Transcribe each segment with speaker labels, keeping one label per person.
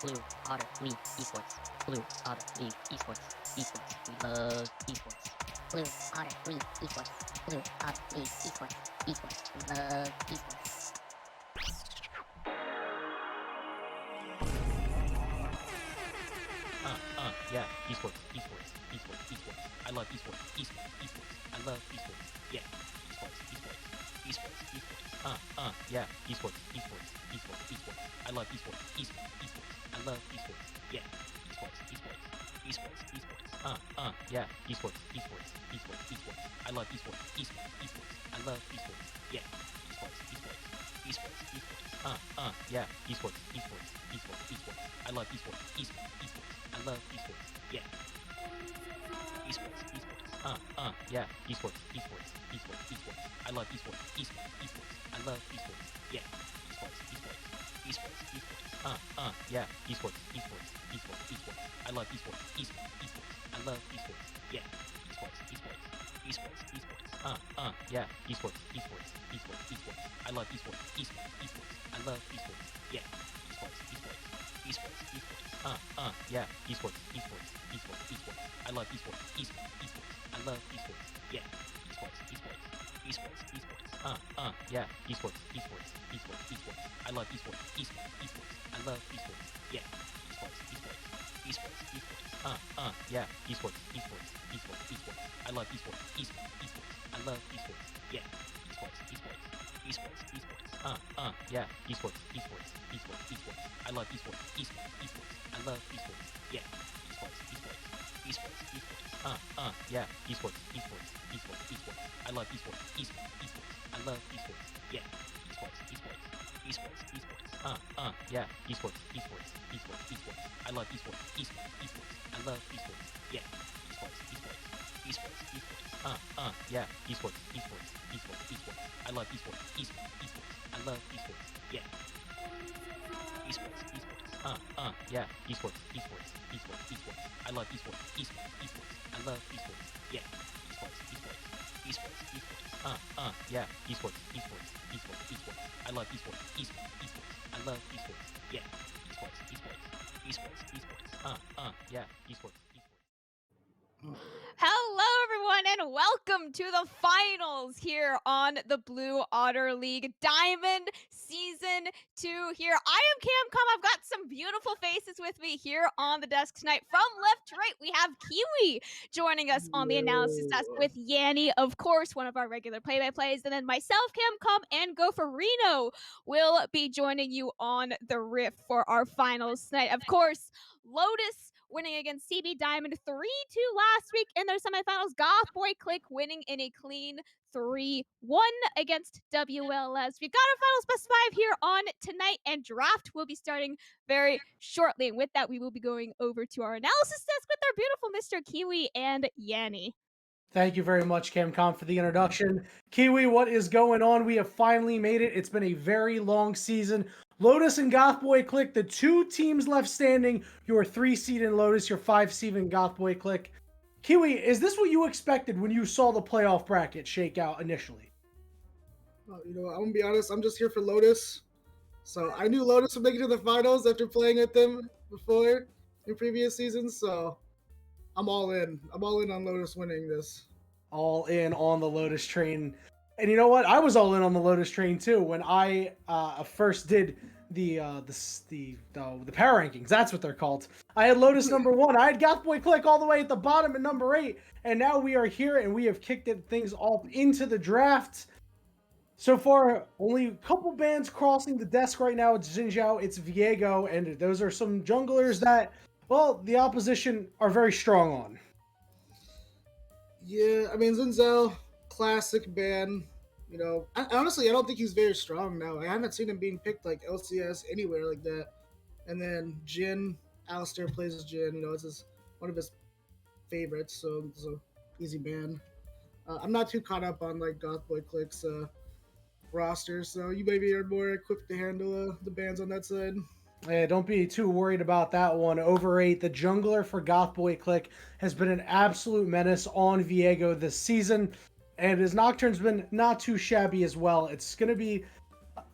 Speaker 1: Blue Otter League Esports. Blue Otter League Esports. Esports. We love esports. Blue Otter League Esports. Blue Otter League Esports. Esports. We love esports.
Speaker 2: Yeah, esports. I love esports. I love esports. Yeah, esports. Yeah, esports. I love esports. I love esports. Yeah, esports. Yeah, esports. I love esports. I love esports. Yeah, esports. Yeah, esports. I love esports. I love esports. Yeah, esports. Yeah, esports. I love esports. I love esports. Yeah, esports. Yeah, esports. I love esports. I love esports. Yeah, esports. Yeah, esports. I love esports. I love esports. Yeah, esports. Yeah, esports. I love esports. I love esports. Yeah, esports. Yeah, esports. I love esports. I love esports. Yeah, esports. Yeah, esports. I love esports. I love esports. Yeah, esports. Yeah, esports. I love esports. I love esports. Yeah, esports. Yeah, esports. I love esports. I love esports. Yeah, esports. Yeah, esports. I love esports. I love esports. Yeah, esports. Yeah, esports. I love esports. I love esports. Yeah, esports. Yeah, esports. I love esports. I love esports. Yeah, esports. Yeah, esports. I love esports. I love esports. Yeah, esports. Yeah, esports.
Speaker 3: Hello, everyone, and welcome to the finals here on the Blue Otter League Diamond Season 2 here. I am Camcom. I've got some beautiful faces with me here on the desk tonight. From left to right, we have Kiwi joining us on the analysis desk with Yanni, of course, one of our regular play-by-plays, and then myself, Camcom, and Gopherino will be joining you on the riff for our finals tonight. Of course, Lotus winning against CB Diamond 3-2 last week in their semifinals. Goth Boi Clique winning in a clean 3-1 against WLS. We've got our finals best 5 here on tonight, and draft will be starting very shortly. And with that, we will be going over to our analysis desk with our beautiful Mr. Kiwi and Yanni.
Speaker 4: Thank you very much, Camcom, for the introduction. Kiwi, what is going on? We have finally made it. It's been a very long season. Lotus and Goth Boi Clique, the two teams left standing. Your 3 seed in Lotus, your 5 seed in Goth Boi Clique. Kiwi, is this what you expected when you saw the playoff bracket shake out initially?
Speaker 5: I'm gonna be honest. I'm just here for Lotus. So I knew Lotus would make it to the finals after playing with them before in previous seasons. So I'm all in. I'm all in on Lotus winning this.
Speaker 4: All in on the Lotus train. And you know what? I was all in on the Lotus train too when I first did the power rankings. That's what they're called. I had Lotus number 1. I had Goth Boi Clique all the way at the bottom at number 8. And now we are here and we have kicked things off into the draft. So far, only a couple bands crossing the desk right now. It's Xinjiao, it's Viego, and those are some junglers that, well, the opposition are very strong on.
Speaker 5: Yeah, I mean Zinzel, classic ban. Honestly, I don't think he's very strong now. I haven't seen him being picked like LCS anywhere like that. And then Jin, Alistair plays as Jin. It's one of his favorites, so it's an easy ban. I'm not too caught up on like Goth Boi Clique's roster, so you maybe are more equipped to handle the bans on that side.
Speaker 4: Yeah, don't be too worried about that one. Over 8, the jungler for Goth Boi Clique has been an absolute menace on Viego this season, and his Nocturne's been not too shabby as well. It's going to be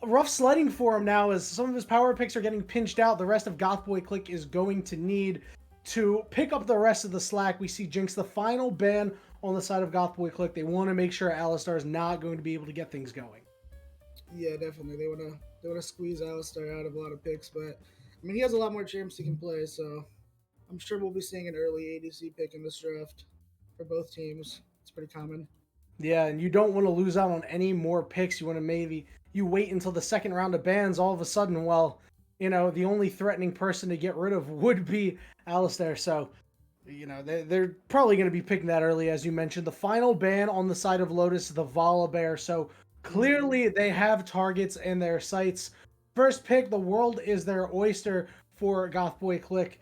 Speaker 4: rough sledding for him now as some of his power picks are getting pinched out. The rest of Goth Boi Clique is going to need to pick up the rest of the slack. We see Jinx, the final ban on the side of Goth Boi Clique. They want to make sure Alistar is not going to be able to get things going.
Speaker 5: Yeah, definitely. They wanna squeeze Alistar out of a lot of picks, but I mean he has a lot more champs he can play, so I'm sure we'll be seeing an early ADC pick in this draft for both teams. It's pretty common.
Speaker 4: Yeah, and you don't want to lose out on any more picks. You want to maybe you wait until the second round of bans. All of a sudden, well, the only threatening person to get rid of would be Alistar. So, they're probably going to be picking that early, as you mentioned. The final ban on the side of Lotus, the Volibear. So clearly they have targets in their sights. First pick, the world is their oyster for Goth Boi Clique.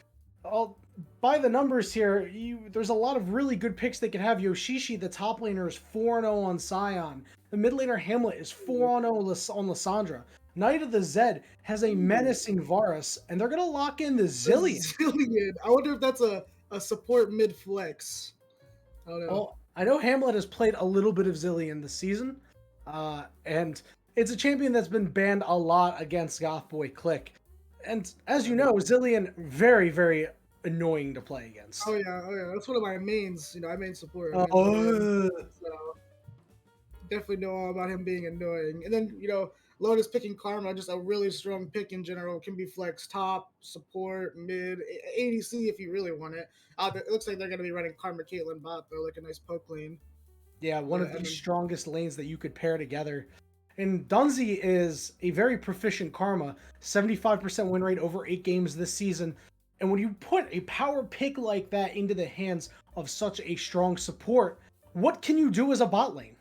Speaker 4: By the numbers here, there's a lot of really good picks they could have. Yoshishi, the top laner, is 4-0 on Sion. The mid laner Hamlet is 4-0 on Lissandra. Knight of the Zed has a menacing Varus, and they're going to lock in the Zillion.
Speaker 5: Zillion. I wonder if that's a support mid flex. I don't know.
Speaker 4: Well, I know Hamlet has played a little bit of Zillion this season, and it's a champion that's been banned a lot against Goth Boi Clique. And as you know, Zillion, very, very annoying to play against.
Speaker 5: Oh yeah. That's one of my mains. I main support.
Speaker 4: Oh.
Speaker 5: So definitely know all about him being annoying. And then Lotus picking Karma, just a really strong pick in general. Can be flex top, support, mid, ADC if you really want it. It looks like they're going to be running Karma Caitlyn bot though, like a nice poke lane.
Speaker 4: Yeah, one of the strongest lanes that you could pair together. And Dunzi is a very proficient Karma, 75% win rate over 8 games this season. And when you put a power pick like that into the hands of such a strong support, what can you do as a bot lane?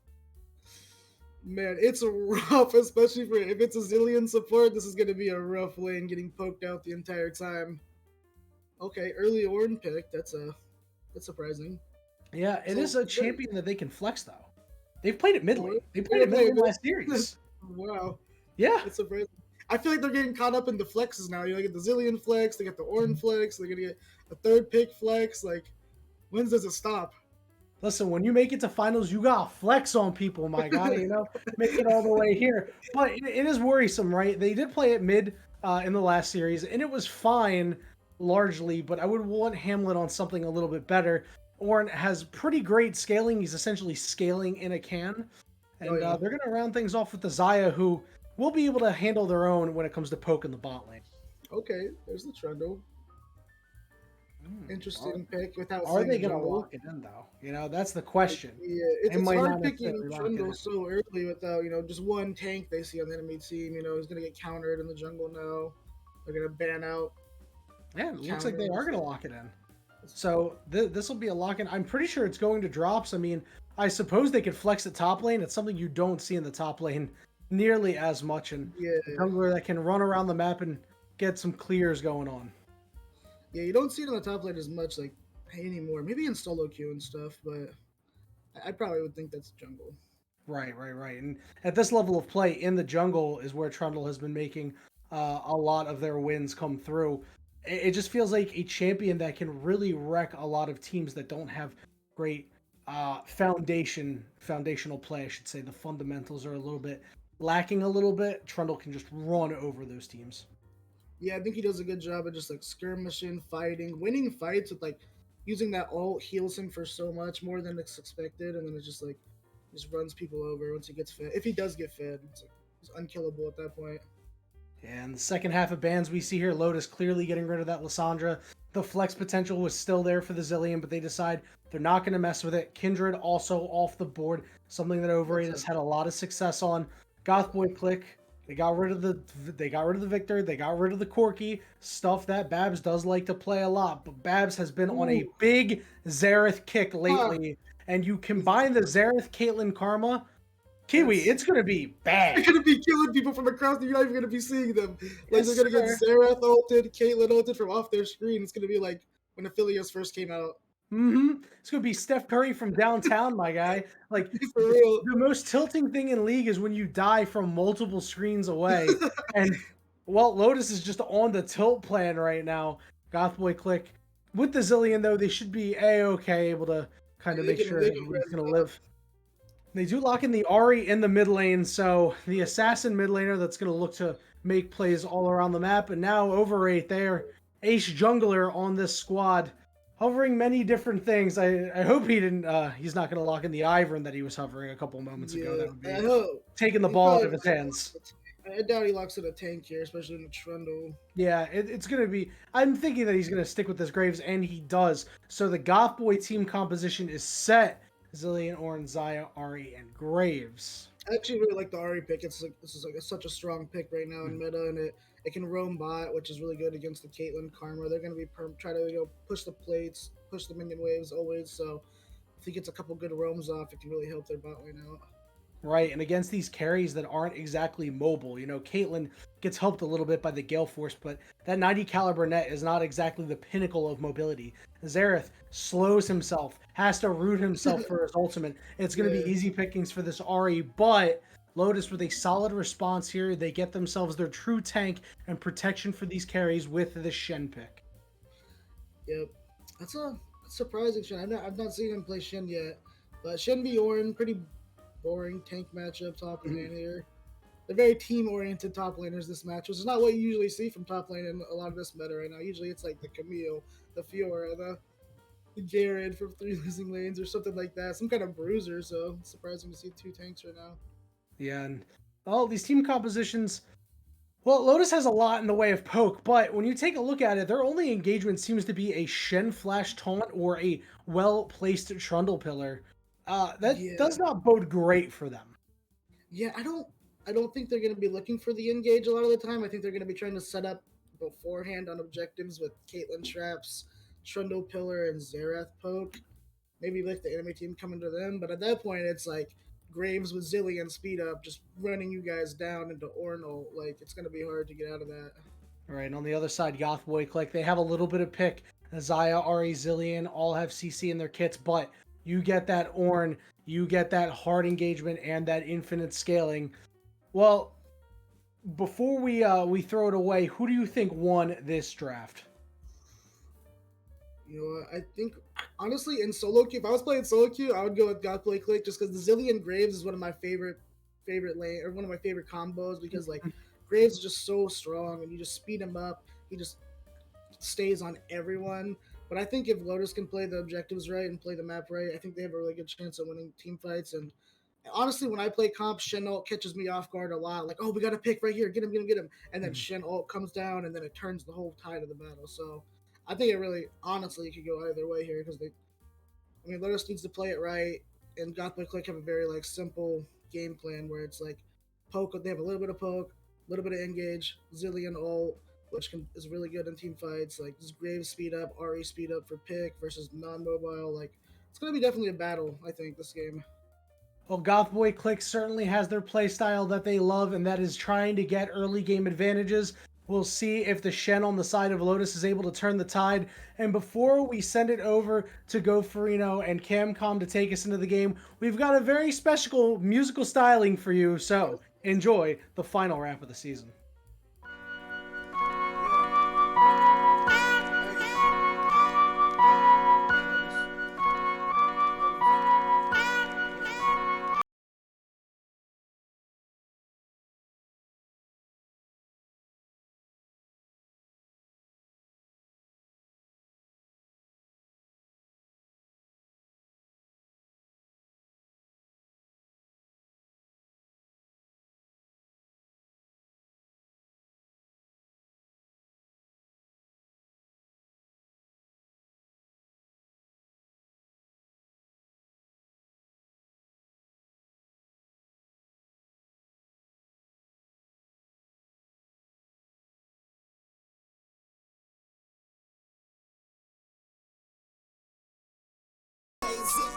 Speaker 5: Man, it's rough, especially if it's a Zillion support. This is going to be a rough lane getting poked out the entire time. Okay, early Ornn pick. That's surprising.
Speaker 4: Yeah, it is a champion that they can flex, though. They've played it mid lane. They played it mid lane last series.
Speaker 5: Wow.
Speaker 4: Yeah.
Speaker 5: It's surprising. I feel like they're getting caught up in the flexes now. You get the Zillion flex, they get the Ornn flex, they're going to get a third pick flex. Like, when does it stop?
Speaker 4: Listen, when you make it to finals, you got to flex on people, my guy, make it all the way here. But it is worrisome, right? They did play it mid in the last series, and it was fine largely, but I would want Hamlet on something a little bit better. Ornn has pretty great scaling. He's essentially scaling in a can. And they're going to round things off with the Xayah, who will be able to handle their own when it comes to poke in the bot lane.
Speaker 5: Okay, there's the Trundle. Interesting pick without.
Speaker 4: Are they going to lock it in, though? That's the question.
Speaker 5: Yeah, it's hard picking Trundle so early without, just one tank they see on the enemy team. He's going to get countered in the jungle now. They're going to ban out.
Speaker 4: Yeah, it looks like they are going to lock it in. So this will be a lock-in. I'm pretty sure it's going to drops. I mean, I suppose they could flex the top lane. It's something you don't see in the top lane nearly as much. And a jungler that can run around the map and get some clears going on.
Speaker 5: Yeah, you don't see it on the top lane as much anymore. Maybe in solo queue and stuff, but I probably would think that's jungle.
Speaker 4: Right. And at this level of play in the jungle is where Trundle has been making a lot of their wins come through. It just feels like a champion that can really wreck a lot of teams that don't have great foundational play, I should say. The fundamentals are a little bit lacking a little bit. Trundle can just run over those teams.
Speaker 5: Yeah, I think he does a good job of just skirmishing, fighting, winning fights with using that ult heals him for so much more than it's expected, and then it just runs people over once he gets fed. If he does get fed, it's unkillable at that point.
Speaker 4: And the second half of bans we see here, Lotus clearly getting rid of that Lissandra. The flex potential was still there for the Zillion, but they decide they're not going to mess with it. Kindred also off the board, something that Overrated has had a lot of success on. Goth Boi Clique, they got rid of the Victor, they got rid of the Corki, stuff that Babs does like to play a lot. But Babs has been on a big Xerath kick lately, and you combine the Xerath Caitlyn Karma. Kiwi, it's going to be bad.
Speaker 5: They're going to be killing people from across the. You're not even going to be seeing them. They're going to get Xerath ulted, Caitlyn ulted from off their screen. It's going to be like when Aphelios first came out.
Speaker 4: It's going to be Steph Curry from downtown, my guy. For real. The most tilting thing in League is when you die from multiple screens away. And, Lotus is just on the tilt plan right now. Goth Boi Clique. With the Zillion, though, they should be A-okay, able to kind of make sure everybody's going to live. They do lock in the Ahri in the mid lane, so the assassin mid laner that's going to look to make plays all around the map. And now over right there, ace jungler on this squad, hovering many different things. I hope he didn't. He's not going to lock in the Ivern that he was hovering a couple moments ago.
Speaker 5: Yeah,
Speaker 4: That would be
Speaker 5: I hope.
Speaker 4: taking the
Speaker 5: He
Speaker 4: ball out
Speaker 5: probably
Speaker 4: of his
Speaker 5: might
Speaker 4: hands.
Speaker 5: I doubt he locks in a tank here, especially in the Trundle.
Speaker 4: Yeah, it's going to be. I'm thinking that he's going to stick with this Graves, and he does. So the Goth Boi team composition is set. Zillion, Ornn, Xayah, Ahri, and Graves.
Speaker 5: I actually really like the Ahri pick. It's like this is like such a strong pick right now in meta, and it can roam bot, which is really good against the Caitlyn Karma. They're going to be try to push the plates, push the minion waves always. So if he gets a couple good roams off, it can really help their bot lane out.
Speaker 4: Right, and against these carries that aren't exactly mobile, Caitlyn gets helped a little bit by the Gale Force, but that 90 caliber net is not exactly the pinnacle of mobility. Xerath slows himself, has to root himself for his ultimate. It's going to be easy pickings for this Ahri, but Lotus with a solid response here. They get themselves their true tank and protection for these carries with the Shen pick.
Speaker 5: Yep, that's a surprising Shen. I've not seen him play Shen yet, but Shen v Ornn, pretty boring tank matchup top lane here. They're very team-oriented top laners this match, which is not what you usually see from top lane in a lot of this meta right now. Usually it's like the Camille, the Fiora, the Jared from 3 losing lanes or something like that. Some kind of bruiser, so it's surprising to see 2 tanks right now.
Speaker 4: Yeah, and all these team compositions, well, Lotus has a lot in the way of poke, but when you take a look at it, their only engagement seems to be a Shen flash taunt or a well-placed Trundle pillar. That does not bode great for them.
Speaker 5: Yeah, I don't think they're going to be looking for the engage a lot of the time. I think they're going to be trying to set up beforehand on objectives with Caitlyn traps, Trundle pillar, and Xerath poke. Maybe let the enemy team come into them, but at that point, it's like Graves with Zillion speed up, just running you guys down into Ornal. Like, it's going to be hard to get out of that.
Speaker 4: All right, and on the other side, Goth Boi Clique, they have a little bit of pick. Xayah, Ahri, Zillion all have CC in their kits, but you get that Ornn, you get that hard engagement and that infinite scaling. Well, before we throw it away, who do you think won this draft?
Speaker 5: You know, I think honestly in solo queue, if I was playing solo queue, I would go with Goth Boi Clique just because the Zillion Graves is one of my favorite lane or one of my favorite combos because like Graves is just so strong and you just speed him up. He just stays on everyone. But I think if Lotus can play the objectives right and play the map right, I think they have a really good chance of winning team fights. And honestly, when I play comp, Shen ult catches me off guard a lot. Like, oh, we got to pick right here, get him. And then Shen ult comes down, and then it turns the whole tide of the battle. So I think it really, honestly, could go either way here because Lotus needs to play it right, and Goth Boi Clique have a very like simple game plan where it's like poke. They have a little bit of poke, a little bit of engage, Zillion ult, which is really good in team fights. Like this Graves speed up, Ahri speed up for pick versus non-mobile. Like it's gonna be definitely a battle. I think this game.
Speaker 4: Well, Goth Boi Clique certainly has their playstyle that they love, and that is trying to get early game advantages. We'll see if the Shen on the side of Lotus is able to turn the tide. And before we send it over to Goferino and Camcom to take us into the game, we've got a very special musical styling for you. So enjoy the final wrap of the season.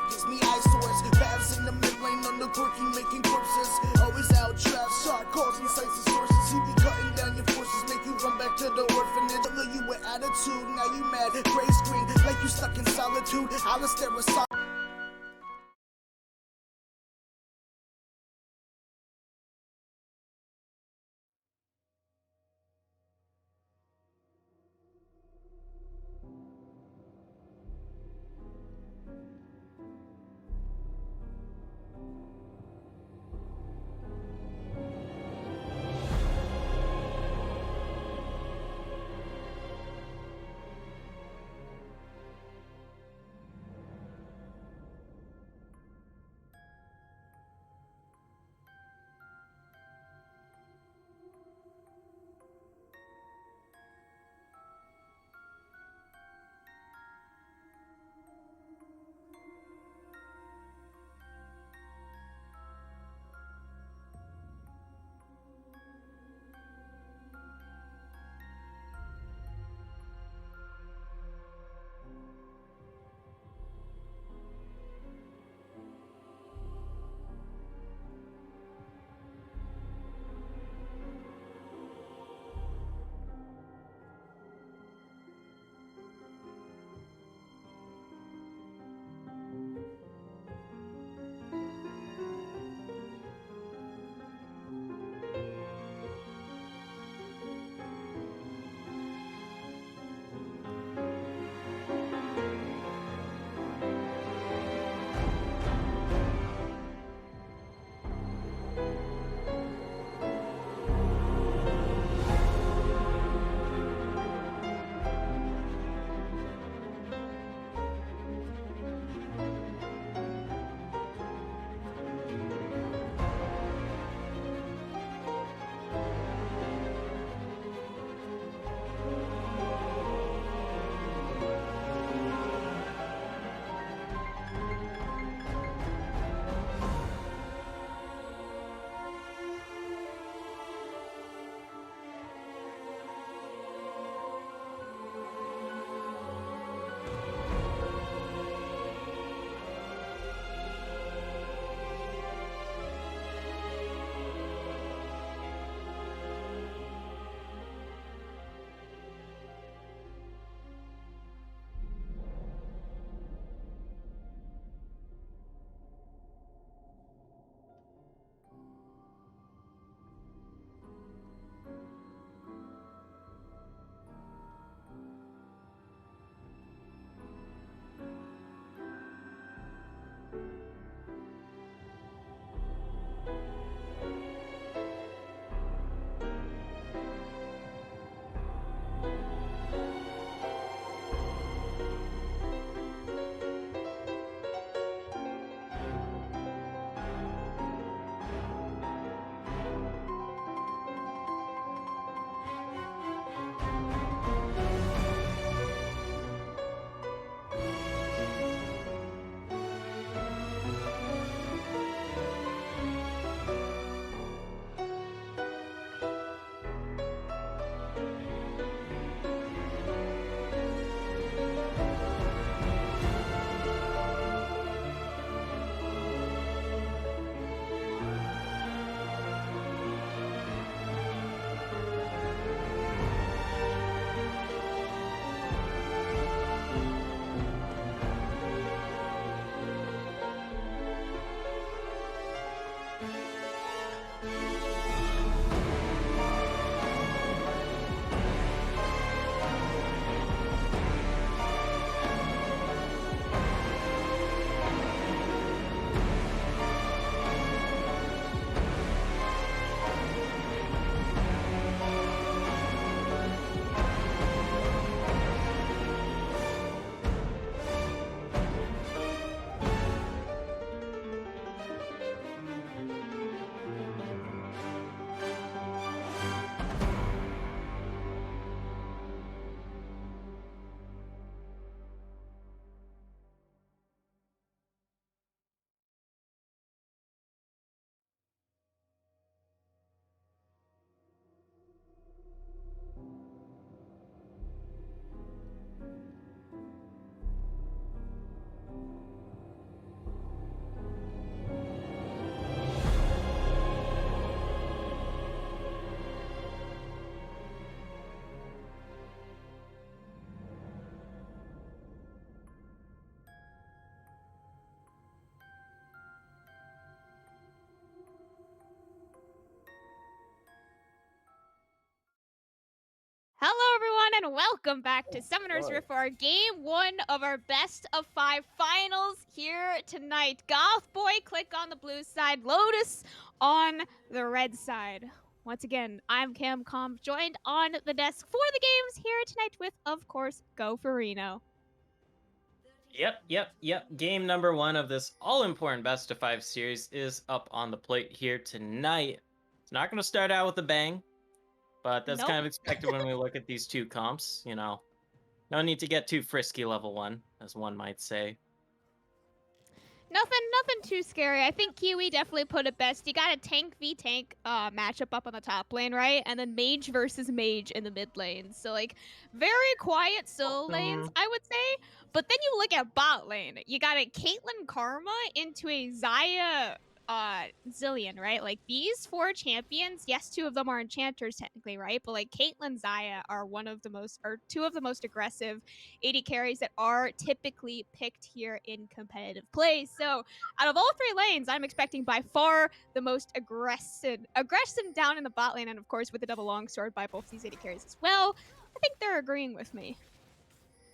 Speaker 6: Gives me eyesores, babs in the mid lane, under quirky, making corpses. Always out trapped, shot causing sights and sources. He be cutting down your forces, make you run back to the orphanage. Look you with attitude, now you mad, gray screen, like you stuck in solitude. Alistair was
Speaker 3: welcome back to Summoner's Rift for our game 1 of our best of 5 finals here tonight. Goth Boi Clique on the blue side, Lotus on the red side. Once again, I'm Camcom, joined on the desk for the games here tonight with, of course, Go Farino.
Speaker 7: Yep. Game number 1 of this all-important best of 5 series is up on the plate here tonight. It's not going to start out with a bang, but that's kind of expected when we look at these two comps, you know. No need to get too frisky level 1, as one might say.
Speaker 3: Nothing too scary. I think Kiwi definitely put it best. You got a tank v tank matchup up on the top lane, right? And then mage versus mage in the mid lane. So like very quiet solo lanes, I would say. But then you look at bot lane. You got a Caitlyn Karma into a Xayah Zillion, right? Like these 4 champions, yes, 2 of them are enchanters technically, right? But like Caitlyn, Xayah are two of the most aggressive AD carries that are typically picked here in competitive play. So out of all 3 lanes, I'm expecting by far the most aggression down in the bot lane, and of course with the double longsword by both these AD carries as well. I think they're agreeing with me.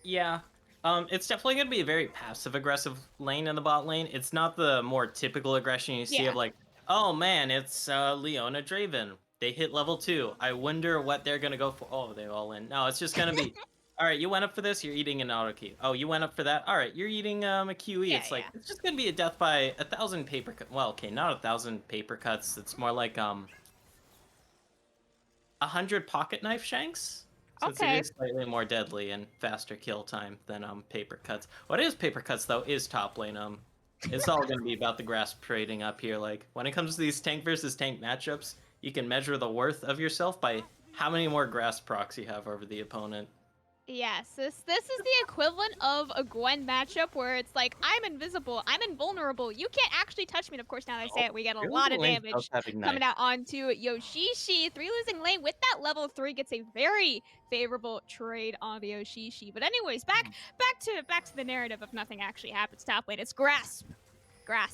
Speaker 7: Yeah. It's definitely going to be a very passive-aggressive lane in the bot lane. It's not the more typical aggression you see of like, oh man, it's Leona Draven. They hit level 2. I wonder what they're going to go for. Oh, they all in. No, it's just going to be, all right, you went up for this, you're eating an auto key. Oh, you went up for that? All right, you're eating a QE. It's like, it's just going to be a death by 1,000 paper cuts. Well, okay, not 1,000 paper cuts. It's more like 100 pocket knife shanks. Since it is slightly more deadly and faster kill time than paper cuts. What is paper cuts though is top lane. It's all gonna be about the grasp trading up here. Like when it comes to these tank versus tank matchups, you can measure the worth of yourself by how many more grasp procs you have over the opponent.
Speaker 3: Yes, this is the equivalent of a Gwen matchup where it's like, I'm invisible, I'm invulnerable, you can't actually touch me. And of course, now that I say it, we get a lot of damage coming out onto Yoshishi. 3 losing lane with that level 3 gets a very favorable trade on the Yoshishi. But anyways, back to the narrative of nothing actually happens top lane. It's grasp.
Speaker 7: Yeah.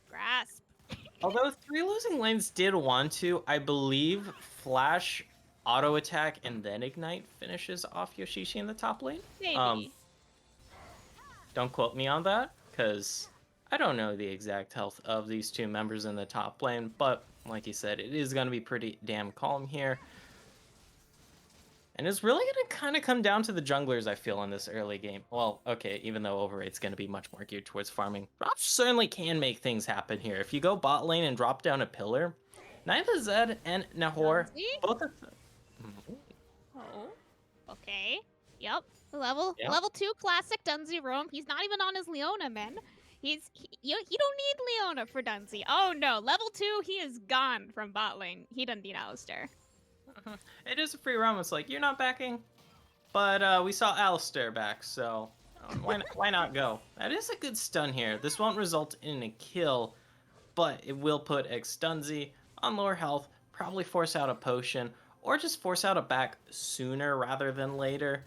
Speaker 3: Grasp.
Speaker 7: Although 3 losing lanes did want to, I believe, flash auto attack and then ignite finishes off Yoshishi in the top lane.
Speaker 3: Maybe.
Speaker 7: Don't quote me on that, because I don't know the exact health of these 2 members in the top lane, but like you said, it is going to be pretty damn calm here. And it's really going to kind of come down to the junglers, I feel, in this early game. Well, okay, even though Overrate's going to be much more geared towards farming, Rob certainly can make things happen here. If you go bot lane and drop down a pillar, neither Zed and Nahor, both of them.
Speaker 3: Oh, okay. Yep. Level 2 classic Dunzi roam. He's not even on his Leona, man. You don't need Leona for Dunzi. Oh no, level 2, he is gone from bot lane. He doesn't need Alistar.
Speaker 7: It is a free roam. It's like, you're not backing, but we saw Alistair back, so why not go? That is a good stun here. This won't result in a kill, but it will put Xtunzi on lower health, probably force out a potion, or just force out a back sooner rather than later.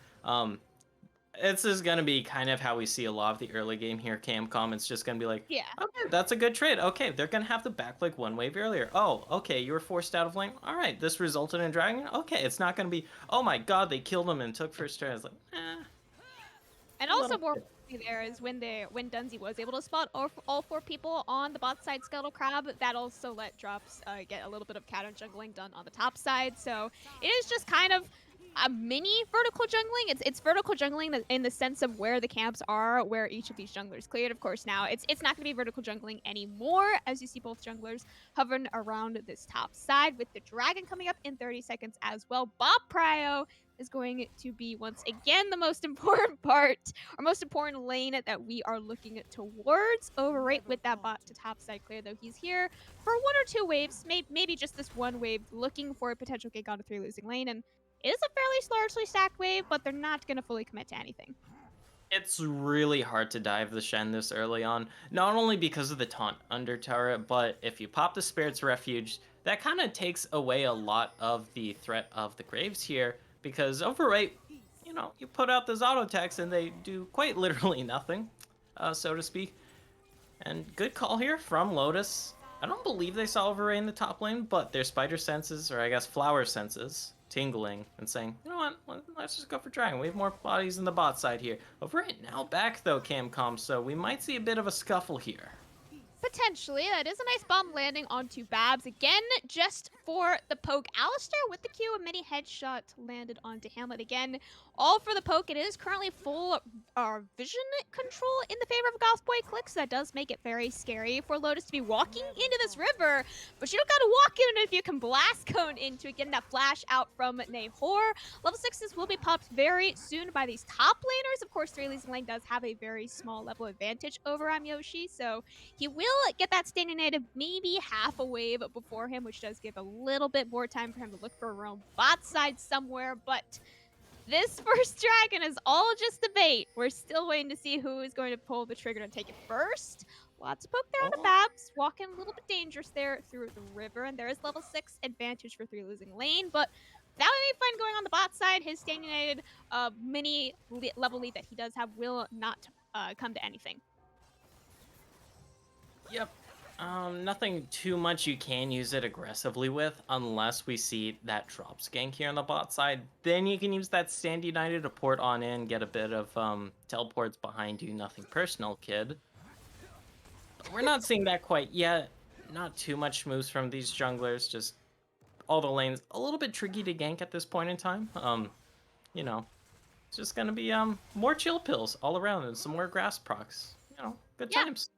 Speaker 7: This is going to be kind of how we see a lot of the early game here, Camcom. It's just going to be like, okay, that's a good trade. Okay, they're going to have the back like 1 wave earlier. Oh, okay, you were forced out of lane. All right, this resulted in dragging. Okay, it's not going to be, oh my god, they killed him and took first turn. It's like,
Speaker 3: And also more there is when Dunzi was able to spot all 4 people on the bot side Skeletal Crab, that also let drops get a little bit of counter jungling done on the top side. So it is just kind of a mini vertical jungling. It's vertical jungling in the sense of where the camps are, where each of these junglers cleared. Of course, now it's not going to be vertical jungling anymore, as you see both junglers hovering around this top side with the dragon coming up in 30 seconds as well. Bob Prio is going to be once again the most important part, or most important lane that we are looking towards. Overrate with that bot to top side clear, though he's here for 1 or 2 waves, maybe just this 1 wave, looking for a potential gank on a 3 losing lane. And it is a fairly largely stacked wave, but they're not going to fully commit to anything.
Speaker 7: it's really hard to dive the Shen this early on, not only because of the taunt under turret, but if you pop the Spirit's Refuge, that kind of takes away a lot of the threat of the Graves here, because Overrate, you know, you put out those auto attacks and they do quite literally nothing, so to speak. And good call here from Lotus. I don't believe they saw Overrate in the top lane, but their Spider Senses, or I guess Flower Senses, tingling and saying, you know what, let's just go for Dragon. We have more bodies in the bot side here. Over right now back though, Camcom, so we might see a bit of a scuffle here.
Speaker 3: Potentially. That is a nice bomb landing onto Babs. Again, just for the poke. Alistair with the Q, a mini headshot landed onto Hamlet again. All for the poke. It is currently full vision control in the favor of Goth Boi Clique, so that does make it very scary for Lotus to be walking into this river. But you don't gotta walk in if you can blast cone into it, getting that flash out from Nahor. Level 6s will be popped very soon by these top laners. Of course, 3 Losing Lane does have a very small level advantage over Yoshi, so he will get that standing native maybe half a wave before him, which does give a little bit more time for him to look for a roam bot side somewhere, but this first dragon is all just a bait. We're still waiting to see who is going to pull the trigger and take it first. Lots of poke there on the Babs, walking a little bit dangerous there through the river, and there is level 6 advantage for 3 Losing Lane, but without any fun going on the bot side, his standing native mini level lead that he does have will not come to anything.
Speaker 7: Yep. Nothing too much you can use it aggressively with unless we see that drops gank here on the bot side. Then you can use that Stand United to port on in, get a bit of teleports behind you. Nothing personal, kid. But we're not seeing that quite yet. Not too much moves from these junglers. Just all the lanes a little bit tricky to gank at this point in time. You know, it's just gonna be more chill pills all around and some more grass procs. You know, good times.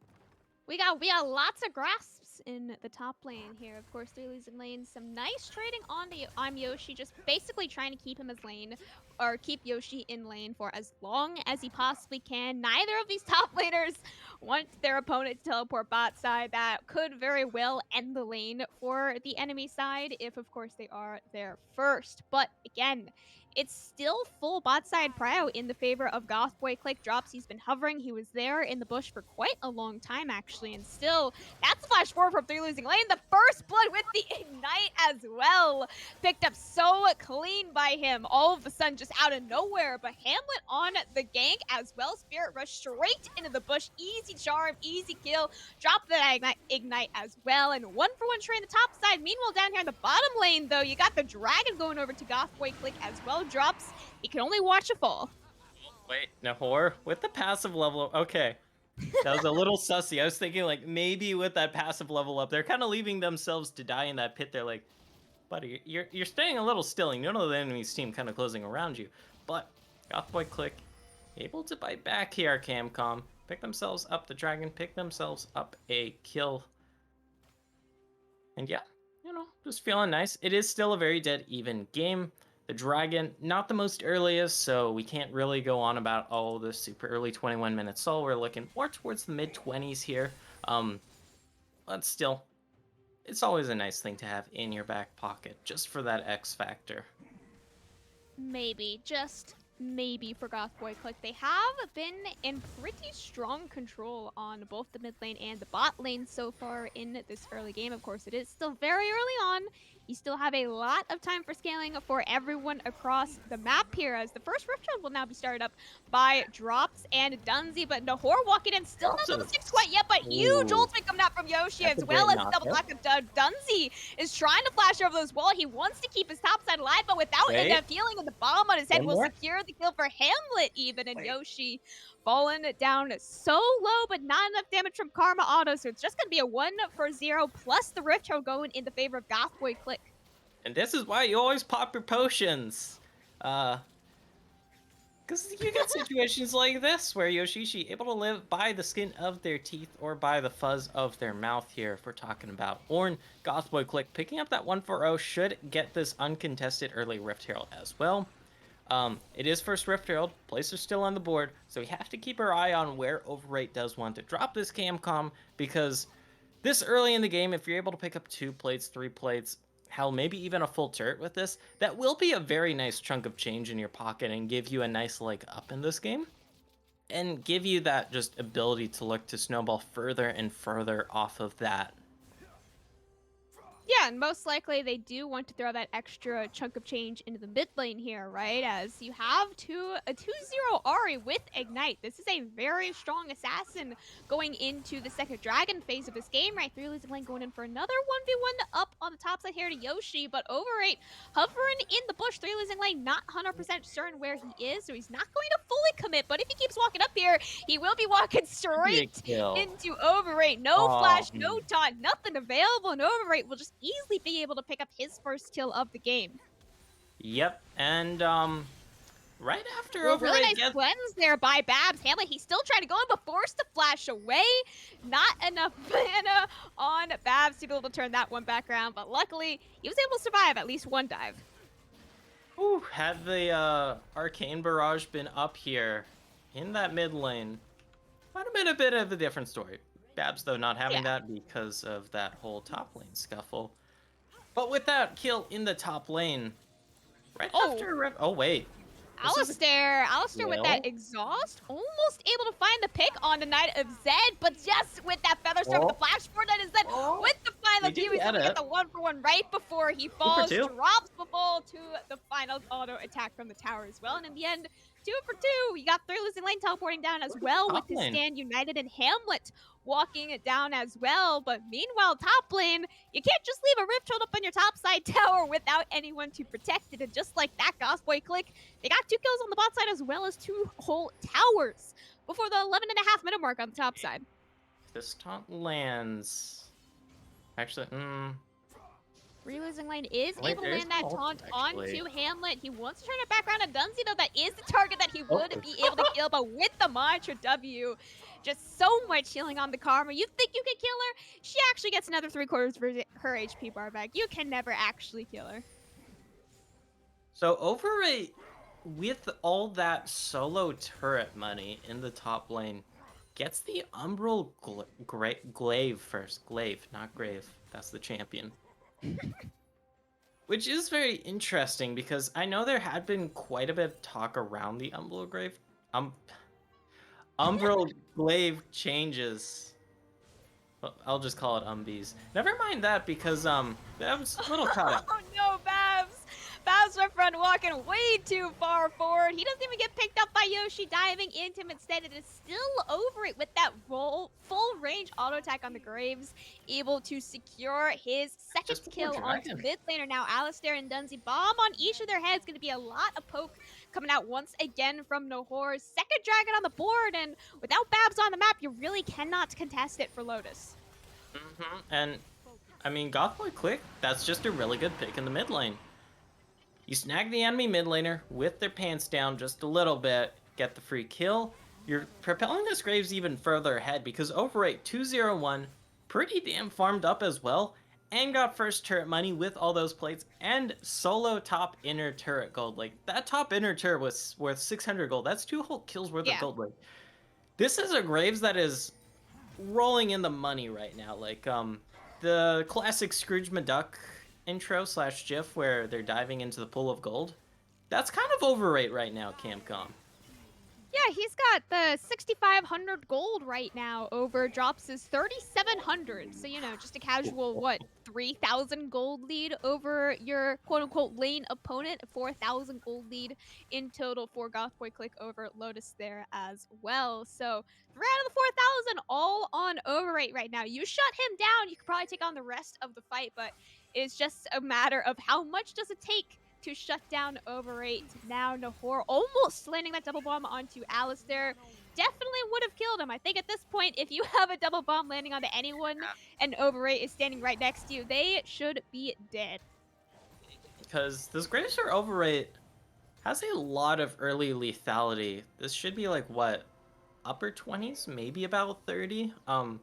Speaker 3: We got lots of grasps in the top lane here. Of course, 3 Losing Lane, some nice trading on Yoshi, just basically trying to keep him as lane, or keep Yoshi in lane for as long as he possibly can. Neither of these top laners want their opponent to teleport bot side. That could very well end the lane for the enemy side if, of course, they are there first. But again, it's still full bot side prio in the favor of Goth Boi Clique. Drops, he's been hovering. He was there in the bush for quite a long time, actually. And still, that's a flash forward from 3 Losing Lane. The first blood with the Ignite as well. Picked up so clean by him. All of a sudden, just out of nowhere. But Hamlet on the gank as well. Spirit Rush straight into the bush. Easy charm, easy kill. Drop that Ignite as well. And 1-for-1 trade the top side. Meanwhile, down here in the bottom lane, though, you got the Dragon going over to Goth Boi Clique as well. Drops, he can only watch a fall.
Speaker 7: Wait, Nahor, with the passive level, okay. That was a little sussy. I was thinking, like, maybe with that passive level up, they're kind of leaving themselves to die in that pit. They're like, buddy, you're staying a little still, and you know the enemy's team kind of closing around you. But Goth Boi Clique able to bite back here, Camcom. Pick themselves up the dragon, pick themselves up a kill. And yeah, you know, just feeling nice. It is still a very dead even game. The dragon, not the most earliest, so we can't really go on about, oh, the super early 21-minute soul. We're looking more towards the mid-20s here. But still, it's always a nice thing to have in your back pocket, just for that X factor.
Speaker 3: Maybe, just maybe for Goth Boi Clique. They have been in pretty strong control on both the mid lane and the bot lane so far in this early game. Of course, it is still very early on. You still have a lot of time for scaling for everyone across the map here, as the first Rift Round will now be started up by Drops and Dunzi, but Nahor walking in, still not level 6 quite yet, but huge ultimate coming out from Yoshi, as well as the double block of Dunzi is trying to flash over those wall. He wants to keep his top side alive, but without enough healing, and the bomb on his head will secure the kill for Hamlet even, and Yoshi fallen down so low, but not enough damage from Karma Auto, so it's just going to be a 1-for-0, plus the Rift Round going in the favor of Goth Boi Clique.
Speaker 7: And this is why you always pop your potions. Because you get situations like this where Yoshishi able to live by the skin of their teeth or by the fuzz of their mouth here, if we're talking about Ornn. Goth Boi Clique picking up that 1-for-0 should get this uncontested early Rift Herald as well. It is first Rift Herald. Places are still on the board, so we have to keep our eye on where Overrate does want to drop this Camcom, because this early in the game, if you're able to pick up 2 plates, 3 plates, hell, maybe even a full turret with this, that will be a very nice chunk of change in your pocket and give you a nice leg up in this game. And give you that just ability to look to snowball further and further off of that.
Speaker 3: Yeah, Yeah, and most likely they do want to throw that extra chunk of change into the mid lane here, right? As you have a 2-0 Ari with Ignite. This is a very strong assassin going into the second dragon phase of this game, right? 3 losing lane going in for another 1v1 up on the top side here to Yoshi, but Overrate hovering in the bush. 3 losing lane, not 100% certain where he is, so he's not going to fully commit, but if he keeps walking up here, he will be walking straight
Speaker 7: kill.
Speaker 3: into Overrate. No
Speaker 7: Oh,
Speaker 3: flash, no taunt, nothing available, and Overrate will just easily be able to pick up his first kill of the game.
Speaker 7: Yep, and right after
Speaker 3: Well, really
Speaker 7: Overrate
Speaker 3: nice
Speaker 7: gets
Speaker 3: cleanse there by Babs. Hamlet, he's still trying to go in, but forced to flash away. Not enough mana on Babs to be able to turn that one back around, but luckily, he was able to survive at least one dive.
Speaker 7: Ooh, had the Arcane Barrage been up here in that mid lane, might have been a bit of a different story. Babs, though, not having that because of that whole top lane scuffle. But with that kill in the top lane, right after... Oh, wait.
Speaker 3: Alistair with that
Speaker 7: Well?
Speaker 3: exhaust, almost able to find the pick on the Knight of Zed, but just with that Feather Storm with the flash for Knight of Zed, with the final
Speaker 7: They
Speaker 3: Q,
Speaker 7: do
Speaker 3: he's able to
Speaker 7: get
Speaker 3: get
Speaker 7: it.
Speaker 3: the 1-for-1 right before he falls,
Speaker 7: two.
Speaker 3: drops the ball to the final auto attack from the tower as well, and in the end, 2 for 2. You got 3 losing lane teleporting down as well with
Speaker 7: top
Speaker 3: the
Speaker 7: lane.
Speaker 3: Stand United and Hamlet walking it down as well. But meanwhile, top lane, you can't just leave a rift hold up on your top side tower without anyone to protect it. And just like that, Goth Boi Clique, they got 2 kills on the bot side as well as 2 whole towers before the 11.5 minute mark on the top side.
Speaker 7: This taunt lands... Actually,
Speaker 3: 3 losing lane is
Speaker 7: Wait,
Speaker 3: able to
Speaker 7: there's
Speaker 3: land that
Speaker 7: ult,
Speaker 3: taunt
Speaker 7: actually.
Speaker 3: onto Hamlet. He wants to turn it back around to Dunsey, though. That is the target that he would be able to kill, but with the Mantra W, just so much healing on the Karma. You think you can kill her? She actually gets another 3/4 of her HP bar back. You can never actually kill her.
Speaker 7: So Overrate, with all that solo turret money in the top lane, gets the Umbral Glaive first. Glaive, not Grave. That's the champion. Which is very interesting because I know there had been quite a bit of talk around the Umbral Glaive changes. Well, I'll just call it Umbies. Never mind that because that was a little caught up.
Speaker 3: Oh no, Babs! Babs, my friend, walking way too far forward. He doesn't even get picked up by Yoshi diving into him. Instead, it is still Overrate with that full range auto attack on the Graves, able to secure his second
Speaker 7: Just
Speaker 3: kill
Speaker 7: poor
Speaker 3: onto
Speaker 7: dragon.
Speaker 3: mid laner now. Alistair and Dunsey, bomb on each of their heads. Going to be a lot of poke coming out once again from Nahor. Second dragon on the board, and without Babs on the map, you really cannot contest it for Lotus.
Speaker 7: And I mean, Goth Boi Clique, that's just a really good pick in the mid lane. You snag the enemy mid laner with their pants down just a little bit, get the free kill. You're propelling this Graves even further ahead because Overrate 201, pretty damn farmed up as well, and got first turret money with all those plates and solo top inner turret gold. Like, that top inner turret was worth 600 gold. That's 2 whole kills worth of gold. Like, this is a Graves that is rolling in the money right now. Like, the classic Scrooge McDuck intro / gif where they're diving into the pool of gold. That's kind of Overrate right now, Camcom.
Speaker 3: Yeah, he's got the 6,500 gold right now. Over drops his 3,700. So, you know, just a casual, 3,000 gold lead over your quote-unquote lane opponent. 4,000 gold lead in total for Goth Boi Clique over Lotus there as well. So 3 out of the 4,000 all on Overrate right now. You shut him down, you could probably take on the rest of the fight, but it's just a matter of how much does it take to shut down Overrate. Now Nahor almost landing that double bomb onto Alistair. Definitely would have killed him. I think at this point, if you have a double bomb landing onto anyone and Overrate is standing right next to you, they should be dead.
Speaker 7: Because this Graves for Overrate has a lot of early lethality. This should be like, what, upper 20s? Maybe about 30? I'm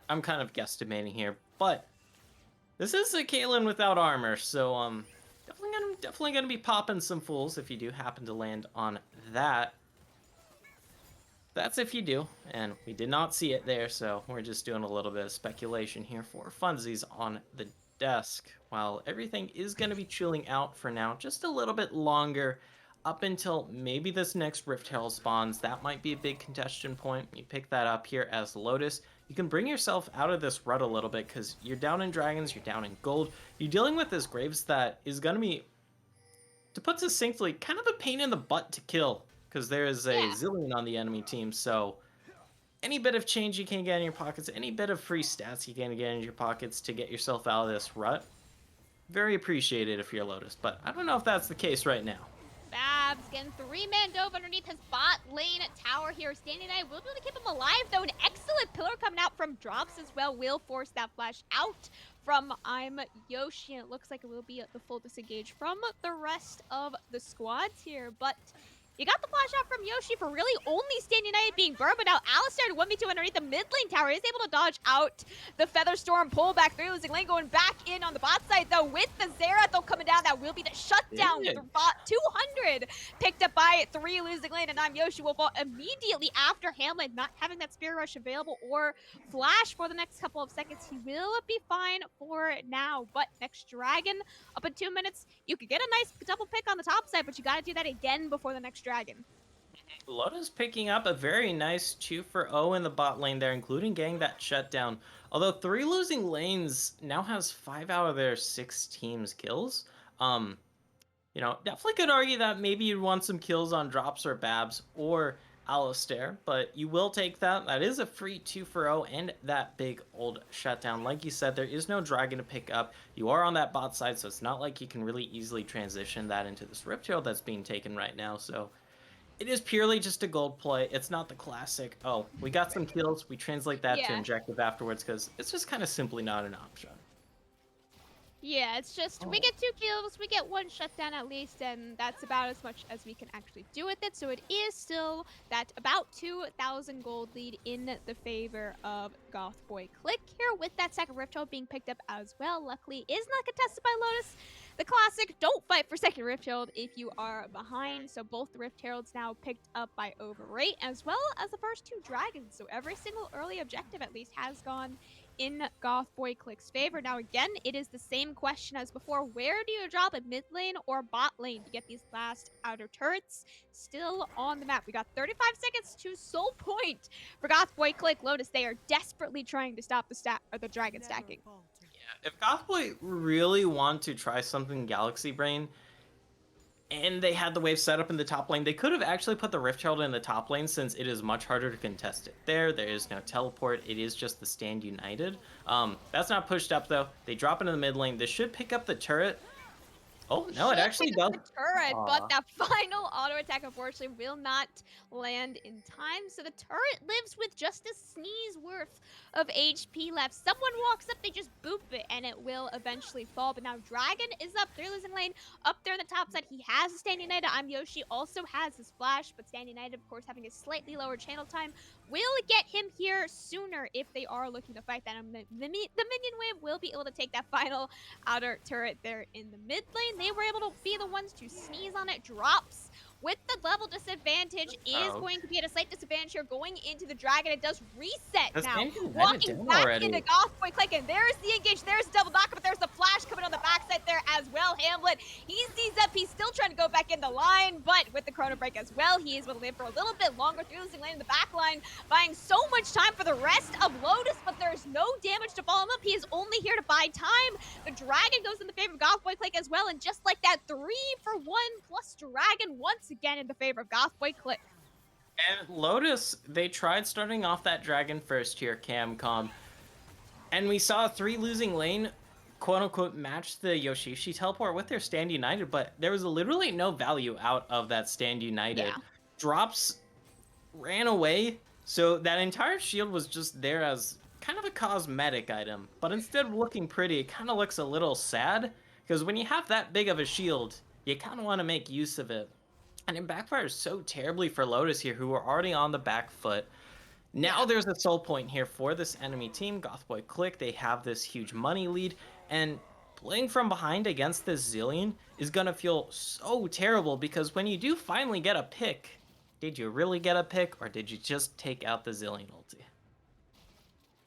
Speaker 7: kind of guesstimating here, but this is a Caitlyn without armor, so definitely gonna be popping some fools if you do happen to land on that. That's if you do, and we did not see it there, so we're just doing a little bit of speculation here for funsies on the desk, while everything is gonna be chilling out for now, just a little bit longer, up until maybe this next Rift Herald spawns. That might be a big contention point. You pick that up here as Lotus. you can bring yourself out of this rut a little bit because you're down in dragons, you're down in gold. You're dealing with this Graves that is going to be, to put succinctly, kind of a pain in the butt to kill because there is a Zillion on the enemy team. So any bit of change you can get in your pockets, any bit of free stats you can get in your pockets to get yourself out of this rut, very appreciated if you're Lotus. But I don't know if that's the case right now.
Speaker 3: Babs getting 3-man dove underneath his bot lane tower here. Standing Knight will be able to keep him alive, though. An excellent pillar coming out from drops as well will force that flash out from I'm Yoshi. And it looks like it will be the full disengage from the rest of the squads here. But you got the flash out from Yoshi for really only Standing Knight being burned, but now Alistar 1v2 underneath the mid lane tower is able to dodge out the Feather Storm pull back through. Losing lane going back in on the bot side, though, with the Zerathel coming down. That will be the shutdown with the bot 200 picked up by 3 losing lane, and I'm Yoshi will fall immediately after Hamlet not having that Spirit Rush available or flash for the next couple of seconds. He will be fine for now, but next dragon up in 2 minutes. You could get a nice double pick on the top side, but you got to do that again before the next dragon.
Speaker 7: Lotus picking up a very nice 2-for-0 in the bot lane there, including getting that shutdown. Although 3 losing lanes now has 5 out of their 6 teams' kills. You know, definitely could argue that maybe you'd want some kills on Drops or Babs or Alistar, but you will take that. That is a free 2-for-0 and that big old shutdown. Like you said, there is no dragon to pick up. You are on that bot side, so it's not like you can really easily transition that into this Rift Herald that's being taken right now. So it is purely just a gold play. It's not the classic, oh, we got some kills, we translate that to injective afterwards, because it's just kind of simply not an option.
Speaker 3: Yeah, it's just, we get 2 kills, we get 1 shutdown at least, and that's about as much as we can actually do with it. So it is still that about 2,000 gold lead in the favor of Goth Boi Clique here, with that second Rift Herald being picked up as well. Luckily, is not contested by Lotus. The classic, don't fight for second Rift Herald if you are behind. So both the Rift Heralds now picked up by Overrate, as well as the first 2 dragons. So every single early objective at least has gone in Goth Boi Clique's favor. Now again, it is the same question as before. Where do you drop it, mid lane or bot lane to get these last outer turrets still on the map? We got 35 seconds to soul point for Goth Boi Clique. Lotus, they are desperately trying to stop the dragon stacking.
Speaker 7: Yeah, if Goth Boi really want to try something Galaxy Brain, and they had the wave set up in the top lane, they could have actually put the Rift Herald in the top lane, since it is much harder to contest it there. There is no teleport. It is just the Stand United. That's not pushed up, though. They drop into the mid lane. This should pick up the turret. Oh, no, it actually does.
Speaker 3: Turret, but that final auto attack, unfortunately, will not land in time. So the turret lives with just a sneeze worth of HP left. Someone walks up, they just boop it, and it will eventually fall. But now Dragon is up, 3 losing lane, up there in the top side. He has a Standing Knight. I'm Yoshi also has his flash, but Standing Knight, of course, having a slightly lower channel time, will get him here sooner if they are looking to fight that. The minion wave will be able to take that final outer turret there in the mid lane. They were able to be the ones to sneeze on it. Drops with the level disadvantage is going to be at a slight disadvantage here going into the dragon. It does reset now. Walking back into Goth Boi Clique, and there's the engage. There's the double knock, but there's the flash coming on the backside there as well. Hamlet, he sees up. He's still trying to go back in the line, but with the Chrono Break as well, he is able to live for a little bit longer through losing lane in the back line, buying so much time for the rest of Lotus, but there's no damage to follow him up. He is only here to buy time. The dragon goes in the favor of Goth Boi Clique as well, and just like that, 3-for-1 plus dragon once again in the favor of Goth Boi Clique.
Speaker 7: And Lotus, they tried starting off that dragon first here, Camcom, and we saw 3 losing lane, quote-unquote, match the Yoshishi teleport with their Stand United, but there was literally no value out of that Stand United.
Speaker 3: Yeah.
Speaker 7: Drops ran away, so that entire shield was just there as kind of a cosmetic item, but instead of looking pretty, it kind of looks a little sad, because when you have that big of a shield, you kind of want to make use of it. And it backfires so terribly for Lotus here, who are already on the back foot. Now there's a soul point here for this enemy team, Goth Boi Clique. They have this huge money lead, and playing from behind against this Zillion is going to feel so terrible, because when you do finally get a pick, did you really get a pick, or did you just take out the Zillion ulti?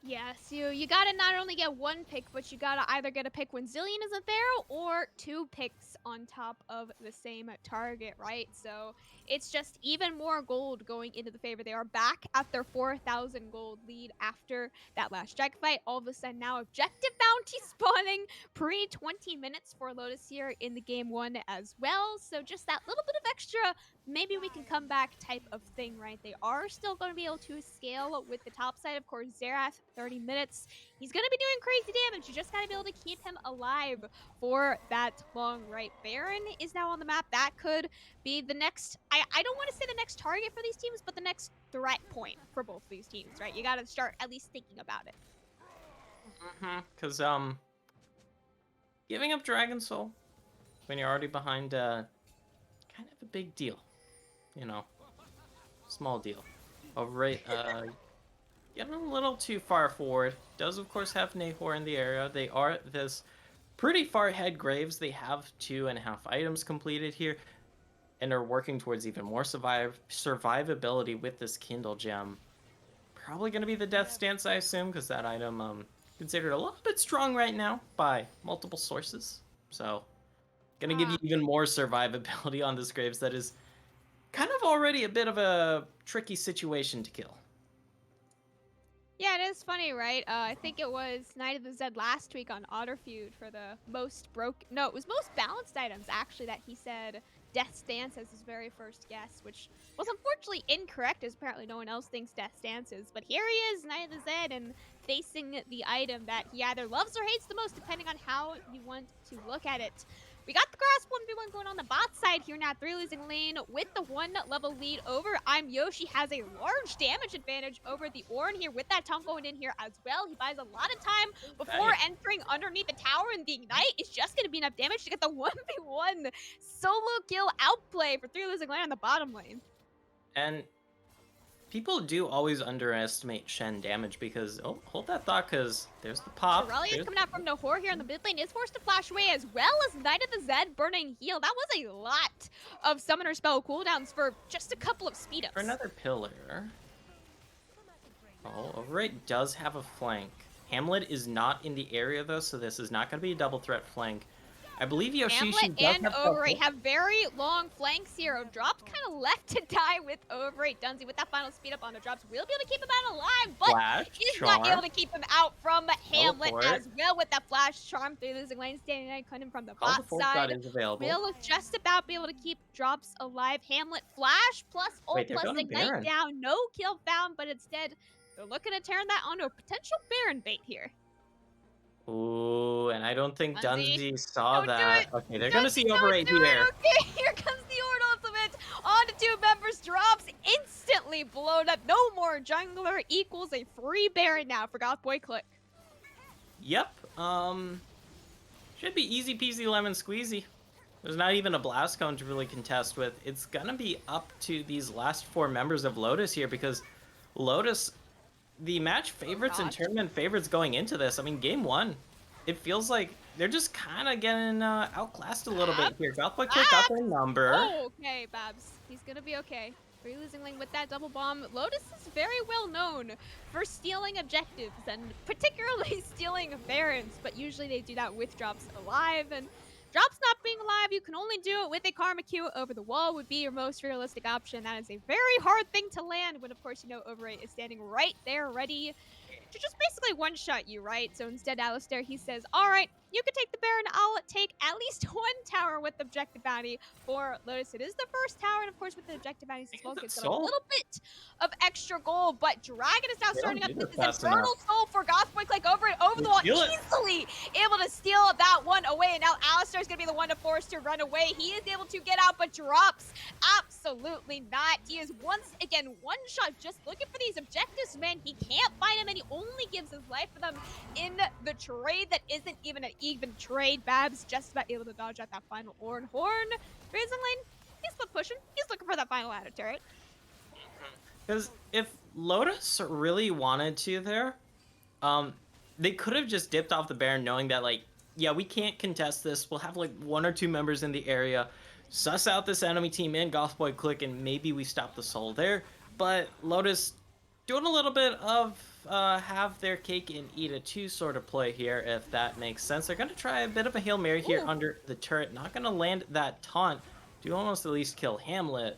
Speaker 3: Yes, you gotta not only get one pick, but you gotta either get a pick when Zillion isn't there, or two picks on top of the same target, right? So it's just even more gold going into the favor. They are back at their 4,000 gold lead after that last strike fight. All of a sudden now objective bounty spawning pre 20 minutes for Lotus here in the game one as well. So just that little bit of extra, maybe we can come back type of thing, right? They are still going to be able to scale with the top side. Of course, Xerath, 30 minutes. He's going to be doing crazy damage. You just got to be able to keep him alive for that long, right? Baron is now on the map. That could be the next, I don't want to say the next target for these teams, but the next threat point for both of these teams, right? You got to start at least thinking about it.
Speaker 7: Because, giving up Dragon Soul when you're already behind, kind of a big deal. You know, small deal. Alright, getting a little too far forward. Does, of course, have Nahor in the area. They are at this pretty far ahead Graves. They have 2.5 items completed here and are working towards even more survivability with this Kindle gem. Probably going to be the Death Stance, I assume, because that item considered a little bit strong right now by multiple sources. So, going to give you even more survivability on this Graves that is kind of already a bit of a tricky situation to kill.
Speaker 3: Yeah, it is funny, right? I think it was Night of the Zed last week on Otter Feud for the most no, it was most balanced items, actually, that he said Death Stance as his very first guess, which was unfortunately incorrect, as apparently no one else thinks Death Stance is. But here he is, Night of the Zed, and facing the item that he either loves or hates the most, depending on how you want to look at it. We got the Grasp 1v1 going on the bot side here now. 3 losing lane with the 1 level lead over I'm Yoshi. Has a large damage advantage over the Ornn here with that taunt going in here as well. He buys a lot of time before entering underneath the tower, and the Ignite is just going to be enough damage to get the 1v1 solo kill outplay for 3 losing lane on the bottom lane.
Speaker 7: And people do always underestimate Shen damage because, oh, hold that thought, because there's the pop.
Speaker 3: Aurelia coming out from Nahor here in the mid lane is forced to flash away, as well as Knight of the Zed burning heal. That was a lot of summoner spell cooldowns for just a couple of speed ups.
Speaker 7: For another pillar. Oh, Overrate does have a flank. Hamlet is not in the area though, so this is not going to be a double threat flank. I believe Yoshishi
Speaker 3: Hamlet
Speaker 7: does
Speaker 3: and
Speaker 7: have
Speaker 3: Overrate have very long flanks here. Drops kind of left to die with Overrate. Dunsey with that final speed up on the Drops will be able to keep him out alive, but
Speaker 7: Flash,
Speaker 3: he's
Speaker 7: charm.
Speaker 3: not able to keep him out from Hamlet
Speaker 7: for
Speaker 3: as
Speaker 7: it.
Speaker 3: well with that flash charm through losing lane, standing and cutting from the
Speaker 7: Call the
Speaker 3: bot
Speaker 7: full
Speaker 3: side.
Speaker 7: shot is available.
Speaker 3: Will just about be able to keep Drops alive. Hamlet flash plus ult
Speaker 7: Wait, they're
Speaker 3: plus
Speaker 7: going to
Speaker 3: ignite
Speaker 7: Baron.
Speaker 3: down. No kill found, but instead they're looking to turn that onto a potential Baron bait here.
Speaker 7: Ooh, and I don't think
Speaker 3: Dunsey,
Speaker 7: Dunsey saw
Speaker 3: don't do
Speaker 7: that.
Speaker 3: it.
Speaker 7: Okay, they're going to see
Speaker 3: Don't
Speaker 7: Overrate
Speaker 3: do it.
Speaker 7: here.
Speaker 3: Okay, here comes the Ornn ultimate. On to 2 members. Drops instantly blown up. No more jungler equals a free Baron now for Goth Boi Clique.
Speaker 7: Yep. Should be easy peasy lemon squeezy. There's not even a blast cone to really contest with. It's gonna be up to these last 4 members of Lotus here, because Lotus, the match favorites and tournament favorites going into this, I mean, game 1, it feels like they're just kind of getting outclassed a little bit here. Goth Boi Clique got their number.
Speaker 3: Oh, okay, Babs. He's gonna be okay. Free losing lane with that double bomb. Lotus is very well known for stealing objectives, and particularly stealing Barons, but usually they do that with Drops alive, and Drops not being alive, you can only do it with a Karma Q over the wall would be your most realistic option. That is a very hard thing to land when, of course, you know Overrate is standing right there ready to just basically one-shot you, right? So instead, Alistair, he says, all right, you can take the Baron. I'll take at least 1 tower with objective bounty for Lotus. It is the first tower, and of course, with the objective bounties as well, gets a little bit of extra gold, but Dragon is now starting up this Infernal Soul for Goth Boi Clique over the wall, easily able to steal that one away, and now Alistair's gonna be the one to force to run away. He is able to get out, but Drops absolutely not. He is once again one shot just looking for these objectives, man. He can't find them, and he only gives his life for them in the trade that isn't even an even trade. Babs just about able to dodge out that final Ornn. Horn, Raising Lane, he's still pushing. He's looking for that final ladder turret.
Speaker 7: Because if Lotus really wanted to there, they could have just dipped off the Baron knowing that, like, yeah, we can't contest this. We'll have, like, 1 or 2 members in the area, suss out this enemy team in Goth Boi Clique, and maybe we stop the soul there. But Lotus doing a little bit of have their cake and eat it too sort of play here, if that makes sense. They're going to try a bit of a Hail Mary here
Speaker 3: Ooh.
Speaker 7: under the turret. Not going to land that taunt. Do almost at least kill Hamlet.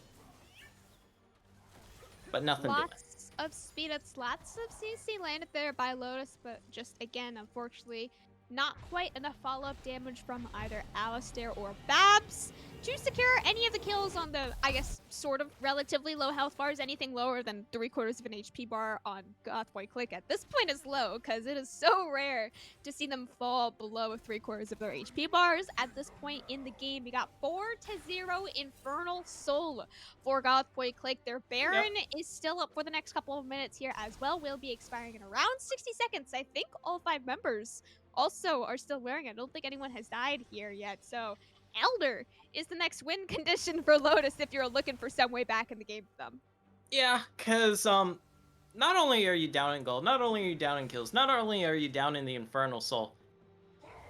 Speaker 7: But nothing doing.
Speaker 3: Lots of speed ups, lots of CC landed there by Lotus, but just again, unfortunately, not quite enough follow-up damage from either Alistair or Babs to secure any of the kills on the, I guess, sort of relatively low health bars. Anything lower than 3/4 of an HP bar on Goth Boi Clique at this point is low, because it is so rare to see them fall below 3/4 of their HP bars. At this point in the game, we got 4-0 Infernal Soul for Goth Boi Clique. Their Baron is still up for the next couple of minutes here as well. Will be expiring in around 60 seconds. I think all 5 members also are still wearing it. I don't think anyone has died here yet. So Elder is the next win condition for Lotus if you're looking for some way back in the game for them.
Speaker 7: Yeah, because not only are you down in gold, not only are you down in kills, not only are you down in the Infernal Soul,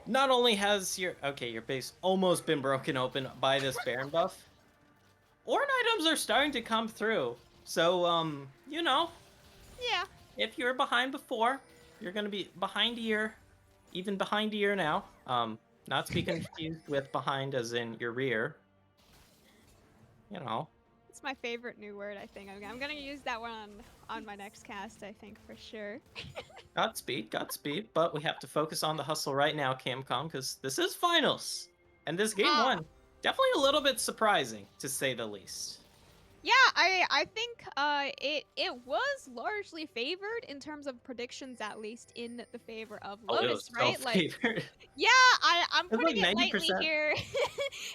Speaker 7: not only has your base almost been broken open by this Baron buff, Ornn items are starting to come through. So, you know,
Speaker 3: Yeah.
Speaker 7: if you were behind before, you're going to be behind here, even behind here now. Not to be confused with behind as in your rear. You know.
Speaker 3: It's my favorite new word, I think. I'm going to use that one on my next cast, I think, for sure.
Speaker 7: Godspeed. But we have to focus on the hustle right now, Camcom, because this is finals. And this game one, definitely a little bit surprising, to say the least.
Speaker 3: Yeah, I think it was largely favored in terms of predictions, at least in the favor of Lotus, right?
Speaker 7: Favored.
Speaker 3: Yeah, I'm
Speaker 7: It's
Speaker 3: putting
Speaker 7: like
Speaker 3: it lightly
Speaker 7: 90%.
Speaker 3: here.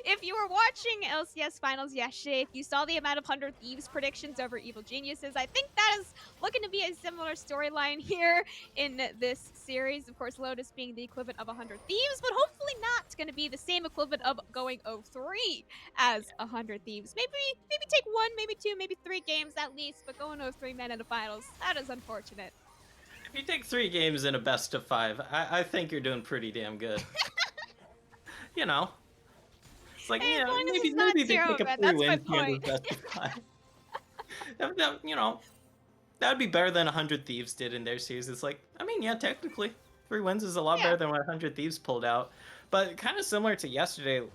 Speaker 3: If you were watching LCS finals yesterday, if you saw the amount of 100 Thieves predictions over Evil Geniuses, I think that is looking to be a similar storyline here in this series. Of course, Lotus being the equivalent of 100 Thieves, but hopefully not going to be the same equivalent of going 0-3 as 100 Thieves. Maybe take 1, maybe 2, maybe 3 games at least, but going 0-3 men in the finals, that is unfortunate.
Speaker 7: If you take 3 games in a best of 5, I think you're doing pretty damn good. You know. It's like,
Speaker 3: Hey,
Speaker 7: yeah,
Speaker 3: as long as
Speaker 7: maybe
Speaker 3: it's not
Speaker 7: they
Speaker 3: zero,
Speaker 7: pick up
Speaker 3: man,
Speaker 7: 3
Speaker 3: that's my
Speaker 7: wins here in
Speaker 3: point.
Speaker 7: the best of 5. You know, that'd be better than 100 Thieves did in their series. It's like, I mean, yeah, technically, 3 wins is a lot better than what 100 Thieves pulled out. But kind of similar to yesterday,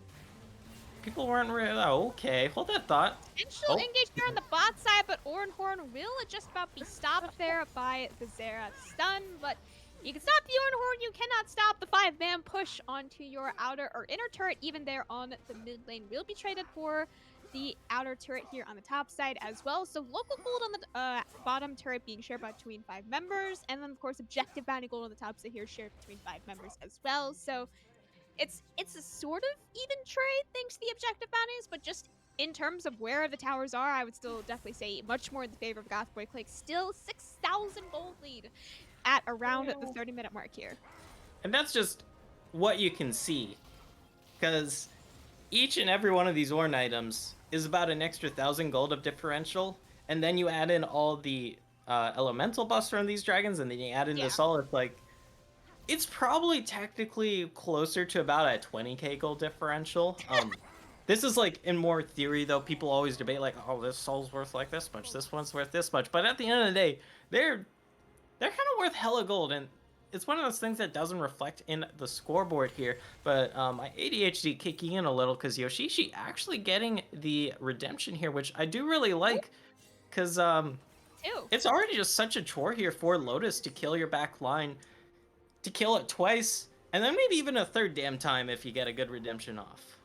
Speaker 7: people weren't really, okay, hold that thought.
Speaker 3: Potential engage here on the bot side, but Horn will just about be stopped there by the Xerath stun. But you can stop the Horn, you cannot stop the 5-man push onto your outer or inner turret, even there on the mid lane. Will be traded for the outer turret here on the top side as well. So local gold on the bottom turret being shared between 5 members, and then of course objective bounty gold on the top side here shared between 5 members as well. So it's a sort of even trade thanks to the objective bounties, but just in terms of where the towers are, I would still definitely say much more in the favor of Goth Boi Clique. Still 6,000 gold lead at around the 30-minute mark here.
Speaker 7: And that's just what you can see. Because each and every one of these Ornn items is about an extra 1,000 gold of differential. And then you add in all the elemental buffs from these dragons, and then you add in the solid, like, it's probably technically closer to about a 20k gold differential. This is like in more theory though. People always debate like, oh, this soul's worth like this much, this one's worth this much. But at the end of the day, they're kind of worth hella gold, and it's one of those things that doesn't reflect in the scoreboard here. But my ADHD kicking in a little because Yoshishi actually getting the redemption here, which I do really like, because it's already just such a chore here for Lotus to kill your back line. To kill it twice, and then maybe even a third damn time if you get a good redemption off.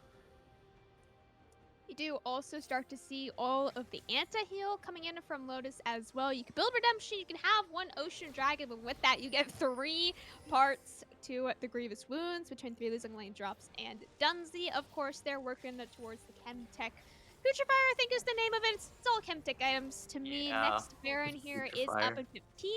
Speaker 3: You do also start to see all of the anti-heal coming in from Lotus as well. You can build redemption, you can have 1 Ocean Dragon, but with that you get 3 parts to the Grievous Wounds between 3 losing lane drops and Dunsey. Of course, they're working towards the Chemtech. Putrefier, I think, is the name of it. It's all Chemtech items to me. Next Baron here is up in 15.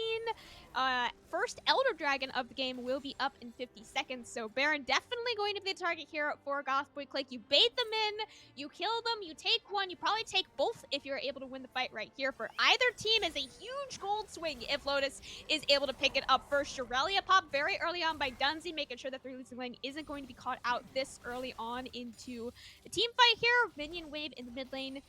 Speaker 3: First Elder Dragon of the game will be up in 50 seconds. So Baron definitely going to be the target here for Goth Boi Clique. You bait them in, you kill them, you take 1, you probably take both if you're able to win the fight right here. For either team is a huge gold swing if Lotus is able to pick it up first. Aurelia pop very early on by Dunsey, making sure that the losing lane isn't going to be caught out this early on into the team fight here. Minion wave in the mid lane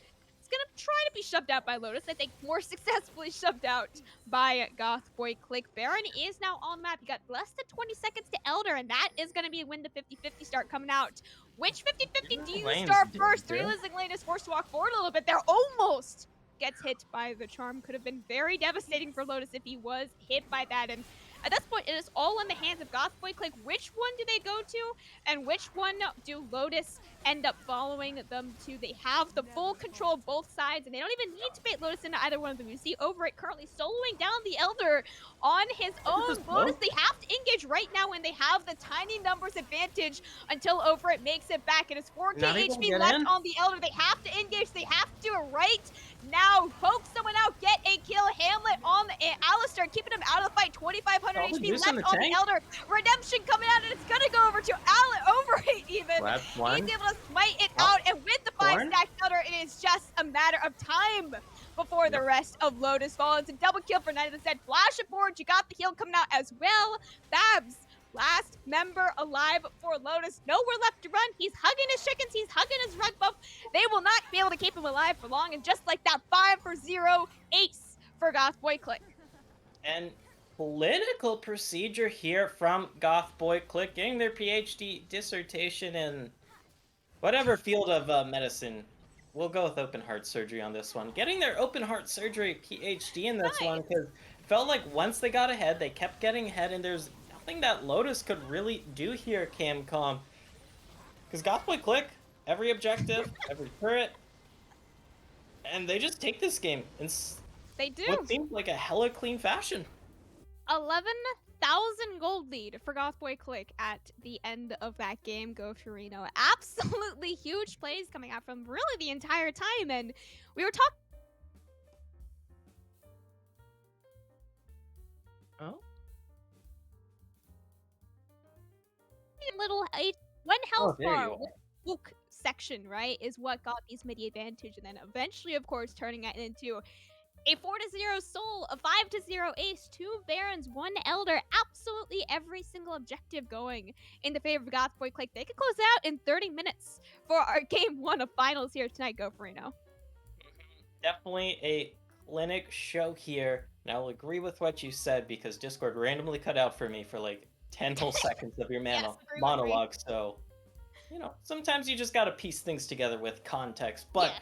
Speaker 3: It's gonna try to be shoved out by Lotus. I think more successfully shoved out by Goth Boi Clique. Baron is now on the map. You got less than 20 seconds to Elder, and that is gonna be when the 50-50 start coming out. Which 50-50 do you
Speaker 7: Lane's
Speaker 3: start
Speaker 7: doing
Speaker 3: first? 3
Speaker 7: good.
Speaker 3: losing lane is forced to walk forward a little bit. They're almost gets hit by the charm. Could have been very devastating for Lotus if he was hit by that. And at this point, it is all in the hands of Goth Boi Clique. Which one do they go to, and which one do Lotus end up following them to? They have the full control of both sides, and they don't even need to bait Lotus into either one of them. You see Overit currently soloing down the Elder on his own.
Speaker 7: this
Speaker 3: Lotus,
Speaker 7: smoke.
Speaker 3: they have to engage right now when they have the tiny numbers advantage until Overit makes it back. It is 4k
Speaker 7: Not able to
Speaker 3: HP
Speaker 7: get
Speaker 3: left
Speaker 7: in?
Speaker 3: on the Elder. They have to engage. They have to do it right now. Poke someone out. Get a kill. Hamlet on the Alistar, keeping him out of the fight. 2,500
Speaker 7: All the
Speaker 3: HP
Speaker 7: juice
Speaker 3: left
Speaker 7: in the
Speaker 3: on the
Speaker 7: tank?
Speaker 3: Elder. Redemption coming out, and it's gonna go over to Overhate even.
Speaker 7: That's
Speaker 3: He's
Speaker 7: one.
Speaker 3: able to smite it
Speaker 7: Oh,
Speaker 3: out, and with the 5
Speaker 7: Thorn?
Speaker 3: stack Elder, it is just a matter of time before the rest of Lotus falls. It's a double kill for Knight instead. Flash it forward. You got the heal coming out as well. Babs, last member alive for Lotus. Nowhere left to run. He's hugging his chickens. He's hugging his rug buff. They will not be able to keep him alive for long. And just like that, 5-for-0 ace for Goth Boi Clique.
Speaker 7: And political procedure here from Goth Boi Clique, getting their PhD dissertation in whatever field of medicine. We'll go with open heart surgery on this one. Getting their open heart surgery PhD in this one, because felt like once they got ahead, they kept getting ahead, and there's nothing that Lotus could really do here, Camcom. Because Goth Boi Clique, every objective, every turret, and they just take this game in
Speaker 3: They do.
Speaker 7: what seems like a hella clean fashion.
Speaker 3: 11,000 gold lead for Goth Boi Clique at the end of that game. Go Fiorino. Absolutely huge plays coming out from really the entire time. And we were talking
Speaker 7: Oh?
Speaker 3: little one health
Speaker 7: there you
Speaker 3: bar
Speaker 7: are.
Speaker 3: with book section, right, is what got these midi advantage, and then eventually, of course, turning it into a 4-0 soul, a 5-0 ace, 2 barons, 1 elder, absolutely every single objective going in the favor of Goth Boi Clique. They could close it out in 30 minutes for our game 1 of finals here tonight. Go Farino.
Speaker 7: Definitely a clinic show here. And I'll agree with what you said, because Discord randomly cut out for me for like 10 whole seconds of your
Speaker 3: Yes, very agree.
Speaker 7: monologue. So, you know, sometimes you just gotta piece things together with context. But
Speaker 3: Yes.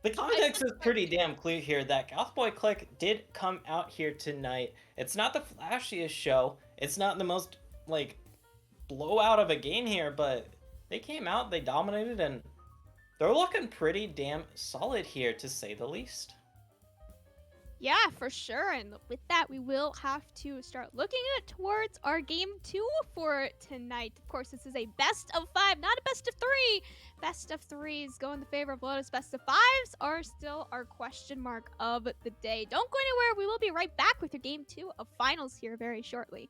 Speaker 7: the context is pretty damn clear here that Goth Boi Clique did come out here tonight. It's not the flashiest show. It's not the most, like, blowout of a game here, but they came out, they dominated, and they're looking pretty damn solid here, to say the least.
Speaker 3: Yeah, for sure. And with that, we will have to start looking at towards our game 2 for tonight. Of course, this is a best of 5, not a best of 3. Best of 3s go in the favor of Lotus. Best of 5s are still our question mark of the day. Don't go anywhere. We will be right back with your game 2 of finals here very shortly.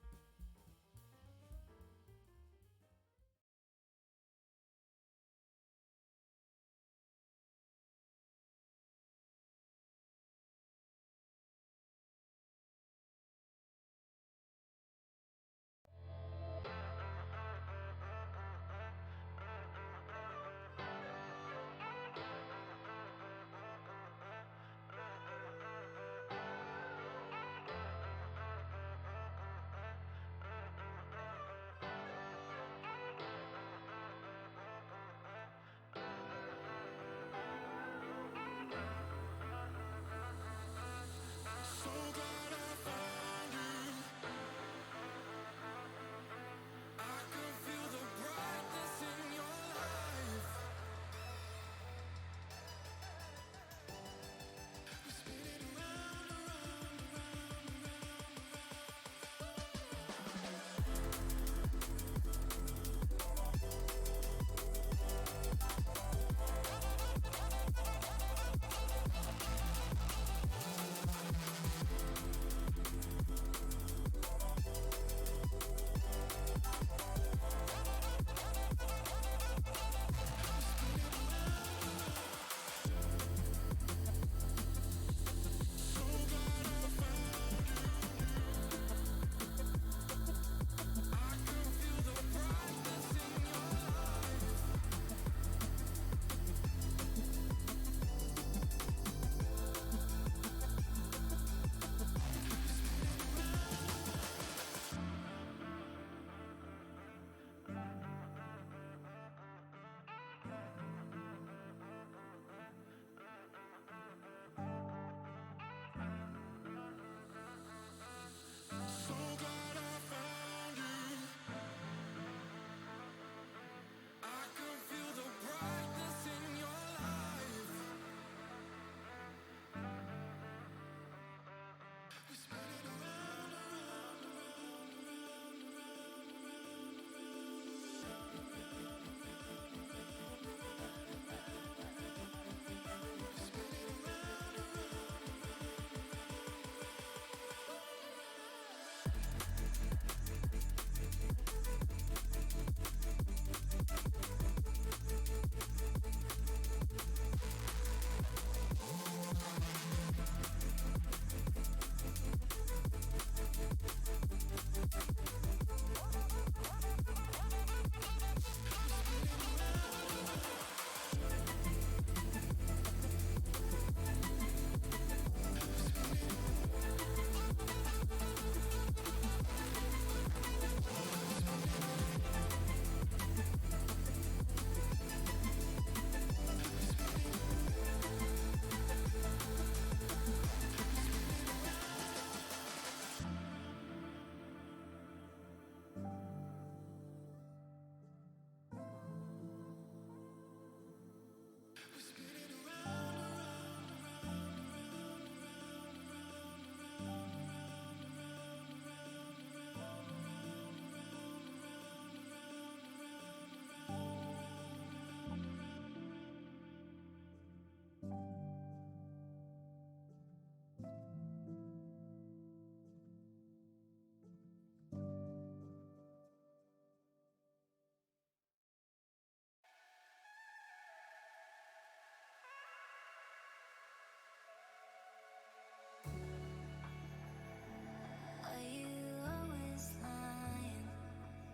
Speaker 6: Are you always lying,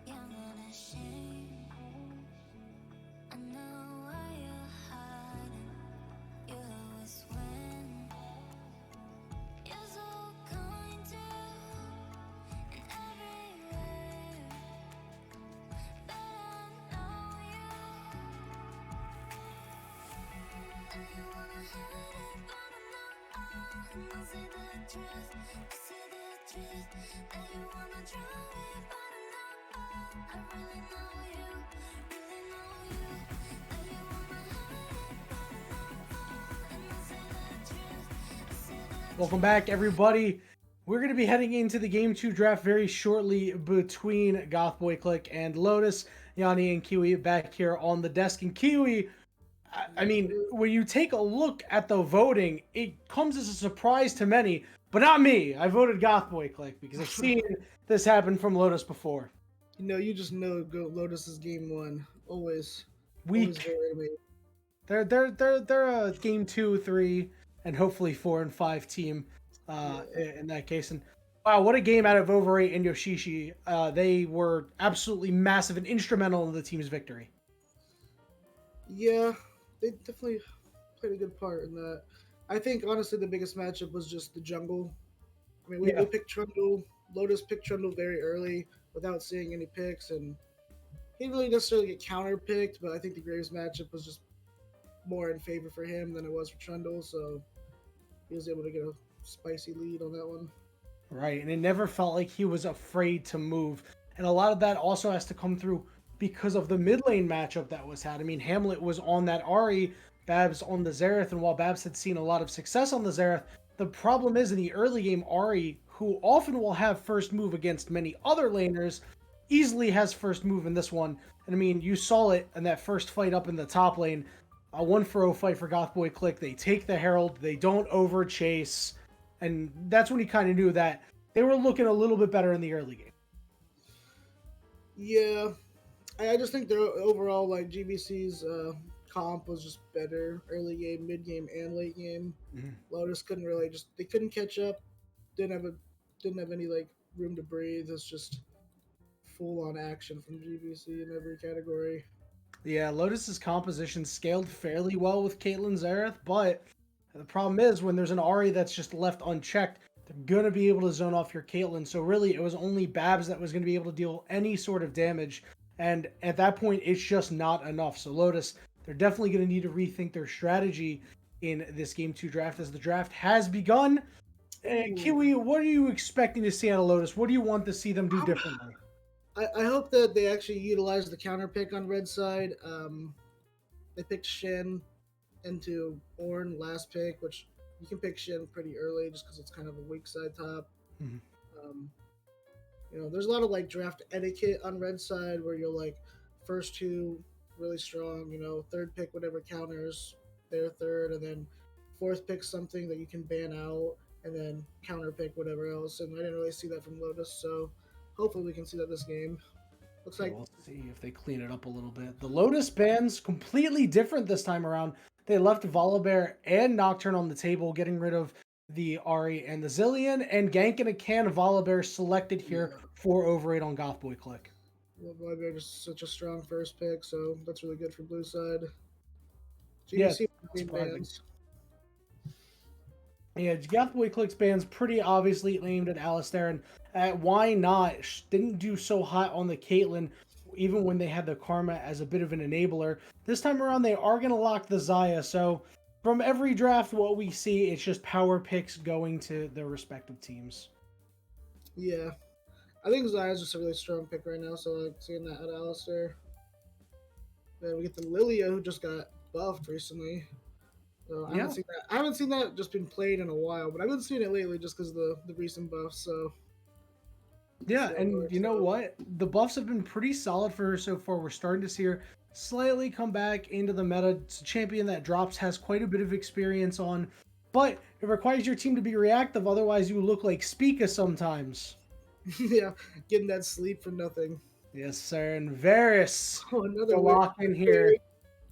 Speaker 6: young and ashamed? I know why you're hiding. You always win. You're so kind to in every way, but I know you. And you wanna hide it, but I know. And I'll say the truth, say the truth. That you wanna drown me, but I know. I really know you, really know you. That you wanna hide it, but I know. And I'll say the truth, say the
Speaker 4: Welcome back, everybody. We're going to be heading into the Game 2 draft very shortly between Goth Boi Clique and Lotus. Yanni and Kiwi back here on the desk. And Kiwi, I mean, when you take a look at the voting, it comes as a surprise to many, but not me. I voted Goth Boi Clique because I've seen this happen from Lotus before.
Speaker 5: You know, you just know Lotus is game one. Always. Always
Speaker 4: Weak.
Speaker 5: very ready
Speaker 4: They're a game 2, 3, and hopefully 4 and 5 team in that case. And wow, what a game out of Overrate and Yoshishi. They were absolutely massive and instrumental in the team's victory.
Speaker 5: Yeah, they definitely played a good part in that. I think honestly the biggest matchup was just the jungle. I mean, we picked Trundle. Lotus picked Trundle very early without seeing any picks, and he didn't really necessarily get counter picked. But I think the Graves matchup was just more in favor for him than it was for Trundle, so he was able to get a spicy lead on that one.
Speaker 4: Right, and it never felt like he was afraid to move. And a lot of that also has to come through because of the mid lane matchup that was had. I mean, Hamlet was on that Ahri, Babs on the Xerath, and while Babs had seen a lot of success on the Xerath, the problem is in the early game, Ahri, who often will have first move against many other laners, easily has first move in this one. And I mean, you saw it in that first fight up in the top lane. A 1-for-0 fight for Goth Boi Clique. They take the Herald, they don't over chase, and that's when you kind of knew that they were looking a little bit better in the early game.
Speaker 5: Yeah, I just think their overall like GBC's comp was just better early game, mid game, and late game.
Speaker 4: Mhm.
Speaker 5: Lotus couldn't really they couldn't catch up. Didn't have any like room to breathe. It's just full on action from GBC in every category.
Speaker 4: Yeah, Lotus's composition scaled fairly well with Caitlyn Xerath, but the problem is when there's an Ahri that's just left unchecked, they're going to be able to zone off your Caitlyn. So really, it was only Babs that was going to be able to deal any sort of damage. And at that point, it's just not enough. So Lotus, they're definitely going to need to rethink their strategy in this Game 2 draft as the draft has begun. Kiwi, what are you expecting to see out of Lotus? What do you want to see them do differently?
Speaker 5: I hope that they actually utilize the counter pick on red side. They picked Shen into Ornn last pick, which you can pick Shin pretty early just because it's kind of a weak side top.
Speaker 4: Mhm.
Speaker 5: There's a lot of like draft etiquette on red side where you'll like first two really strong, third pick whatever counters their third, and then fourth pick something that you can ban out, and then counter pick whatever else. And I didn't really see that from Lotus, so hopefully we can see that this game. Looks
Speaker 4: So
Speaker 5: like
Speaker 4: we'll see if they clean it up a little bit. The Lotus ban's completely different this time around. They left Volibear and Nocturne on the table, getting rid of the Ari and the Zillion, and Gank and a can Volibear selected here for overraid on Goth Boi Clique.
Speaker 5: Volibear just such a strong first pick, so that's really good for blue side.
Speaker 4: Yeah,
Speaker 5: GBC
Speaker 4: not
Speaker 5: green
Speaker 4: surprising.
Speaker 5: bans.
Speaker 4: Yeah, Goth Boi Clique's ban's pretty obviously aimed at Alistair, and why not? Didn't do so hot on the Caitlyn, even when they had the Karma as a bit of an enabler. This time around, they are going to lock the Xayah, so from every draft, what we see, it's just power picks going to their respective teams.
Speaker 5: Yeah. I think Xayah's just a really strong pick right now, so I like seeing that at Alistair. Then we get the Lilia, who just got buffed recently. So I haven't seen that. I haven't seen that just been played in a while, but I've been seeing it lately just because of the recent buffs. So
Speaker 4: Yeah,
Speaker 5: so
Speaker 4: and
Speaker 5: works
Speaker 4: you know
Speaker 5: out.
Speaker 4: what? The buffs have been pretty solid for her so far. We're starting to see her slightly come back into the meta. It's a champion that Drops has quite a bit of experience on, but it requires your team to be reactive. Otherwise, you look like Spica sometimes.
Speaker 5: Yeah, getting that sleep for nothing.
Speaker 4: Yes, sir. And Varus,
Speaker 5: Oh, another
Speaker 4: the
Speaker 5: weird.
Speaker 4: lock in here.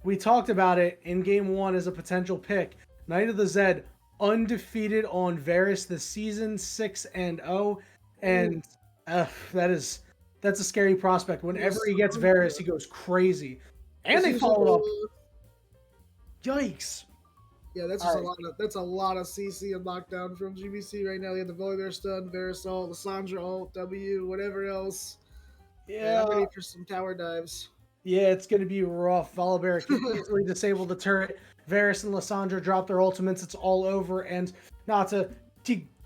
Speaker 4: We talked about it in game one as a potential pick. Knight of the Zed, undefeated on Varus this season, 6-0, and that's a scary prospect. Whenever he gets Varus, he goes crazy, and they followed up. Yikes!
Speaker 5: Yeah, that's just a lot of CC and lockdown from GBC right now. They have the Volibear stun, Varus ult, Lissandra ult, W, whatever else.
Speaker 4: Yeah,
Speaker 5: I'm ready for some tower dives.
Speaker 4: yeah, it's gonna be rough. Volibear can easily disable the turret. Varus and Lissandra drop their ultimates. It's all over. And not to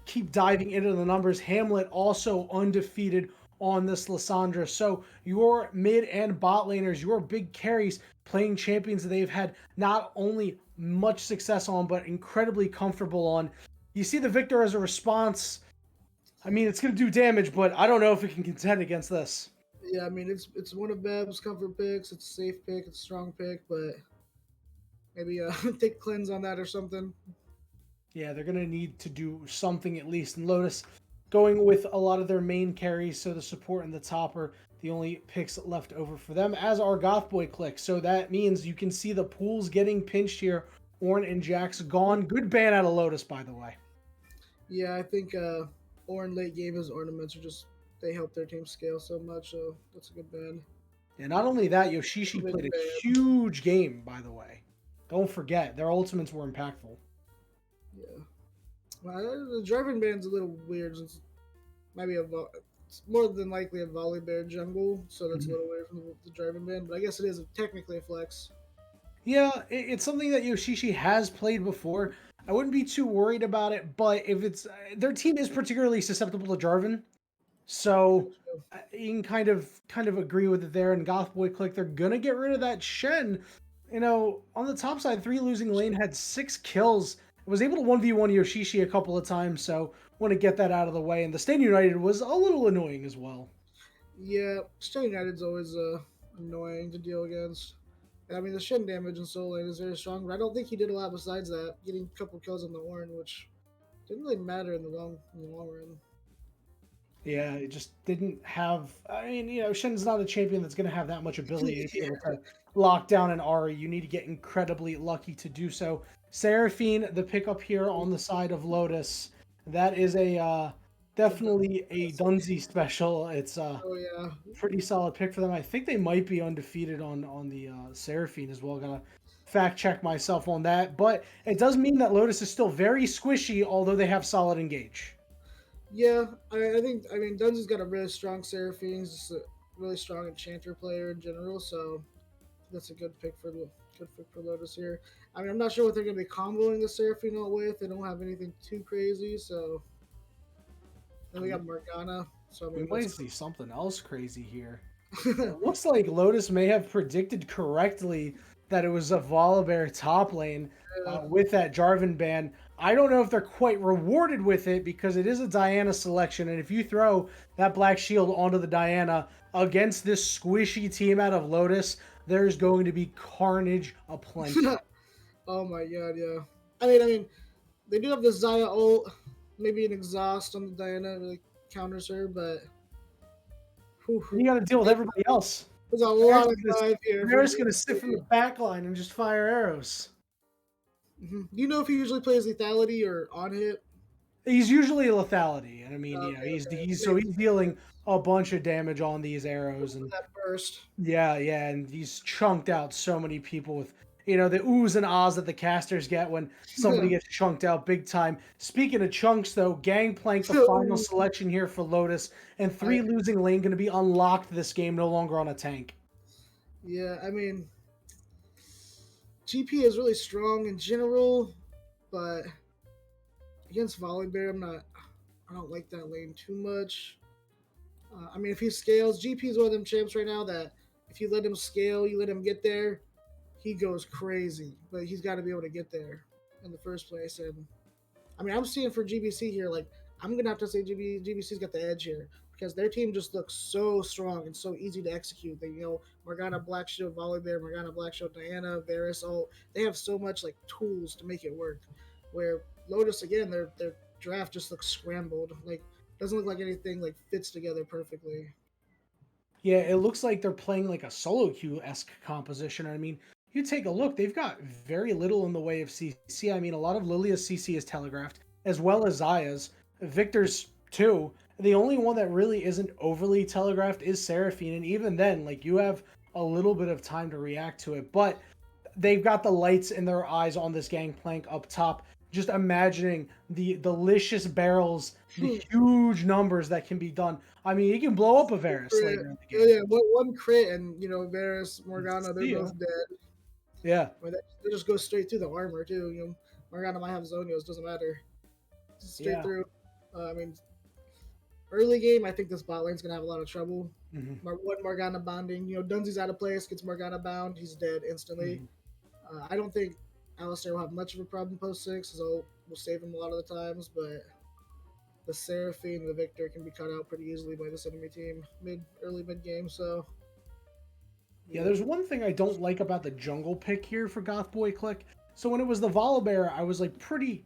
Speaker 4: keep diving into the numbers, Hamlet also undefeated on this Lissandra. So your mid and bot laners, your big carries, playing champions that they've had not only much success on, but incredibly comfortable on. You see the Victor as a response. I mean, it's going to do damage, but I don't know if it can contend against this.
Speaker 5: Yeah, I mean it's one of Bev's comfort picks. It's a safe pick. It's a strong pick, but maybe take cleanse on that or something.
Speaker 4: Yeah, they're going to need to do something at least. And Lotus going with a lot of their main carries, so the support and the top are the only picks left over for them, as are Goth Boi Clique. So that means you can see the pools getting pinched here. Ornn and Jax gone. Good ban out of Lotus, by the way.
Speaker 5: Yeah, I think Ornn late game, his ornaments are just, they help their team scale so much, so that's a good ban.
Speaker 4: And not only that, Yoshishi played a huge game, by the way. Don't forget, their ultimates were impactful.
Speaker 5: Yeah. Well, the driving ban's a little weird. It's maybe it's more than likely a Volibear jungle, so that's a little weird from the driving ban, but I guess it is technically a flex.
Speaker 4: Yeah, it's something that Yoshishi has played before. I wouldn't be too worried about it, but if it's their team is particularly susceptible to Jarvan, so you can kind of agree with it there. And Goth Boi Clique, they're gonna get rid of that Shen. You know, on the top side, 3 losing lane had 6 kills. Was able to 1v1 Yoshishi a couple of times, so want to get that out of the way. And the Stay United was a little annoying as well.
Speaker 5: Yeah, Stay United's always annoying to deal against. I mean, the Shen damage in Soul Lane is very strong, but I don't think he did a lot besides that. Getting a couple kills on the Ornn, which didn't really matter in the long run.
Speaker 4: Yeah, it just didn't have. I mean, you know, Shen's not a champion that's going to have that much ability to be able to lock down an Ari. You need to get incredibly lucky to do so. Seraphine, the pickup here on the side of Lotus. That is a definitely a Dunzy special. It's pretty solid pick for them. I think they might be undefeated on the Seraphine as well. Gotta fact check myself on that, but it does mean that Lotus is still very squishy, although they have solid engage.
Speaker 5: Yeah, I mean Dunzy's got a really strong Seraphine. He's just a really strong enchanter player in general, so that's a good pick for Lotus here. I mean, I'm not sure what they're going to be comboing the Seraphine ult with. They don't have anything too crazy, so. Then we got Morgana. So
Speaker 4: we might see something else crazy here. It looks like Lotus may have predicted correctly that it was a Volibear top lane with that Jarvan ban. I don't know if they're quite rewarded with it because it is a Diana selection, and if you throw that Black Shield onto the Diana against this squishy team out of Lotus, there's going to be carnage aplenty.
Speaker 5: Oh my god, yeah. I mean, they do have the Zaya ult, maybe an exhaust on the Diana really counters her, but
Speaker 4: You got to deal with everybody else.
Speaker 5: there's a lot of dive here.
Speaker 4: They're just going to sit from the back line and just fire arrows.
Speaker 5: Do you know if he usually plays lethality or on hit?
Speaker 4: He's usually lethality, and I mean,
Speaker 5: Okay,
Speaker 4: he's
Speaker 5: okay.
Speaker 4: he's so he's dealing a bunch of damage on these arrows, and
Speaker 5: That burst.
Speaker 4: yeah, and he's chunked out so many people with the oohs and ahs that the casters get when somebody gets chunked out big time. Speaking of chunks, though, Gangplank, the final selection here for Lotus, and 3 losing lane going to be unlocked this game, no longer on a tank.
Speaker 5: Yeah, I mean, GP is really strong in general, but against Volibear, I don't like that lane too much. I mean, if he scales, GP is one of them champs right now that if you let him scale, you let him get there, he goes crazy. But he's got to be able to get there in the first place. And I mean, I'm seeing for GBC here, like, I'm gonna have to say GBC's got the edge here because their team just looks so strong and so easy to execute. They, Morgana, Black Shield, Volibear, Morgana, Black Shield, Diana, Varus, all they have so much like tools to make it work. Where Lotus again, their draft just looks scrambled. Like, doesn't look like anything like fits together perfectly.
Speaker 4: Yeah, it looks like they're playing like a solo queue-esque composition. I mean, you take a look, they've got very little in the way of CC. I mean, a lot of Lilia's CC is telegraphed, as well as Zaya's. Victor's too. The only one that really isn't overly telegraphed is Seraphine, and even then, like, you have a little bit of time to react to it, but they've got the lights in their eyes on this Gangplank up top. Just imagining the delicious barrels, the huge numbers that can be done. I mean, he can blow up a Varus later in the game.
Speaker 5: Yeah, one crit and Varus, Morgana, they're both dead.
Speaker 4: Yeah.
Speaker 5: Or they just go straight through the armor too. Morgana might have Zonios, doesn't matter. Straight through. I mean, early game, I think this bot lane's gonna have a lot of trouble. One Morgana bonding, Dunzy's out of place, gets Morgana bound, he's dead instantly. I don't think Alistar will have much of a problem post 6, because we'll save him a lot of the times, but the Seraphine and the Victor can be cut out pretty easily by this enemy team early mid game. So
Speaker 4: yeah, there's one thing I don't like about the jungle pick here for Goth Boi Clique. So when it was the Volibear, I was like pretty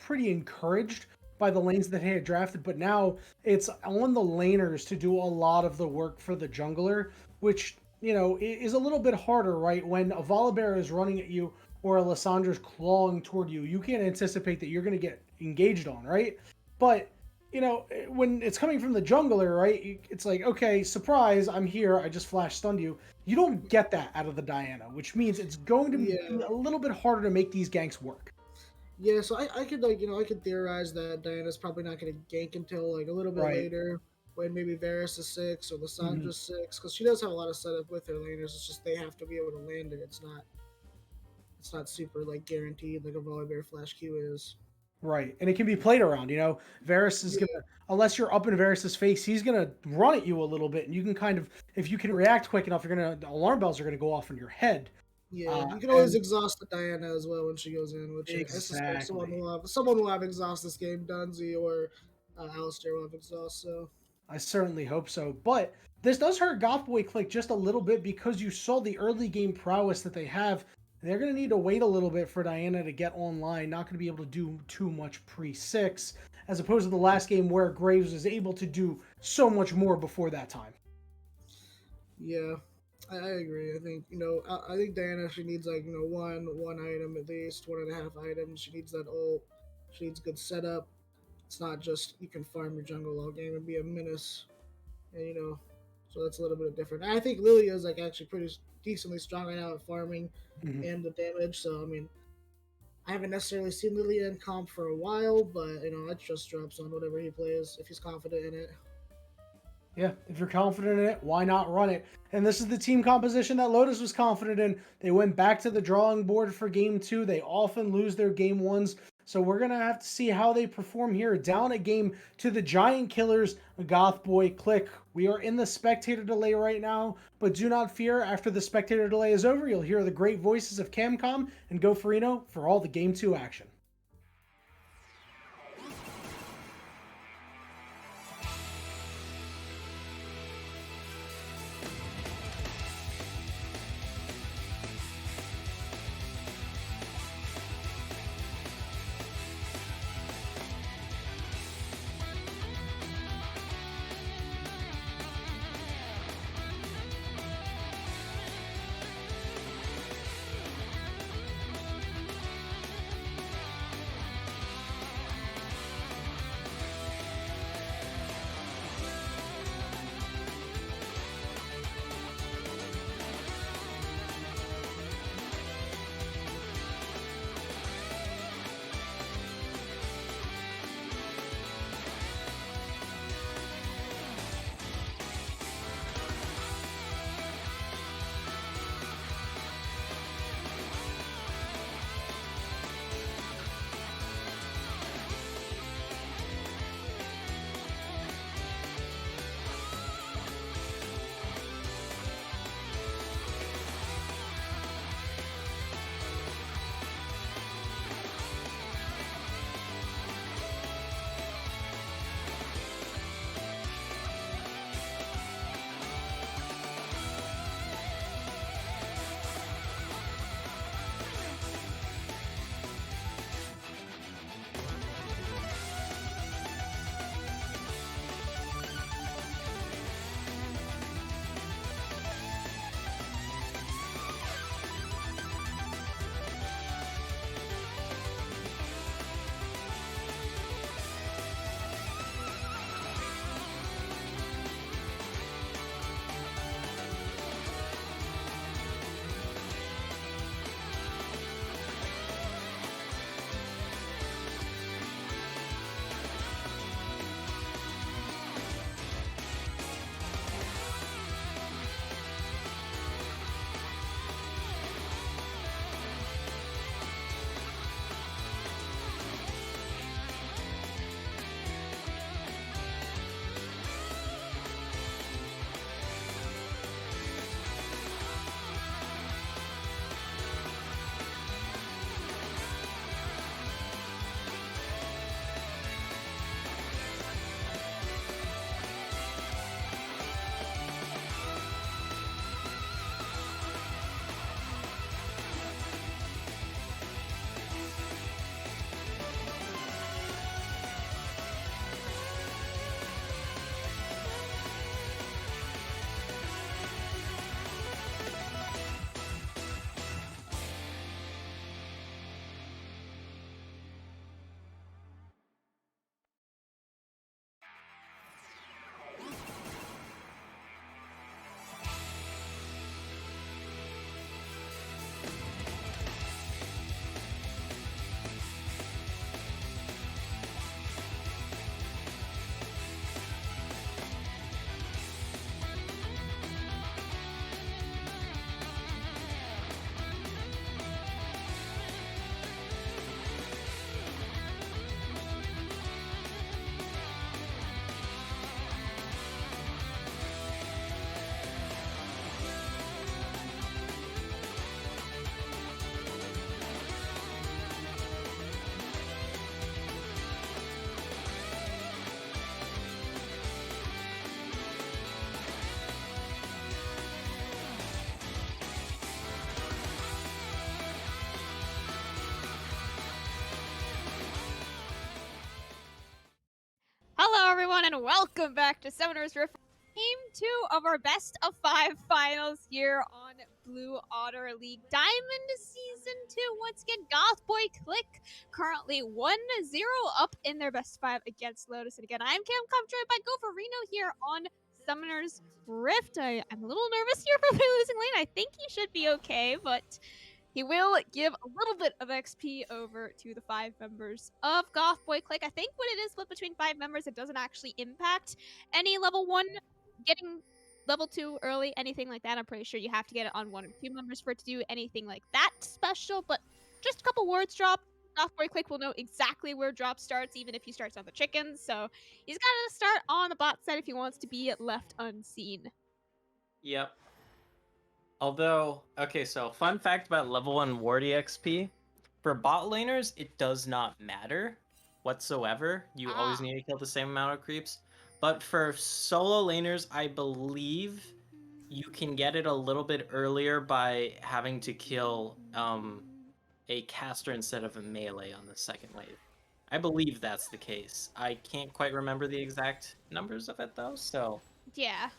Speaker 4: encouraged by the lanes that he had drafted, but now it's on the laners to do a lot of the work for the jungler, which is a little bit harder, right? When a Volibear is running at you or a Lyssandra's clawing toward you, you can't anticipate that you're going to get engaged on, right? But when it's coming from the jungler, right, it's like, okay, surprise, I'm here, I just flash stunned you. You don't get that out of the Diana, which means it's going to be a little bit harder to make these ganks work.
Speaker 5: Yeah, so I could I could theorize that Diana's probably not going to gank until like a little bit later, when maybe Varus is 6 or Lyssandra's 6, because she does have a lot of setup with her laners. It's just they have to be able to land it. It's not super like guaranteed like a Volibear flash Q is.
Speaker 4: Right, and it can be played around. Varus is gonna, unless you're up in Varus's face, he's gonna run at you a little bit, and you can kind of, if you can react quick enough, the alarm bells are gonna go off in your head.
Speaker 5: Yeah, you can always exhaust the Diana as well when she goes in, which
Speaker 4: exactly.
Speaker 5: I suspect someone will have exhaust this game. Dunzy or Alistar will have exhaust. So
Speaker 4: I certainly hope so. But this does hurt Goth Boi Clique just a little bit because you saw the early game prowess that they have. They're going to need to wait a little bit for Diana to get online. Not going to be able to do too much pre-6, as opposed to the last game where Graves was able to do so much more before that time.
Speaker 5: Yeah, I agree. I think, I think Diana, she needs like, one item at least, 1.5 items. She needs that ult. She needs good setup. It's not just you can farm your jungle all game and be a menace. And, so that's a little bit different. I think Lilia is like actually pretty decently strong right now at farming and the damage. So, I mean, I haven't necessarily seen Lilia in comp for a while, but, I trust drops on whatever he plays if he's confident in it.
Speaker 4: Yeah, if you're confident in it, why not run it? And this is the team composition that Lotus was confident in. They went back to the drawing board for game 2. They often lose their game 1s. So we're going to have to see how they perform here. Down a game to the Giant Killers, Goth Boi Clique. We are in the spectator delay right now, but do not fear. After the spectator delay is over, you'll hear the great voices of Camcom and Goferino for all the game 2 action.
Speaker 3: everyone, and welcome back to Summoner's Rift. Game 2 of our best of 5 finals here on Blue Otter League Diamond Season 2. Once again, Goth Boi Clique currently 1-0 up in their best 5 against Lotus. And again, I'm Cam Cobb, joined by Gopherino here on Summoner's Rift. I'm a little nervous here for my losing lane. I think he should be okay, but he will give a little bit of XP over to the 5 members of Goth Boi Clique. I think when it is split between 5 members, it doesn't actually impact any level 1 getting level 2 early, anything like that. I'm pretty sure you have to get it on 1 or 2 members for it to do anything like that special, but just a couple wards drop. Goth Boi Clique will know exactly where drop starts, even if he starts on the chickens, so he's got to start on the bot side if he wants to be left unseen.
Speaker 7: Yep. Although, okay, so fun fact about level 1 ward EXP. For bot laners, it does not matter whatsoever. You always need to kill the same amount of creeps. But for solo laners, I believe you can get it a little bit earlier by having to kill a caster instead of a melee on the second wave. I believe that's the case. I can't quite remember the exact numbers of it though, so...
Speaker 3: Yeah.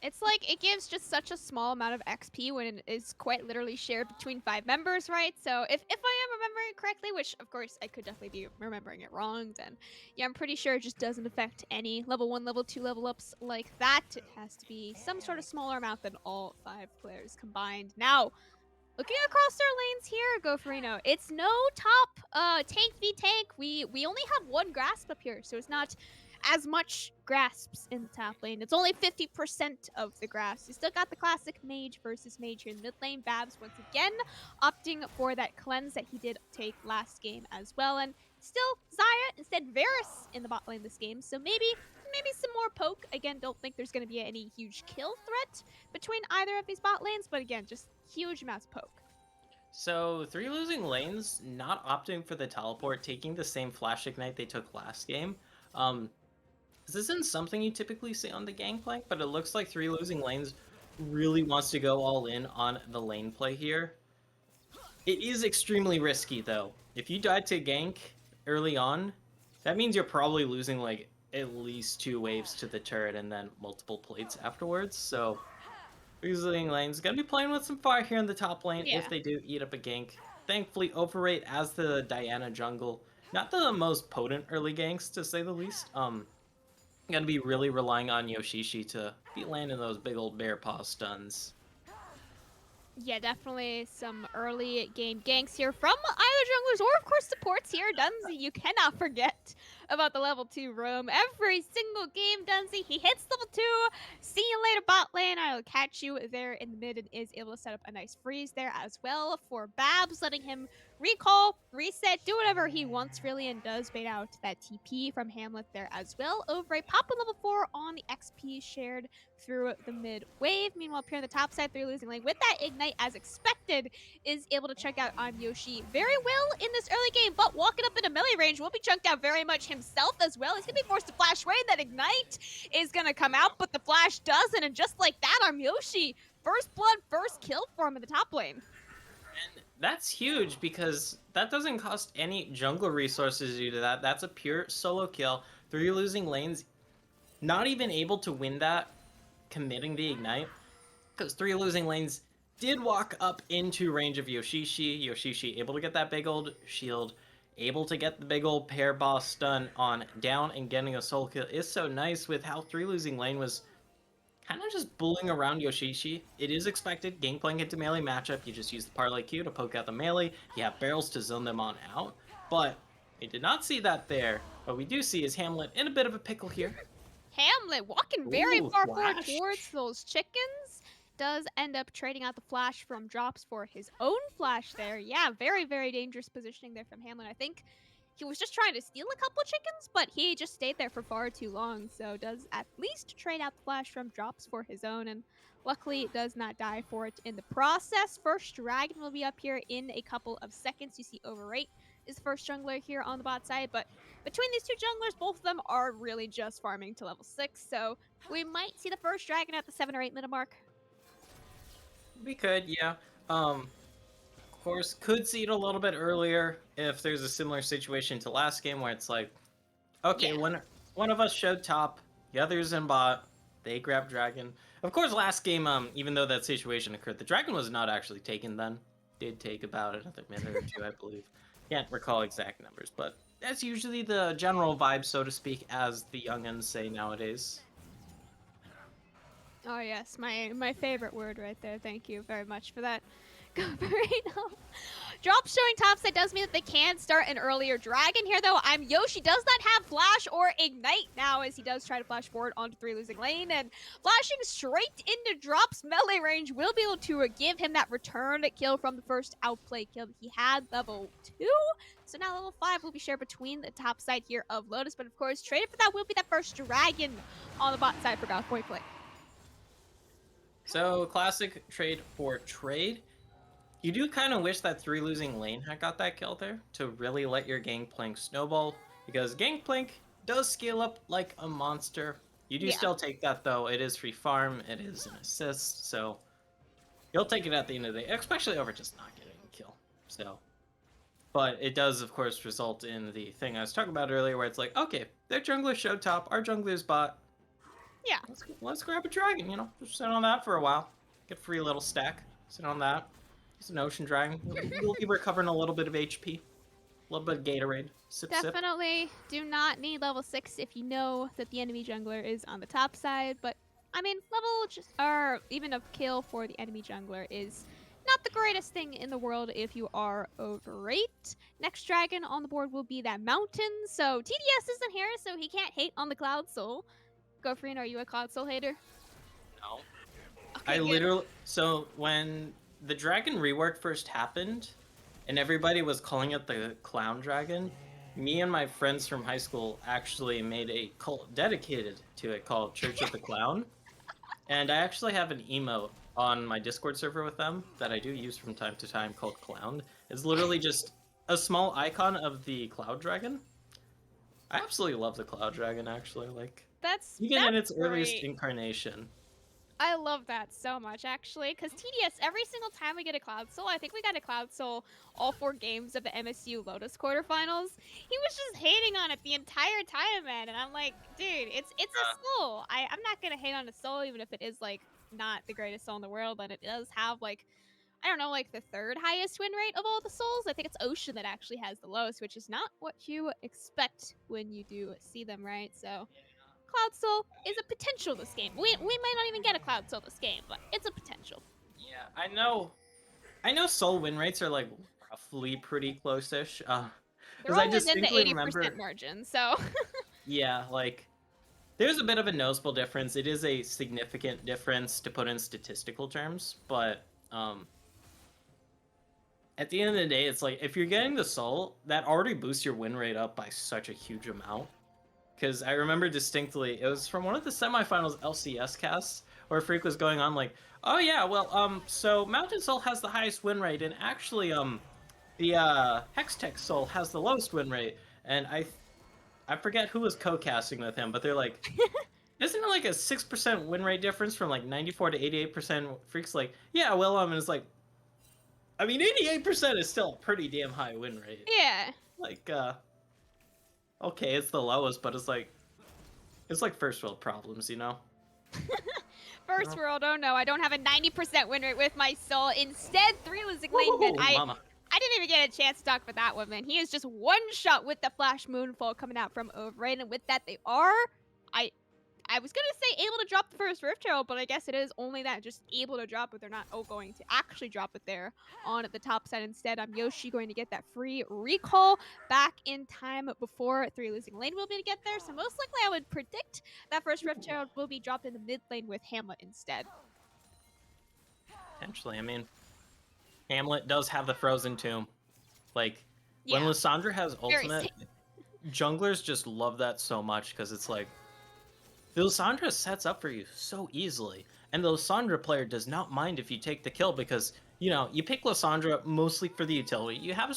Speaker 3: It's like, it gives just such a small amount of XP when it is quite literally shared between 5 members, right? So if I am remembering it correctly, which of course I could definitely be remembering it wrong, then yeah, I'm pretty sure it just doesn't affect any level 1, level 2 level ups like that. It has to be some sort of smaller amount than all 5 players combined. Now, looking across their lanes here, Gopherino, it's no top tank v tank. We only have 1 grasp up here, so it's not as much grasps in the top lane. It's only 50% of the grasps. You still got the classic mage versus mage here in the mid lane. Babs once again opting for that cleanse that he did take last game as well. And still Xayah instead Varus in the bot lane this game. So maybe some more poke. Again, don't think there's going to be any huge kill threat between either of these bot lanes. But again, just huge amounts of poke.
Speaker 7: So, 3 losing lanes, not opting for the teleport, taking the same flash ignite they took last game. This isn't something you typically see on the Gangplank, but it looks like 3 losing lanes really wants to go all in on the lane play here. It is extremely risky, though. If you die to gank early on, that means you're probably losing, like, at least 2 waves to the turret and then multiple plates afterwards, so... 3 losing lanes gonna be playing with some fire here in the top lane if they do eat up a gank. Thankfully, Overrate as the Diana jungle. Not the most potent early ganks, to say the least. Gonna be really relying on Yoshishi to be landing those big old bear paw stuns.
Speaker 3: Yeah, definitely some early game ganks here from either junglers or, of course, supports here. Dunsey, you cannot forget about the level 2 roam. Every single game, Dunsey, he hits level 2. See you later, bot lane. I'll catch you there in the mid and is able to set up a nice freeze there as well for Babs, letting him recall, reset, do whatever he wants, really, and does bait out that TP from Hamlet there as well. Over a pop in level 4 on the XP shared through the mid wave. Meanwhile, up here on the top side, 3 losing lane with that ignite as expected is able to check out on Yoshi very well in this early game, but walking up into melee range will be chunked out very much himself as well. He's gonna be forced to flash away. That ignite is gonna come out, but the flash doesn't, and just like that, on Yoshi, first blood, first kill for him in the top lane.
Speaker 7: And that's huge because that doesn't cost any jungle resources due to that. That's a pure solo kill. 3 losing lanes, not even able to win that committing the ignite, because 3 losing lanes did walk up into range of Yoshishi. Yoshishi able to get that big old shield, able to get the big old pair boss stun on down, and getting a solo kill is so nice with how 3 losing lane was kind of just bullying around Yoshishi. It is expected, Gangplank into melee matchup, you just use the parlay Q to poke out the melee, you have barrels to zone them on out, but we did not see that there. What we do see is Hamlet in a bit of a pickle here.
Speaker 3: Hamlet walking very
Speaker 7: Ooh,
Speaker 3: far forward
Speaker 7: flash.
Speaker 3: towards those chickens. Does end up trading out the flash from drops for his own flash there. Yeah, very, very dangerous positioning there from Hamlet. I think he was just trying to steal a couple chickens, but he just stayed there for far too long. So does at least trade out the flash from drops for his own, and luckily does not die for it in the process. First dragon will be up here in a couple of seconds. You see Overrate is the first jungler here on the bot side, but between these 2 junglers, both of them are really just farming to level 6, so we might see the first dragon at the 7 or 8 minute mark.
Speaker 7: We could, yeah. Of course, could see it a little bit earlier if there's a similar situation to last game where it's like Okay,
Speaker 3: Yeah.
Speaker 7: one of us showed top, the others in bot. They grabbed dragon. Of course, last game, even though that situation occurred, the dragon was not actually taken then. Did take about another minute or two, I believe. Can't recall exact numbers, but that's usually the general vibe, so to speak, as the youngins say nowadays.
Speaker 3: Oh yes, my favorite word right there. Thank you very much for that. Gabarino. Drop showing topside does mean that they can start an earlier dragon here, though. Yoshi does not have flash or ignite now, as he does try to flash forward onto 3 losing lane, and flashing straight into Drop's melee range will be able to give him that return kill from the first outplay kill that he had, level 2. So now level 5 will be shared between the top side here of Lotus, but of course, traded for that will be that first dragon on the bot side for Goth Boi Clique.
Speaker 7: So, classic trade for trade. You do kind of wish that 3 losing lane had got that kill there to really let your Gangplank snowball, because Gangplank does scale up like a monster. You do
Speaker 3: Yeah.
Speaker 7: still take that though. It is free farm, it is an assist, so you'll take it at the end of the day, especially over just not getting a kill. So, but it does of course result in the thing I was talking about earlier, where it's like, okay, their jungler showed top, our jungler's bot.
Speaker 3: Yeah.
Speaker 7: Let's grab a dragon, you know, just sit on that for a while, get a free little stack, sit on that. It's an ocean dragon. You'll be recovering a little bit of HP, a little bit of Gatorade. Sip, sip.
Speaker 3: Definitely do not need level 6 if you know that the enemy jungler is on the top side, but I mean, or even a kill for the enemy jungler is not the greatest thing in the world if you are over 8. Next dragon on the board will be that mountain, so TDS isn't here, so he can't hate on the Cloud Soul. Gofreen, are you a Cloud Soul hater?
Speaker 7: No.
Speaker 3: Okay,
Speaker 7: I
Speaker 3: good.
Speaker 7: literally, so when the dragon rework first happened, and everybody was calling it the clown dragon, me and my friends from high school actually made a cult dedicated to it called Church of the Clown. And I actually have an emote on my Discord server with them that I do use from time to time called Clown. It's literally just a small icon of the cloud dragon. I absolutely love the cloud dragon, actually. Like,
Speaker 3: That's
Speaker 7: even in its earliest
Speaker 3: great.
Speaker 7: incarnation.
Speaker 3: I love that so much, actually, because TDS, every single time we get a Cloud Soul, I think we got a Cloud Soul all 4 games of the MSU Lotus quarterfinals, he was just hating on it the entire time, man, and I'm like, dude, it's a soul. I'm not going to hate on a soul, even if it is, like, not the greatest soul in the world, and it does have, like, I don't know, like, the 3rd highest win rate of all the souls. I think it's Ocean that actually has the lowest, which is not what you expect when you do see them, right? So Cloud Soul is a potential this game. We might not even get a Cloud Soul this game, but it's a potential.
Speaker 7: Yeah, I know soul win rates are like roughly pretty close-ish.
Speaker 3: They're
Speaker 7: Because I
Speaker 3: all within the
Speaker 7: distinctly
Speaker 3: 80%
Speaker 7: remember,
Speaker 3: margin, so
Speaker 7: yeah, like there's a bit of a noticeable difference. It is a significant difference to put in statistical terms, but at the end of the day, it's like if you're getting the soul, that already boosts your win rate up by such a huge amount. Because I remember distinctly, it was from one of the semifinals LCS casts where Freak was going on like, oh yeah, well, so Mountain Soul has the highest win rate, and actually, the Hextech Soul has the lowest win rate, and I forget who was co-casting with him, but they're like, isn't it like a 6% win rate difference from like 94 to 88%? Freak's like, yeah, well, and it's like, I mean, 88% is still a pretty damn high win rate.
Speaker 3: yeah.
Speaker 7: Like, okay, it's the lowest, but it's like first world problems, you know?
Speaker 3: First world, oh no, I don't have a 90% win rate with my soul. Instead, 3 losing lane, man.
Speaker 7: Mama.
Speaker 3: I didn't even get a chance to talk about that one, man. He is just one shot with the Flash Moonfall coming out from Overraid, and with that, they are, I was gonna say able to drop the first Rift Herald, but I guess it is only that, just able to drop it. They're not going to actually drop it there on the top side. Instead, Yoshi going to get that free recall back in time before 3 losing lane will be to get there. So most likely, I would predict that first Rift Herald will be dropped in the mid lane with Hamlet instead.
Speaker 7: Potentially, I mean, Hamlet does have the Frozen Tomb. Like, when
Speaker 3: Yeah.
Speaker 7: Lissandra has
Speaker 3: Very
Speaker 7: ultimate, junglers just love that so much because it's like, the Lissandra sets up for you so easily, and the Lissandra player does not mind if you take the kill because, you know, you pick Lissandra mostly for the utility. You have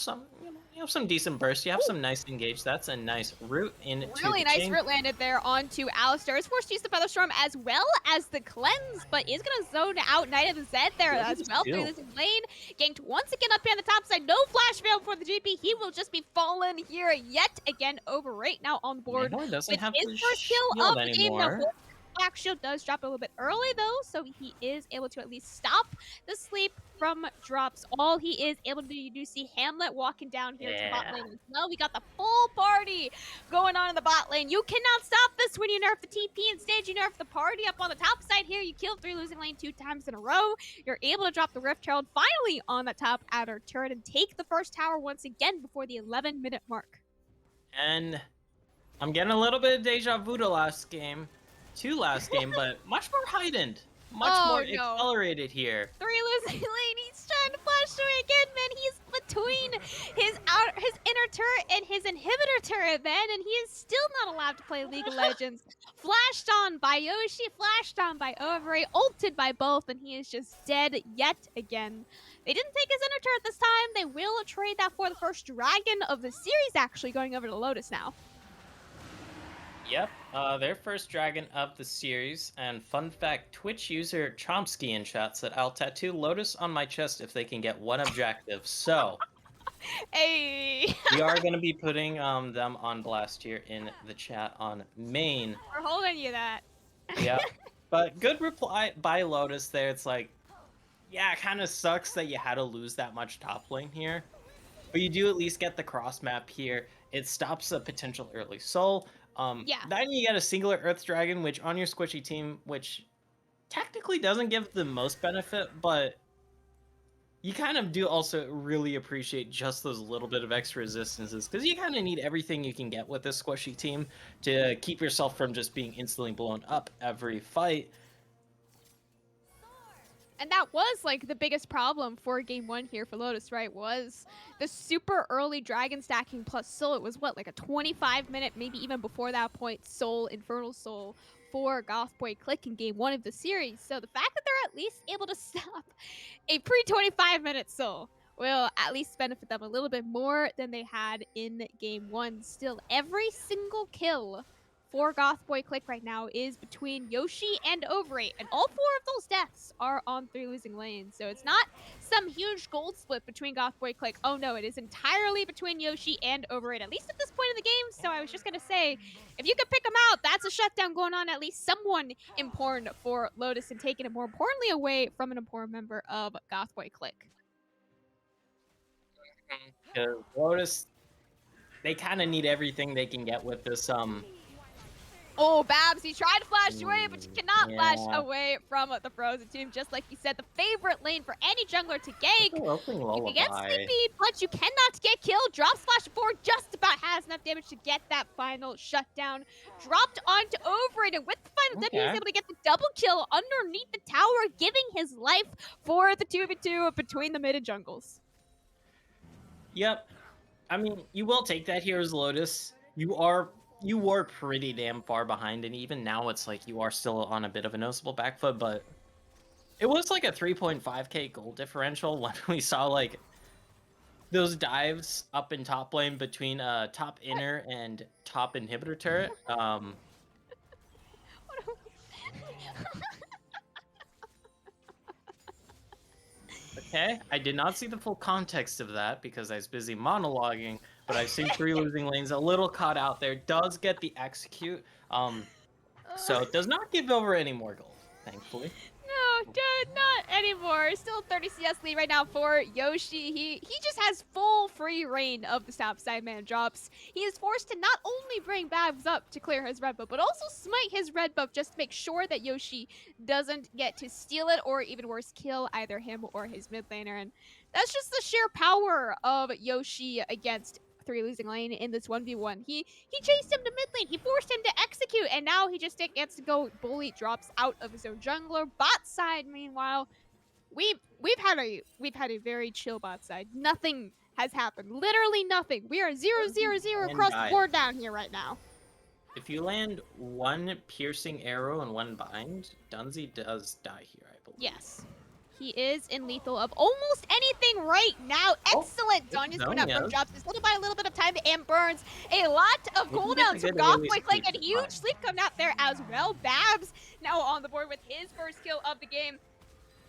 Speaker 7: You have some decent burst. You have some nice engage. That's a nice root into
Speaker 3: Really
Speaker 7: the
Speaker 3: nice
Speaker 7: chain.
Speaker 3: root landed there onto Alistar. Is forced to use the Feather Storm as well as the Cleanse, but is going to zone out Knight of the Zed there
Speaker 7: Look at
Speaker 3: as
Speaker 7: this
Speaker 3: well.
Speaker 7: kill.
Speaker 3: Through this lane. Ganked once again up here on the top side. No flash fail for the GP. He will just be fallen here yet again. Over right now on the board.
Speaker 7: Manor doesn't
Speaker 3: With
Speaker 7: have
Speaker 3: his
Speaker 7: the
Speaker 3: first kill
Speaker 7: shield
Speaker 3: of the game. Now,
Speaker 7: anymore.
Speaker 3: Black Shield does drop a little bit early though, so he is able to at least stop the sleep from drops. All he is able to do, you do see Hamlet walking down here to the bot lane as well. We got the full party going on in the bot lane. You cannot stop this when you nerf the TP. Instead, you nerf the party up on the top side here. You killed 3 losing lane 2 times in a row. You're able to drop the Rift Herald finally on the top outer turret and take the first tower once again before the 11-minute mark.
Speaker 7: And I'm getting a little bit of deja vu to last game, but much more heightened, much more accelerated here.
Speaker 3: 3 losing lane. He's trying to flash away again, man. He's between his inner turret and his inhibitor turret, man, and he is still not allowed to play League of Legends. Flashed on by Yoshi, flashed on by Overy, ulted by both, and he is just dead yet again. They didn't take his inner turret this time. They will trade that for the first dragon of the series, actually, going over to Lotus now.
Speaker 7: Yep, their first dragon of the series. And fun fact, Twitch user Chomsky in chat said, I'll tattoo Lotus on my chest if they can get one objective. So,
Speaker 3: hey,
Speaker 7: we are going to be putting them on blast here in the chat on main.
Speaker 3: we're holding you that.
Speaker 7: Yeah, but good reply by Lotus there. It's like, yeah, it kind of sucks that you had to lose that much top lane here. But you do at least get the cross map here. It stops a potential early soul.
Speaker 3: Yeah.
Speaker 7: Then you get a singular Earth Dragon, which on your squishy team, which technically doesn't give the most benefit, but you kind of do also really appreciate just those little bit of extra resistances, because you kind of need everything you can get with this squishy team to keep yourself from just being instantly blown up every fight.
Speaker 3: And that was like the biggest problem for game 1 here for Lotus, right? Was the super early dragon stacking plus soul. It was what, like a 25-minute, maybe even before that point, soul, infernal soul for Goth Boi Clique in game 1 of the series. So the fact that they're at least able to stop a pre-25-minute soul will at least benefit them a little bit more than they had in game 1. Still, every single kill for Goth Boi Clique right now is between Yoshi and Overy, and all 4 of those deaths are on 3 losing lanes. So it's not some huge gold split between Goth Boi Clique. Oh no, it is entirely between Yoshi and Overy, at least at this point in the game. So I was just gonna say, if you could pick them out, that's a shutdown going on, at least someone important for Lotus, and taking it more importantly away from an important member of Goth Boi Clique.
Speaker 7: Because Lotus, they kind of need everything they can get with this
Speaker 3: Oh, Babs, he tried to flash away, but you cannot flash
Speaker 7: Yeah.
Speaker 3: away from the Frozen Tomb. Just like you said, the favorite lane for any jungler to gank. If you get sleepy, but you cannot get killed. Drops flash before, just about has enough damage to get that final shutdown. Dropped onto Overy, and with the final W, he's able to get the double kill underneath the tower, giving his life for the 2v2 between the mid and jungles.
Speaker 7: Yep. I mean, you will take that here as Lotus. You were pretty damn far behind, and even now it's like you are still on a bit of a noticeable back foot, but it was like a 3.5k gold differential when we saw like those dives up in top lane between top inner and top inhibitor turret. Okay, I did not see the full context of that because I was busy monologuing, but I've seen 3 losing lanes a little caught out there. Does get the execute, so it does not give over any more gold, thankfully.
Speaker 3: No, dude, not anymore. Still 30 CS lead right now for Yoshi. He just has full free reign of the top side man drops. He is forced to not only bring Babs up to clear his red buff, but also smite his red buff just to make sure that Yoshi doesn't get to steal it, or even worse, kill either him or his mid laner. And that's just the sheer power of Yoshi against 3 losing lane in this 1v1. He chased him to mid lane, he forced him to execute, and now he just gets to go bully drops out of his own jungler. Bot side, meanwhile, we've had a very chill bot side. Nothing has happened. Literally nothing. We are 0-0-0 across the board down here right now.
Speaker 7: If you land 1 piercing arrow and 1 bind, Dunzi does die here, I believe.
Speaker 3: Yes. He is in lethal of almost anything right now.
Speaker 7: Oh,
Speaker 3: Excellent.
Speaker 7: good
Speaker 3: Donya's
Speaker 7: zone,
Speaker 3: coming out
Speaker 7: yeah.
Speaker 3: from drops this little by a little bit of time and burns. A lot of
Speaker 7: Maybe get a
Speaker 3: cooldowns from
Speaker 7: good
Speaker 3: Goth
Speaker 7: AoE
Speaker 3: Boi Clique,
Speaker 7: speed,
Speaker 3: and huge
Speaker 7: fine.
Speaker 3: sleep coming out there as well. Babs now on the board with his first kill of the game.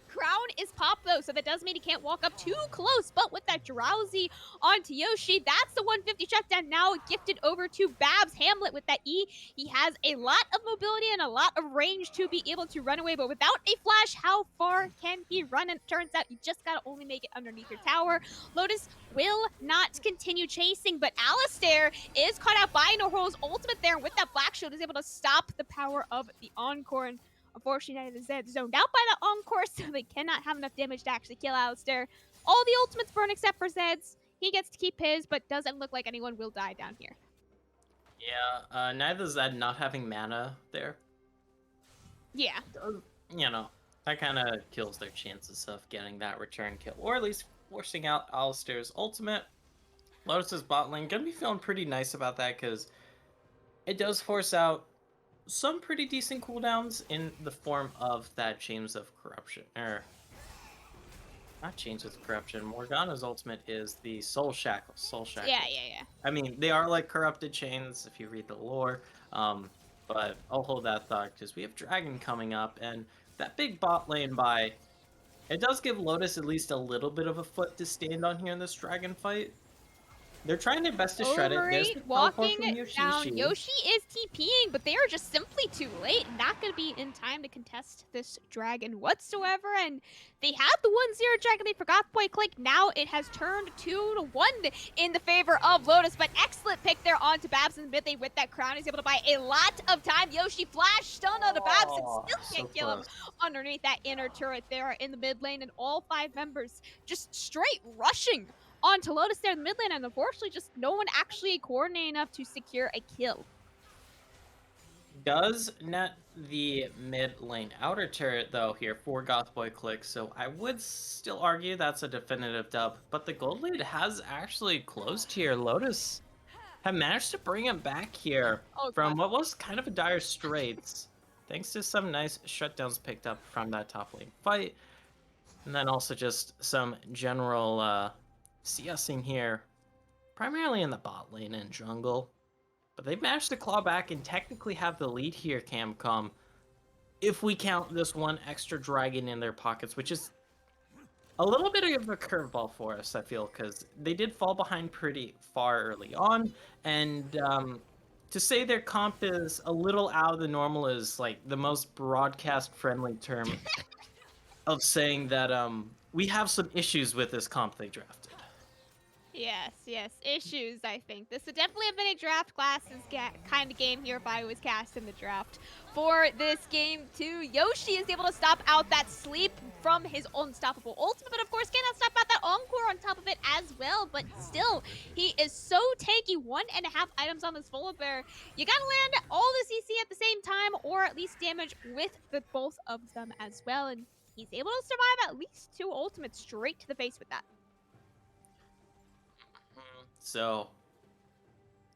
Speaker 3: Crown is popped though, so that does mean he can't walk up too close, but with that drowsy onto Yoshi, that's the 150 shutdown now gifted over to Babs. Hamlet with that E. He has a lot of mobility and a lot of range to be able to run away, but without a flash, how far can he run? And it turns out you just gotta only make it underneath your tower. Lotus will not continue chasing, but Alistair is caught out by Norhol's ultimate there, and with that Black Shield is able to stop the power of the Encore. And unfortunately, the Zed zoned out by the Encore, so they cannot have enough damage to actually kill Alistair. All the ultimates burn except for Zed's. He gets to keep his, but doesn't look like anyone will die down here.
Speaker 7: Yeah, neither Zed not having mana there.
Speaker 3: Yeah.
Speaker 7: You know, that kind of kills their chances of getting that return kill, or at least forcing out Alistair's ultimate. Lotus's bot lane gonna be feeling pretty nice about that because it does force out some pretty decent cooldowns in the form of that Chains of Corruption, or not Chains of Corruption. Morgana's ultimate is the Soul Shackle. Soul Shackle.
Speaker 3: Yeah.
Speaker 7: I mean, they are like corrupted chains if you read the lore, but I'll hold that thought because we have Dragon coming up, and that big bot lane buy, it does give Lotus at least a little bit of a foot to stand on here in this Dragon fight. They're trying their best to shred it. There's the
Speaker 3: Overeat,
Speaker 7: teleport
Speaker 3: walking
Speaker 7: from Yoshi.
Speaker 3: down. Yoshi is TPing, but they are just simply too late. Not going to be in time to contest this dragon whatsoever. And they had the 1-0 dragon lead for Goth Boi Clique. Now it has turned 2-1 in the favor of Lotus. But excellent pick there onto Babs in the mid lane with that crown. He's able to buy a lot of time. Yoshi flash stun onto Babs and still can't kill him underneath that inner turret there in the mid lane. And all 5 members just straight rushing onto Lotus there in the mid lane, and unfortunately just no one actually coordinated enough to secure a kill.
Speaker 7: Does net the mid lane outer turret though here for Goth Boi Clique, so I would still argue that's a definitive dub, but the gold lead has actually closed here. Lotus have managed to bring him back here from what was kind of a dire straits, thanks to some nice shutdowns picked up from that top lane fight, and then also just some general CSing here, primarily in the bot lane and jungle. But they've managed to claw back and technically have the lead here, Camcom, if we count this one extra dragon in their pockets, which is a little bit of a curveball for us, I feel, because they did fall behind pretty far early on, and to say their comp is a little out of the normal is like the most broadcast-friendly term of saying that we have some issues with this comp they drafted.
Speaker 3: Yes, issues, I think. This would definitely have been a draft classes kind of game here if I was cast in the draft. For this game, too, Yoshi is able to stop out that sleep from his unstoppable ultimate, but of course cannot stop out that Encore on top of it as well, but still, he is so tanky. 1.5 items on this Volibear. You gotta land all the CC at the same time, or at least damage with the both of them as well, and he's able to survive at least 2 ultimates straight to the face with that.
Speaker 7: So,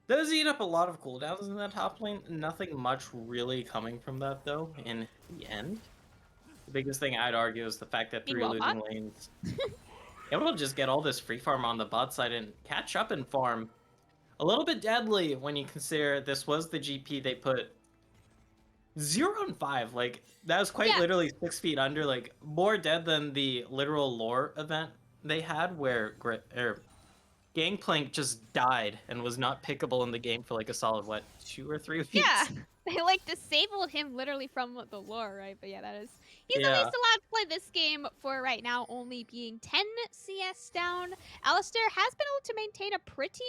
Speaker 7: does eat up a lot of cooldowns in that top lane. Nothing much really coming from that, though, in the end. The biggest thing I'd argue is the fact that 3 losing lanes able to just get all this free farm on the bot side and catch up and farm. A little bit deadly when you consider this was the GP they put 0 and 5. Like, that was quite literally 6 feet under. Like, more dead than the literal lore event they had where Gangplank just died and was not pickable in the game for like a solid, 2 or 3 weeks?
Speaker 3: Yeah, they like disabled him literally from the lore, right? But yeah, that is... He's at least allowed to play this game for right now, only being 10 CS down. Alistair has been able to maintain a pretty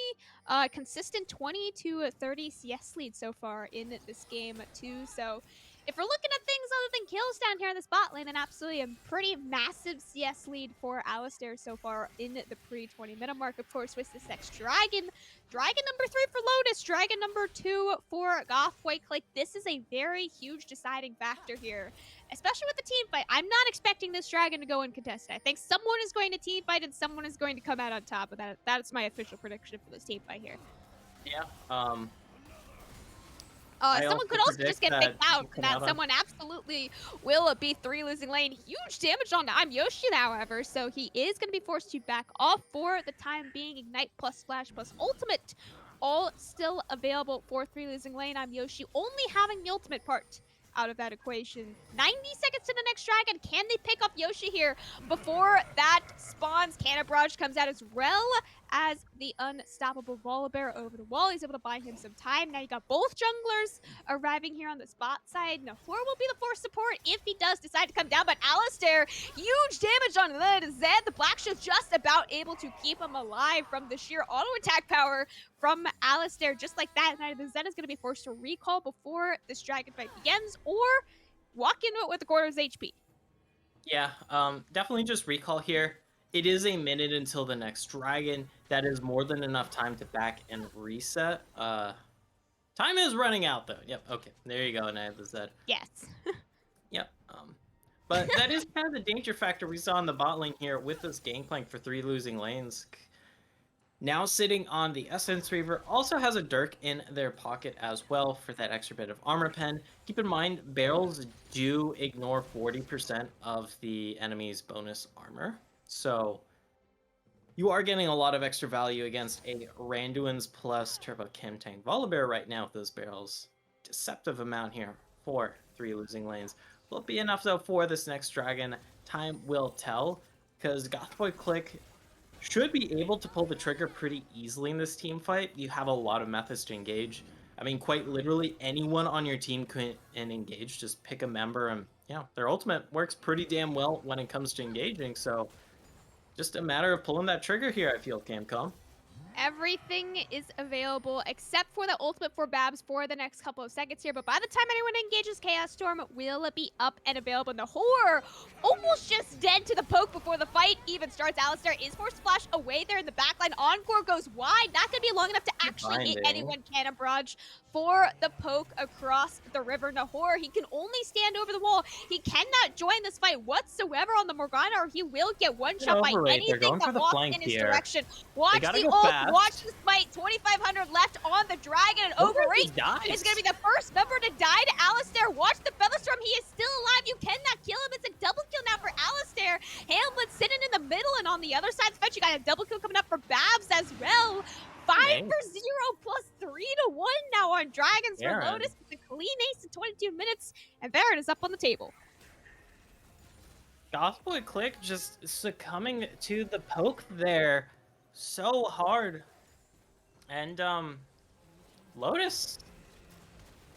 Speaker 3: consistent 20 to 30 CS lead so far in this game too, so... If we're looking at things other than kills down here in this bot lane, then absolutely a pretty massive CS lead for Alistair so far in the pre-20 minute mark. Of course, with this next dragon. Dragon number 3 for Lotus, dragon number 2 for Goth Boi Clique. This is a very huge deciding factor here, especially with the team fight. I'm not expecting this dragon to go uncontested. I think someone is going to team fight and someone is going to come out on top of that. That's my official prediction for this team fight here.
Speaker 7: Yeah,
Speaker 3: Someone could also just get
Speaker 7: predict
Speaker 3: picked
Speaker 7: that
Speaker 3: out,
Speaker 7: he'll come
Speaker 3: and that
Speaker 7: out on-
Speaker 3: someone absolutely will be 3 losing lane. Huge damage on I'm Yoshi, however, so he is going to be forced to back off for the time being. Ignite plus Flash plus Ultimate, all still available for 3 losing lane. I'm Yoshi only having the ultimate part out of that equation. 90 seconds to the next dragon. Can they pick up Yoshi here before that spawns? Cannon Barrage comes out as well as the unstoppable Volibear over the wall. He's able to buy him some time. Now you got both junglers arriving here on the spot side. Nahor will be the force support if he does decide to come down, but Alistair, huge damage on the Zed. The Black Shield just about able to keep him alive from the sheer auto attack power from Alistair, just like that. Now the Zed is going to be forced to recall before this dragon fight begins, or walk into it with a quarter of his HP.
Speaker 7: Yeah, definitely just recall here. It is a minute until the next dragon. That is more than enough time to back and reset. Time is running out though. Yep, okay. There you go, and I have the Zed.
Speaker 3: Yes.
Speaker 7: Yep. But that is kind of the danger factor we saw in the bot lane here with this gangplank for 3 losing lanes. Now sitting on the Essence Reaver, also has a Dirk in their pocket as well for that extra bit of armor pen. Keep in mind, barrels do ignore 40% of the enemy's bonus armor. So you are getting a lot of extra value against a Randuin's plus Turbo Chem Tank Volibear right now with those barrels. Deceptive amount here for 3 losing lanes. Will it be enough though for this next dragon? Time will tell, because Goth Boi Clique should be able to pull the trigger pretty easily in this team fight. You have a lot of methods to engage. I mean, quite literally anyone on your team can engage. Just pick a member, and yeah, their ultimate works pretty damn well when it comes to engaging. So just a matter of pulling that trigger here, I feel, Camcom.
Speaker 3: Everything is available except for the ultimate for Babs for the next couple of seconds here. But by the time anyone engages, Chaos Storm will be up and available. Nahor almost just dead to the poke before the fight even starts. Alistair is forced to flash away there in the backline. Encore goes wide. Not going to be long enough to actually hit anyone. Cannon Barrage for the poke across the river. Nahor, he can only stand over the wall. He cannot join this fight whatsoever on the Morgana, or he will get one shot by anything that walks in his direction. Watch the ult. Watch this fight. 2,500 left on the dragon, and Overrate is going to be the first member to die to Alistair. Watch the Featherstorm. He is still alive. You cannot kill him. It's a double kill now for Alistair. Hamlet sitting in the middle, and on the other side of the fight, you got a double kill coming up for Babs as well. 5-0 plus 3-1 now on Dragons for Lotus with a clean ace in 22 minutes, and Baron is up on the table.
Speaker 7: Goth Boi Clique just succumbing to the poke there so hard. And Lotus,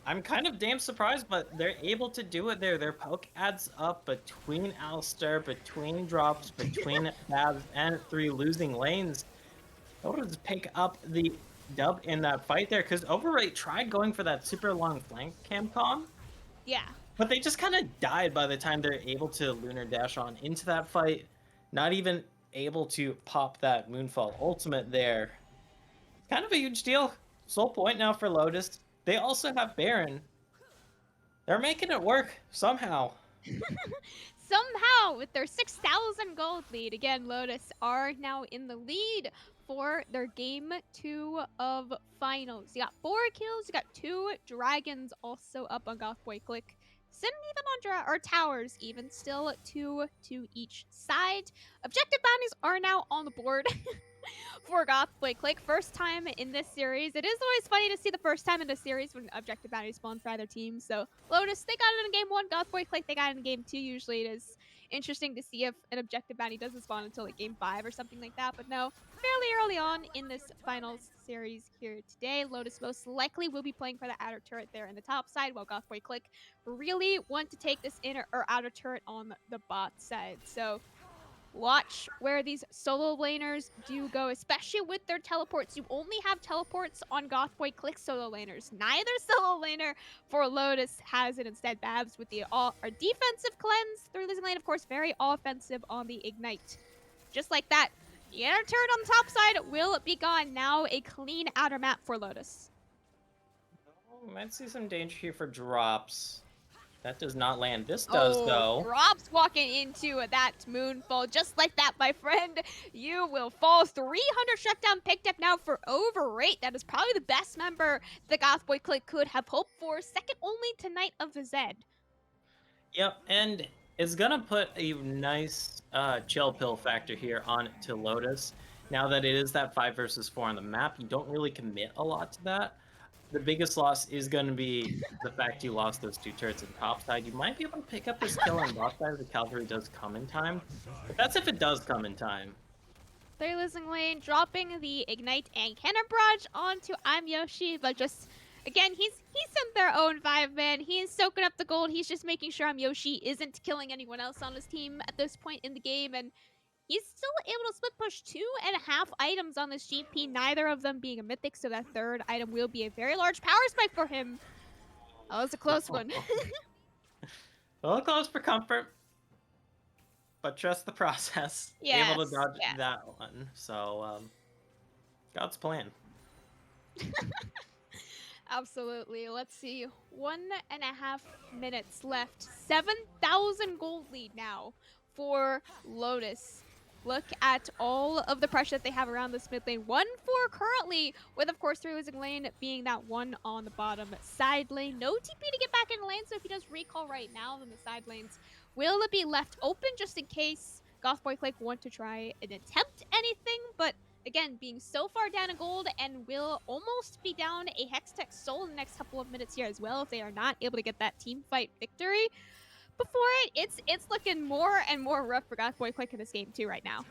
Speaker 7: I'm kind of damn surprised, but they're able to do it there. Their poke adds up between Alistair, between drops, between Babs, and 3 losing lanes. Lotus pick up the dub in that fight there, because Overrate tried going for that super long flank, Camcom.
Speaker 3: Yeah.
Speaker 7: But they just kind of died by the time they're able to Lunar Dash on into that fight. Not even able to pop that Moonfall ultimate there. Kind of a huge deal. Sole point now for Lotus. They also have Baron. They're making it work somehow.
Speaker 3: Somehow, with their 6,000 gold lead. Again, Lotus are now in the lead for their game 2 of finals. You got 4 kills, you got 2 dragons also up on Goth Boi Clique. Sitting even on towers, even still 2 to each side. Objective bounties are now on the board for Goth Boi Clique. First time in this series. It is always funny to see the first time in a series when objective bounties spawn for either team. So Lotus, they got it in game 1. Goth Boi Clique, they got it in game 2. Usually it is interesting to see if an objective bounty doesn't spawn until like game 5 or something like that. But no, fairly early on in this finals series here today. Lotus most likely will be playing for the outer turret there in the top side, while Goth Boi Clique really want to take this inner or outer turret on the bot side. So watch where these solo laners do go, especially with their teleports. You only have teleports on Goth Boi Clique solo laners. Neither solo laner for Lotus has it. Instead, Babs with the defensive cleanse. 3 losing lane, of course, very offensive on the ignite. Just like that, the inner turret on the top side will be gone. Now a clean outer map for Lotus.
Speaker 7: Oh, might see some danger here for drops. That does not land. This does, though.
Speaker 3: Drops walking into that moonfall. Just like that, my friend. You will fall. 300 shutdown picked up now for over 8. That is probably the best member the Goth Boi Clique could have hoped for. Second only to Knight of the Zed.
Speaker 7: Yep, and it's gonna put a nice chill pill factor here on to Lotus. Now that it is that 5 versus 4 on the map, you don't really commit a lot to that. The biggest loss is going to be the fact you lost those 2 turrets in top side. You might be able to pick up this kill on bot side if the cavalry does come in time. But that's if it does come in time.
Speaker 3: They're losing lane, dropping the Ignite and Cannon Barrage onto I'm Yoshi, but just, again, he's in their own 5-man. He's soaking up the gold. He's just making sure I'm Yoshi isn't killing anyone else on his team at this point in the game, and he's still able to split push 2.5 items on this GP, neither of them being a mythic, so that third item will be a very large power spike for him. That was a close one.
Speaker 7: A little close for comfort, but trust the process.
Speaker 3: Yes,
Speaker 7: Able to dodge
Speaker 3: yes.
Speaker 7: that one. So, God's plan.
Speaker 3: Absolutely. Let's see. 1.5 minutes left. 7,000 gold lead now for Lotus. Look at all of the pressure that they have around this mid lane. 1-4 currently, with of course 3 losing lane being that one on the bottom side lane. No TP to get back in the lane, so if he does recall right now, then the side lanes will be left open just in case Goth Boi Clique want to try and attempt anything. But again, being so far down in gold and will almost be down a Hextech soul in the next couple of minutes here as well if they are not able to get that team fight victory. Before it's looking more and more rough for Goth Boi Clique in this game too right now.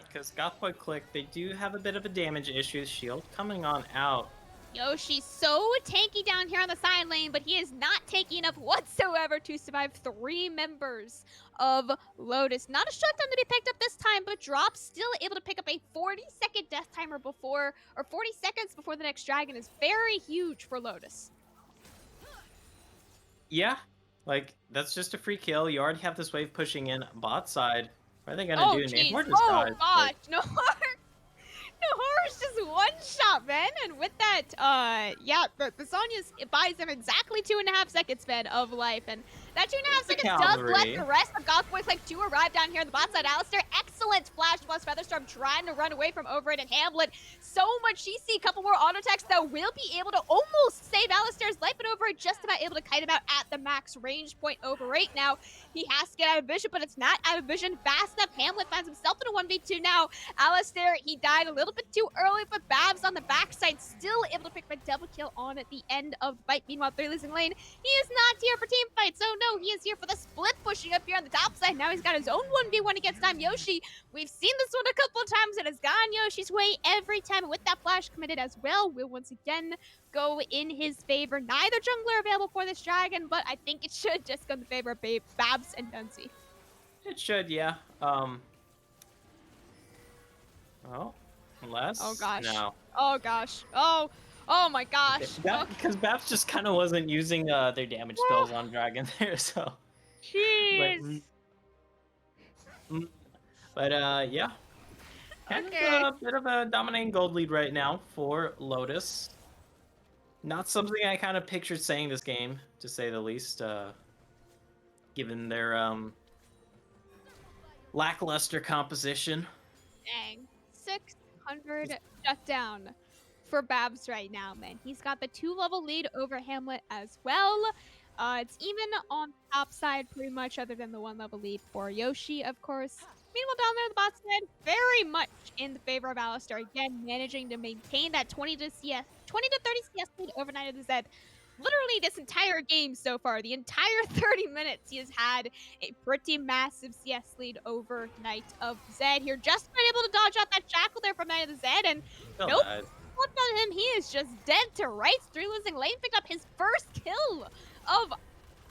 Speaker 7: Because Goth Boi Clique, they do have a bit of a damage issue. Shield coming on out.
Speaker 3: Yoshi's so tanky down here on the side lane, but he is not tanky enough whatsoever to survive 3 members of Lotus. Not a shutdown to be picked up this time, but Drop still able to pick up a 40-second death timer before, or 40 seconds before the next dragon is very huge for Lotus.
Speaker 7: Yeah, like, that's just a free kill. You already have this wave pushing in bot side. What are they gonna do?
Speaker 3: Jeez.
Speaker 7: Nahor just died.
Speaker 3: Gosh, no Nahor is just one shot, man. And with that, yeah, the Sonya's, it buys him exactly 2.5 seconds, man, of life. And that 2.5 seconds does let the rest of Goth Boi Clique to arrive down here on the bot side. Alistair, excellent flash plus Featherstorm trying to run away from over it, and Hamlet. So much CC, a couple more auto attacks that will be able to almost save Alistair's life, but over it just about able to kite him out at the max range point over 8 now. He has to get out of vision, but it's not out of vision fast enough. Hamlet finds himself in a 1v2 now. Alistair, he died a little bit too early, but Babs on the backside still able to pick up a double kill on at the end of the fight. Meanwhile, 3 losing lane, he is not here for team fight, so no, he is here for the split pushing up here on the top side. Now he's got his own 1v1 against I'm Yoshi. We've seen this one a couple of times. It has gone Yoshi's way every time, and with that flash committed as well, will once again go in his favor. Neither jungler available for this dragon, but I think it should just go in the favor of Babs and Dunsey.
Speaker 7: It should, yeah. Well, unless...
Speaker 3: Oh gosh.
Speaker 7: No.
Speaker 3: Oh gosh. Oh my gosh.
Speaker 7: Because Babs just kind of wasn't using their damage spells on Dragon there, so...
Speaker 3: Jeez.
Speaker 7: But yeah. Kind
Speaker 3: Okay.
Speaker 7: of a bit of a dominating gold lead right now for Lotus. Not something I kind of pictured saying this game, to say the least, given their lackluster composition.
Speaker 3: Dang. 600 shutdown for Babs right now, man. He's got the 2-level lead over Hamlet as well. It's even on the top side pretty much, other than the 1-level lead for Yoshi, of course. Meanwhile, down there on the bot side, very much in the favor of Alistair. Again, managing to maintain that 20 to 30 CS lead over Knight of the Zed. Literally this entire game so far, the entire 30 minutes, he has had a pretty massive CS lead over Knight of the Zed here. Just been able to dodge out that shackle there from Knight of the Zed, and nope, looked on him, he is just dead to rights. 3 losing lane picked up his first kill of,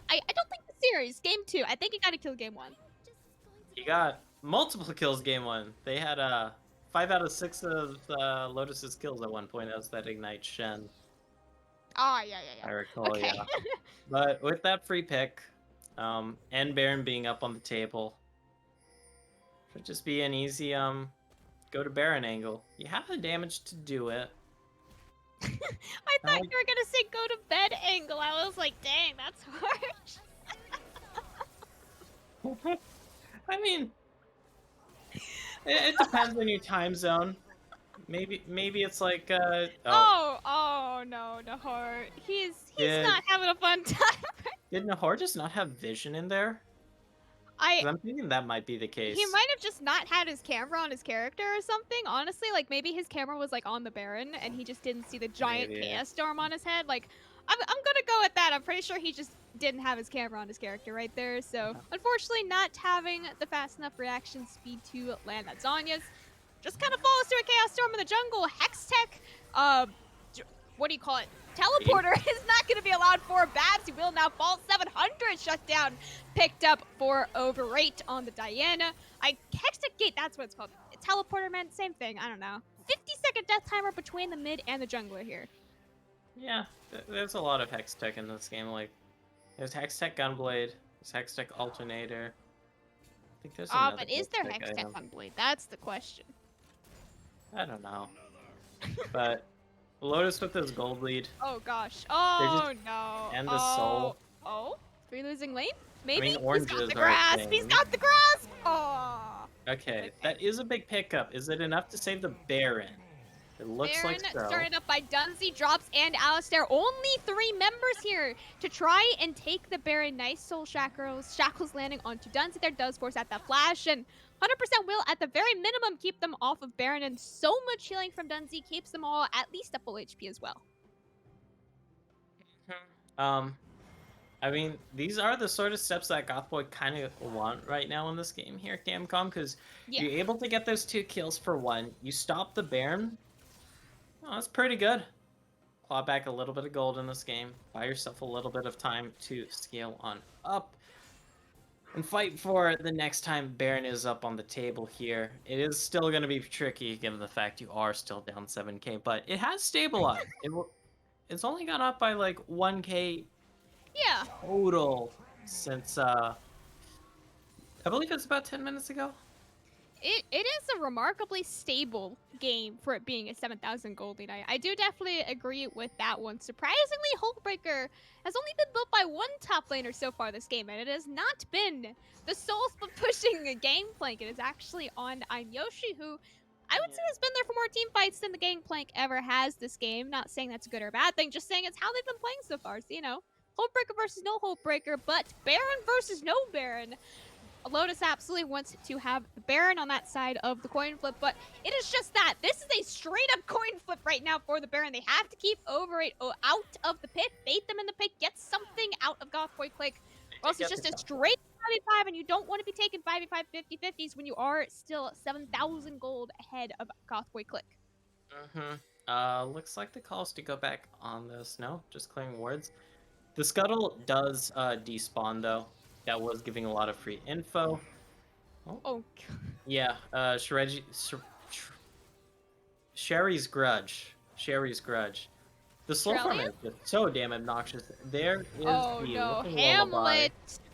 Speaker 3: I don't think the series, game 2. I think he got a kill game 1.
Speaker 7: He got multiple kills game 1. They had 5 out of 6 of Lotus's kills at one point. That was that Ignite Shen.
Speaker 3: Oh, yeah.
Speaker 7: I recall,
Speaker 3: Okay.
Speaker 7: yeah. But with that free pick, and Baron being up on the table, should just be an easy go to Baron angle. You have the damage to do it.
Speaker 3: I thought you were gonna say go to bed angle. I was like, dang, that's harsh.
Speaker 7: I mean, it depends on your time zone. Maybe it's like
Speaker 3: Oh no, Nahor. He's
Speaker 7: Did-
Speaker 3: not having a fun time.
Speaker 7: did Nahor just not have vision in there? 'Cause I'm thinking that might be the case.
Speaker 3: He might have just not had his camera on his character or something. Honestly, like maybe his camera was like on the Baron and he just didn't see the giant
Speaker 7: Maybe.
Speaker 3: chaos storm on his head. Like I'm gonna go with that. I'm pretty sure he just didn't have his camera on his character right there. So unfortunately, not having the fast enough reaction speed to land that Zanya's. Just kind of falls to a chaos storm in the jungle. Hextech, what do you call it? Teleporter is not going to be allowed for Babs. He will now fall. 700 shut down. Picked up for over 8 on the Diana. Hextech Gate, that's what it's called. Teleporter meant same thing. I don't know. 50-second death timer between the mid and the jungler here.
Speaker 7: Yeah, there's a lot of Hextech in this game. Like, there's Hextech Gunblade, there's Hextech Alternator. I think there's another
Speaker 3: But is there
Speaker 7: Hextech
Speaker 3: Hextech
Speaker 7: item.
Speaker 3: on Blade? That's the question.
Speaker 7: I don't know. But Lotus with his gold lead.
Speaker 3: Oh gosh. Oh no.
Speaker 7: and the soul.
Speaker 3: Oh, are we losing lane? Maybe. He's
Speaker 7: oranges
Speaker 3: got the
Speaker 7: are a
Speaker 3: grass. He's
Speaker 7: thing.
Speaker 3: got the grass. Oh.
Speaker 7: Okay, that is a big pickup. Is it enough to save the Baron? It looks
Speaker 3: Baron
Speaker 7: like so.
Speaker 3: started up by Dunsey, Drops, and Alistair. Only 3 members here to try and take the Baron. Nice soul shackles landing onto Dunsey. There does force out that flash, and 100% will, at the very minimum, keep them off of Baron. And so much healing from Dunsey keeps them all at least at full HP as well.
Speaker 7: I mean, these are the sort of steps that Goth Boi kind of want right now in this game here, Camcom, because you're able to get those 2 kills for 1. You stop the Baron. Oh, that's pretty good. Claw back a little bit of gold in this game. Buy yourself a little bit of time to scale on up. And fight for the next time Baron is up on the table here. It is still going to be tricky given the fact you are still down 7k, but it has stabilized. It's only gone up by like 1k total since, I believe it's about 10 minutes ago.
Speaker 3: It is a remarkably stable game for it being a 7,000 gold lead. I do definitely agree with that one. Surprisingly, Hulkbreaker has only been built by 1 top laner so far this game, and it has not been the soul split pushing Gangplank. It is actually on I'm Yoshi, who I would say has been there for more team fights than the Gangplank ever has this game. Not saying that's a good or bad thing, just saying it's how they've been playing so far. So, you know, Hulkbreaker versus no Hulkbreaker, but Baron versus no Baron. Lotus absolutely wants to have the Baron on that side of the coin flip, but it is just that. This is a straight-up coin flip right now for the Baron. They have to keep over it out of the pit, bait them in the pit, get something out of Goth Boi Clique, or else it's just a straight 5v5, and you don't want to be taking 5v5 50-50s when you are still 7,000 gold ahead of Goth Boi Clique.
Speaker 7: Looks like the calls to go back on this. No, just clearing wards. The Scuttle does despawn, though. That was giving a lot of free info.
Speaker 3: Oh.
Speaker 7: Yeah, Sherry's Grudge. The slow farm is just so damn obnoxious. There is
Speaker 3: Oh
Speaker 7: the
Speaker 3: no,
Speaker 7: Looking
Speaker 3: Hamlet
Speaker 7: Lullaby.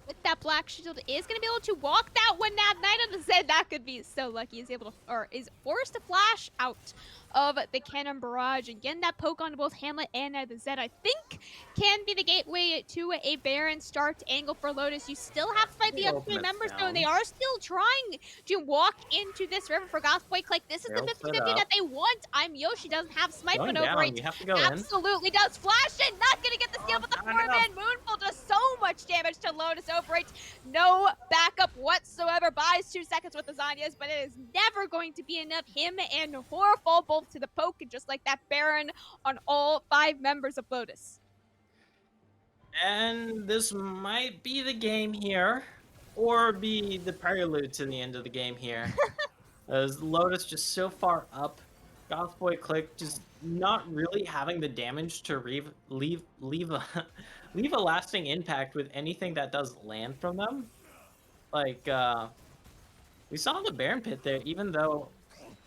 Speaker 3: with that black shield is going to be able to walk that one now. Knight of the Zed, that could be so lucky. Is able to, or is forced to flash out of the cannon barrage. Again, that poke on both Hamlet and the Zed, I think, can be the gateway to a Baron start angle for Lotus. You still have to fight the other 3 members, though, and they are still trying to walk into this river for Goth Boi Clique. This is the 50-50 that they want. I'm Yoshi doesn't have smite, but over it.
Speaker 7: You have to go
Speaker 3: Absolutely does. Flash in, not going to get the steal, but the 4-man Moonfall does so much damage to Lotus over it. No backup whatsoever. Buys 2 seconds with the Zanyas, but it is never going to be enough. Him and Horror fall both to the poke, and just like that, Baron on all 5 members of Lotus.
Speaker 7: And this might be the game here, or be the prelude to the end of the game here. As Lotus just so far up, Goth Boi Clique just not really having the damage to leave a lasting impact with anything that does land from them. Like, we saw the Baron pit there, even though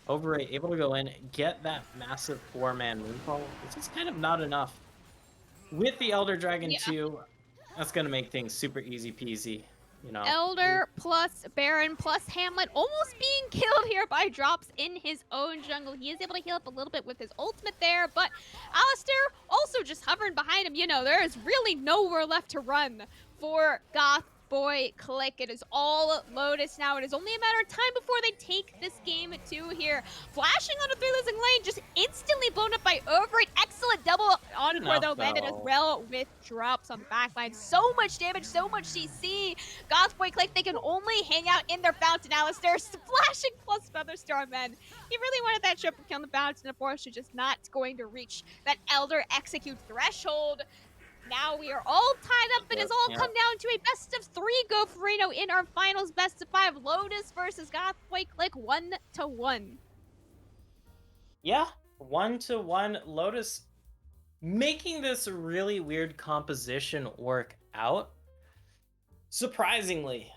Speaker 7: Overrate able to go in, get that massive 4-man Moonfall. It's just kind of not enough. With the Elder Dragon too, that's gonna make things super easy peasy, you know.
Speaker 3: Elder plus Baron plus Hamlet almost being killed here by Drops in his own jungle. He is able to heal up a little bit with his ultimate there, but Alistair also just hovering behind him. You know, there is really nowhere left to run for Goth Boi Clique. It is all Lotus now. It is only a matter of time before they take this game two here. Flashing on a 3 losing lane, just instantly blown up by Overeat. Excellent double encore though, landed as well with drops on the backline. So much damage, so much CC. Goth Boi Clique, they can only hang out in their fountain. Alistair splashing plus Featherstorm, man. He really wanted that triple kill on the bounce, and unfortunately just not going to reach that Elder Execute threshold. Now we are all tied up. It has all come down to a best of 3 go for Reno in our finals. Best of 5 Lotus versus Goth Boi Clique 1-1.
Speaker 7: Yeah, 1-1. Lotus making this really weird composition work out. Surprisingly.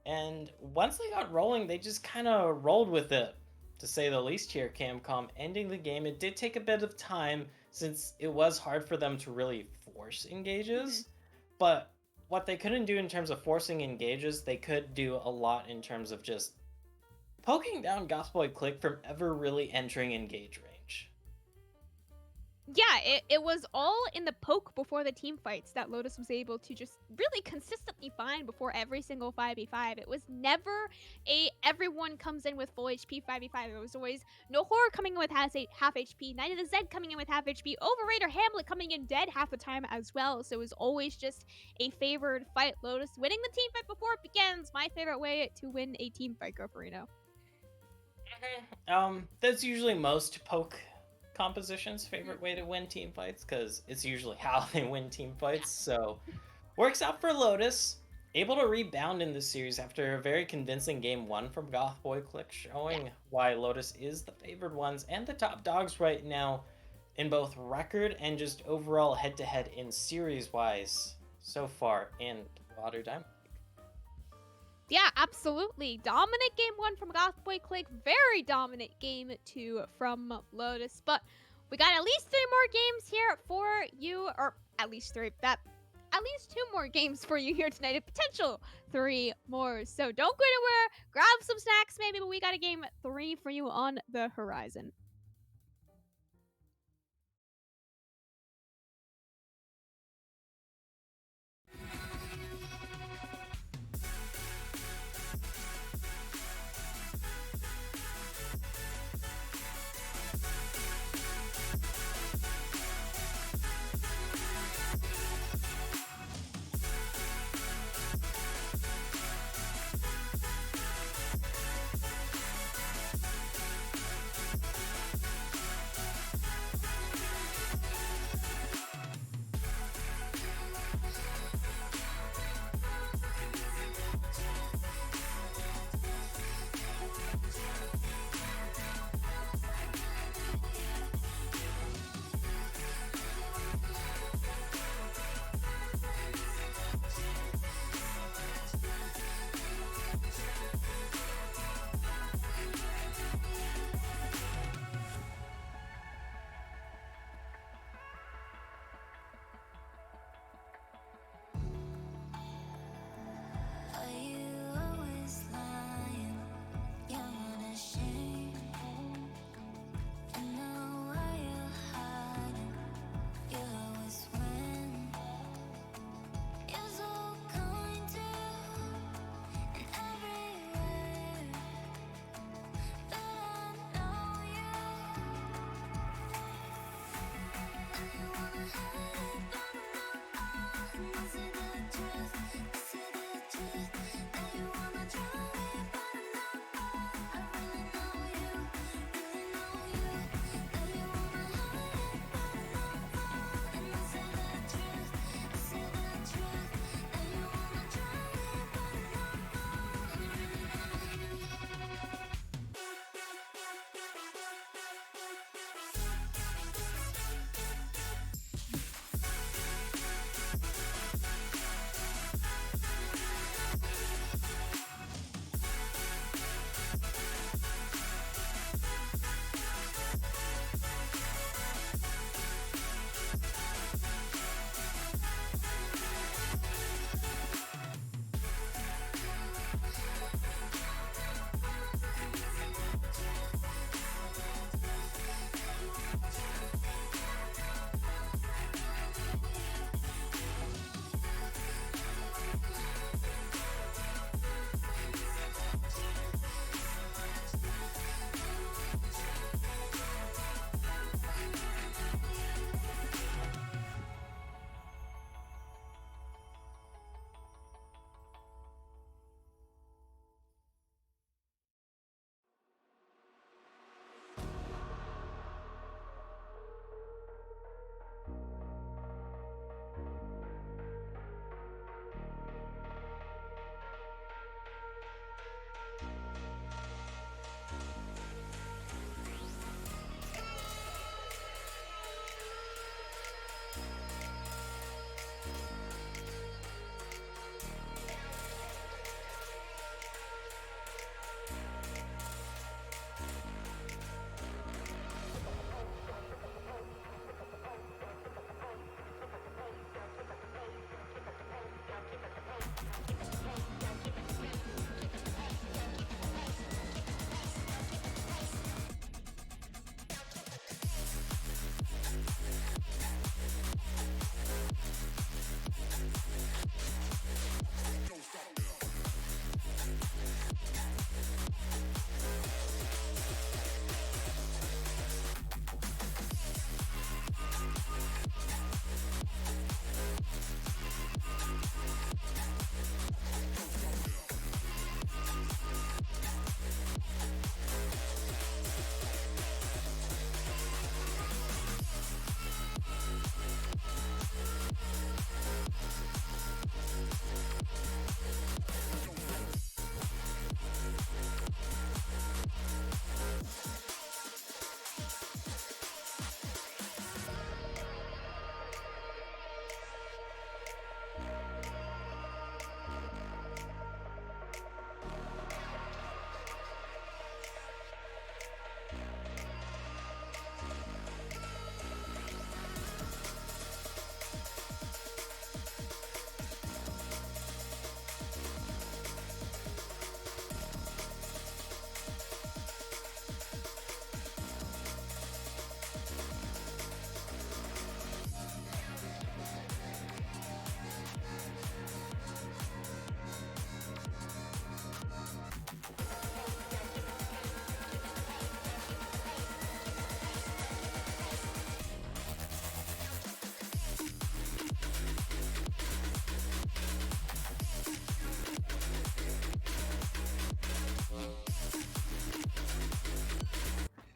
Speaker 7: And once they got rolling, they just kind of rolled with it, to say the least here, Camcom. Ending the game, it did take a bit of time since it was hard for them to really force engages. But what they couldn't do in terms of forcing engages, they could do a lot in terms of just poking down Goth Boi Clique from ever really entering engage range.
Speaker 3: Yeah, it was all in the poke before the team fights that Lotus was able to just really consistently find before every single 5v5. It was never a everyone comes in with full HP 5v5. It was always No Horror coming in with half HP, Knight of the Zed coming in with half HP, Overraid or Hamlet coming in dead half the time as well. So it was always just a favored fight. Lotus winning the team fight before it begins. My favorite way to win a team fight, Goferino.
Speaker 7: That's usually most poke composition's favorite way to win team fights, because it's usually how they win team fights. So works out for Lotus, able to rebound in this series after a very convincing game 1 from Goth Boi Clique, showing why Lotus is the favored ones and the top dogs right now in both record and just overall head-to-head in series wise so far in BOL Diamond.
Speaker 3: Yeah, absolutely. Dominant game 1 from Goth Boi Clique. Very dominant game 2 from Lotus. But we got at least 3 more games here for you, or at least 3. At least 2 more games for you here tonight. A potential 3 more. So don't go anywhere. Grab some snacks maybe, but we got a game 3 for you on the horizon.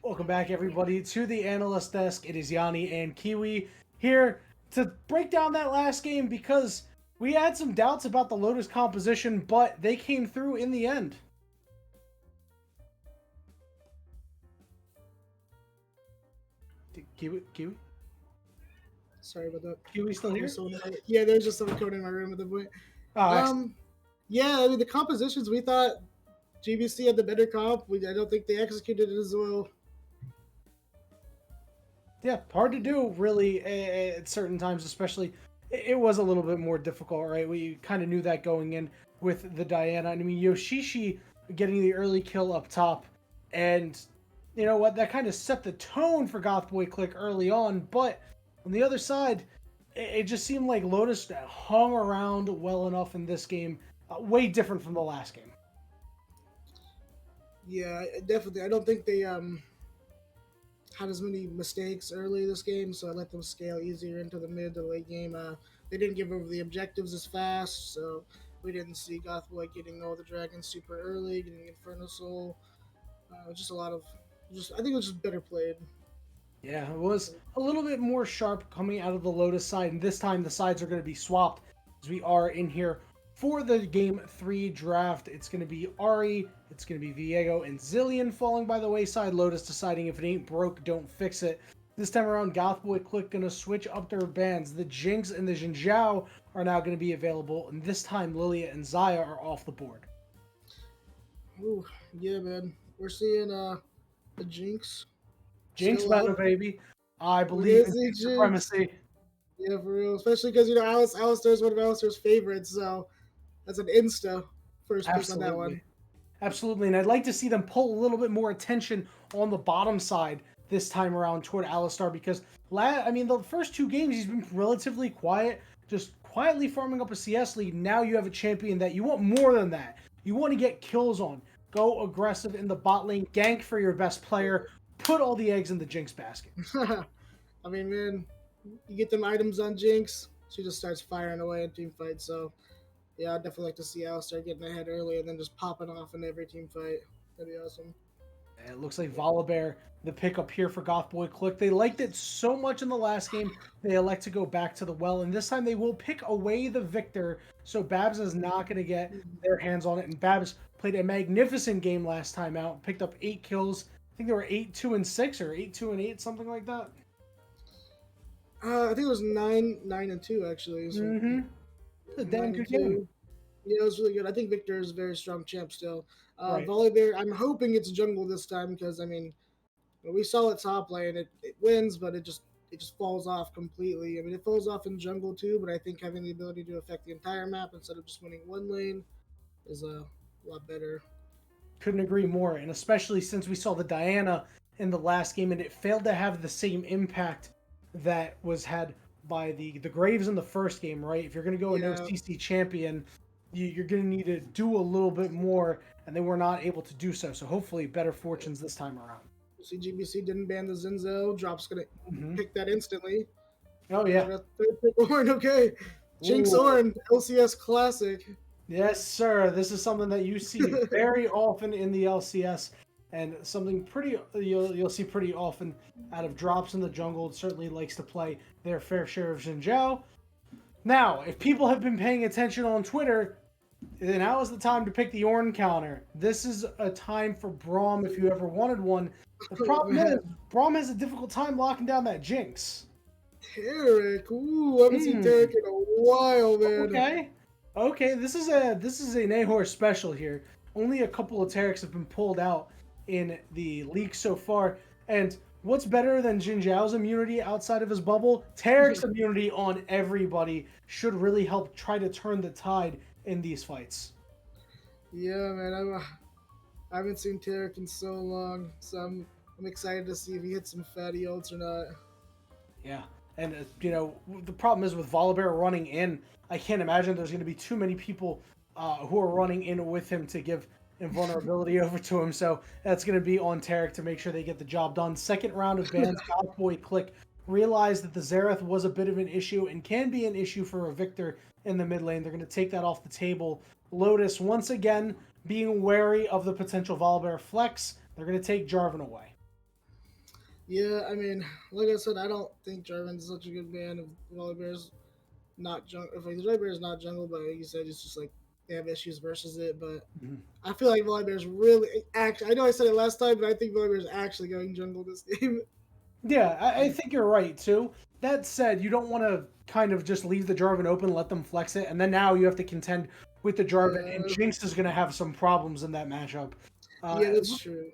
Speaker 4: Welcome back, everybody, to the analyst desk. It is Yanni and Kiwi here to break down that last game because we had some doubts about the Lotus composition, but they came through in the end. Kiwi?
Speaker 5: Sorry about that.
Speaker 4: Kiwi still here?
Speaker 5: Yeah, there's just someone coming in my room at the point.
Speaker 4: Oh, excellent.
Speaker 5: Yeah, I mean the compositions we thought GBC had the better comp. I don't think they executed it as well.
Speaker 4: Yeah, hard to do really at certain times, especially. It was a little bit more difficult, right? We kind of knew that going in with the Diana. I mean, Yoshishi getting the early kill up top, and you know what? That kind of set the tone for Goth Boi Clique early on, but on the other side, it just seemed like Lotus hung around well enough in this game, way different from the last game.
Speaker 5: Yeah, definitely. I don't think they had as many mistakes early this game, so I let them scale easier into the mid to late game. They didn't give over the objectives as fast, so we didn't see Goth Boi getting all the dragons super early, getting Inferno Soul. Just a lot of, I think it was just better played.
Speaker 4: Yeah, it was a little bit more sharp coming out of the Lotus side, and this time the sides are going to be swapped as we are in here for the Game 3 draft. It's going to be Ari, it's going to be Viego, and Zillion falling by the wayside. Lotus deciding if it ain't broke, don't fix it. This time around, Goth Boi Clique going to switch up their bans. The Jinx and the Jinzhao are now going to be available, and this time Lilia and Zaya are off the board.
Speaker 5: Ooh, yeah, man. We're seeing the Jinx.
Speaker 4: Jinx battle, baby. I believe in Jinx supremacy.
Speaker 5: Yeah, for real. Especially because, Alistar is one of Alistar's favorites, so that's an insta first pick on that one.
Speaker 4: Absolutely, and I'd like to see them pull a little bit more attention on the bottom side this time around toward Alistar because, the first two games he's been relatively quiet, just quietly farming up a CS lead. Now you have a champion that you want more than that. You want to get kills on. Go aggressive in the bot lane, gank for your best player, put all the eggs in the Jinx basket.
Speaker 5: I mean, man, you get them items on Jinx, she just starts firing away in team fights. So, yeah, I'd definitely like to see Alistar getting ahead early and then just popping off in every team fight. That'd be awesome.
Speaker 4: And it looks like Volibear, the pickup here for Goth Boi Clique. They liked it so much in the last game, they elect to go back to the well. And this time they will pick away the victor, so Babs is not going to get their hands on it. And Babs played a magnificent game last time out, picked up 8 kills. I think they were 8-2-6 or 8-2-8, something like that.
Speaker 5: I think it was 9-2 actually. So
Speaker 4: A damn good game.
Speaker 5: Yeah, it was really good. I think Victor is a very strong champ still.
Speaker 4: Right.
Speaker 5: Volibear, I'm hoping it's jungle this time because we saw it top lane. It wins, but it just falls off completely. I mean, it falls off in jungle too, but I think having the ability to affect the entire map instead of just winning one lane is a lot better.
Speaker 4: Couldn't agree more, and especially since we saw the Diana in the last game and it failed to have the same impact that was had by the Graves in the first game, right? If you're going to go an OCC champion, you're going to need to do a little bit more, and they were not able to do so. So hopefully better fortunes this time around.
Speaker 5: See, GBC didn't ban the Zinzo. Drop's going to pick that instantly.
Speaker 4: Oh, yeah.
Speaker 5: Third pick Ornn, okay. Jinx Ornn, LCS Classic.
Speaker 4: Yes, sir. This is something that you see very often in the LCS, and something you'll see pretty often out of drops in the jungle. It certainly likes to play their fair share of Jinzhao. Now, if people have been paying attention on Twitter, then now is the time to pick the Ornn counter. This is a time for Braum if you ever wanted one. The problem is, Braum has a difficult time locking down that Jinx.
Speaker 5: Taric, ooh, I haven't seen Taric in a while, man.
Speaker 4: Okay, this is a Nahor special here. Only a couple of Tarics have been pulled out in the league so far. And what's better than Jinzhao's immunity outside of his bubble? Taric's immunity on everybody should really help try to turn the tide in these fights.
Speaker 5: Yeah, man, I haven't seen Taric in so long, so I'm excited to see if he hits some fatty ults or not.
Speaker 4: Yeah, and the problem is with Volibear running in, I can't imagine there's going to be too many people who are running in with him to give invulnerability over to him. So that's going to be on Taric to make sure they get the job done. Second round of bans, Goth Boi Clique realized that the Xerath was a bit of an issue and can be an issue for a Victor in the mid lane. They're going to take that off the table. Lotus, once again, being wary of the potential Volibear flex, they're going to take Jarvan away.
Speaker 5: Yeah, I mean, like I said, I don't think Jarvan's such a good man. If Volibear's not jungle, if like, the Volibear is not jungle, but like you said, it's just like they have issues versus it. But
Speaker 4: Mhm.
Speaker 5: I feel like Volibear's really actually. I know I said it last time, but I think Volibear's actually going jungle this game.
Speaker 4: Yeah, I think you're right too. That said, you don't want to kind of just leave the Jarvan open, let them flex it, and then now you have to contend with the Jarvan, and
Speaker 5: Yeah,
Speaker 4: Jinx is going to have some problems in that matchup.
Speaker 5: yeah,
Speaker 4: It
Speaker 5: that's true.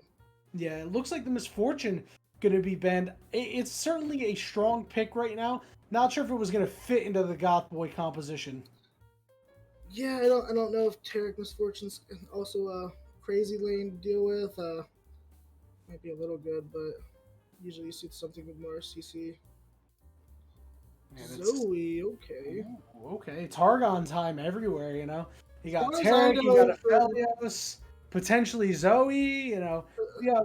Speaker 4: Yeah, it looks like the Misfortune going to be banned. It's certainly a strong pick right now. Not sure if it was going to fit into the Goth Boy composition.
Speaker 5: Yeah, I don't know if Tarek Misfortune's also a crazy lane to deal with. Might be a little good, but usually you see something with more CC.
Speaker 4: Man, it's
Speaker 5: Zoe, okay.
Speaker 4: okay. Targon time everywhere, you know. You
Speaker 5: As
Speaker 4: got
Speaker 5: far as I
Speaker 4: Tarek, you got
Speaker 5: know, for
Speaker 4: Aphelios, potentially Zoe, you know.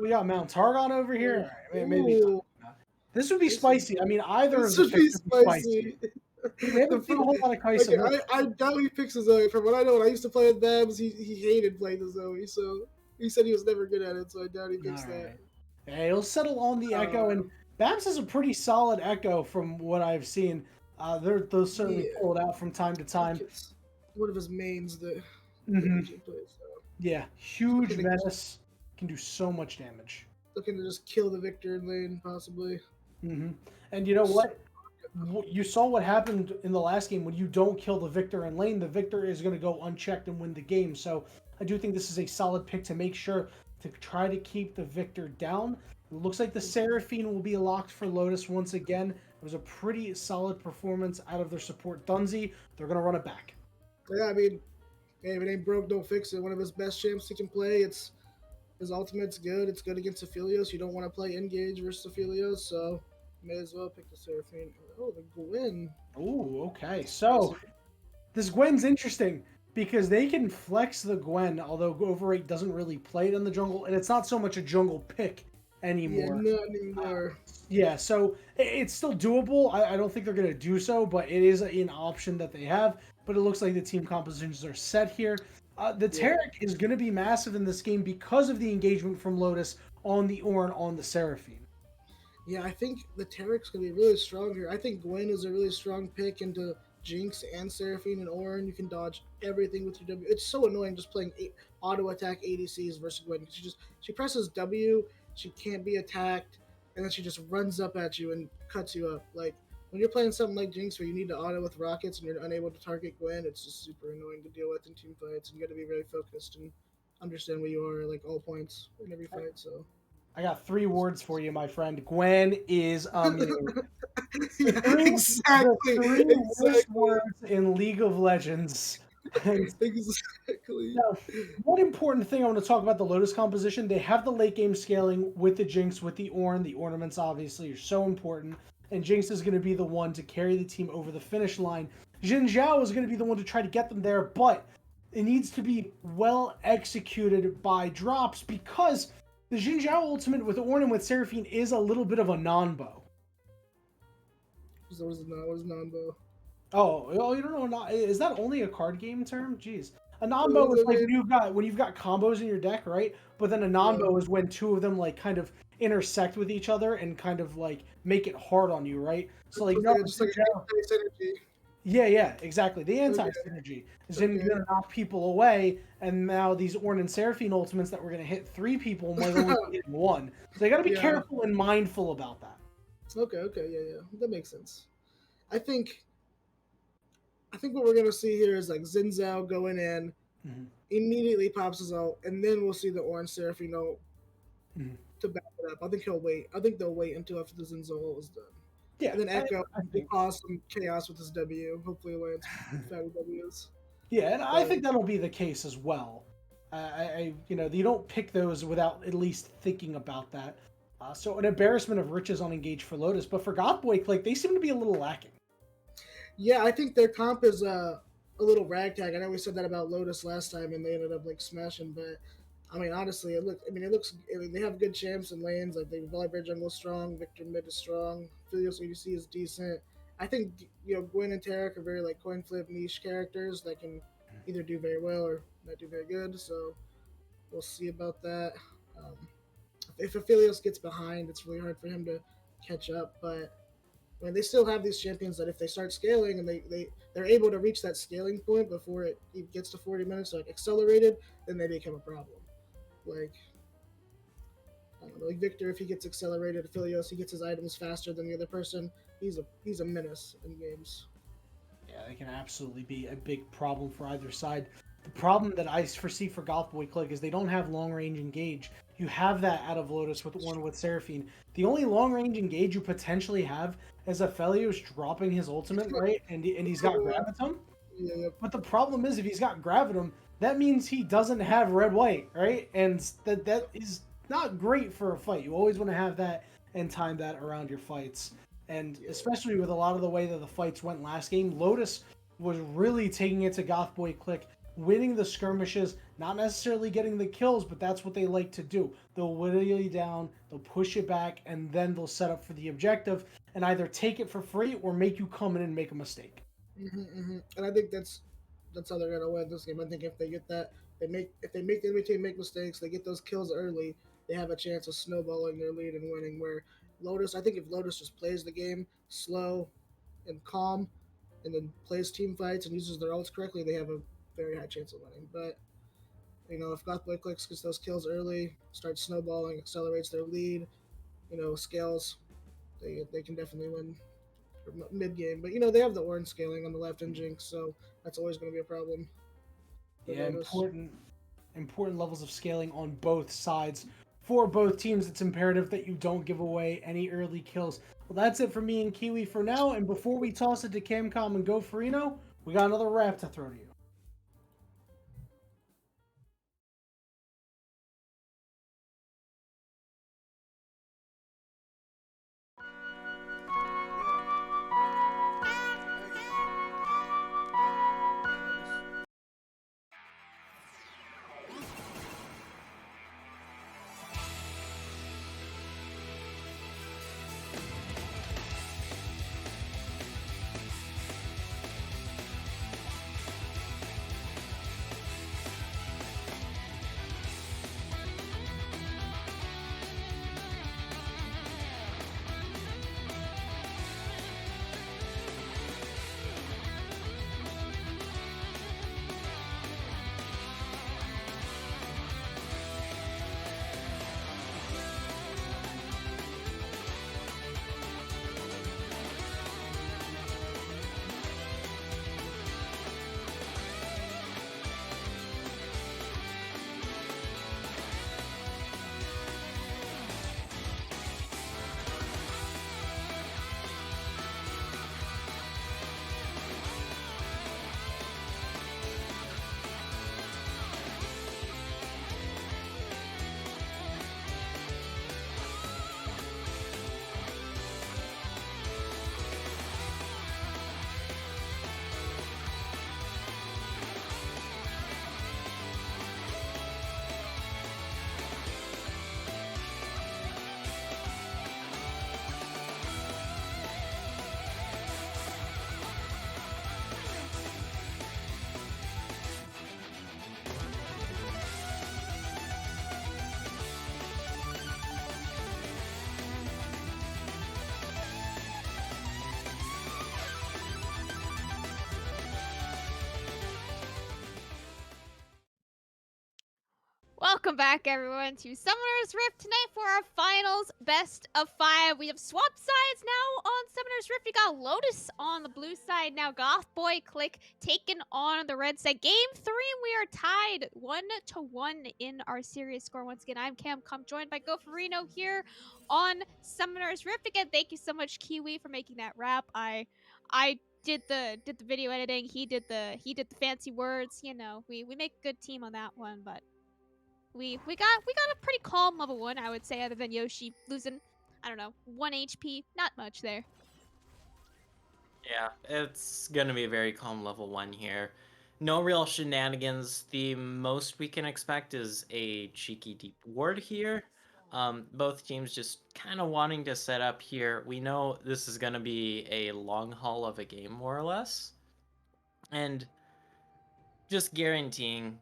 Speaker 4: We got Mount Targon over here. All right, maybe
Speaker 5: ooh,
Speaker 4: not. This would be
Speaker 5: this would,
Speaker 4: spicy. I mean, either of
Speaker 5: this
Speaker 4: the
Speaker 5: would be
Speaker 4: picks would be spicy.
Speaker 5: spicy.
Speaker 4: We
Speaker 5: The
Speaker 4: haven't seen a
Speaker 5: fir-
Speaker 4: whole lot of
Speaker 5: like,
Speaker 4: Kai'Sa.
Speaker 5: I doubt he picks a Zoe. From what I know, when I used to play with Babs, he hated playing the Zoe, so he said he was never good at it. So I doubt he
Speaker 4: All
Speaker 5: picks that.
Speaker 4: right. Yeah, he'll settle on the Echo, and
Speaker 5: Um,
Speaker 4: Babs is a pretty solid Echo from what I've seen. Those certainly
Speaker 5: yeah,
Speaker 4: pull it out from time to
Speaker 5: I think
Speaker 4: time.
Speaker 5: it's one of his mains that
Speaker 4: Hmm.
Speaker 5: AJ plays. So
Speaker 4: Yeah,
Speaker 5: just
Speaker 4: huge menace, can do so much damage.
Speaker 5: looking to just kill the Victor in lane, possibly.
Speaker 4: Hmm. And you know what? You saw what happened in the last game when you don't kill the Victor in lane. The Victor is going to go unchecked and win the game. So I do think this is a solid pick to make sure to try to keep the Victor down. It looks like the Seraphine will be locked for Lotus once again. It was a pretty solid performance out of their support Dunzi. They're going to run it back.
Speaker 5: Yeah, I mean, hey, if it ain't broke, don't fix it. One of his best champs he can play. It's his ultimate's good. It's good against Aphelios. You don't want to play engage versus Aphelios, so may as well pick the Seraphine. Oh, the Gwen.
Speaker 4: Ooh, okay. So this Gwen's interesting because they can flex the Gwen, although Overrate doesn't really play it in the jungle, and it's not so much a jungle pick
Speaker 5: Yeah,
Speaker 4: anymore.
Speaker 5: not anymore.
Speaker 4: Yeah, so it's still doable. I don't think they're going to do so, but it is an option that they have. But it looks like the team compositions are set here. The
Speaker 5: Yeah.
Speaker 4: Taric is going to be massive in this game because of the engagement from Lotus on the Ornn on the Seraphine.
Speaker 5: Yeah, I think the Tarek's gonna be really strong here. I think Gwen is a really strong pick into Jinx and Seraphine and Ornn. You can dodge everything with your W. It's so annoying just playing auto attack ADCs versus Gwen. She presses W, she can't be attacked, and then she just runs up at you and cuts you up. Like when you're playing something like Jinx where you need to auto with rockets and you're unable to target Gwen, it's just super annoying to deal with in team fights. And you got to be very focused and understand where you are like all points in every fight. So.
Speaker 4: I got 3 words for you, my friend. Gwen is immune.
Speaker 5: Yeah, exactly.
Speaker 4: The three worst
Speaker 5: Exactly.
Speaker 4: words in League of Legends. And
Speaker 5: Exactly.
Speaker 4: now, one important thing I want to talk about the Lotus composition, they have the late game scaling with the Jinx, with the Ornn. The ornaments obviously are so important. And Jinx is going to be the one to carry the team over the finish line. Jin Zhao is going to be the one to try to get them there, but it needs to be well executed by drops because the Jin Zhao ultimate with Ornn and with Seraphine is a little bit of a non-bow.
Speaker 5: What is Nambo?
Speaker 4: Oh, you don't know? Is that only a card game term? Jeez, a non-bow is like when you've got combos in your deck, right? But then a non-bow is when two of them like kind of intersect with each other and kind of like make it hard on you, right? So like, no,
Speaker 5: Just like synergy.
Speaker 4: yeah, exactly. The anti-synergy is going to knock people away, and now these Ornn and Seraphine ultimates that we're going to hit 3 people might only be hitting 1. So you got to be careful and mindful about that.
Speaker 5: Okay, yeah, that makes sense. I think what we're gonna see here is like Xin Zhao going in, immediately pops his ult, and then we'll see the Orange Seraphine ult to back it up. I think he'll wait. I think they'll wait until after the Xin Zhao ult is done.
Speaker 4: Yeah,
Speaker 5: and then Echo
Speaker 4: I
Speaker 5: will
Speaker 4: think.
Speaker 5: cause some chaos with his W. Hopefully, lands fatty Ws.
Speaker 4: Yeah, and I think that'll be the case as well. You don't pick those without at least thinking about that. So an embarrassment of riches on Engage for Lotus, but for Goth Boi Clique, they seem to be a little lacking.
Speaker 5: Yeah, I think their comp is a little ragtag. I know we said that about Lotus last time, and they ended up like smashing. But I mean, honestly, it looks. I mean, they have good champs and lanes. Like the Volibear jungle is strong, Victor mid is strong, Philios ADC is decent. I think Gwen and Tarek are very like coin flip niche characters that can either do very well or not do very good. So we'll see about that. if Aphelios gets behind, it's really hard for him to catch up. But I mean, they still have these champions that if they start scaling and they're able to reach that scaling point before it gets to 40 minutes, like accelerated, then they become a problem. Like, I don't know, like Victor, if he gets accelerated, Aphelios, he gets his items faster than the other person. He's a menace in games.
Speaker 4: Yeah, they can absolutely be a big problem for either side. The problem that I foresee for Goth Boi Clique is they don't have long range engage. You have that out of Lotus with Seraphine. The only long range engage you potentially have is Aphelios dropping his ultimate, right? And he's got Gravitum.
Speaker 5: Yeah,
Speaker 4: But the problem is if he's got Gravitum, that means he doesn't have red white, right? And that is not great for a fight. You always want to have that and time that around your fights. And especially with a lot of the way that the fights went last game, Lotus was really taking it to Goth Boi Clique, winning the skirmishes, not necessarily getting the kills, but that's what they like to do. They'll whittle you down, they'll push it back, and then they'll set up for the objective and either take it for free or make you come in and make a mistake.
Speaker 5: And I think that's how they're gonna win this game. I think if they get that, if they make the enemy team make mistakes, they get those kills early, they have a chance of snowballing their lead and winning. Where Lotus, I think if Lotus just plays the game slow and calm, and then plays team fights and uses their ults correctly, they have a very high chance of winning. But if Goth Boi Clique gets those kills early, starts snowballing, accelerates their lead, scales, they can definitely win mid game. But they have the orange scaling on the left and Jinx, so that's always going to be a problem.
Speaker 4: Yeah, important levels of scaling on both sides. For both teams, it's imperative that you don't give away any early kills. Well, that's it for me and Kiwi for now. And before we toss it to Camcom and Gopherino, we got another rap to throw to you.
Speaker 3: Welcome back, everyone, to Summoner's Rift tonight for our finals best of 5. We have swapped sides now on Summoner's Rift. We got Lotus on the blue side now. Goth Boi Clique taken on the red side. Game 3, we are tied 1-1 in our series score. Once again, I'm Camcom, joined by Gopherino here on Summoner's Rift. Again, thank you so much, Kiwi, for making that rap. I did the video editing. He did the fancy words. We make a good team on that one, but we got a pretty calm level 1, I would say, other than Yoshi losing, I don't know, 1 HP. Not much there.
Speaker 7: Yeah, it's gonna be a very calm level 1 here. No real shenanigans. The most we can expect is a cheeky deep ward here. Both teams just kind of wanting to set up here. We know this is gonna be a long haul of a game, more or less. And just guaranteeing,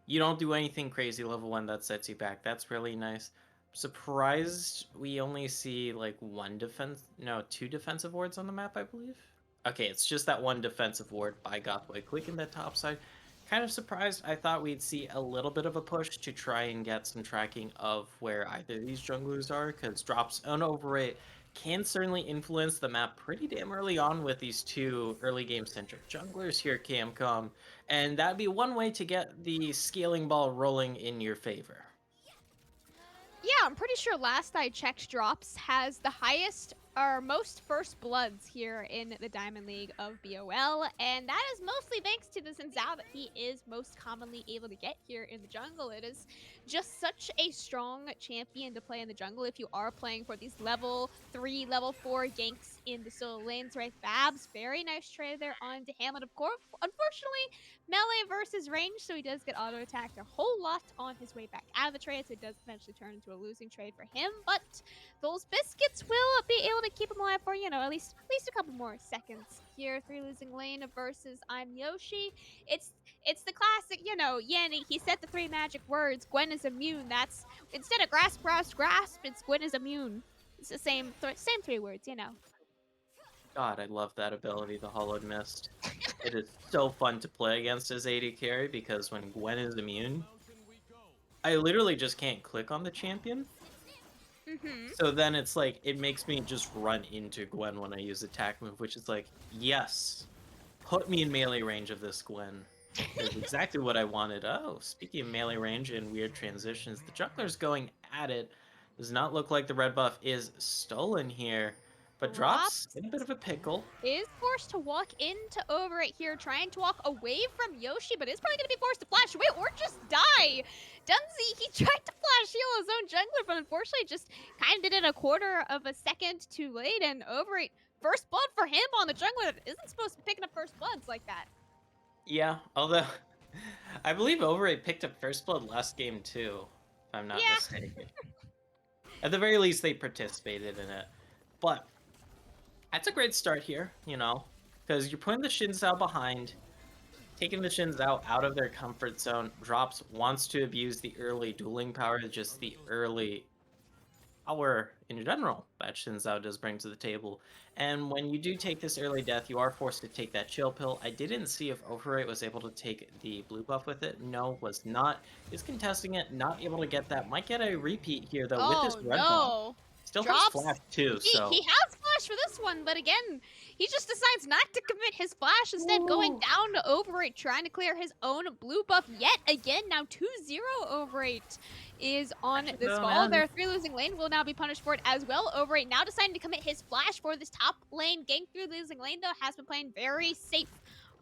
Speaker 7: You don't do anything crazy level 1 that sets you back. That's really nice. Surprised we only see like two defensive wards on the map, I believe. Okay, it's just that one defensive ward by Goth Boi Clique in the top side. Kind of surprised. I thought we'd see a little bit of a push to try and get some tracking of where either of these junglers are, because drops on overrate can certainly influence the map pretty damn early on with these two early game centric junglers here, Camcom, and that'd be one way to get the scaling ball rolling in your favor.
Speaker 3: Yeah, I'm pretty sure last I checked, Drops has the highest or most first bloods here in the Diamond League of BOL, and that is mostly thanks to the Xin Zhao that he is most commonly able to get here in the jungle. It is just such a strong champion to play in the jungle if you are playing for these level 3, level 4 ganks in the solo lanes, right? Babs, very nice trade there on to Hamlet, of course. Unfortunately, melee versus range, so he does get auto attacked a whole lot on his way back out of the trade, so it does eventually turn into a losing trade for him, but those biscuits will be able to keep him alive for, you know, at least a couple more seconds here. 3 losing lane versus I'm Yoshi. It's the classic, you know, Yanni, he said the 3 magic words, Gwen is immune. That's, instead of grasp, it's Gwen is immune. It's the same 3 words, you know.
Speaker 7: God, I love that ability, the Hollowed Mist. It is so fun to play against as AD carry, because when Gwen is immune, I literally just can't click on the champion. So then it's like, it makes me just run into Gwen when I use attack move, which is like, yes, put me in melee range of this Gwen. That's exactly what I wanted. Oh, speaking of melee range and weird transitions, the jungler's going at it. Does not look like the red buff is stolen here. But Drops in a bit of a pickle.
Speaker 3: Is forced to walk into over it here, trying to walk away from Yoshi, but is probably going to be forced to flash away or just die. Dunsey, he tried to flash heal his own jungler, but unfortunately just kind of did it a quarter of a second too late, and Overeat, first blood for him on the jungler that isn't supposed to be picking up first bloods like that.
Speaker 7: Yeah, although I believe Overeat picked up first blood last game too, if I'm not mistaken. At the very least, they participated in it. But that's a great start here, you know, because you're putting the Xin Zhao behind, taking the Xin Zhao out of their comfort zone. Drops wants to abuse the early dueling power, just the early power in general that Xin Zhao does bring to the table. And when you do take this early death, you are forced to take that chill pill. I didn't see if Overrate was able to take the blue buff with it. No, was not. Is contesting it, not able to get that. Might get a repeat here, though, with this red buff. Still has flash, too, so...
Speaker 3: He has flash for this one, but again, he just decides not to commit his flash, instead going down to Overrate, trying to clear his own blue buff yet again. Now 2-0 Overrate is on this fall. Their 3 losing lane will now be punished for it as well. Overrate now deciding to commit his flash for this top lane. Gang through losing lane, though, has been playing very safe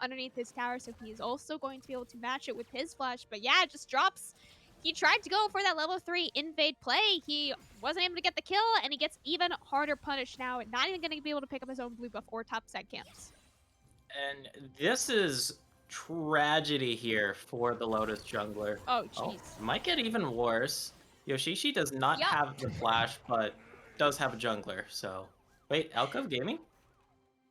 Speaker 3: underneath his tower, so he is also going to be able to match it with his flash. But yeah, it just Drops. He tried to go for that level 3 invade play. He wasn't able to get the kill, and he gets even harder punished now. Not even going to be able to pick up his own blue buff or topside camps.
Speaker 7: And this is tragedy here for the Lotus jungler.
Speaker 3: Oh, jeez.
Speaker 7: Might get even worse. Yoshishi does not have the flash, but does have a jungler, so... Wait, Alcove Gaming?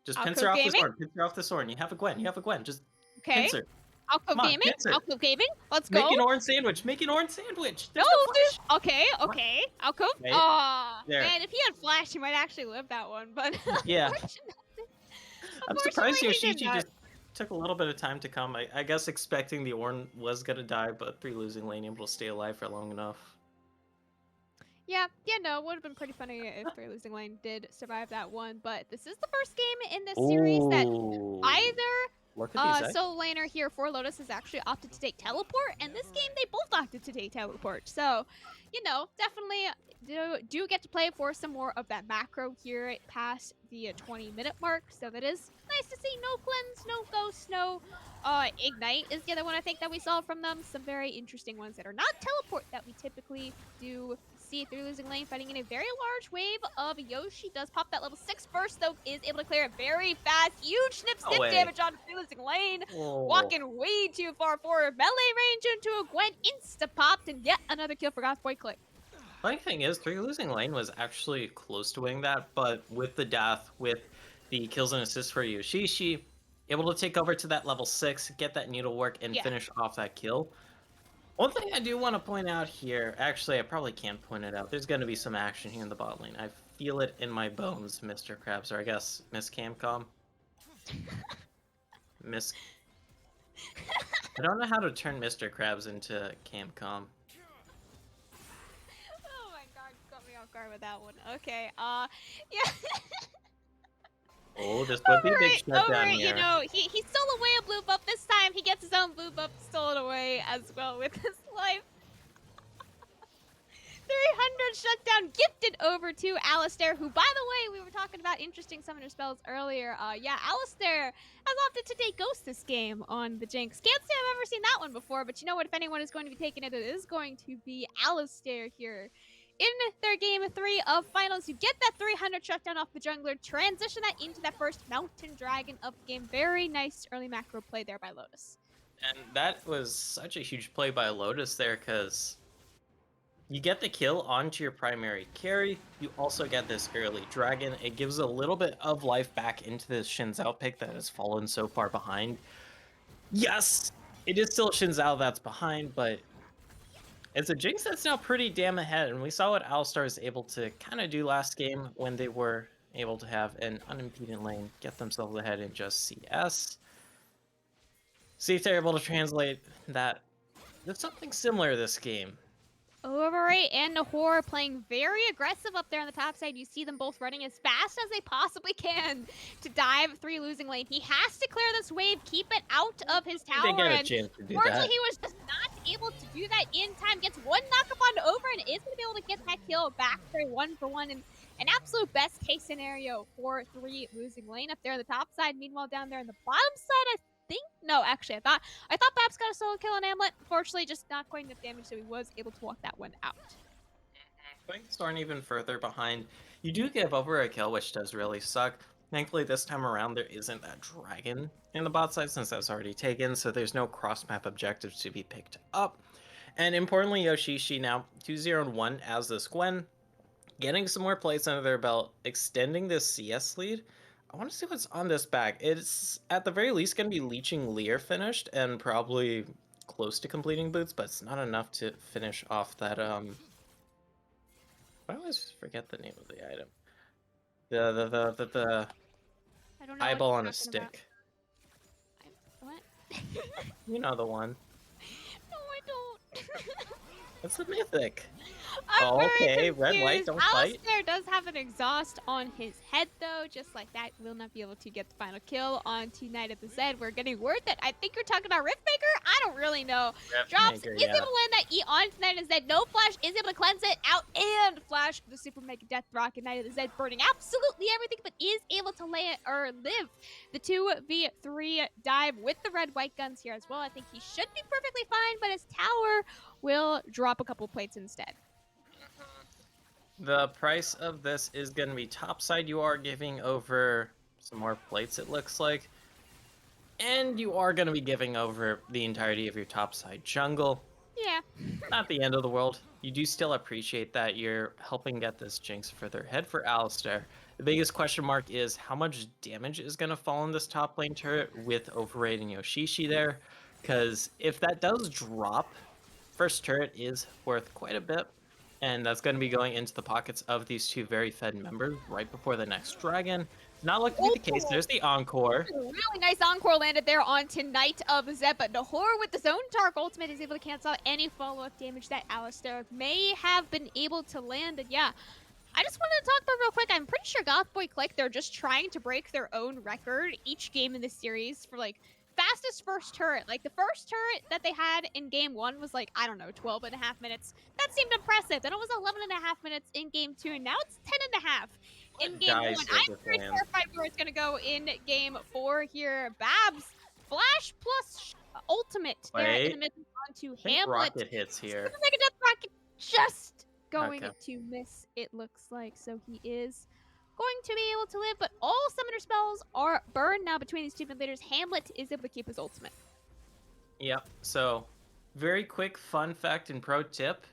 Speaker 7: Just pincer off the sword. Pincer off the sword. You have a Gwen. You have a Gwen. Just pincer.
Speaker 3: Alcove Gaming? Alcove Gaming? Let's go.
Speaker 7: Make an orange sandwich. Make an orange sandwich.
Speaker 3: There's no flash. Okay. Alcove? Oh, man, if he had flash, he might actually live that one, but...
Speaker 7: Yeah. I'm surprised Yoshichi just took a little bit of time to come. I guess expecting the Ornn was going to die, but 3 losing lane able to stay alive for long enough.
Speaker 3: Yeah, no, it would have been pretty funny if 3 losing lane did survive that one, but this is the first game in this series that either solo laner here for Lotus has actually opted to take teleport, and this game they both opted to take teleport. So, you know, definitely do get to play for some more of that macro here past the 20-minute mark. So that is nice to see. No cleanse, no ghost, no ignite is the other one I think that we saw from them. Some very interesting ones that are not teleport that we typically do see through losing lane, fighting in a very large wave of Yoshi. Does pop that level 6 burst, though, is able to clear it very fast. Huge snip damage on losing lane. Walking way too far forward. Melee range into a Gwen, insta-popped, and yet another kill for Goth Boi Clique.
Speaker 7: Funny thing is, 3 losing lane was actually close to winning that, but with the death, with the kills and assists for Yoshishi, able to take over to that level 6, get that needle work, and finish off that kill. One thing I do want to point out here, actually, I probably can't point it out. There's going to be some action here in the bot lane. I feel it in my bones, Mr. Krabs, or I guess Miss Camcom. Miss. I don't know how to turn Mr. Krabs into Camcom.
Speaker 3: Oh my god, you got me off guard with that one. Okay, yeah.
Speaker 7: Oh, this would be a big shutdown
Speaker 3: You
Speaker 7: here.
Speaker 3: know, he stole away a blue buff this time. He gets his own blue buff stolen away as well with his life. 300 shutdown gifted over to Alistair, who, by the way, we were talking about interesting summoner spells earlier. Yeah, Alistair has opted to take Ghost this game on the Jinx. Can't say I've ever seen that one before, but you know what? If anyone is going to be taking it, it is going to be Alistair here. In their game 3 of finals, you get that 300 shutdown off the jungler, transition that into that first Mountain Dragon of the game. Very nice early macro play there by Lotus.
Speaker 7: And that was such a huge play by Lotus there, because you get the kill onto your primary carry. You also get this early dragon. It gives a little bit of life back into this Xin Zhao pick that has fallen so far behind. Yes! It is still Xin Zhao that's behind, but it's a Jinx that's now pretty damn ahead. And we saw what Alistar was able to kind of do last game when they were able to have an unimpeded lane, get themselves ahead in just CS. See if they're able to translate that to something similar this game.
Speaker 3: Overrate and Nahor playing very aggressive up there on the top side. You see them both running as fast as they possibly can to dive 3 losing lane. He has to clear this wave, keep it out of his tower.
Speaker 7: They get a
Speaker 3: And
Speaker 7: chance to do
Speaker 3: unfortunately,
Speaker 7: that.
Speaker 3: he was just not able to do that in time. Gets one knock-up on over and is going to be able to get that kill back for 1-for-1. And an absolute best case scenario for 3 losing lane up there on the top side. Meanwhile, down there on the bottom side, no, actually, I thought Babs got a solo kill on Hamlet. Fortunately, just not quite enough damage, so he was able to walk that one out.
Speaker 7: Putting Storm even further behind, you do give over a kill, which does really suck. Thankfully, this time around, there isn't that dragon in the bot side since that's already taken, so there's no cross-map objectives to be picked up. And importantly, Yoshishi now 2-0-1 as this Gwen, getting some more plays under their belt, extending this CS lead. I want to see what's on this bag. It's at the very least going to be Leeching Lear finished and probably close to completing boots, but it's not enough to finish off that I always forget the name of the item. The
Speaker 3: I don't know
Speaker 7: eyeball
Speaker 3: what
Speaker 7: on
Speaker 3: you're
Speaker 7: a
Speaker 3: talking about.
Speaker 7: stick.
Speaker 3: What?
Speaker 7: You know the one.
Speaker 3: No, I don't.
Speaker 7: It's a mythic.
Speaker 3: I'm
Speaker 7: Oh,
Speaker 3: very
Speaker 7: okay, red light,
Speaker 3: confused.
Speaker 7: don't fight.
Speaker 3: Alistair does have an exhaust on his head, though. Just like that, will not be able to get the final kill onto Knight of the Zed. We're getting word that I think you're talking about Riftmaker. I don't really know. Drops
Speaker 7: Riftmaker,
Speaker 3: is
Speaker 7: yeah.
Speaker 3: able to land that E onto Knight of the Zed. No flash is able to cleanse it out and flash the super mega death rock. And Knight of the Zed burning absolutely everything, but is able to lay it or live the 2v3 dive with the red white guns here as well. I think he should be perfectly fine, but his tower will drop a couple plates instead.
Speaker 7: The price of this is going to be topside. You are giving over some more plates, it looks like. And you are going to be giving over the entirety of your topside jungle.
Speaker 3: Yeah.
Speaker 7: Not the end of the world. You do still appreciate that you're helping get this Jinx further ahead for Alistair. The biggest question mark is how much damage is going to fall in this top lane turret with overrating Yoshishi there. Because if that does drop, first turret is worth quite a bit. And that's going to be going into the pockets of these 2 very fed members right before the next dragon. Not looking to be the case. There's the Encore.
Speaker 3: Really nice encore landed there onto Knight of Zed, but Nahor with his own Dark Ultimate is able to cancel out any follow-up damage that Alistair may have been able to land. And yeah, I just wanted to talk about real quick. I'm pretty sure Goth Boi Clique, they're just trying to break their own record each game in this series for like fastest first turret. Like the first turret that they had in game 1 was like, I don't know, 12 and a half minutes. That seemed impressive. Then it was 11 and a half minutes in game 2, and now it's 10 and a half in game 1. I'm very terrified where it's going to go in game 4 here. Babs, flash plus ultimate there in the middle onto
Speaker 7: I think
Speaker 3: Hamlet.
Speaker 7: rocket hits here.
Speaker 3: Like a death rocket just going
Speaker 7: Okay.
Speaker 3: to miss, it looks like. So he is going to be able to live, but all summoner spells are burned now between these 2 mid leaders. Hamlet is able to keep his ultimate.
Speaker 7: Yep. So, very quick fun fact and pro tip.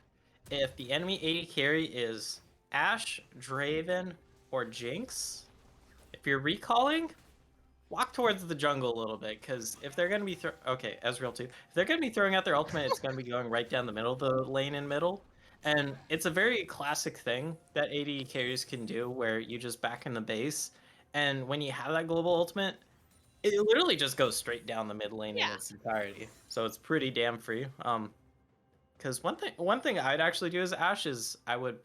Speaker 7: If the enemy AD carry is Ashe, Draven, or Jinx, if you're recalling, walk towards the jungle a little bit, because if they're gonna be okay, Ezreal too. If they're gonna be throwing out their ultimate, it's gonna be going right down the middle of the lane in middle, and it's a very classic thing that AD carries can do, where you just back in the base, and when you have that global ultimate, it literally just goes straight down the mid lane in
Speaker 3: Yeah.
Speaker 7: its entirety. So it's pretty damn free. Because one thing I'd actually do as Ashe is I would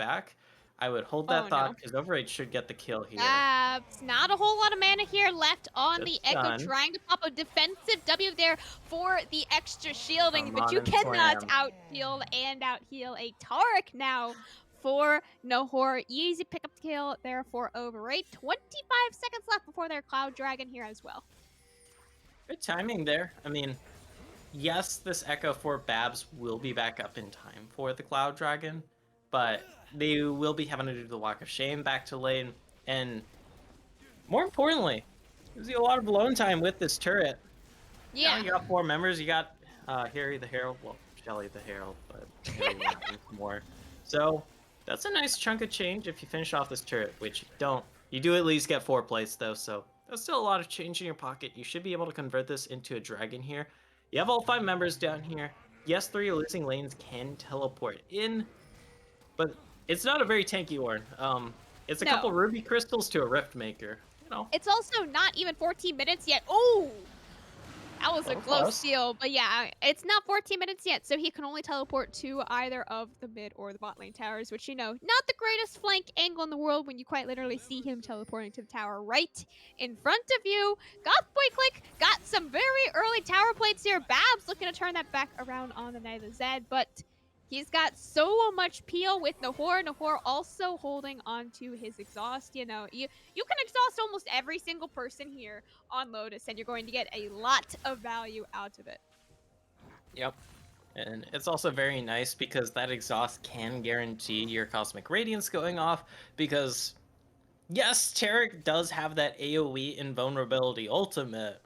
Speaker 7: hold that
Speaker 3: Oh,
Speaker 7: thought,
Speaker 3: no.
Speaker 7: because Overrage should get the kill here.
Speaker 3: That's not a whole lot of mana here left on the
Speaker 7: Just
Speaker 3: Echo,
Speaker 7: done.
Speaker 3: trying to pop a defensive W there for the extra shielding,
Speaker 7: Come
Speaker 3: but
Speaker 7: on
Speaker 3: you
Speaker 7: and
Speaker 3: cannot
Speaker 7: slam.
Speaker 3: out-shield and out-heal a Taric now for Nahor. Easy pick up the kill there for Overrate. 25 seconds left before their Cloud Dragon here as well.
Speaker 7: Good timing there. I mean, yes, this Echo for Babs will be back up in time for the Cloud Dragon, but they will be having to do the Walk of Shame back to lane, and more importantly, there's a lot of alone time with this turret.
Speaker 3: Yeah.
Speaker 7: Now you got 4 members. You got Harry the Herald, well, Shelly the Herald, but Harry matters more. So that's a nice chunk of change if you finish off this turret, which you don't. You do at least get 4 plates though, so that's still a lot of change in your pocket. You should be able to convert this into a dragon here. You have all 5 members down here. Yes, 3 losing lanes can teleport in, but it's not a very tanky one. It's a
Speaker 3: No.
Speaker 7: couple ruby crystals to a rift maker. You know,
Speaker 3: It's also not even 14 minutes yet. Oh! That was a
Speaker 7: Oh,
Speaker 3: close
Speaker 7: close.
Speaker 3: steal, but yeah, it's not 14 minutes yet, so he can only teleport to either of the mid or the bot lane towers, which, you know, not the greatest flank angle in the world when you quite literally see him teleporting to the tower right in front of you. Goth Boi Clique got some very early tower plates here. Babs looking to turn that back around on the Night of the Zed, but he's got so much peel with Nahor. Nahor also holding on to his exhaust. You know, you can exhaust almost every single person here on Lotus, and you're going to get a lot of value out of it.
Speaker 7: Yep. And it's also very nice because that exhaust can guarantee your Cosmic Radiance going off, because yes, Taric does have that AoE invulnerability ultimate,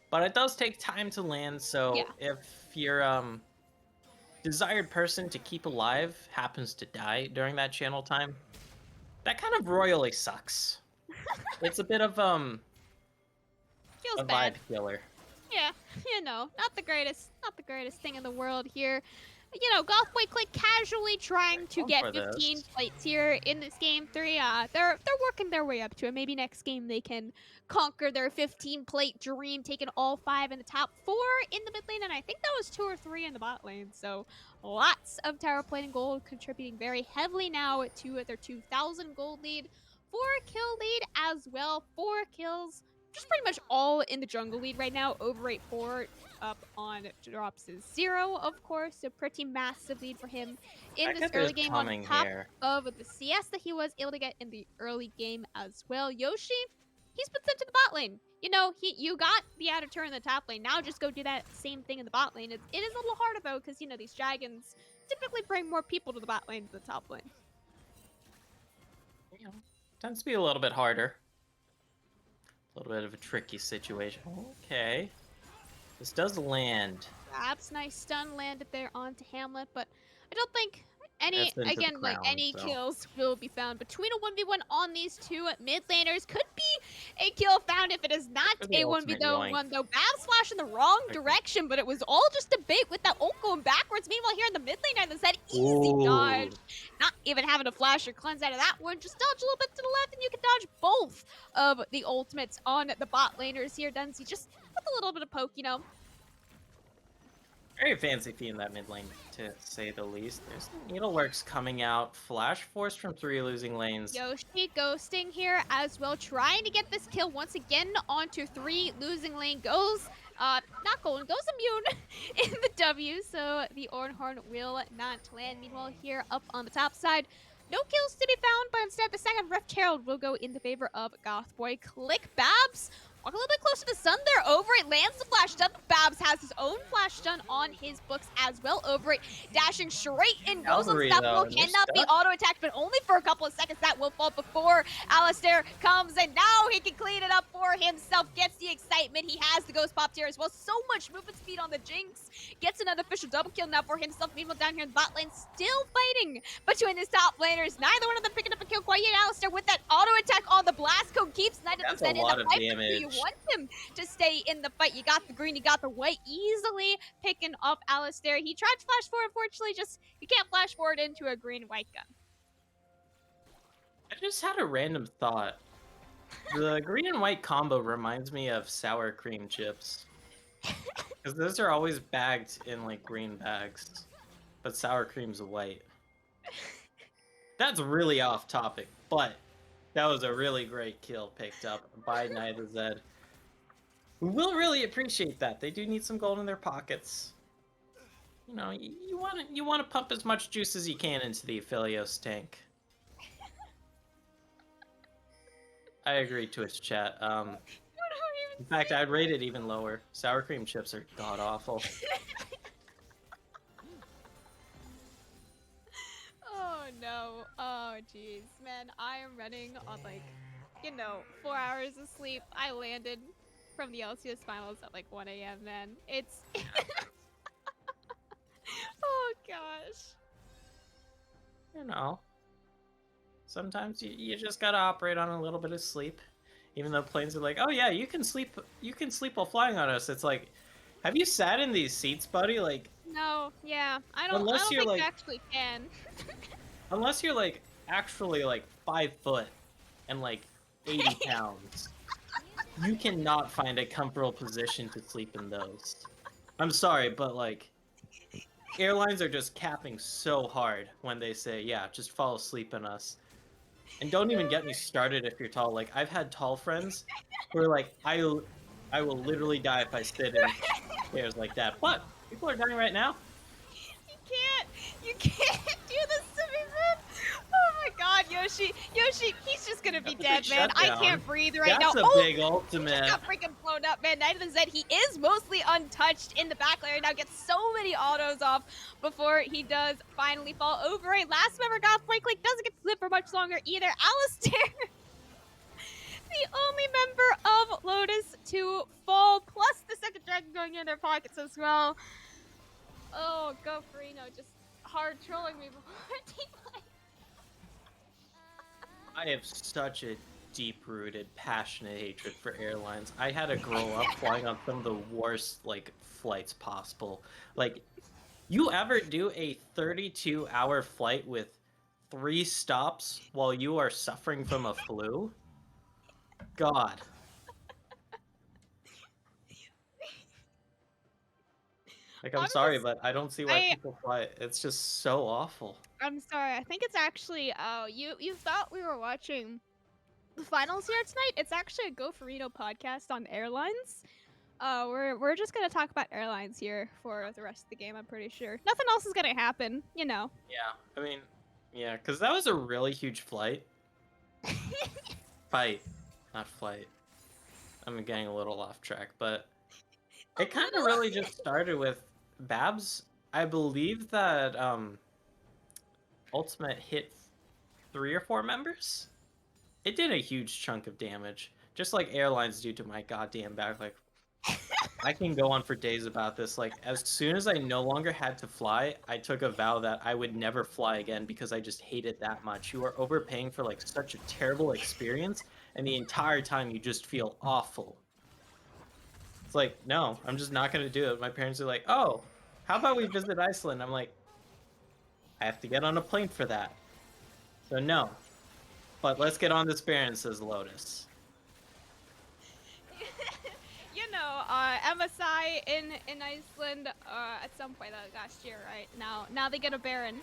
Speaker 7: but it does take time to land, so
Speaker 3: Yeah.
Speaker 7: if your desired person to keep alive happens to die during that channel time, that kind of royally sucks. It's a bit of
Speaker 3: Feels
Speaker 7: a
Speaker 3: bad.
Speaker 7: vibe killer.
Speaker 3: Yeah, you know, not the greatest thing in the world here. You know, Goth Boi Clique casually trying to
Speaker 7: Going
Speaker 3: get
Speaker 7: for
Speaker 3: 15
Speaker 7: this.
Speaker 3: plates here in this game 3. They're working their way up to it. Maybe next game they can conquer their 15 plate dream, taking all 5 in the top 4 in the mid lane, and I think that was 2 or 3 in the bot lane. So lots of tower plate and gold, contributing very heavily now to their 2,000 gold lead. 4 kill lead as well. 4 kills. Just pretty much all in the jungle lead right now. Overrate 4 up on Drops' 0, of course. So pretty massive lead for him in this
Speaker 7: Becca
Speaker 3: early
Speaker 7: is
Speaker 3: game on
Speaker 7: coming
Speaker 3: top
Speaker 7: here.
Speaker 3: of the CS that he was able to get in the early game as well. Yoshi, he's been sent to the bot lane. You know, you got the added turn in the top lane. Now just go do that same thing in the bot lane. It is a little harder though, because, you know, these dragons typically bring more people to the bot lane than the top lane.
Speaker 7: You know, tends to be a little bit harder. A little bit of a tricky situation. Okay. This does land.
Speaker 3: Perhaps nice stun landed there onto Hamlet, but I don't think any,
Speaker 7: That's into the
Speaker 3: again, like
Speaker 7: crown,
Speaker 3: any
Speaker 7: so.
Speaker 3: kills will be found between a 1v1 on these 2 mid laners. Could be a kill found if it is not
Speaker 7: For the
Speaker 3: a
Speaker 7: ultimate
Speaker 3: 1v1
Speaker 7: yoink.
Speaker 3: though. Babs flash in the wrong
Speaker 7: Okay.
Speaker 3: direction, but it was all just a bait with that ult going backwards. Meanwhile, here in the mid lane, I said easy
Speaker 7: Ooh.
Speaker 3: dodge. Not even having to flash or cleanse out of that one. Just dodge a little bit to the left, and you can dodge both of the ultimates on the bot laners here. Dunsey just with a little bit of poke, you know.
Speaker 7: Very fancy feat in that mid lane, to say the least. There's Needleworks coming out. Flash Force from 3 losing lanes.
Speaker 3: Yoshi ghosting here as well, trying to get this kill once again onto 3 losing lane. Goes, not golden, goes immune in the W, so the Ornhorn will not land. Meanwhile, here up on the top side, no kills to be found, but instead the second Rift Herald will go in the favor of Goth Boi Clique. Babs walk a little bit closer to the sun there. Over it lands the flash. Babs has his own flash stun on his books as well. Over it, dashing straight in, goes
Speaker 7: Cavalry,
Speaker 3: unstoppable,
Speaker 7: though, and they're
Speaker 3: cannot be
Speaker 7: stuck.
Speaker 3: auto-attacked, but only for a couple of seconds. That will fall before Alistair comes, and now he can clean it up for himself, gets the excitement. He has the Ghost Pop tier as well. So much movement speed on the Jinx. Gets an unofficial double kill now for himself. Meanwhile, down here in the bot lane, still fighting between his top laners. Neither one of them picking up a kill quite yet. Alistair with that auto attack on the blast code keeps Knight of
Speaker 7: That's
Speaker 3: the
Speaker 7: a
Speaker 3: Zen in
Speaker 7: lot
Speaker 3: the
Speaker 7: of
Speaker 3: fight. But do you
Speaker 7: damage.
Speaker 3: want him to stay in the fight? You got the green, you got the white, easily picking up Alistair. He tried to flash forward, unfortunately, just you can't flash forward into a green white gun.
Speaker 7: I just had a random thought. The green and white combo reminds me of sour cream chips. Because those are always bagged in like green bags, but sour cream's white. That's really off topic, but that was a really great kill picked up by Knight of Zed. We will really appreciate that. They do need some gold in their pockets. You know, you want to pump as much juice as you can into the Aphelios tank. I agree, Twitch chat. In fact, I'd rate it even lower. Sour cream chips are god awful.
Speaker 3: Oh no. Oh jeez. Man, I am running on like, 4 hours of sleep. I landed from the LCS finals at like 1 a.m. man. It's oh gosh.
Speaker 7: You know, sometimes you just gotta operate on a little bit of sleep. Even though planes are like, oh yeah, you can sleep while flying on us. It's like, have you sat in these seats, buddy? Like,
Speaker 3: No, yeah. I don't
Speaker 7: Unless you're,
Speaker 3: think
Speaker 7: like-
Speaker 3: I actually can.
Speaker 7: unless you're like actually like 5 foot and like 80 pounds, you cannot find a comfortable position to sleep in those. I'm sorry, but like, airlines are just capping so hard when they say, yeah, just fall asleep in us. And don't even get me started if you're tall. Like, I've had tall friends who are like, I will literally die if I sit in chairs like that. What? People are dying right now?
Speaker 3: You can't do this to me, man. Oh my god, Yoshi, he's just gonna be
Speaker 7: That's a
Speaker 3: dead,
Speaker 7: big
Speaker 3: man. I
Speaker 7: shutdown.
Speaker 3: can't breathe right
Speaker 7: That's
Speaker 3: now.
Speaker 7: a
Speaker 3: Oh,
Speaker 7: big
Speaker 3: he
Speaker 7: ultimate.
Speaker 3: just got freaking blown up, man. Knight of the Zed, he is mostly untouched in the back layer now. Gets so many autos off before he does finally fall over. A last member, Goth Boi Clique, doesn't get to live for much longer either. Alistair, the only member of Lotus to fall, plus the second dragon going in their pockets as well. Oh, go Farino, just hard trolling me before team fight.
Speaker 7: I have such a deep-rooted, passionate hatred for airlines. I had to grow up flying on some of the worst, like, flights possible. Like, you ever do a 32-hour flight with 3 stops while you are suffering from a flu? God. Like, I'm sorry, but I don't see why people fly it. It's just so awful.
Speaker 3: I'm sorry. I think it's actually you thought we were watching the finals here tonight. It's actually a Go Farino podcast on airlines. We're just gonna talk about airlines here for the rest of the game. I'm pretty sure nothing else is gonna happen. You know.
Speaker 7: Yeah, I mean, yeah, because that was a really huge flight. Fight, not flight. I'm getting a little off track, but it kind of really just started with Babs. I believe that Ultimate hit 3 or 4 members. It did a huge chunk of damage, just like airlines do to my goddamn back. Like, I can go on for days about this. Like, as soon as I no longer had to fly, I took a vow that I would never fly again because I just hate it that much. You are overpaying for like such a terrible experience, and the entire time you just feel awful. It's like, no, I'm just not gonna do it. My parents are like, oh, how about we visit Iceland? I'm like, I have to get on a plane for that. So no. But let's get on this Baron, says Lotus.
Speaker 3: MSI in Iceland at some point last year, right? Now they get a Baron.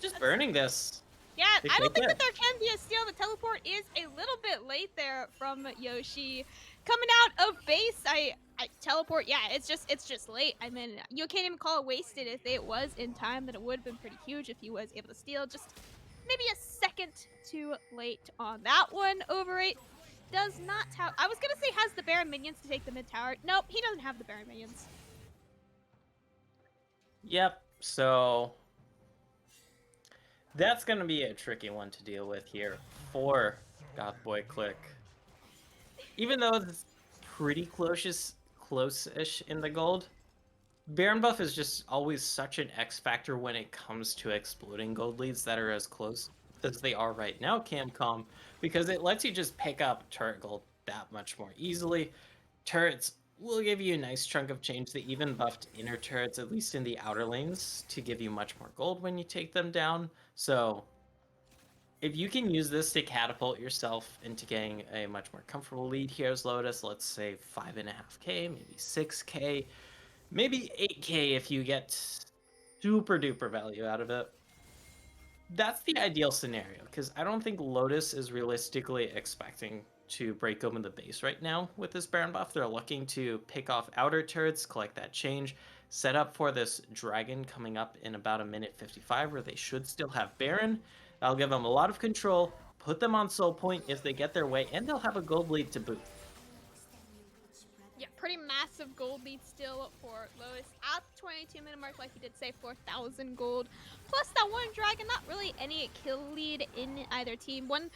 Speaker 7: Just burning this.
Speaker 3: Yeah,
Speaker 7: They
Speaker 3: I don't
Speaker 7: take
Speaker 3: think
Speaker 7: it.
Speaker 3: that there can be a steal. The teleport is a little bit late there from Yoshi. Coming out of base, I teleport. Yeah, it's just late. I mean, you can't even call it wasted. If it was in time, then it would have been pretty huge if he was able to steal. Just maybe a second too late on that one. Over 8 does not have. I was gonna say has the Baron minions to take the mid tower. Nope, he doesn't have the Baron minions.
Speaker 7: Yep, so that's going to be a tricky one to deal with here for Goth Boi Clique. Even though it's pretty close-ish in the gold, Baron buff is just always such an X factor when it comes to exploding gold leads that are as close as they are right now, Camcom, because it lets you just pick up turret gold that much more easily. Turrets will give you a nice chunk of change. They even buffed inner turrets, at least in the outer lanes, to give you much more gold when you take them down. So if you can use this to catapult yourself into getting a much more comfortable lead here as Lotus, let's say 5.5k, maybe 6k, maybe 8k if you get super duper value out of it. That's the ideal scenario, because I don't think Lotus is realistically expecting to break open the base right now with this Baron buff. They're looking to pick off outer turrets, collect that change, set up for this dragon coming up in about 1:55 where they should still have Baron. That'll give them a lot of control, put them on soul point if they get their way, and they'll have a gold lead to boot.
Speaker 3: Yeah, pretty massive gold lead still for Lotus at the 22-minute mark, like he did say, 4,000 gold. Plus that one dragon, not really any kill lead in either team. One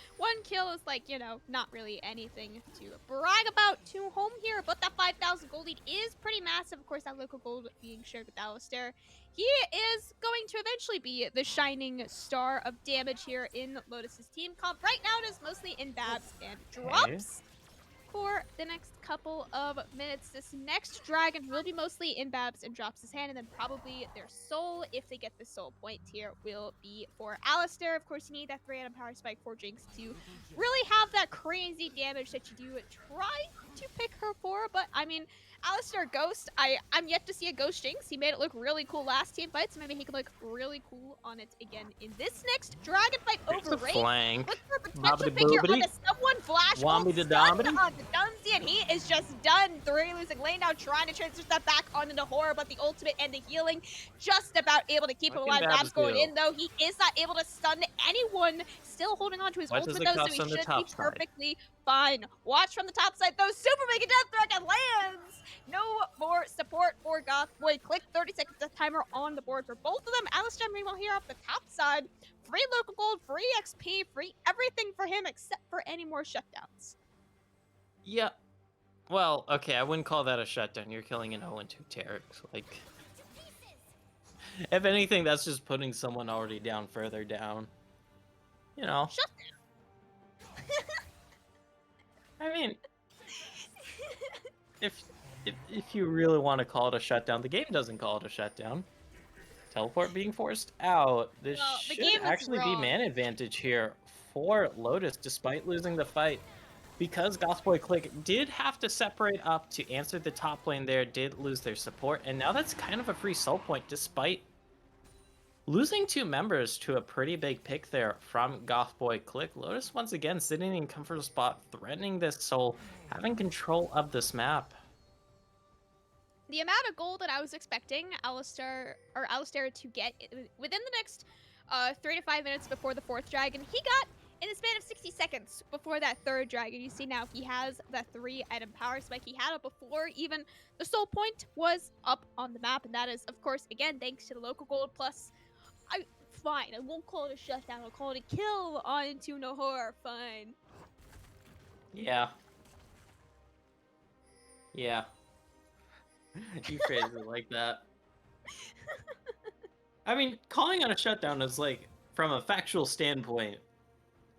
Speaker 3: kill is like, you know, not really anything to brag about to home here, but that 5,000 gold lead is pretty massive. Of course, that local gold being shared with Alistair. He is going to eventually be the shining star of damage here in Lotus's team comp. Right now, it is mostly in babs and drops. For the next couple of minutes, this next dragon will be mostly in babs and drops his hand, and then probably their soul, if they get the soul point here, will be for Alistair. Of course, you need that 3-item power spike for Jinx to really have that crazy damage that you do try to pick her for, but I mean, Alistair Ghost, I'm yet to see a Ghost Jinx. He made it look really cool last team fight, so maybe he can look really cool on it again in this next dragon fight over Raid.
Speaker 7: Flank.
Speaker 3: Look for a potential pick here on the someone flash
Speaker 7: Womby to Domity.
Speaker 3: on the Dunsey, and he is just done. 3 losing lane now, trying to transition that back onto the horror, but the ultimate and the healing just about able to keep him alive. Babs going in though. He is not able to stun anyone. Still holding on to his ultimate though, so he should be perfectly fine. Watch from the top side though. Super mega death dragon lands. No more support for Goth Boi Clique. 30 seconds of timer on the board for both of them. Alistair, meanwhile, here off the top side. Free local gold, free XP, free everything for him except for any more shutdowns.
Speaker 7: Yeah. Well, okay, I wouldn't call that a shutdown. You're killing an 0-2 Tarek. Like, if anything, that's just putting someone already down further down. You know.
Speaker 3: Shutdown.
Speaker 7: I mean, if you really want to call it a shutdown, the game doesn't call it a shutdown. Teleport being forced out. This should actually be man advantage here for Lotus, despite losing the fight. Because Goth Boi Clique did have to separate up to answer the top lane there, did lose their support, and now that's kind of a free soul point, despite losing 2 members to a pretty big pick there from Goth Boi Clique. Lotus once again sitting in comfortable spot, threatening this soul, having control of this map.
Speaker 3: The amount of gold that I was expecting Alistair to get within the next 3 to 5 minutes before the 4th dragon, he got in the span of 60 seconds before that 3rd dragon. You see now he has that 3-item power spike. He had it before even the soul point was up on the map, and that is, of course, again, thanks to the local gold. Plus, fine, I won't call it a shutdown. I'll call it a kill onto Nahor. Fine.
Speaker 7: Yeah. Yeah. You phrased it like that. I mean, calling it a shutdown is, like, from a factual standpoint,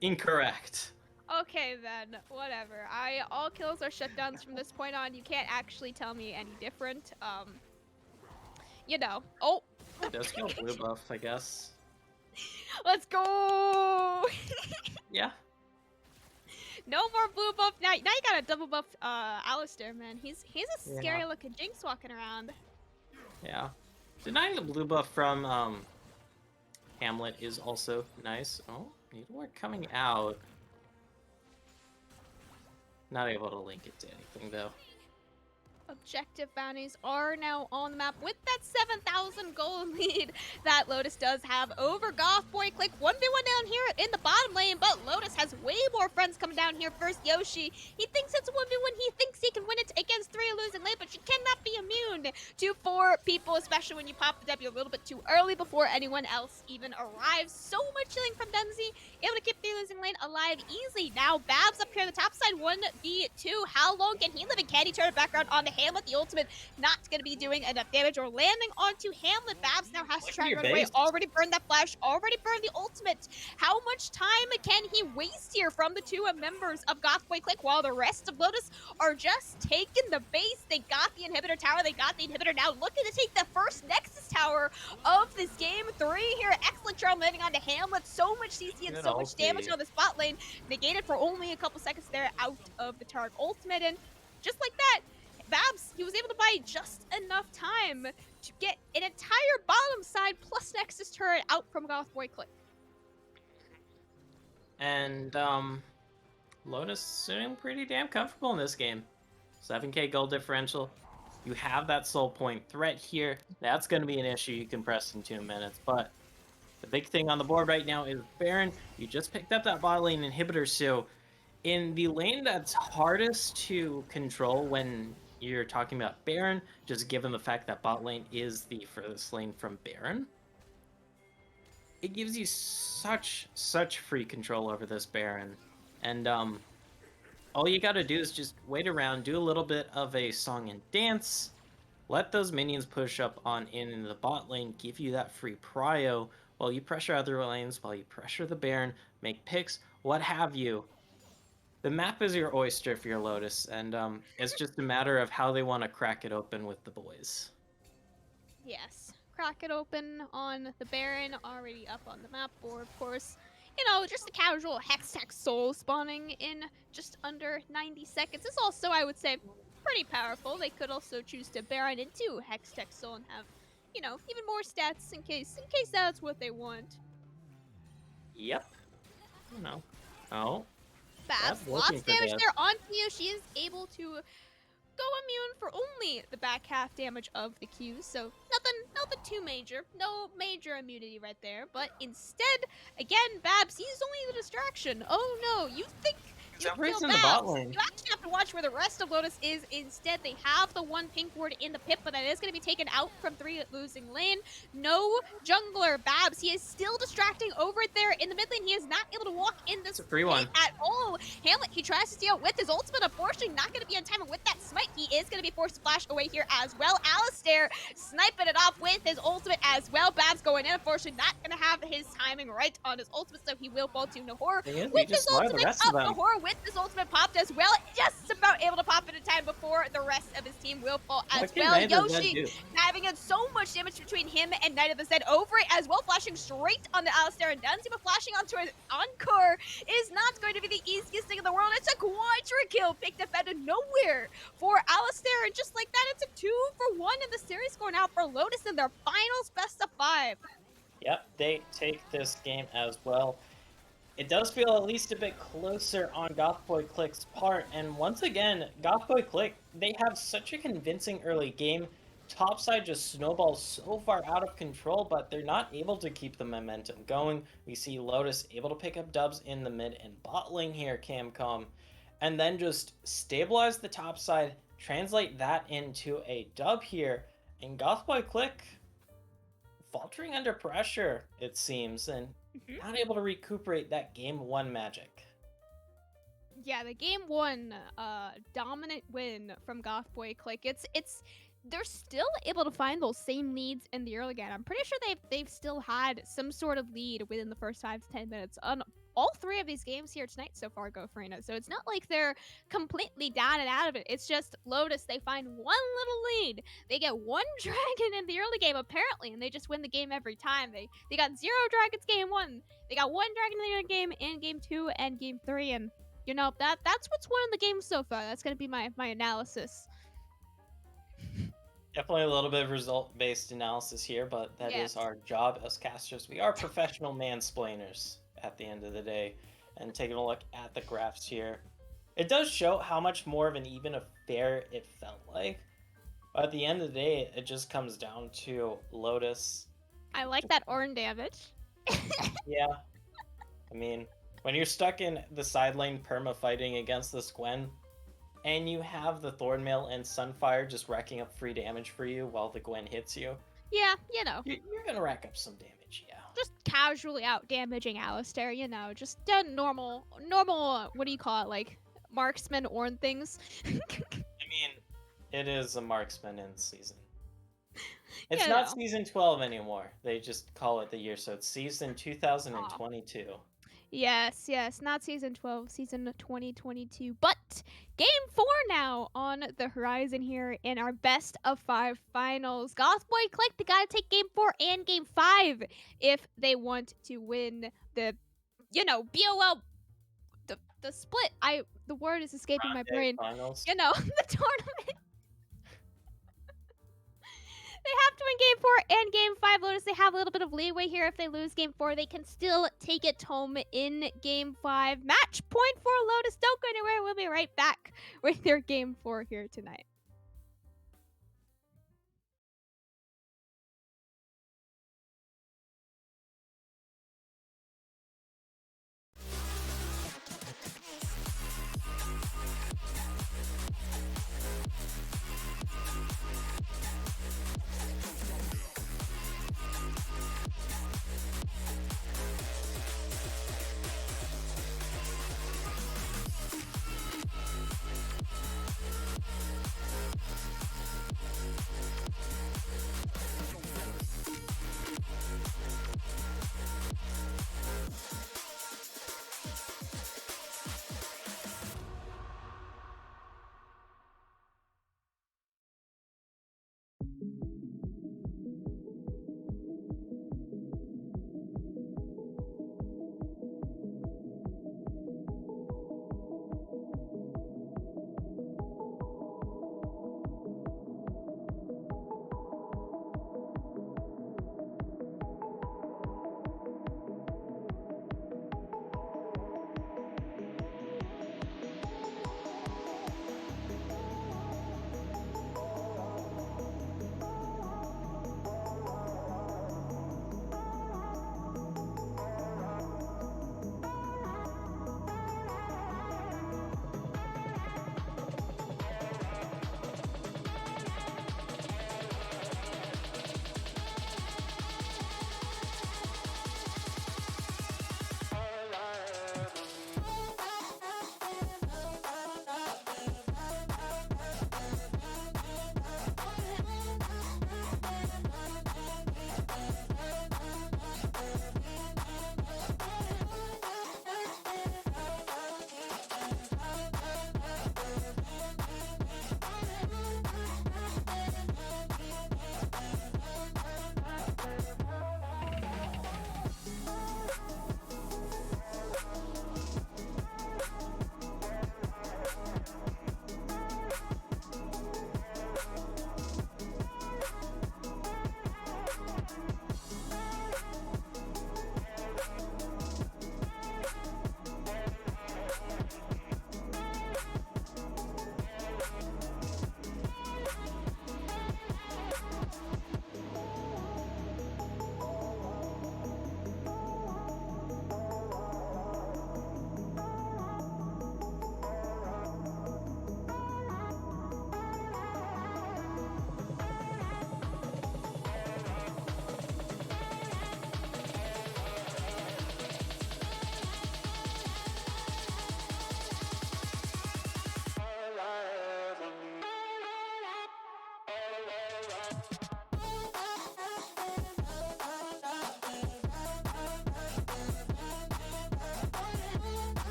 Speaker 7: incorrect.
Speaker 3: Okay then, whatever. All kills are shutdowns from this point on. You can't actually tell me any different. You know. Oh.
Speaker 7: It does kill blue buff, I guess.
Speaker 3: Let's go.
Speaker 7: Yeah.
Speaker 3: No more blue buff. Now you got a double buff Alistair, man. He's a scary looking Jinx walking around.
Speaker 7: Yeah. Denying the blue buff from Hamlet is also nice. Oh, Needlework coming out. Not able to link it to anything though.
Speaker 3: Objective bounties are now on the map with that 7,000 gold lead that Lotus does have over Goth Boi Clique. 1v1 down here in the bottom lane, but Lotus has way more friends coming down here. First, Yoshi. He thinks it's 1v1. He thinks he can win it against 3 losing lane, but she cannot be immune fun to 4 people, especially when you pop the W a little bit too early before anyone else even arrives. So much healing from Denzi, able to keep the losing lane alive easily. Now Babs up here on the top side, 1v2. How long can he live, and can he turn it back around on the Hamlet? The ultimate not going to be doing enough damage or landing onto Hamlet. Babs now has to try and run away. Already burned that flash, already burned the ultimate. How much time can he waste here from the 2 members of Goth Boi Clique while the rest of Lotus are just taking the base? They got the inhibitor tower, they got the inhibitor, now looking to take the first Nexus tower of this game 3 here. Excellent charm landing onto Hamlet. So much CC and so much damage on the spot lane. Negated for only a couple seconds there out of the Targ ultimate. And just like that, Babs, he was able to buy just enough time to get an entire bottom side plus Nexus turret out from Goth Boi Clique.
Speaker 7: And Lotus sitting pretty damn comfortable in this game. 7k gold differential. You have that soul point threat here. That's going to be an issue you can press in 2 minutes. But the big thing on the board right now is Baron. You just picked up that bot lane inhibitor, so in the lane that's hardest to control when you're talking about Baron, just given the fact that bot lane is the furthest lane from Baron, it gives you such free control over this Baron. And all you gotta do is just wait around, do a little bit of a song and dance, let those minions push up on into the bot lane, give you that free prio while you pressure other lanes, while you pressure the Baron, make picks, what have you. The map is your oyster for your Lotus, and it's just a matter of how they want to crack it open with the boys.
Speaker 3: Yes, crack it open on the Baron, already up on the map board, of course. You know, just the casual Hextech Soul spawning in just under 90 seconds is also, I would say, pretty powerful. They could also choose to Baron into Hextech Soul and have, you know, even more stats in case that's what they want.
Speaker 7: Yep. You know. Oh.
Speaker 3: Babs, lots of damage there onto you. She is able to go immune for only the back half damage of the Q, so nothing too major. No major immunity right there, but instead, again, Babs, he's only the distraction. Oh no, you think you kill
Speaker 7: in the bot lane.
Speaker 3: You actually have to watch where the rest of Lotus is. Instead, they have the 1 pink ward in the pit, but that is going to be taken out from 3 losing lane. No jungler, Babs. He is still distracting over there in the mid lane. He is not able to walk in this pit at all. Hamlet, he tries to steal with his ultimate. Unfortunately, not going to be on time with that smite. He is going to be forced to flash away here as well. Alistair sniping it off with his ultimate as well. Babs going in. Unfortunately, not going to have his timing right on his ultimate, so he will fall to Nahor with his ultimate up. Nahor with his ultimate popped as well. Just about able to pop it in time before the rest of his team will fall as well. Yoshi having so much damage between him and Knight of the Zed over it as well, flashing straight on the Alistair and Dunsey, but flashing onto his Encore is not going to be the easiest thing in the world. It's a quadra kill picked up out of nowhere for Alistair, and just like that, it's a 2-for-1 in the series going out for Lotus in their finals best of 5.
Speaker 7: Yep, they take this game as well. It does feel at least a bit closer on Goth Boi Clique's part, and once again, Goth Boi Clique, they have such a convincing early game. Topside just snowballs so far out of control, but they're not able to keep the momentum going. We see Lotus able to pick up dubs in the mid and bot lane here, Camcom, and then just stabilize the topside, translate that into a dub here, and Goth Boi Clique faltering under pressure, it seems, and not able to recuperate that game 1 magic.
Speaker 3: Yeah, the game 1 dominant win from Goth Boi Clique. They're still able to find those same leads in the early game. I'm pretty sure they've still had some sort of lead within the first 5 to 10 minutes on all 3 of these games here tonight so far, GoFarina. So it's not like they're completely down and out of it. It's just Lotus, they find 1 little lead. They get 1 dragon in the early game, apparently, and they just win the game every time. They got 0 dragons game 1. They got 1 dragon in the early game in game 2 and game 3, and you know, that's what's won in the game so far. That's gonna be my analysis.
Speaker 7: Definitely a little bit of result-based analysis here, but that is our job as casters. We are professional mansplainers at the end of the day. And taking a look at the graphs here, it does show how much more of an even affair it felt like. But at the end of the day, it just comes down to Lotus.
Speaker 3: I like that Ornn damage.
Speaker 7: Yeah. I mean, when you're stuck in the side lane perma fighting against this Gwen, and you have the Thornmail and Sunfire just racking up free damage for you while the Gwen hits you,
Speaker 3: Yeah, you know,
Speaker 7: you're gonna rack up some damage, yeah.
Speaker 3: just casually out damaging Alistair, you know, just normal, what do you call it, like, marksman Ornn things.
Speaker 7: I mean, it is a marksman in season. It's
Speaker 3: You
Speaker 7: not
Speaker 3: know.
Speaker 7: season 12 anymore. They just call it the year, so it's season 2022.
Speaker 3: Yes, not season 12, season 2022. But game 4 now on the horizon here in our best of 5 finals. Goth Boi Clique, they gotta take game 4 and game 5 if they want to win the, BOL, the split. The word is escaping my
Speaker 7: Round A
Speaker 3: brain.
Speaker 7: finals.
Speaker 3: The tournament. They have to win game 4 and game 5. Lotus, they have a little bit of leeway here. If they lose game 4, they can still take it home in game 5. Match point for Lotus. Don't go anywhere. We'll be right back with your game 4 here tonight.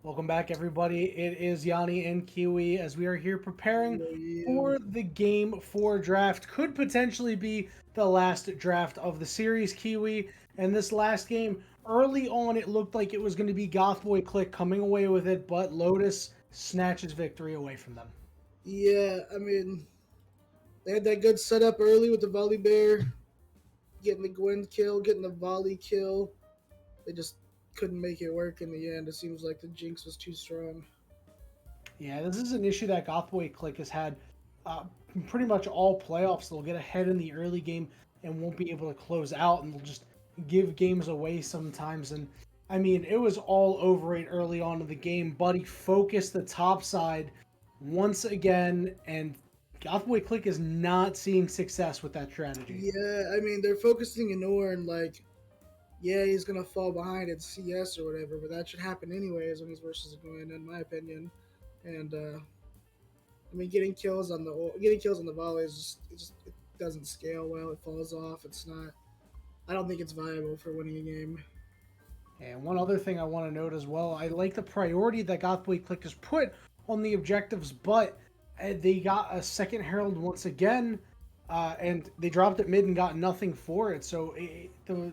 Speaker 4: Welcome back, everybody. It is Yanni and Kiwi as we are here preparing for the Game 4 draft. Could potentially be the last draft of the series, Kiwi. And this last game, early on, it looked like it was going to be Goth Boi Clique coming away with it, but Lotus snatches victory away from them.
Speaker 5: Yeah, I mean, they had that good setup early with the volley bear, getting the Gwen kill, getting the volley kill. They just couldn't make it work in the end. It seems like the Jinx was too strong.
Speaker 4: Yeah, this is an issue that Goth Boi Clique has had pretty much all playoffs. They'll get ahead in the early game and won't be able to close out, and they'll just give games away sometimes. And I mean, it was all over it early on in the game. Buddy focused the top side once again, and Goth Boi Clique is not seeing success with that strategy.
Speaker 5: Yeah, I mean, they're focusing in Ornn like, yeah, he's going to fall behind at CS or whatever, but that should happen anyways when he's versus a Gwen, in my opinion. And, I mean, getting kills on the volley is it doesn't scale well. It falls off. It's not. I don't think it's viable for winning a game.
Speaker 4: And one other thing I want to note as well, I like the priority that Goth Boi Clique has put on the objectives, but they got a second Herald once again, and they dropped it mid and got nothing for it. So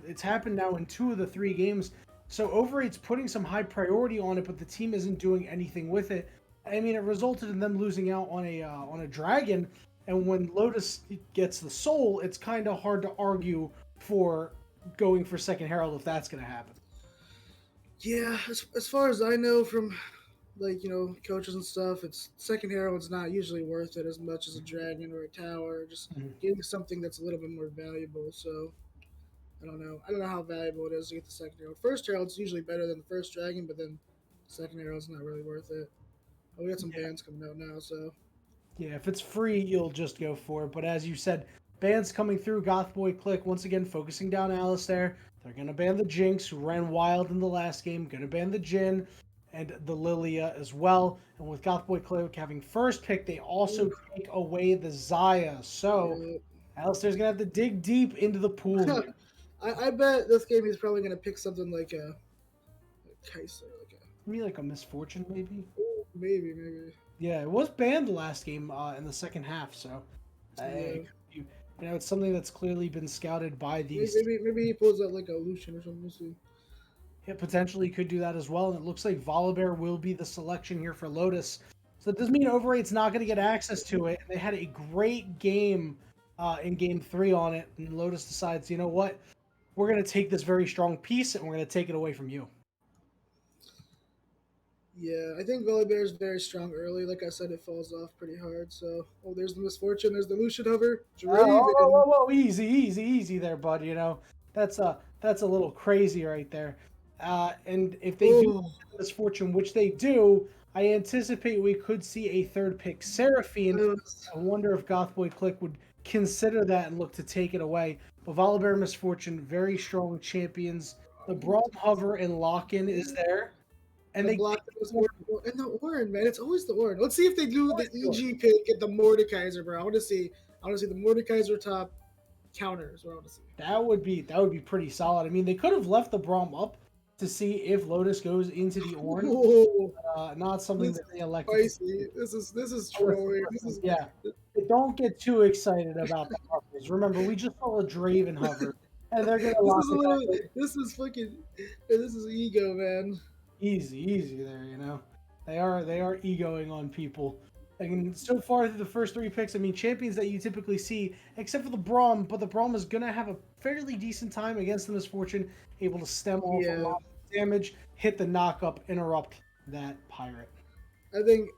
Speaker 4: it's happened now in 2 of the 3 games. So Over8's putting some high priority on it, but the team isn't doing anything with it. I mean, it resulted in them losing out on a dragon, and when Lotus gets the soul, it's kind of hard to argue for going for second Herald if that's going to happen.
Speaker 5: Yeah, as far as I know from, like, coaches and stuff, it's second Herald's not usually worth it as much as a dragon or a tower. Just getting something that's a little bit more valuable. So I don't know. I don't know how valuable it is to get the second Herald. First Herald's usually better than the first dragon, but then second Herald's not really worth it. Oh, we got some bans coming out now, so.
Speaker 4: Yeah, if it's free, you'll just go for it. But as you said, bans coming through. Goth Boi Clique once again focusing down Alistair. They're gonna ban the Jinx, who ran wild in the last game. Gonna ban the Jhin and the Lilia as well. And with Goth Boi Clique having first pick, they also take away the Xayah. So Alistair's gonna have to dig deep into the pool here.
Speaker 5: I bet this game he's probably gonna pick something like a Kaiser,
Speaker 4: Maybe like a Misfortune, maybe.
Speaker 5: maybe.
Speaker 4: Yeah, it was banned the last game in the second half. So, it's something that's clearly been scouted by these.
Speaker 5: Maybe he pulls out like a Lucian or something. We'll see.
Speaker 4: Yeah, potentially could do that as well. And it looks like Volibear will be the selection here for Lotus. So it does mean Over8's not going to get access to it. They had a great game in Game 3 on it. And Lotus decides, you know what? We're going to take this very strong piece and we're going to take it away from you.
Speaker 5: Yeah, I think Volibear is very strong early. Like I said, it falls off pretty hard. So, there's the Misfortune. There's the Lucian Hover.
Speaker 4: Whoa, easy there, bud. That's a little crazy right there. And if they do Misfortune, which they do, I anticipate we could see a third pick, Seraphine. I wonder if Goth Boi Clique would consider that and look to take it away. But Volibear, Misfortune, very strong champions. The Braum Hover and Lock-In is there. And they
Speaker 5: block and the Ornn, man. It's always the Ornn. Let's see if they do the EG pick at the Mordekaiser, bro. I want to see the Mordekaiser top counters. What I want to see. That
Speaker 4: would be pretty solid. I mean, they could have left the Braum up to see if Lotus goes into the Ornn. Not something that they elected.
Speaker 5: Spicy. This is trolling.
Speaker 4: Yeah. Don't get too excited about the hovers. Remember, we just saw a Draven hover, and they're gonna lock it.
Speaker 5: This is ego, man.
Speaker 4: Easy there, They are egoing on people. And so far through the first 3 picks, I mean, champions that you typically see, except for the Braum, but the Braum is going to have a fairly decent time against the Misfortune, able to stem off a lot of damage, hit the knock-up, interrupt that pirate.
Speaker 5: I think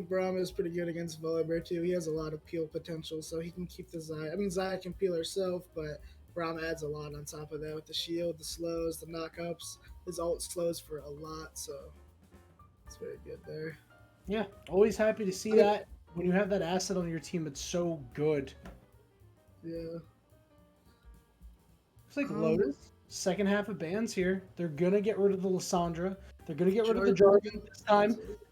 Speaker 5: Braum is pretty good against Volibear too. He has a lot of peel potential, so he can keep the Xayah. I mean, Xayah can peel herself, but Braum adds a lot on top of that with the shield, the slows, the knockups. His ult slows for a lot, so it's very good there.
Speaker 4: Yeah, always happy to see that. When you have that asset on your team, it's so good.
Speaker 5: Yeah.
Speaker 4: Looks like Lotus, second half of bans here. They're going to get rid of the Lissandra. They're going to get rid of the Jarvan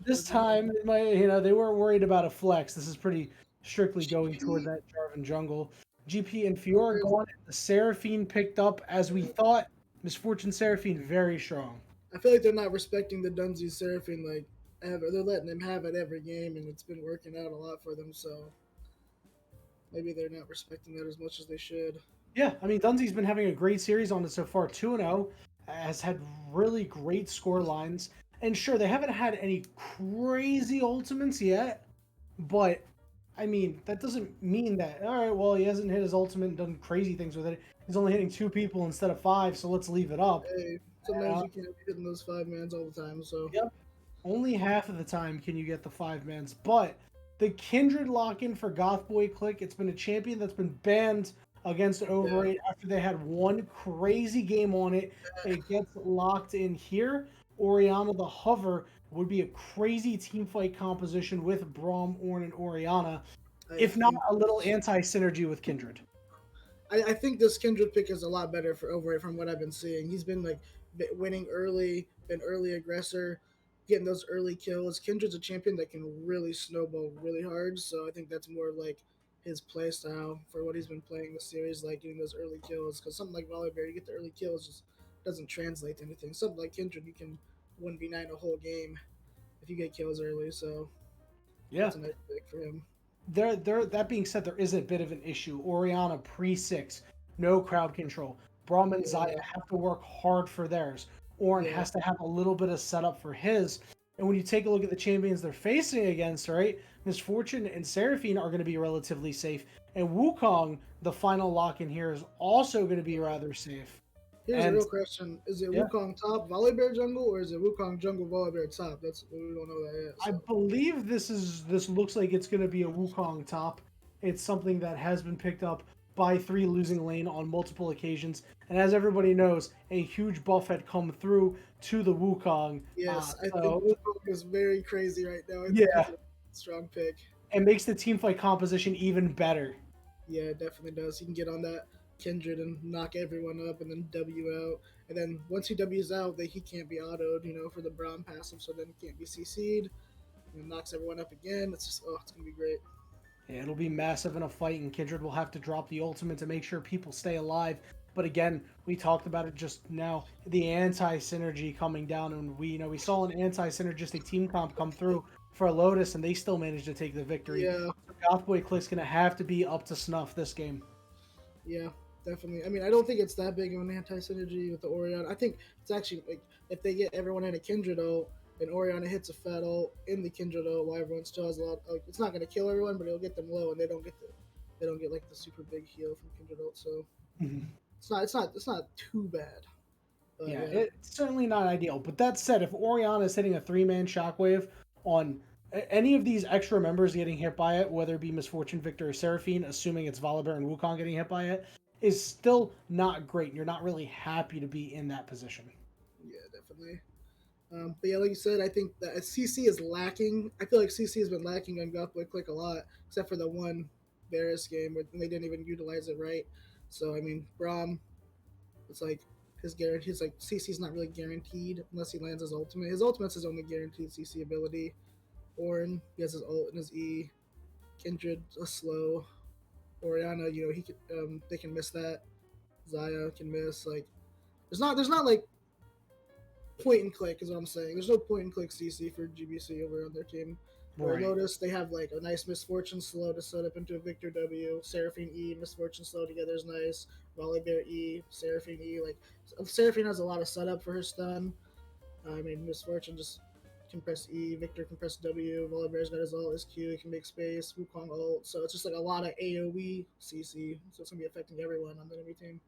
Speaker 4: this time. They weren't worried about a flex. This is pretty strictly going toward that Jarvan jungle. GP and Fiora gone. The Seraphine picked up as we thought. Misfortune Seraphine, very strong.
Speaker 5: I feel like they're not respecting the Dunzy Seraphine like ever. They're letting him have it every game, and it's been working out a lot for them. So maybe they're not respecting that as much as they should.
Speaker 4: Yeah, I mean, Dunzy's been having a great series on it so far, 2-0, has had really great score lines. And sure, they haven't had any crazy ultimates yet, but I mean, that doesn't mean that, all right, well, he hasn't hit his ultimate and done crazy things with it. He's only hitting 2 people instead of 5, so let's leave it up.
Speaker 5: Hey, sometimes
Speaker 4: Uh,
Speaker 5: you can't be hitting those 5-mans all the time. So
Speaker 4: Yep. Only half of the time can you get the 5-mans, but the Kindred lock-in for Goth Boi Clique, it's been a champion that's been banned against Overrate after they had one crazy game on it. It gets locked in here. Oriana the Hover would be a crazy team fight composition with Braum, Ornn, and Oriana,
Speaker 5: I
Speaker 4: if not
Speaker 5: think
Speaker 4: a little anti-synergy with Kindred.
Speaker 5: I think this Kindred pick is a lot better for Overrate from what I've been seeing. He's been like winning early, been early aggressor, getting those early kills. Kindred's a champion that can really snowball really hard, so I think that's more like his play style for what he's been playing the series, like getting those early kills. Because something like Volibear, you get the early kills, just doesn't translate to anything. Something like Kindred, you can 1v9 a whole game if you get kills early, so
Speaker 4: Yeah.
Speaker 5: that's a nice pick for him.
Speaker 4: That being said, there is a bit of an issue. Oriana pre-6, no crowd control. Braum and Zaya have to work hard for theirs. Ornn
Speaker 5: Yeah.
Speaker 4: has to have a little bit of setup for his. And when you take a look at the champions they're facing against, right, Misfortune and Seraphine are going to be relatively safe. And Wukong, the final lock in here, is also going to be rather safe.
Speaker 5: Here's
Speaker 4: And-
Speaker 5: a real question: is it
Speaker 4: Yeah.
Speaker 5: Wukong top Volibear jungle, or is it Wukong jungle Volibear top? That's we don't know that yet.
Speaker 4: I
Speaker 5: So.
Speaker 4: believe this looks like it's going to be a Wukong top. It's something that has been picked up by 3 losing lane on multiple occasions, and as everybody knows, a huge buff had come through to the Wukong.
Speaker 5: Yes, I
Speaker 4: so
Speaker 5: think Wukong is very crazy right now. I think
Speaker 4: Yeah.
Speaker 5: it's a strong pick.
Speaker 4: it makes the team fight composition even better.
Speaker 5: Yeah, it definitely does. He can get on that Kindred and knock everyone up, and then W out. And then once he W's out, he can't be autoed, for the Braum passive, so then he can't be CC'd. And knocks everyone up again. It's just, it's gonna be great.
Speaker 4: Yeah, it'll be massive in a fight, and Kindred will have to drop the ultimate to make sure people stay alive. But again, we talked about it just now, the anti-synergy coming down, and we saw an anti-synergistic team comp come through for Lotus, and they still managed to take the victory.
Speaker 5: Yeah,
Speaker 4: Goth Boi Clique's gonna have to be up to snuff this game.
Speaker 5: yeah, definitely. I mean, I don't think it's that big of an anti-synergy with the Oriana. I think it's actually like if they get everyone in a Kindred ult, and Oriana hits a fat ult in the Kindred ult while everyone still has a lot. Like, it's not gonna kill everyone, but it'll get them low, and they don't get like the super big heal from Kindred ult. So it's not too bad. But,
Speaker 4: Yeah, it's certainly not ideal. But that said, if Oriana is hitting a 3-man shockwave on any of these extra members getting hit by it, whether it be Misfortune, Victor, or Seraphine, assuming it's Volibear and Wukong getting hit by it, is still not great. You're not really happy to be in that position.
Speaker 5: Yeah, definitely. But yeah, like you said, I think that CC is lacking. I feel like CC has been lacking on Goth Boi Clique a lot, except for the one Varus game where they didn't even utilize it right. So I mean, Braum, it's like his guarantee. It's like CC's not really guaranteed unless he lands his ultimate. His ultimate's his only guaranteed CC ability. Ornn, he has his ult and his E. Kindred, a slow. Oriana, he can, they can miss that. Zaya can miss. Like, there's not like point and click is what I'm saying. There's no point and click CC for GBC over on their team. Where
Speaker 4: Right.
Speaker 5: Lotus, they have like a nice Misfortune slow to set up into a Victor W. Seraphine E, Misfortune slow together is nice. Volibear E, Seraphine E. Like, Seraphine has a lot of setup for her stun. I mean, Misfortune just can press E, Victor can press W, Volibear's got his ult, his Q, he can make space, Wukong ult. So it's just like a lot of AoE CC. So it's going to be affecting everyone on the enemy team.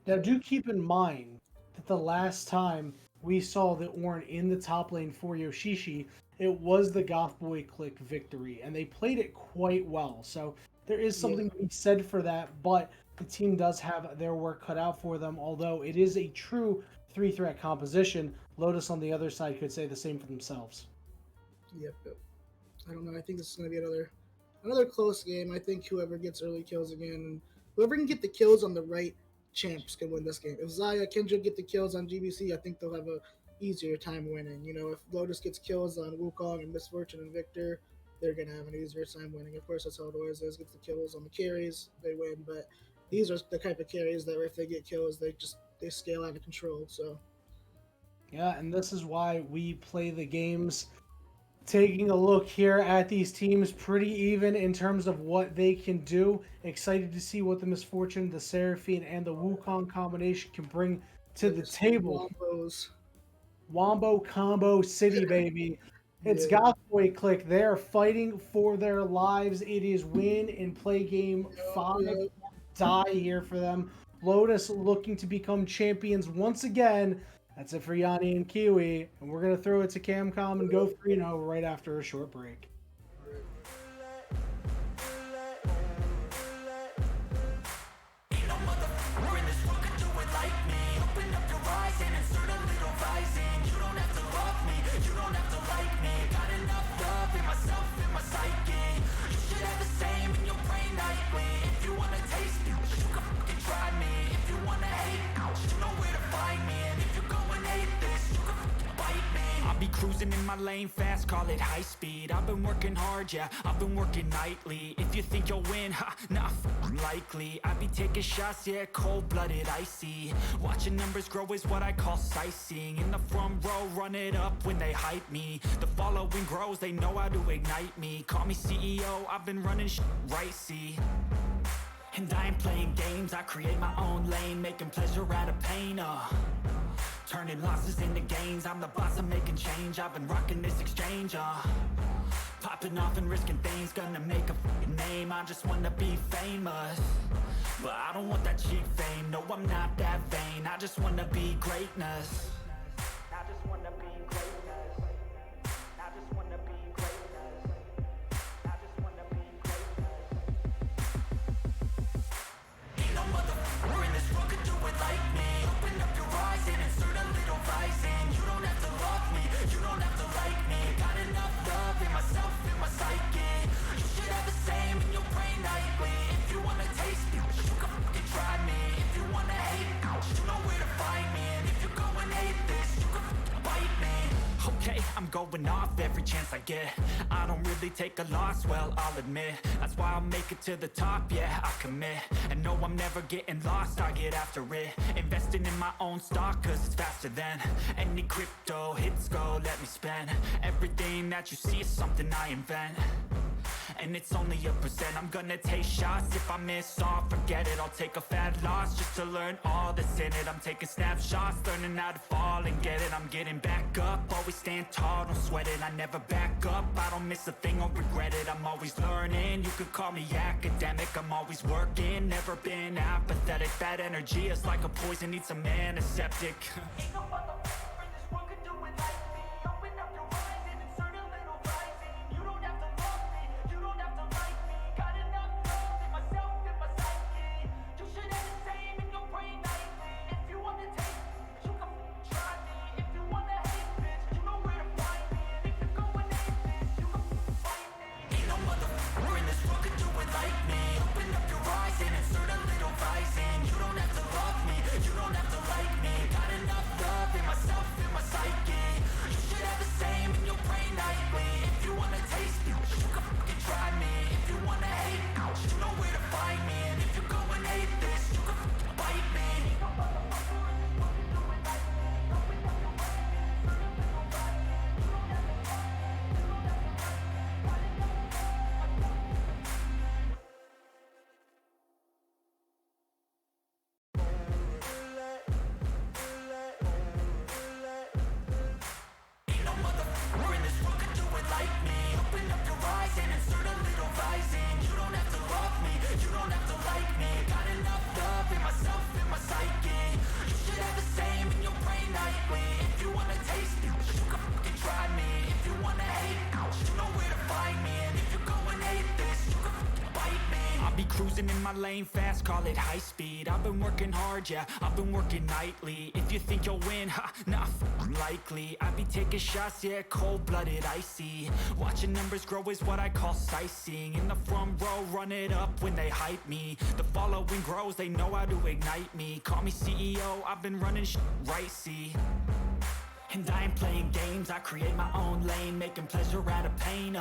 Speaker 4: Now, do keep in mind that the last time we saw the Ornn in the top lane for Yoshishi, it was the Goth Boi Clique victory, and they played it quite well. So there is something to be said for that, but the team does have their work cut out for them, although it is a true 3-threat composition. Lotus on the other side could say the same for themselves.
Speaker 5: Yep. I don't know. I think this is going to be another close game. I think whoever gets early kills again, whoever can get the kills on the right champs can win this game. If Zaya, Kindred get the kills on GBC, I think they'll have a easier time winning. If Lotus gets kills on Wukong and Misfortune and Victor, they're going to have an easier time winning. Of course, that's how it always is. Gets the kills on the carries, they win. But these are the type of carries that if they get kills, they scale out of control. So
Speaker 4: Yeah, and this is why we play the games. Taking a look here at these teams, pretty even in terms of what they can do. Excited to see what the Misfortune, the Seraphine, and the Wukong combination can bring to the table.
Speaker 5: Wombos.
Speaker 4: Wombo Combo City, baby. It's
Speaker 5: Yeah.
Speaker 4: Goth Boi Clique. They're fighting for their lives. It is win and play game 5,
Speaker 5: Yep.
Speaker 4: die here for them. Lotus looking to become champions once again. That's it for Yanni and Kiwi. And we're going to throw it to Camcom and go 3-0 right after a short break.
Speaker 8: Cruising in my lane fast, call it high speed. I've been working hard, yeah, I've been working nightly. If you think you'll win, ha, nah, likely. I be taking shots, yeah, cold-blooded, icy. Watching numbers grow is what I call sightseeing. In the front row, run it up when they hype me. The following grows, they know how to ignite me. Call me CEO, I've been running right, see. And I ain't playing games, I create my own lane, making pleasure out of pain, turning losses into gains, I'm the boss, I'm making change. I've been rocking this exchange, popping off and risking things, gonna make a f***ing name. I just wanna be famous, but I don't want that cheap fame. No, I'm not that vain, I just wanna be greatness. I just wanna be greatness. I just wanna be greatness. I just wanna be greatness. Ain't no motherfucker in this world could do it like me. Open up your eyes and insert a little rising. You don't have to love me, you don't have to like me. Got enough love in myself, in my psyche. You should have the same in your brain nightly. If you wanna taste me, you can fucking try me. If you wanna hate me, you know where to find me. And if you're going hate this, you can fucking bite me. Okay, I'm going off every chance I get. I don't really take a loss, well, I'll admit. That's why I'll make it to the top, yeah, I commit. And no, I'm never getting lost, I get after it. Investing in my own stock, cause it's faster than any crypto hits go, let me spend. Everything that you see is something I invent. And it's only a percent. I'm gonna take shots. If I miss all, forget it. I'll take a fat loss just to learn all that's in it. I'm taking snapshots, learning how to fall and get it. I'm getting back up, always stand tall, don't sweat it. I never back up, I don't miss a thing or regret it. I'm always learning, you could call me academic. I'm always working, never been apathetic. Bad energy is like a poison, needs some antiseptic. Ain't no motherfucker in this world could do it like me. Open up your eyes and insert a little rising. You don't have to love me, you don't have to like me. Got enough love in myself, in my psyche. You should have the same in your brain nightly. If you wanna take me, you can try me. If you wanna hate bitch, you know where to find me. And if you're going hate this, you can fight me. Ain't no motherfucker in this world could do it like me. Open up your eyes and insert a little rising. You don't have to love me, you don't have to like me. Got enough love in myself, in my psyche. You should have the same in your brain nightly. If you wanna taste me, you can fucking try me. If you wanna hate, you know where to find me. And if you're going hate this, you can fucking bite me. Ain't no motherfucker in this world can do it like me. Open up your eyes and insert a little rising. You don't have to love me, you don't have to like me. Got enough love in myself. Ain't no motherfucker in this world could do it like me. Open up your eyes and insert a little rising. You don't have to love me, you don't have to like me. Got enough love in myself, in my psyche. You should have the same in your brain nightly. If you wanna taste me, you can fucking try me. If you wanna hate, you know where to find me. And if you're going hate this, you can fucking bite me. I'll be cruising in my lane fast, call it high speed. I've been working hard, yeah, I've been working nightly. If you think you'll win, ha, nah, likely. I be taking shots, yeah, cold-blooded, icy. Watching numbers grow is what I call sightseeing. In the front row, run it up when they hype me. The following grows, they know how to ignite me. Call me CEO, I've been running right, see. And I ain't playing games, I create my own lane, making pleasure out of pain,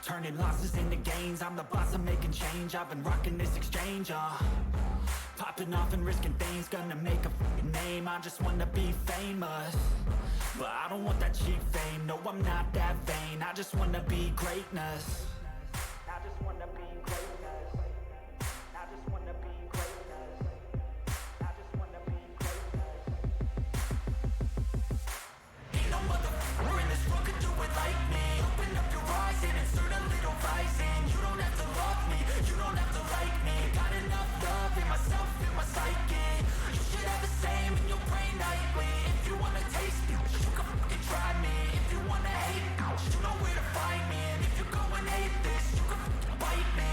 Speaker 8: turning losses into gains, I'm the boss, I'm making change. I've been rocking this exchange, Popping off and risking things, gonna make a fucking name. I just wanna be famous, but I don't want that cheap fame. No, I'm not that vain. I just wanna be greatness. I just wanna be greatness. I just wanna be greatness. I just wanna be greatness. Ain't no motherfucker in this world could do it like me. Open up your eyes and insert a little vice in. You don't have to love me, you don't have to like me. Got enough love in myself, in my psyche. You should have the same in your brain nightly. If you wanna taste it, you can fucking try me. If you wanna hate, you know where to find me. And if you go and hate this, you can fucking bite me.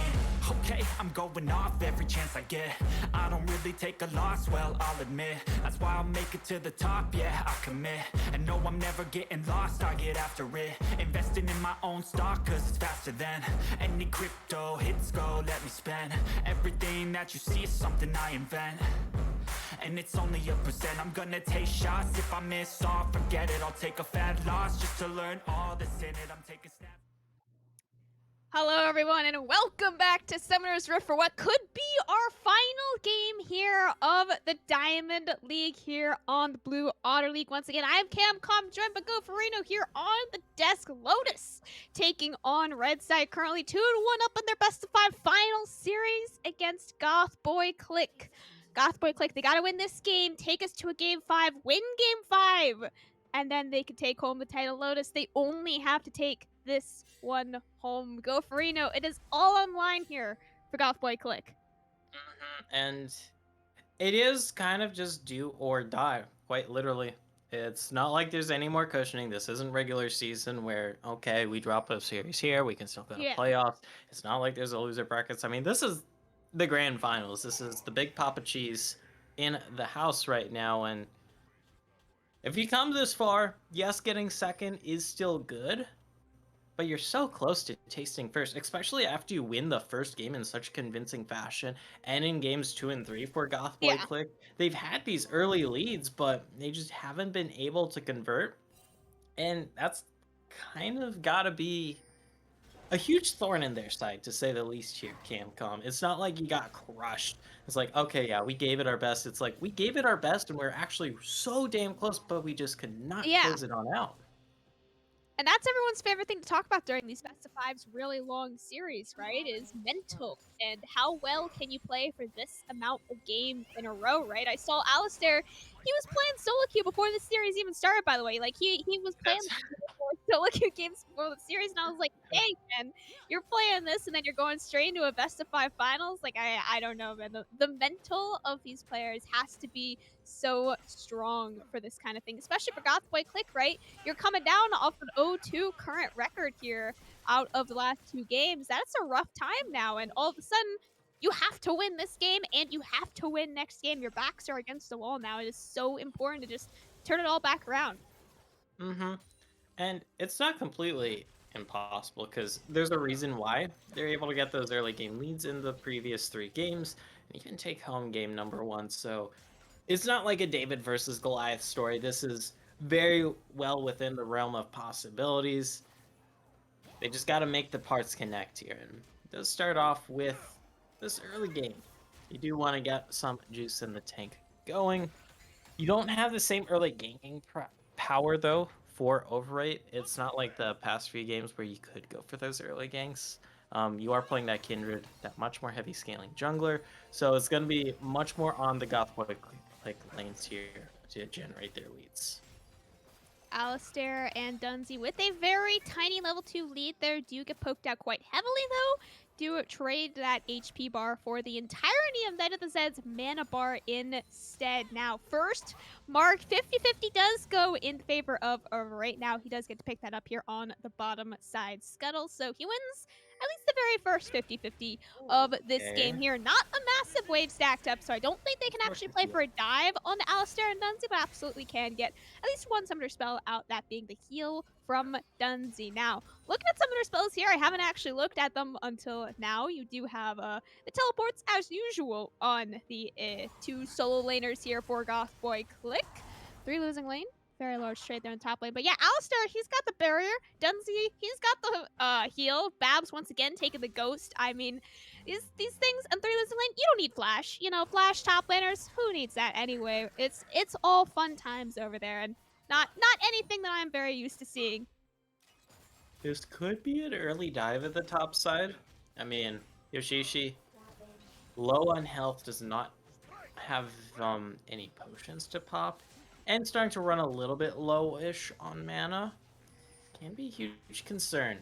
Speaker 8: Okay, I'm going off every chance I get. I don't really take a loss, well, I'll admit. That's why I'll make it to the top, yeah, I commit. And no, I'm never getting lost, I get after it. Investing in my own stock, cause it's faster than any crypto hits go, let me spend. Everything that you see is something I invent. And it's only a percent. I'm gonna take shots. If I miss all, forget it. I'll take a fat loss just to learn all that's in it. I'm taking snaps.
Speaker 3: Hello, everyone, and welcome back to Summoner's Rift for what could be our final game here of the Diamond League here on the Blue Otter League. Once again, I'm Camcom, joined by Goth Boi here on the desk. Lotus taking on Red Side, currently 2-1 up in their best-of-5 final series against Goth Boi Clique. Goth Boi Clique, they gotta win this game, take us to a Game 5, win Game 5, and then they can take home the title. Lotus, they only have to take this one home. Go Farino, it is all online here for Goth Boi Clique.
Speaker 7: And it is kind of just do or die, quite literally. It's not like there's any more cushioning. This isn't regular season where, okay, we drop a series here, we can still go to playoffs. It's not like there's a loser brackets. I mean, this is the grand finals. This is the big Papa Cheese in the house right now. And if you come this far, yes, getting second is still good, but you're so close to tasting first, especially after you win the first game in such convincing fashion. And in games 2 and 3 for Goth Boi Clique, they've had these early leads, but they just haven't been able to convert. And that's kind of gotta be a huge thorn in their side, to say the least here, Camcom. It's not like you got crushed. It's like, okay, yeah, we gave it our best. It's like, we gave it our best, and we're actually so damn close, but we just could not close it on out.
Speaker 3: And that's everyone's favorite thing to talk about during these best of fives really long series, right? Is mental and how well can you play for this amount of games in a row, right? I saw Alistair, he was playing solo queue before the series even started, by the way. Like he was playing solo queue games before the series, and I was like, hey man, you're playing this and then you're going straight into a best of 5 finals. Like I don't know, man. The mental of these players has to be so strong for this kind of thing, especially for Goth Boi Clique, right? You're coming down off an 0-2 current record here out of the last 2 games. That's a rough time now, and all of a sudden, you have to win this game, and you have to win next game. Your backs are against the wall now. It is so important to just turn it all back around.
Speaker 7: And it's not completely impossible, because there's a reason why they're able to get those early game leads in the previous 3 games, and you can take home game number 1, so it's not like a David versus Goliath story. This is very well within the realm of possibilities. They just got to make the parts connect here. And it does start off with this early game. You do want to get some juice in the tank going. You don't have the same early ganking power, though, for Overrate. It's not like the past few games where you could go for those early ganks. You are playing that Kindred, that much more heavy scaling jungler. So it's going to be much more on the Goth Boi Clique lanes here to generate their leads.
Speaker 3: Alistair and Dunsey with a very tiny level 2 lead there do get poked out quite heavily, though. Do trade that HP bar for the entirety of Night of the Zed's mana bar instead. Now, first mark 50-50 does go in favor of right now. He does get to pick that up here on the bottom side scuttle, so he wins at least the very first 50-50 of this game here. Not a massive wave stacked up, so I don't think they can actually play for a dive on Alistair and Dunsey, but absolutely can get at least one summoner spell out, that being the heal from Dunsey. Now, looking at summoner spells here, I haven't actually looked at them until now. You do have the teleports, as usual, on the 2 solo laners here for Goth Boi Clique. 3 losing lane. Very large trade there in top lane. But yeah, Alistair, he's got the barrier. Dunsey, he's got the heal. Babs, once again, taking the ghost. I mean, these things and 3 losing lane, you don't need flash. You know, flash top laners, who needs that anyway? It's all fun times over there, and not anything that I'm very used to seeing.
Speaker 7: This could be an early dive at the top side. I mean, Yoshishi, low on health, does not have any potions to pop, and starting to run a little bit low-ish on mana. Can be a huge concern.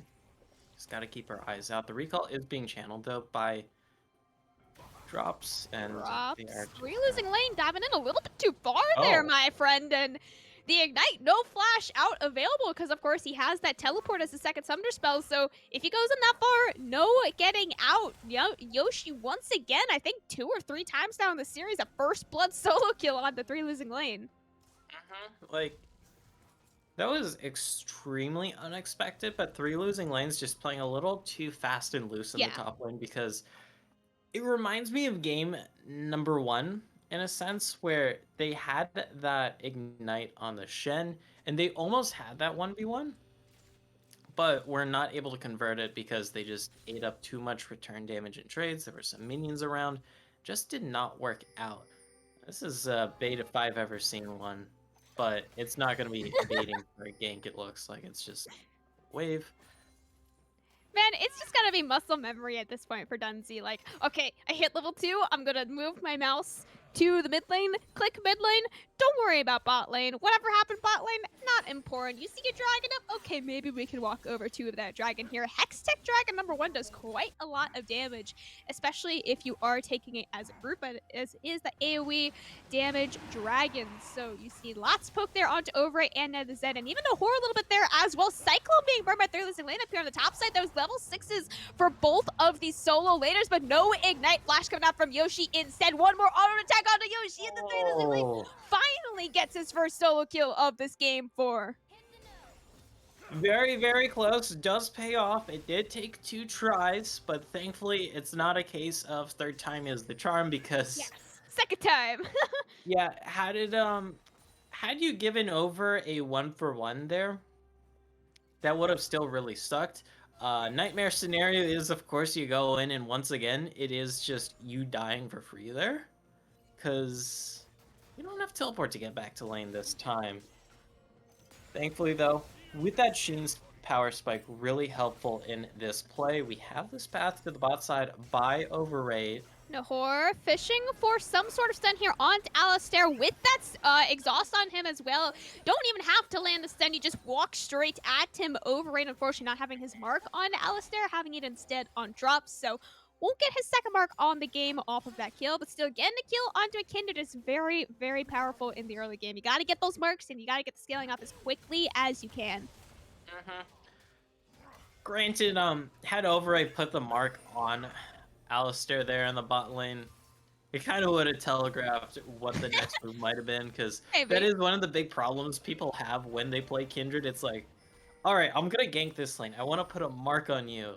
Speaker 7: Just gotta keep our eyes out. The recall is being channeled, though, by drops, and
Speaker 3: Drops.
Speaker 7: they are
Speaker 3: 3 losing lane, diving in a little bit too far there,
Speaker 7: Oh.
Speaker 3: my friend, and the Ignite, no flash out available because, of course, he has that teleport as a second summoner spell. So if he goes in that far, no getting out. Yoshi, once again, I think 2 or 3 times now in the series, a first blood solo kill on the 3 losing lane.
Speaker 7: Like, that was extremely unexpected, but 3 losing lanes just playing a little too fast and loose in
Speaker 3: Yeah.
Speaker 7: the top lane, because it reminds me of game number 1 in a sense, where they had that ignite on the Shen and they almost had that 1v1, but were not able to convert it because they just ate up too much return damage in trades. There were some minions around, just did not work out. This is bait if I've ever seen one, but it's not going to be baiting for a gank. It looks like it's just wave.
Speaker 3: Man, it's just gotta be muscle memory at this point for Dunzi. Like, okay, I hit level 2, I'm gonna move my mouse to the mid lane, click mid lane, don't worry about bot lane. Whatever happened bot lane, not important. You see a dragon up? Okay, maybe we can walk over to that dragon here. Hextech Dragon number 1 does quite a lot of damage, especially if you are taking it as a group, as is the AoE damage dragon. So you see lots of poke there onto Overite and the Zed, and even a horror a little bit there as well. Cyclone being burned by 3 losing lane up here on the top side. Those level 6s for both of these solo laners, but no Ignite Flash coming out from Yoshi. Instead, one more auto attack onto Yoshi, and the 3 losing lane finally gets his first solo kill of this game 4.
Speaker 7: Very, very close. Does pay off. It did take 2 tries, but thankfully it's not a case of third time is the charm, because
Speaker 3: Yes, second time.
Speaker 7: yeah, had you given over a 1-for-1 there, that would have still really sucked. Nightmare scenario is, of course, you go in and once again it is just you dying for free there, because you don't have teleport to get back to lane this time. Thankfully, though, with that Shin's power spike really helpful in this play, we have this path to the bot side by Overrate.
Speaker 3: Nahor fishing for some sort of stun here onto Alistair with that exhaust on him as well. Don't even have to land the stun, you just walk straight at him. Overrate, unfortunately, not having his mark on Alistair, having it instead on drops, so won't get his second mark on the game off of that kill, but still getting a kill onto a Kindred is very, very powerful in the early game. You gotta get those marks, and you gotta get the scaling up as quickly as you can.
Speaker 7: Granted, had Overrate put the mark on Alistair there in the bot lane, it kind of would have telegraphed what the next move might have been, because that is one of the big problems people have when they play Kindred. It's like, alright, I'm gonna gank this lane. I want to put a mark on you,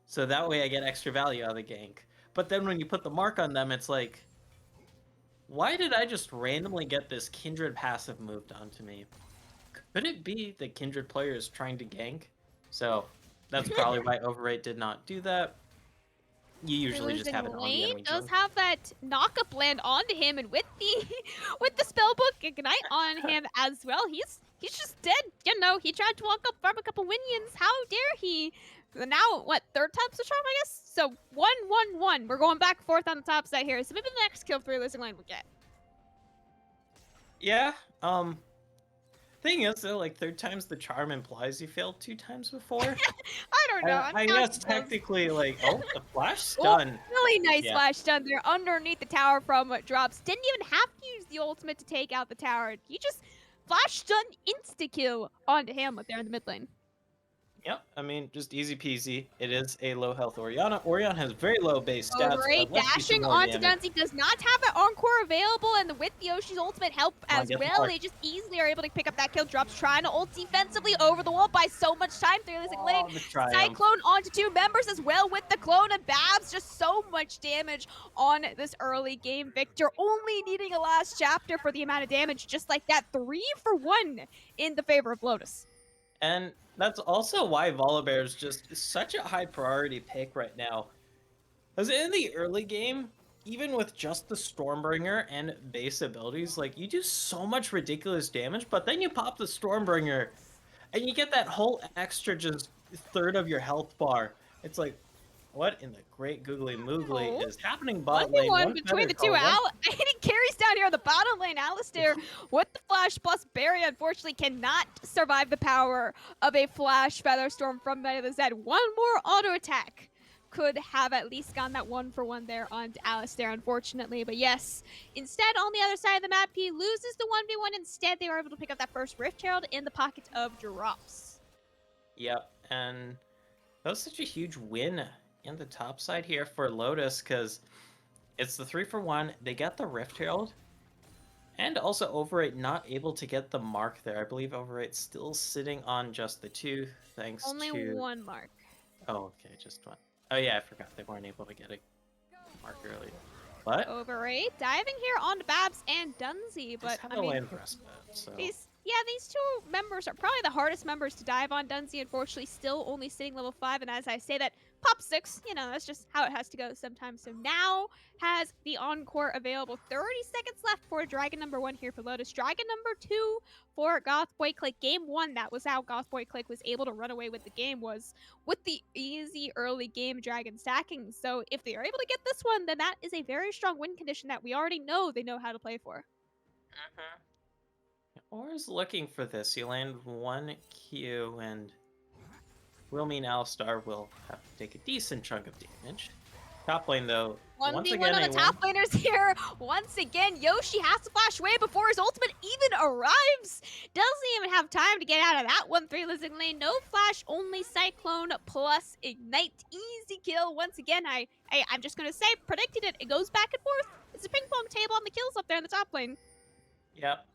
Speaker 7: so that way I get extra value out of the gank. But then when you put the mark on them, it's like, why did I just randomly get this Kindred passive moved onto me? Could it be the Kindred player is trying to gank? So that's probably why Overrate did not do that. You usually just have it on the enemy
Speaker 3: does
Speaker 7: junk.
Speaker 3: have that knock-up land onto him, and with the with the spellbook Ignite on him as well, he's just dead. You know, he tried to walk up, farm a couple minions. How dare he? Now, what, third time's the charm, I guess? So 1-1-1. We're going back and forth on the top side here. So maybe the next kill 3 losing lane we'll get.
Speaker 7: Yeah. Thing is, though, like, third time's the charm implies you failed 2 times before.
Speaker 3: I don't know.
Speaker 7: I guess technically, like, oh, the flash
Speaker 3: Oh,
Speaker 7: stun.
Speaker 3: really nice
Speaker 7: Yeah.
Speaker 3: flash stun there underneath the tower from drops. Didn't even have to use the ultimate to take out the tower. He just flash stun insta-kill onto Hamlet there in the mid lane.
Speaker 7: Yep, I mean, just easy peasy. It is a low health Orianna. Orianna has very low base stats.
Speaker 3: Great
Speaker 7: but let's do some
Speaker 3: dashing
Speaker 7: more
Speaker 3: onto
Speaker 7: damage.
Speaker 3: Dunzi, does not have an encore available, and with Yoshi's ultimate help
Speaker 7: Come on,
Speaker 3: as
Speaker 7: get the
Speaker 3: well,
Speaker 7: mark.
Speaker 3: they just easily are able to pick up that kill. Drops trying to ult defensively over the wall by so much time. 3 losing lane.
Speaker 7: The triumph.
Speaker 3: Cyclone onto 2 members as well with the clone, and Babs just so much damage on this early game victor, only needing a last chapter for the amount of damage, just like that. 3-for-1 in the favor of Lotus.
Speaker 7: And that's also why Volibear is just such a high priority pick right now. Because in the early game, even with just the Stormbringer and base abilities, like, you do so much ridiculous damage, but then you pop the Stormbringer, and you get that whole extra just third of your health bar. It's like, what in the great googly moogly
Speaker 3: Oh.
Speaker 7: is happening bot lane?
Speaker 3: 1v1
Speaker 7: One
Speaker 3: between
Speaker 7: feather
Speaker 3: the two.
Speaker 7: call,
Speaker 3: He carries down here on the bottom lane. Alistair with the flash plus Barry unfortunately cannot survive the power of a flash feather storm from Knight of the Zed. One more auto attack could have at least gotten that 1-for-1 there onto Alistair, unfortunately. But yes, instead on the other side of the map, he loses the 1v1. Instead, they were able to pick up that first Rift Herald in the pocket of drops.
Speaker 7: Yep, and that was such a huge win in the top side here for Lotus, because it's the 3-for-1. They get the Rift Herald, and also Overrate not able to get the mark there. I believe Overrate still sitting on just the 2, thanks
Speaker 3: Only
Speaker 7: to...
Speaker 3: one mark.
Speaker 7: Oh, okay, just one. Oh yeah, I forgot they weren't able to get a mark earlier. What?
Speaker 3: Overrate diving here onto Babs and Dunsey, but
Speaker 7: Just have
Speaker 3: I
Speaker 7: a
Speaker 3: mean,
Speaker 7: land respite, so...
Speaker 3: these two members are probably the hardest members to dive on. Dunsey, unfortunately, still only sitting level 5, and as I say that, pop 6, you know, that's just how it has to go sometimes. So now has the Encore available. 30 seconds left for Dragon number 1 here for Lotus. Dragon number 2 for Goth Boi Clique. Game 1, that was how Goth Boi Clique was able to run away with the game, was with the easy early game Dragon stacking. So if they are able to get this one, then that is a very strong win condition that we already know they know how to play for.
Speaker 7: Always looking for this. You land 1 Q, and will mean Alistar will have to take a decent chunk of damage. Top lane, though, once
Speaker 3: 1v1
Speaker 7: again,
Speaker 3: on the top laners here. Once again, Yoshi has to flash away before his ultimate even arrives. Doesn't even have time to get out of that 1-3 losing lane. No flash, only Cyclone plus Ignite. Easy kill once again. I'm just going to say, predicted it. It goes back and forth. It's a ping pong table on the kills up there in the top lane.
Speaker 7: Yep.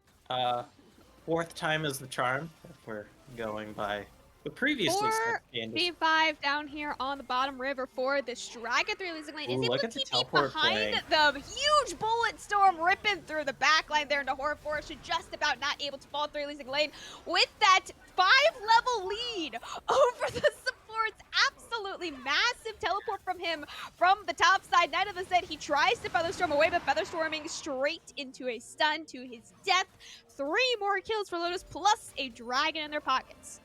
Speaker 7: 4th time is the charm, if we're going by the previously set standards.
Speaker 3: 4v5 down here on the bottom river for this Dragon 3 losing lane. Is
Speaker 7: Ooh,
Speaker 3: able
Speaker 7: look
Speaker 3: to
Speaker 7: at the
Speaker 3: TP
Speaker 7: teleport
Speaker 3: behind
Speaker 7: playing.
Speaker 3: the huge bullet storm ripping through the back line there into Horror Forest. Just about not able to fall 3 losing lane with that 5-level lead over the supports. Absolutely massive teleport from him from the top side. Knight of the Zed, he tries to Featherstorm away, but Featherstorming straight into a stun to his death. 3 more kills for Lotus plus a dragon in their pockets.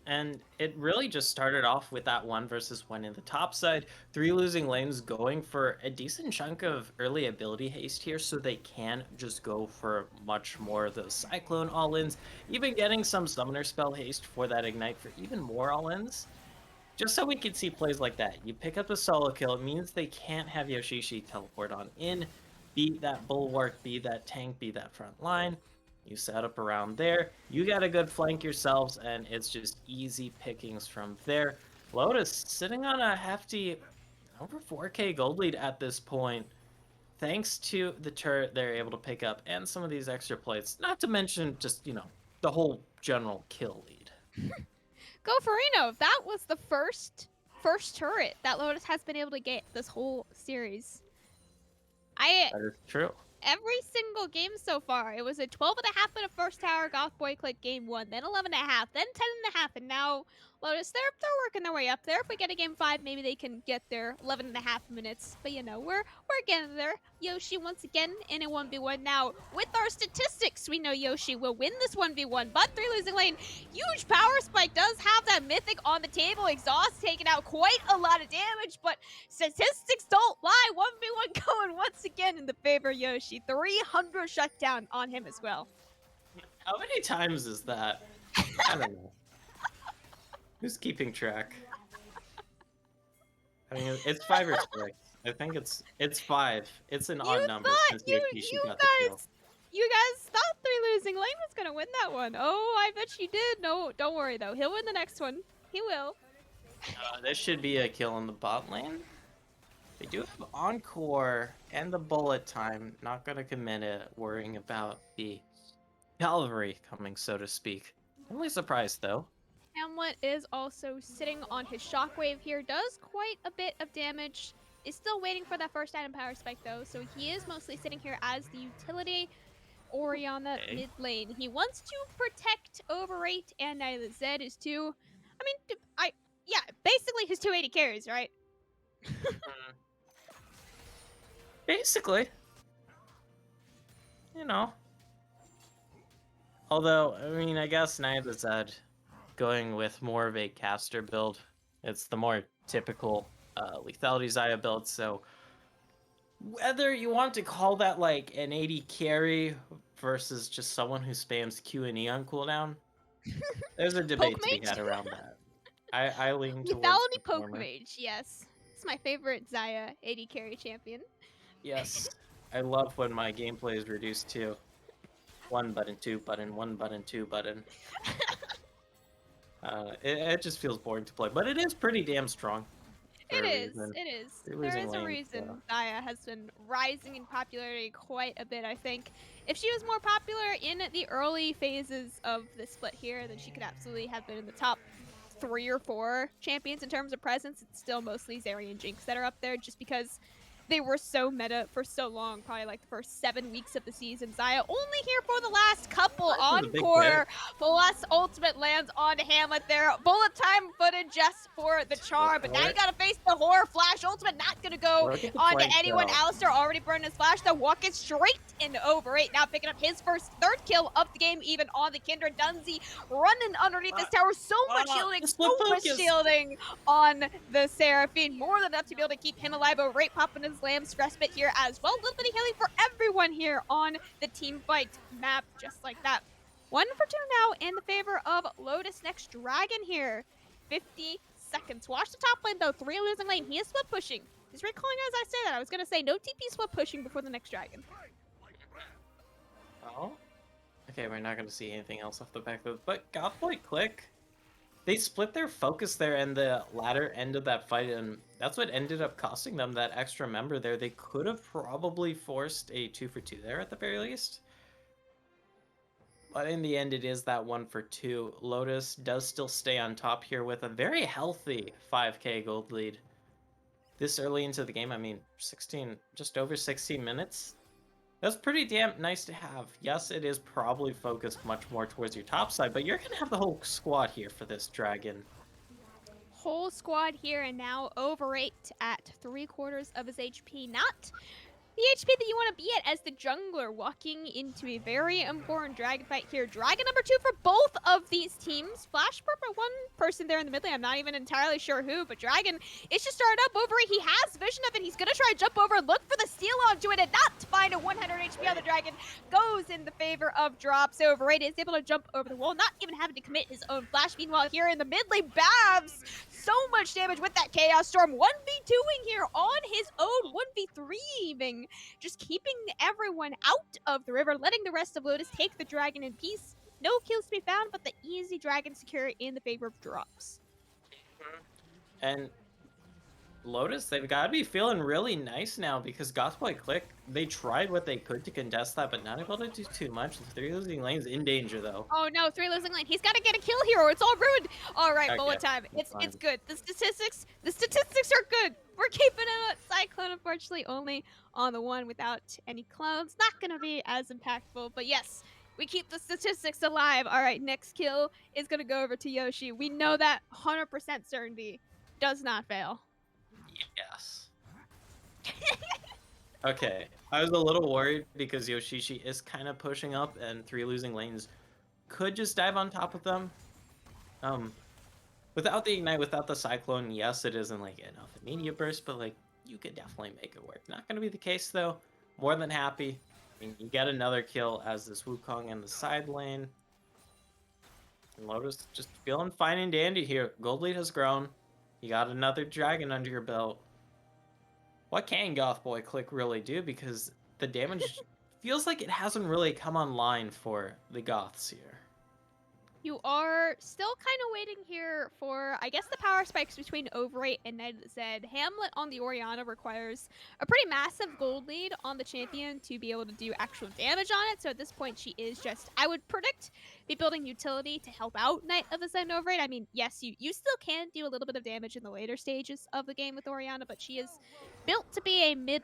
Speaker 7: And it really just started off with that 1 versus 1 in the top side. 3 losing lanes going for a decent chunk of early ability haste here, so they can just go for much more of those Cyclone all-ins, even getting some Summoner spell haste for that Ignite for even more all-ins. Just so we can see plays like that. You pick up a solo kill, it means they can't have Yoshishi teleport on in, be that bulwark, be that tank, be that front line. You set up around there, you got a good flank yourselves, and it's just easy pickings from there. Lotus sitting on a hefty over 4k gold lead at this point, thanks to the turret they're able to pick up and some of these extra plates, not to mention just, you know, the whole general kill lead.
Speaker 3: Go Farino, that was the first turret that Lotus has been able to get this whole series.
Speaker 7: That is true.
Speaker 3: Every single game so far, it was a 12.5 in a first tower, Goth Boi Clique game 1, then 11.5, then 10.5, and now Lotus, they're working their way up there. If we get a game 5, maybe they can get their 11.5 minutes. But you know, we're getting there. Yoshi once again in a 1v1 now. With our statistics, we know Yoshi will win this 1v1, but 3 losing lane, huge power spike, does have that mythic on the table. Exhaust taking out quite a lot of damage, but statistics don't lie. 1v1 going once again in the favor of Yoshi. 300 shutdown on him as well.
Speaker 7: How many times is that? I don't know. Who's keeping track? I mean, it's 5 or 6. I think it's 5. It's an odd number. Since
Speaker 3: You
Speaker 7: Yoshi got the kill.
Speaker 3: guys thought 3 losing lane was gonna win that one. Oh, I bet you did. No, don't worry though. He'll win the next one. He will.
Speaker 7: This should be a kill in the bot lane. They do have Encore and the bullet time. Not gonna commit it, worrying about the cavalry coming, so to speak. Only surprised though.
Speaker 3: Hamlet is also sitting on his shockwave here. Does quite a bit of damage. Is still waiting for that first item power spike though, so he is mostly sitting here as the utility. Ori on the mid lane. He wants to protect Overrate, and Knight of the Zed is too. I mean, yeah, basically his 280 carries, right?
Speaker 7: Basically, you know. Although, I mean, I guess Naida said going with more of a caster build. It's the more typical lethality Zaya build, so whether you want to call that like an 80 carry versus just someone who spams Q and E on cooldown, there's a debate to be
Speaker 3: mage?
Speaker 7: had around that. I lean towards
Speaker 3: Lethality
Speaker 7: the
Speaker 3: poke
Speaker 7: former.
Speaker 3: mage, yes. It's my favorite Zaya 80 carry champion.
Speaker 7: Yes, I love when my gameplay is reduced to 1 button, 2 button, 1 button, 2 button. It just feels boring to play, but it is pretty damn strong.
Speaker 3: It is.
Speaker 7: Reason.
Speaker 3: It is.
Speaker 7: You're
Speaker 3: There
Speaker 7: losing
Speaker 3: is a
Speaker 7: lanes,
Speaker 3: reason
Speaker 7: so.
Speaker 3: Zaya has been rising in popularity quite a bit, I think. If she was more popular in the early phases of the split here, then she could absolutely have been in the top 3 or 4 champions in terms of presence. It's still mostly Zeri and Jinx that are up there just because they were so meta for so long, probably like the first 7 weeks of the season. Zaya only here for the last couple.
Speaker 7: This is a big
Speaker 3: Encore plus ultimate lands on Hamlet there. Bullet time footage just for the charm, but now you gotta face the horror flash. Ultimate not gonna go
Speaker 7: Look at the
Speaker 3: onto
Speaker 7: flank,
Speaker 3: anyone.
Speaker 7: though.
Speaker 3: Alistair already burned his flash. The walk is straight into over 8. Now picking up his third kill of the game, even on the Kindred. Dunzi running underneath this tower. So much shielding,
Speaker 7: the
Speaker 3: so
Speaker 7: split
Speaker 3: much
Speaker 7: focus.
Speaker 3: shielding on the Seraphine. More than enough to be able to keep him alive. But right popping his Lamb's respite here as well. A little bit of healing for everyone here on the team fight map, just like that. 1 for 2 now in the favor of Lotus. Next dragon here. 50 seconds. Watch the top lane though. 3 losing lane. He is split pushing. He's recalling as I say that. I was gonna say no TP split pushing before the next dragon.
Speaker 7: Oh? Okay, we're not going to see anything else off the back of it. But Goth Boi Clique, they split their focus there in the latter end of that fight, and that's what ended up costing them that extra member there. They could have probably forced a 2 for 2 there at the very least. But in the end, it is that 1 for 2. Lotus does still stay on top here with a very healthy 5k gold lead. This early into the game, I mean, just over 16 minutes. That's pretty damn nice to have. Yes, it is probably focused much more towards your top side, but you're going to have the whole squad here for this dragon.
Speaker 3: Whole squad here and now over 8 at 3/4 of his HP. Not the HP that you want to be at as the jungler, walking into a very important dragon fight here. Dragon number 2 for both of these teams. Flash for one person there in the mid lane. I'm not even entirely sure who, but Dragon is just started up over it. He has vision of it. He's going to try to jump over and look for the steal onto it and not find a 100 HP on the dragon. Goes in the favor of drops over it. Is able to jump over the wall, not even having to commit his own flash. Meanwhile, here in the mid lane, Babs, so much damage with that Chaos Storm. 1v2ing here on his own. 1v3 even. Just keeping everyone out of the river, letting the rest of Lotus take the dragon in peace. No kills to be found, but the easy dragon secure in the favor of drops.
Speaker 7: And Lotus, they've got to be feeling really nice now because Goth Boi Clique, they tried what they could to contest that, but not able to do too much. The 3 losing lanes in danger, though.
Speaker 3: Oh no, 3 losing lane. He's got to get a kill here or it's all ruined. All right,
Speaker 7: Okay,
Speaker 3: bullet time.
Speaker 7: that's
Speaker 3: It's good. The statistics are good. We're keeping it. Cyclone, unfortunately, only on the one without any clones. Not going to be as impactful, but yes, we keep the statistics alive. All right, next kill is going to go over to Yoshi. We know that 100% certainty does not fail.
Speaker 7: Yes. Okay, I was a little worried because Yoshishi is kind of pushing up and 3 losing lanes could just dive on top of them. Without the Ignite, without the Cyclone, yes, it isn't like enough immediate burst, but like you could definitely make it work. Not going to be the case though. More than happy. I mean, you get another kill as this Wukong in the side lane. And Lotus just feeling fine and dandy here. Gold lead has grown. You got another dragon under your belt. What can Goth Boi Clique really do? Because the damage feels like it hasn't really come online for the Goths here.
Speaker 3: You are still kind of waiting here for, I guess, the power spikes between Overrate and Ned Zed. Hamlet on the Orianna requires a pretty massive gold lead on the champion to be able to do actual damage on it. So at this point, she is just, I would predict, be building utility to help out Knight of the Zed and Overrate. I mean, yes, you still can do a little bit of damage in the later stages of the game with Orianna, but she is built to be a mid-game.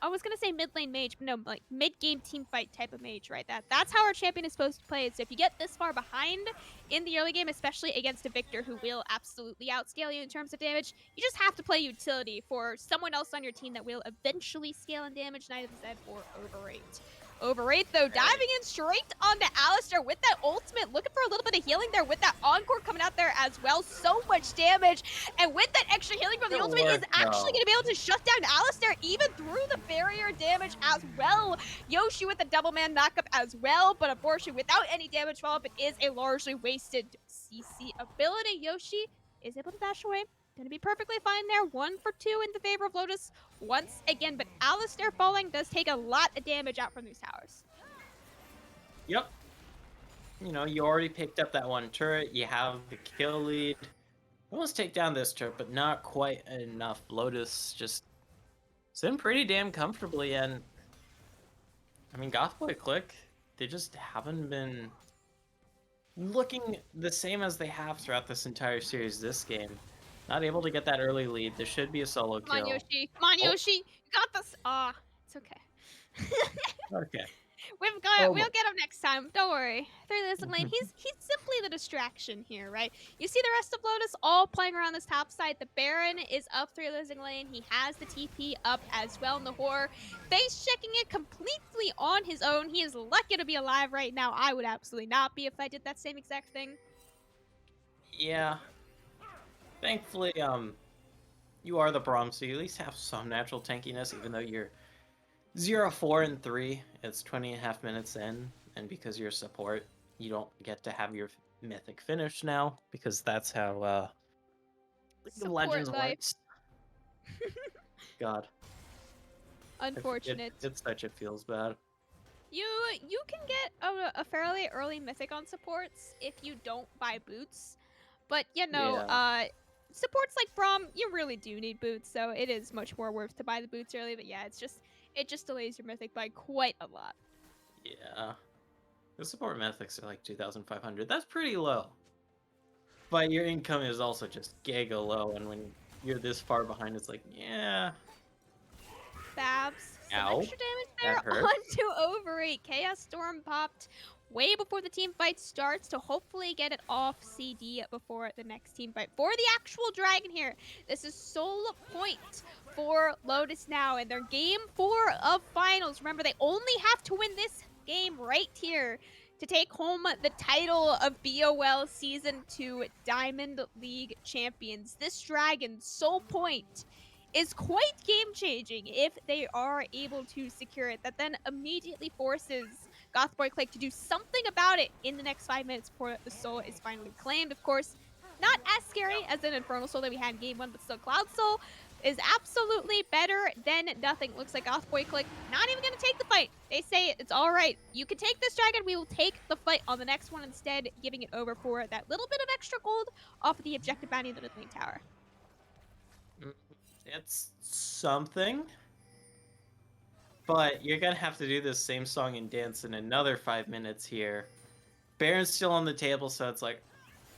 Speaker 3: I was gonna say mid lane mage, but no, like mid game team fight type of mage, right? That's how our champion is supposed to play. So if you get this far behind in the early game, especially against a Victor who will absolutely outscale you in terms of damage, you just have to play utility for someone else on your team that will eventually scale in damage, neither Zed or Overrate. Overrate, though, diving in straight onto Alistar with that ultimate, looking for a little bit of healing there with that Encore coming out there as well. So much damage, and with that extra healing from the
Speaker 7: Good
Speaker 3: ultimate,
Speaker 7: work,
Speaker 3: is actually
Speaker 7: though.
Speaker 3: going to be able to shut down Alistar even through the barrier damage as well. Yoshi with a double man knockup as well, but unfortunately without any damage follow-up, it is a largely wasted CC ability. Yoshi is able to dash away. Gonna be perfectly fine there. 1 for 2 in the favor of Lotus once again, but Alistar falling does take a lot of damage out from these towers.
Speaker 7: Yep. You know, you already picked up that one turret. You have the kill lead. Almost take down this turret, but not quite enough. Lotus just sitting pretty damn comfortably, and I mean, Goth Boi Clique, they just haven't been looking the same as they have throughout this entire series this game. Not able to get that early lead. There should be a solo kill.
Speaker 3: Come on, Yoshi. Come on,
Speaker 7: Oh.
Speaker 3: Yoshi. You got this. Ah, it's okay.
Speaker 7: Okay.
Speaker 3: We'll get him next time. Don't worry. Through this lane, he's simply the distraction here, right? You see the rest of Lotus all playing around this top side. The Baron is up through losing lane. He has the TP up as well. Nahor face checking it completely on his own. He is lucky to be alive right now. I would absolutely not be if I did that same exact thing.
Speaker 7: Yeah. Thankfully, you are the Braum, so you at least have some natural tankiness, even though you're 0-4-3. It's 20.5 minutes in, and because you're support, you don't get to have your mythic finish now, because that's how League of
Speaker 3: Support
Speaker 7: Legends
Speaker 3: life.
Speaker 7: works. God.
Speaker 3: Unfortunate.
Speaker 7: It's such, it feels bad.
Speaker 3: You can get a fairly early mythic on supports if you don't buy boots, but you know, supports like Braum, you really do need boots, so it is much more worth to buy the boots early. But yeah, it just delays your mythic by quite a lot.
Speaker 7: Yeah. The support mythics are like 2,500. That's pretty low. But your income is also just giga low, and when you're this far behind, it's like, yeah.
Speaker 3: Babs, some
Speaker 7: Ow.
Speaker 3: extra damage
Speaker 7: That
Speaker 3: there
Speaker 7: hurt.
Speaker 3: onto Overrate. Chaos Storm popped way before the team fight starts to hopefully get it off CD before the next team fight. For the actual dragon here, this is sole point for Lotus now in their game 4 of finals. Remember, they only have to win this game right here to take home the title of BOL Season 2 Diamond League Champions. This dragon, sole point, is quite game-changing if they are able to secure it. That then immediately forces Goth Boi Clique to do something about it in the next 5 minutes before the soul is finally claimed. Of course, not as scary as an Infernal Soul that we had in Game 1, but still Cloud Soul is absolutely better than nothing. Looks like Goth Boi Clique not even going to take the fight. They say it's all right. You can take this dragon. We will take the fight on the next one instead, giving it over for that little bit of extra gold off of the objective bounty in the mid lane tower.
Speaker 7: It's something. But you're gonna have to do this same song and dance in another 5 minutes here. Baron's still on the table, so it's like,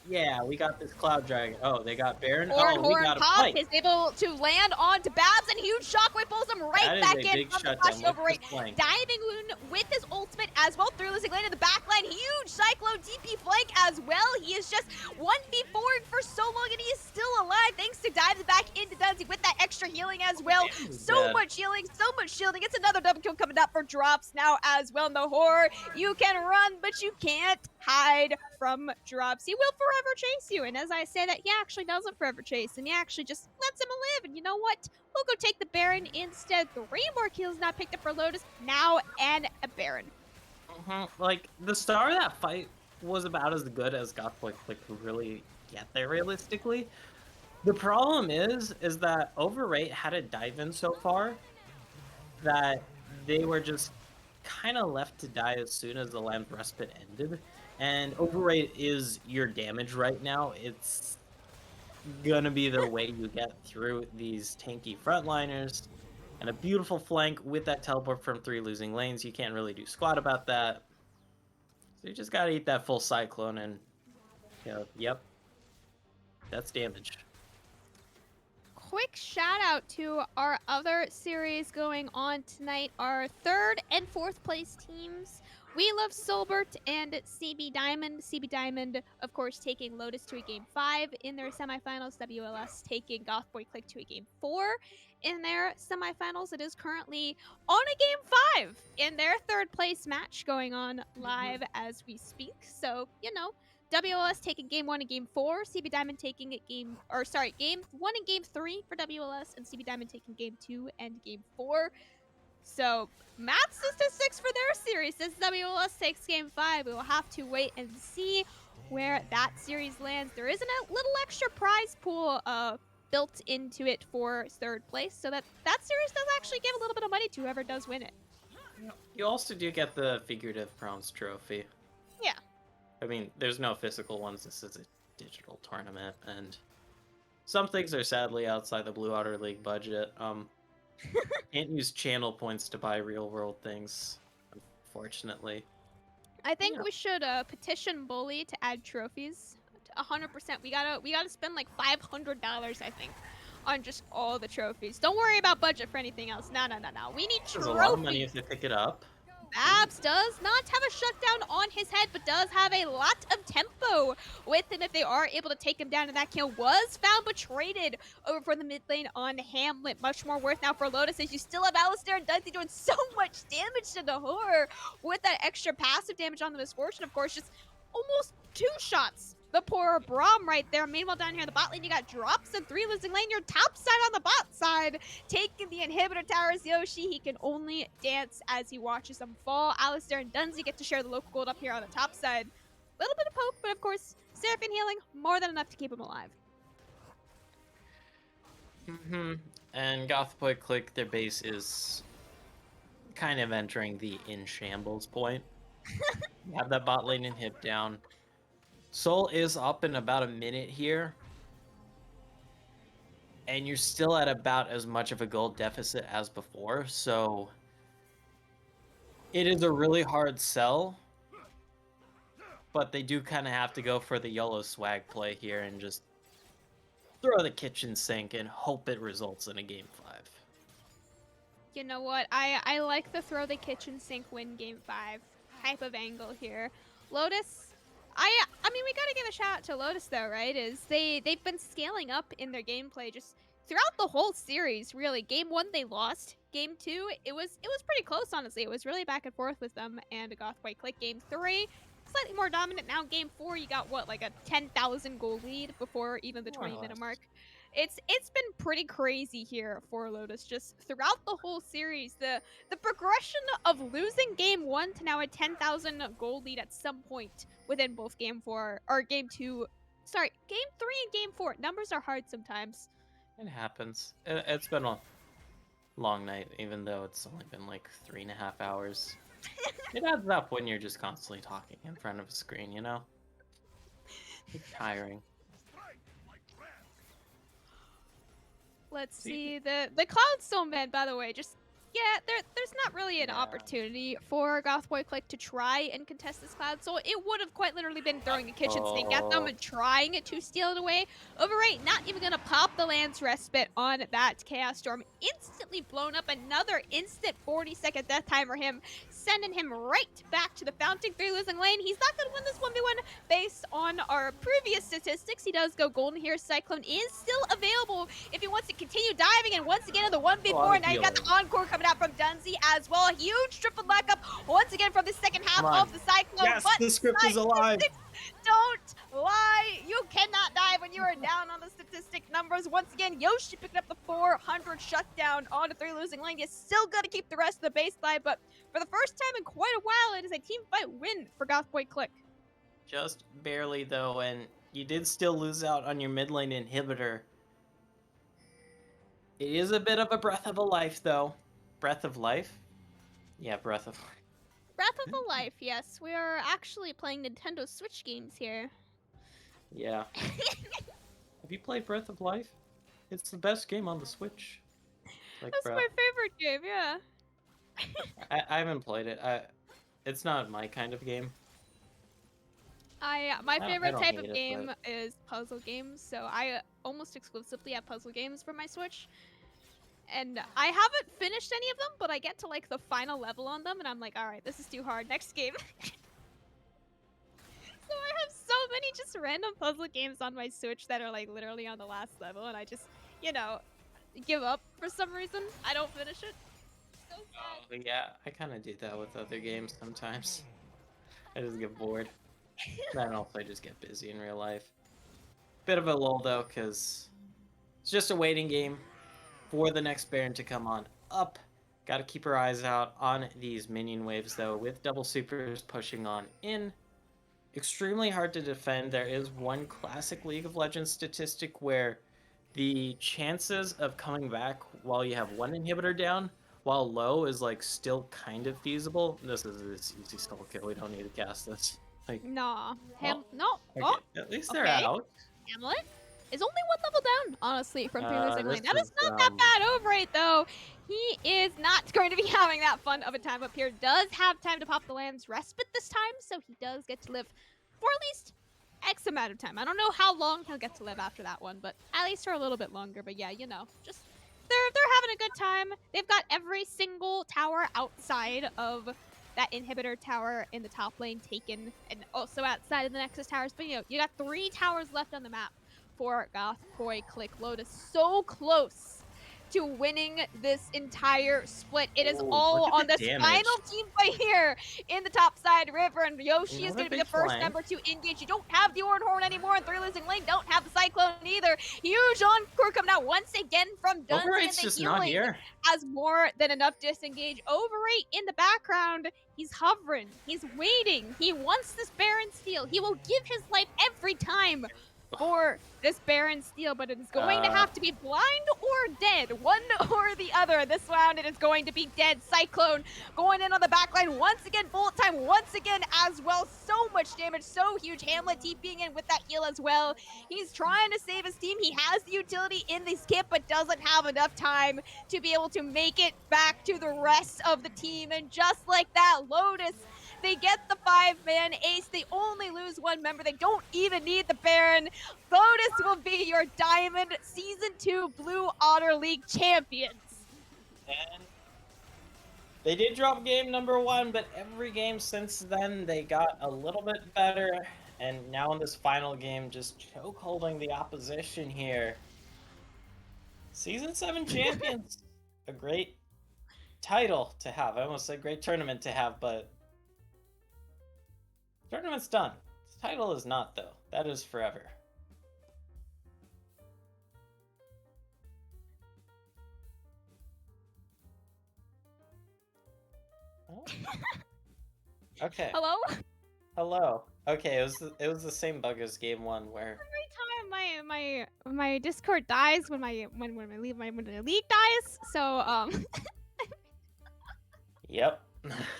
Speaker 7: yeah, we got this Cloud Dragon. Oh, they got Baron.
Speaker 3: Horn
Speaker 7: We got a
Speaker 3: Pop
Speaker 7: fight.
Speaker 3: is able to land onto Babs, and huge shockwave pulls him right
Speaker 7: That is
Speaker 3: back
Speaker 7: a
Speaker 3: in
Speaker 7: big
Speaker 3: from the
Speaker 7: shutdown
Speaker 3: flash
Speaker 7: with
Speaker 3: Overrate.
Speaker 7: this flank.
Speaker 3: Diving Wound with his ultimate as well through losing lane in the back line. Huge Cyclone DP flank as well. He is just 1v4 for so long, and he is still alive thanks to diving back into Dunsey with that extra healing as well. So much healing, so much shielding. It's another double kill coming up for drops now as well. No horror. You can run, but you can't hide from drops. He will forever chase you, and as I say that, he actually doesn't forever chase, and he actually just lets him live. And you know what? We'll go take the Baron instead. 3 more kills not picked up for Lotus now, and a Baron.
Speaker 7: Like, the start of that fight was about as good as Goth Boi Clique could really get there realistically. The problem is that Overrate had a dive in so far that they were just kind of left to die as soon as the Lamb's Respite ended. And Overrate is your damage right now. It's gonna be the way you get through these tanky frontliners. And a beautiful flank with that teleport from 3 losing lanes. You can't really do squat about that. So you just gotta eat that full Cyclone and, you know, yep. That's damage.
Speaker 3: Quick shout out to our other series going on tonight. Our 3rd and 4th place teams We Love Solbert and CB Diamond. CB Diamond, of course, taking Lotus to a game 5 in their semifinals. WLS taking Goth Boi Clique to a game 4 in their semifinals. It is currently on a game 5 in their third place match going on live as we speak. So, WLS taking game 1 and game 4. CB Diamond taking game 1 and game 3 for WLS, and CB Diamond taking game 2 and game 4. So, math statistics for their series. Since WLS takes game 5, we will have to wait and see where that series lands. There is a little extra prize pool built into it for third place, so that series does actually give a little bit of money to whoever does win it.
Speaker 7: You also do get the figurative bronze trophy.
Speaker 3: Yeah.
Speaker 7: I mean, there's no physical ones. This is a digital tournament, and some things are sadly outside the Blue Otter League budget. Can't use channel points to buy real world things, unfortunately.
Speaker 3: I think we should petition Bully to add trophies. 100%. We gotta spend like $500, I think, on just all the trophies. Don't worry about budget for anything else. No. We need
Speaker 7: There's
Speaker 3: trophies.
Speaker 7: a lot of money if they pick it up.
Speaker 3: Babs does not have a shutdown on his head, but does have a lot of tempo with him if they are able to take him down. And that kill was found but traded over for the mid lane on Hamlet. Much more worth now for Lotus, as you still have Alistair and Dusty doing so much damage to the horror with that extra passive damage on the Misfortune. Of course, just almost 2 shots. The poor Braum right there. Meanwhile, down here in the bot lane, you got drops and 3 losing lane. Your top side on the bot side, taking the inhibitor towers. Yoshi, he can only dance as he watches them fall. Alistair and Dunsey get to share the local gold up here on the top side. A little bit of poke, but of course, Seraphine healing, more than enough to keep him alive.
Speaker 7: And Goth Boi Clique, their base is kind of entering the in shambles point. You have that bot lane inhib down. Soul is up in about a minute here. And you're still at about as much of a gold deficit as before, so it is a really hard sell. But they do kind of have to go for the YOLO swag play here and just throw the kitchen sink and hope it results in a game 5.
Speaker 3: You know what? I like the throw the kitchen sink win game 5 type of angle here. Lotus, I mean, we gotta give a shout out to Lotus though, right? They've been scaling up in their gameplay just throughout the whole series. Really, game 1 they lost. Game 2 it was pretty close, honestly. It was really back and forth with them and Goth Boi Clique. Game 3 slightly more dominant. Now game 4 you got what, like a 10,000 goal lead before even the 20-minute mark. It's been pretty crazy here for Lotus just throughout the whole series. The progression of losing game 1 to now a 10,000 goal lead at some point within both game 4 or game 2. Sorry, game 3 and game 4. Numbers are hard sometimes.
Speaker 7: It happens. It's been a long night, even though it's only been like 3.5 hours. It adds up when you're just constantly talking in front of a screen, you know? It's tiring.
Speaker 3: Let's see. The Cloud Soul Man, by the way, just there's not really an opportunity for Goth Boi Clique to try and contest this Cloud Soul. It would have quite literally been throwing a kitchen sink at them and trying to steal it away. Overrate not even gonna pop the Lance Respite on that Chaos Storm. Instantly blown up. Another instant 40-second death time for him, sending him right back to the Fountain 3 losing lane. He's not gonna win this 1v1 based on our previous statistics. He does go golden here. Cyclone is still available if he wants to continue diving, and once again in the 1v4, now you got the encore coming out from Dunsey as well. Huge triple back up once again from the second half of the Cyclone.
Speaker 7: Yes,
Speaker 3: but
Speaker 7: the script is alive.
Speaker 3: Don't lie. You cannot die when you are down on the statistic numbers. Once again, Yoshi picking up the 400 shutdown on the 3 losing lane. You still got to keep the rest of the baseline, but for the first time in quite a while, it is a team fight win for Goth Boi Clique.
Speaker 7: Just barely, though, and you did still lose out on your mid lane inhibitor. It is a bit of a breath of a life, though. Breath of life? Yeah, breath of life.
Speaker 3: Breath of a Life, yes. We are actually playing Nintendo Switch games here.
Speaker 7: Yeah. Have you played Breath of Life? It's the best game on the Switch. Like,
Speaker 3: That's my favorite game, yeah.
Speaker 7: I haven't played it. It's not my kind of game.
Speaker 3: My
Speaker 7: I
Speaker 3: favorite
Speaker 7: don't
Speaker 3: type
Speaker 7: hate
Speaker 3: of
Speaker 7: it,
Speaker 3: game
Speaker 7: but-
Speaker 3: is puzzle games, so I almost exclusively have puzzle games for my Switch. and I haven't finished any of them, but I get to like the final level on them, and I'm like, all right, this is too hard. Next game. So I have so many just random puzzle games on my Switch that are like literally on the last level, and I just, give up for some reason. I don't finish it. So sad.
Speaker 7: Oh, yeah, I kind of do that with other games sometimes. I just get bored. Then also I just get busy in real life. Bit of a lull though, because it's just a waiting game for the next Baron to come on up. Got to keep our eyes out on these minion waves though, with double supers pushing on in. Extremely hard to defend. There is one classic League of Legends statistic where the chances of coming back while you have one inhibitor down while low is like still kind of feasible. This is this easy solo kill. We don't need to cast this. Like,
Speaker 3: Nah.
Speaker 7: Well,
Speaker 3: No.
Speaker 7: okay,
Speaker 3: Oh,
Speaker 7: at least they're
Speaker 3: okay.
Speaker 7: out.
Speaker 3: Hamlet is only one level down, honestly, from 3 losing
Speaker 7: this
Speaker 3: lane. That is
Speaker 7: is,
Speaker 3: not that bad. Overrate, though. He is not going to be having that fun of a time up here. Does have time to pop the land's respite this time, so he does get to live for at least X amount of time. I don't know how long he'll get to live after that one, but at least for a little bit longer. But yeah, just they're having a good time. They've got every single tower outside of that inhibitor tower in the top lane taken, and also outside of the Nexus towers. But you got 3 towers left on the map for Goth Boi Clique. Lotus so close to winning this entire split. It is
Speaker 7: Ooh,
Speaker 3: all
Speaker 7: look at
Speaker 3: on
Speaker 7: the
Speaker 3: this
Speaker 7: damage.
Speaker 3: final team fight here in the top side river, and Yoshi is
Speaker 7: Another
Speaker 3: going to be the
Speaker 7: big
Speaker 3: first
Speaker 7: flank.
Speaker 3: member to engage. You don't have the Orange Horn anymore, and 3 losing lane don't have the Cyclone either. Huge encore coming out once again from Duns, and
Speaker 7: Overrate's
Speaker 3: the
Speaker 7: just not
Speaker 3: healing
Speaker 7: here.
Speaker 3: has more than enough disengage. Overrate in the background. He's hovering. He's waiting. He wants this Baron steal. He will give his life every time for this Baron steal, but it is going to have to be blind or dead. One or the other. This round, it is going to be dead. Cyclone going in on the backline once again. Bullet time once again as well. So much damage. So huge. Hamlet TPing in with that heal as well. He's trying to save his team. He has the utility in the skip, but doesn't have enough time to be able to make it back to the rest of the team. And just like that, Lotus, they get the 5-man ace. They only lose 1 member. They don't even need the Baron. Lotus will be your Diamond Season 2 Blue Otter League champions.
Speaker 7: And they did drop game number 1, but every game since then they got a little bit better. And now in this final game, just chokeholding the opposition here. Season 7 champions. A great title to have. I almost said great tournament to have, but tournament's done. This title is not, though. That is forever. Oh. Okay.
Speaker 3: Hello?
Speaker 7: Hello. Okay, it was the same bug as game 1 where
Speaker 3: Every time my Discord dies when the league dies. So
Speaker 7: Yep.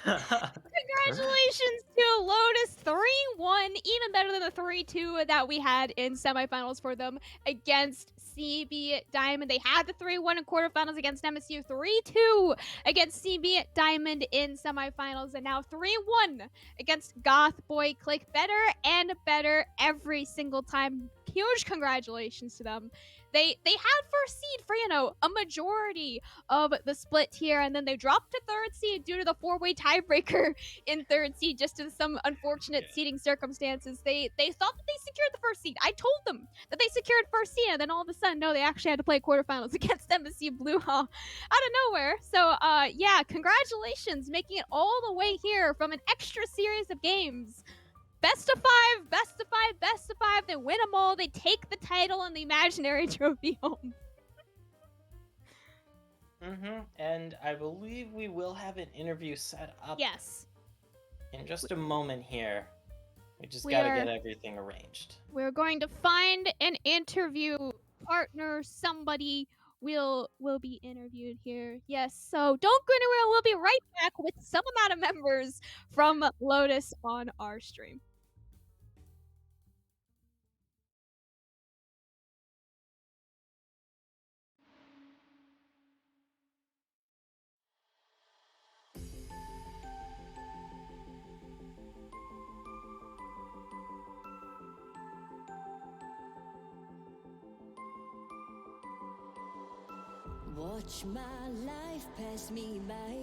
Speaker 3: congratulations to Lotus 3-1, even better than the 3-2 that we had in semifinals for them against CB Diamond. They had the 3-1 in quarterfinals against MSU, 3-2 against CB Diamond in semifinals, and now 3-1 against Goth Boi Clique. Better and better every single time. Huge congratulations to them. They had first seed for, a majority of the split here, and then they dropped to 3rd seed due to the 4-way tiebreaker in 3rd seed, just to some unfortunate seeding circumstances. They thought that they secured the 1st seed. I told them that they secured 1st seed, and then all of a sudden, no, they actually had to play quarterfinals against MSU Blue Hall out of nowhere. So, yeah, congratulations, making it all the way here from an extra series of games. Best of 5, best of 5, best of 5. They win them all. They take the title and the imaginary trophy home.
Speaker 7: And I believe we will have an interview set up.
Speaker 3: Yes.
Speaker 7: In just a moment here. We just
Speaker 3: We
Speaker 7: gotta
Speaker 3: are-
Speaker 7: get everything arranged.
Speaker 3: We're going to find an interview partner. Somebody will be interviewed here. Yes. So don't go anywhere. We'll be right back with some amount of members from Lotus on our stream.
Speaker 9: Watch my life pass me by,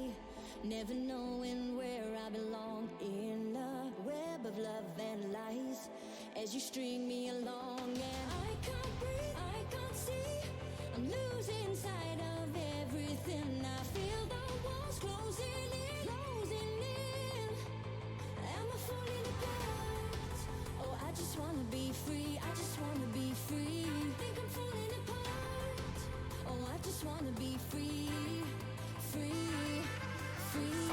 Speaker 9: never knowing where I belong in the web of love and lies. As you string me along, and I can't breathe, I can't see. I'm losing sight of everything. I feel the walls closing in, closing in. Am I falling apart? Oh, I just wanna be free. I just wanna be free. I think I'm falling apart. Oh, I just wanna be free, free, free.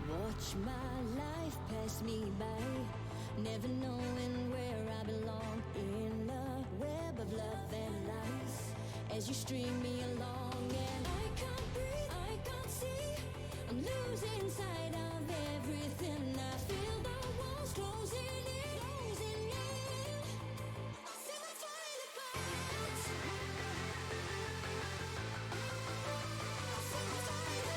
Speaker 9: Watch my life pass me by, never knowing where I belong in the web of love and lies. As you string me along, and I can't breathe, I can't see. I'm losing sight of everything. I feel the walls closing in, closing in. I see my falling apart. I see my falling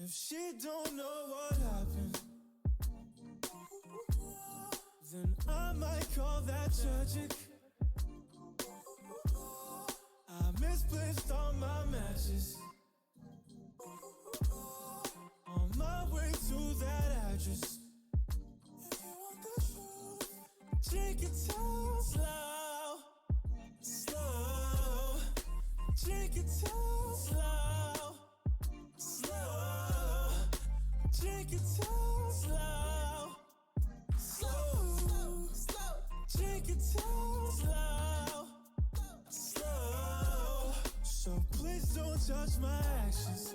Speaker 6: If she don't know what happened, then I might call that tragic. I misplaced all my matches on my way to that address. Drink it too slow, slow. Drink it too slow, slow. Drink it too slow, slow, slow. Drink it too slow, slow. So please don't judge my actions.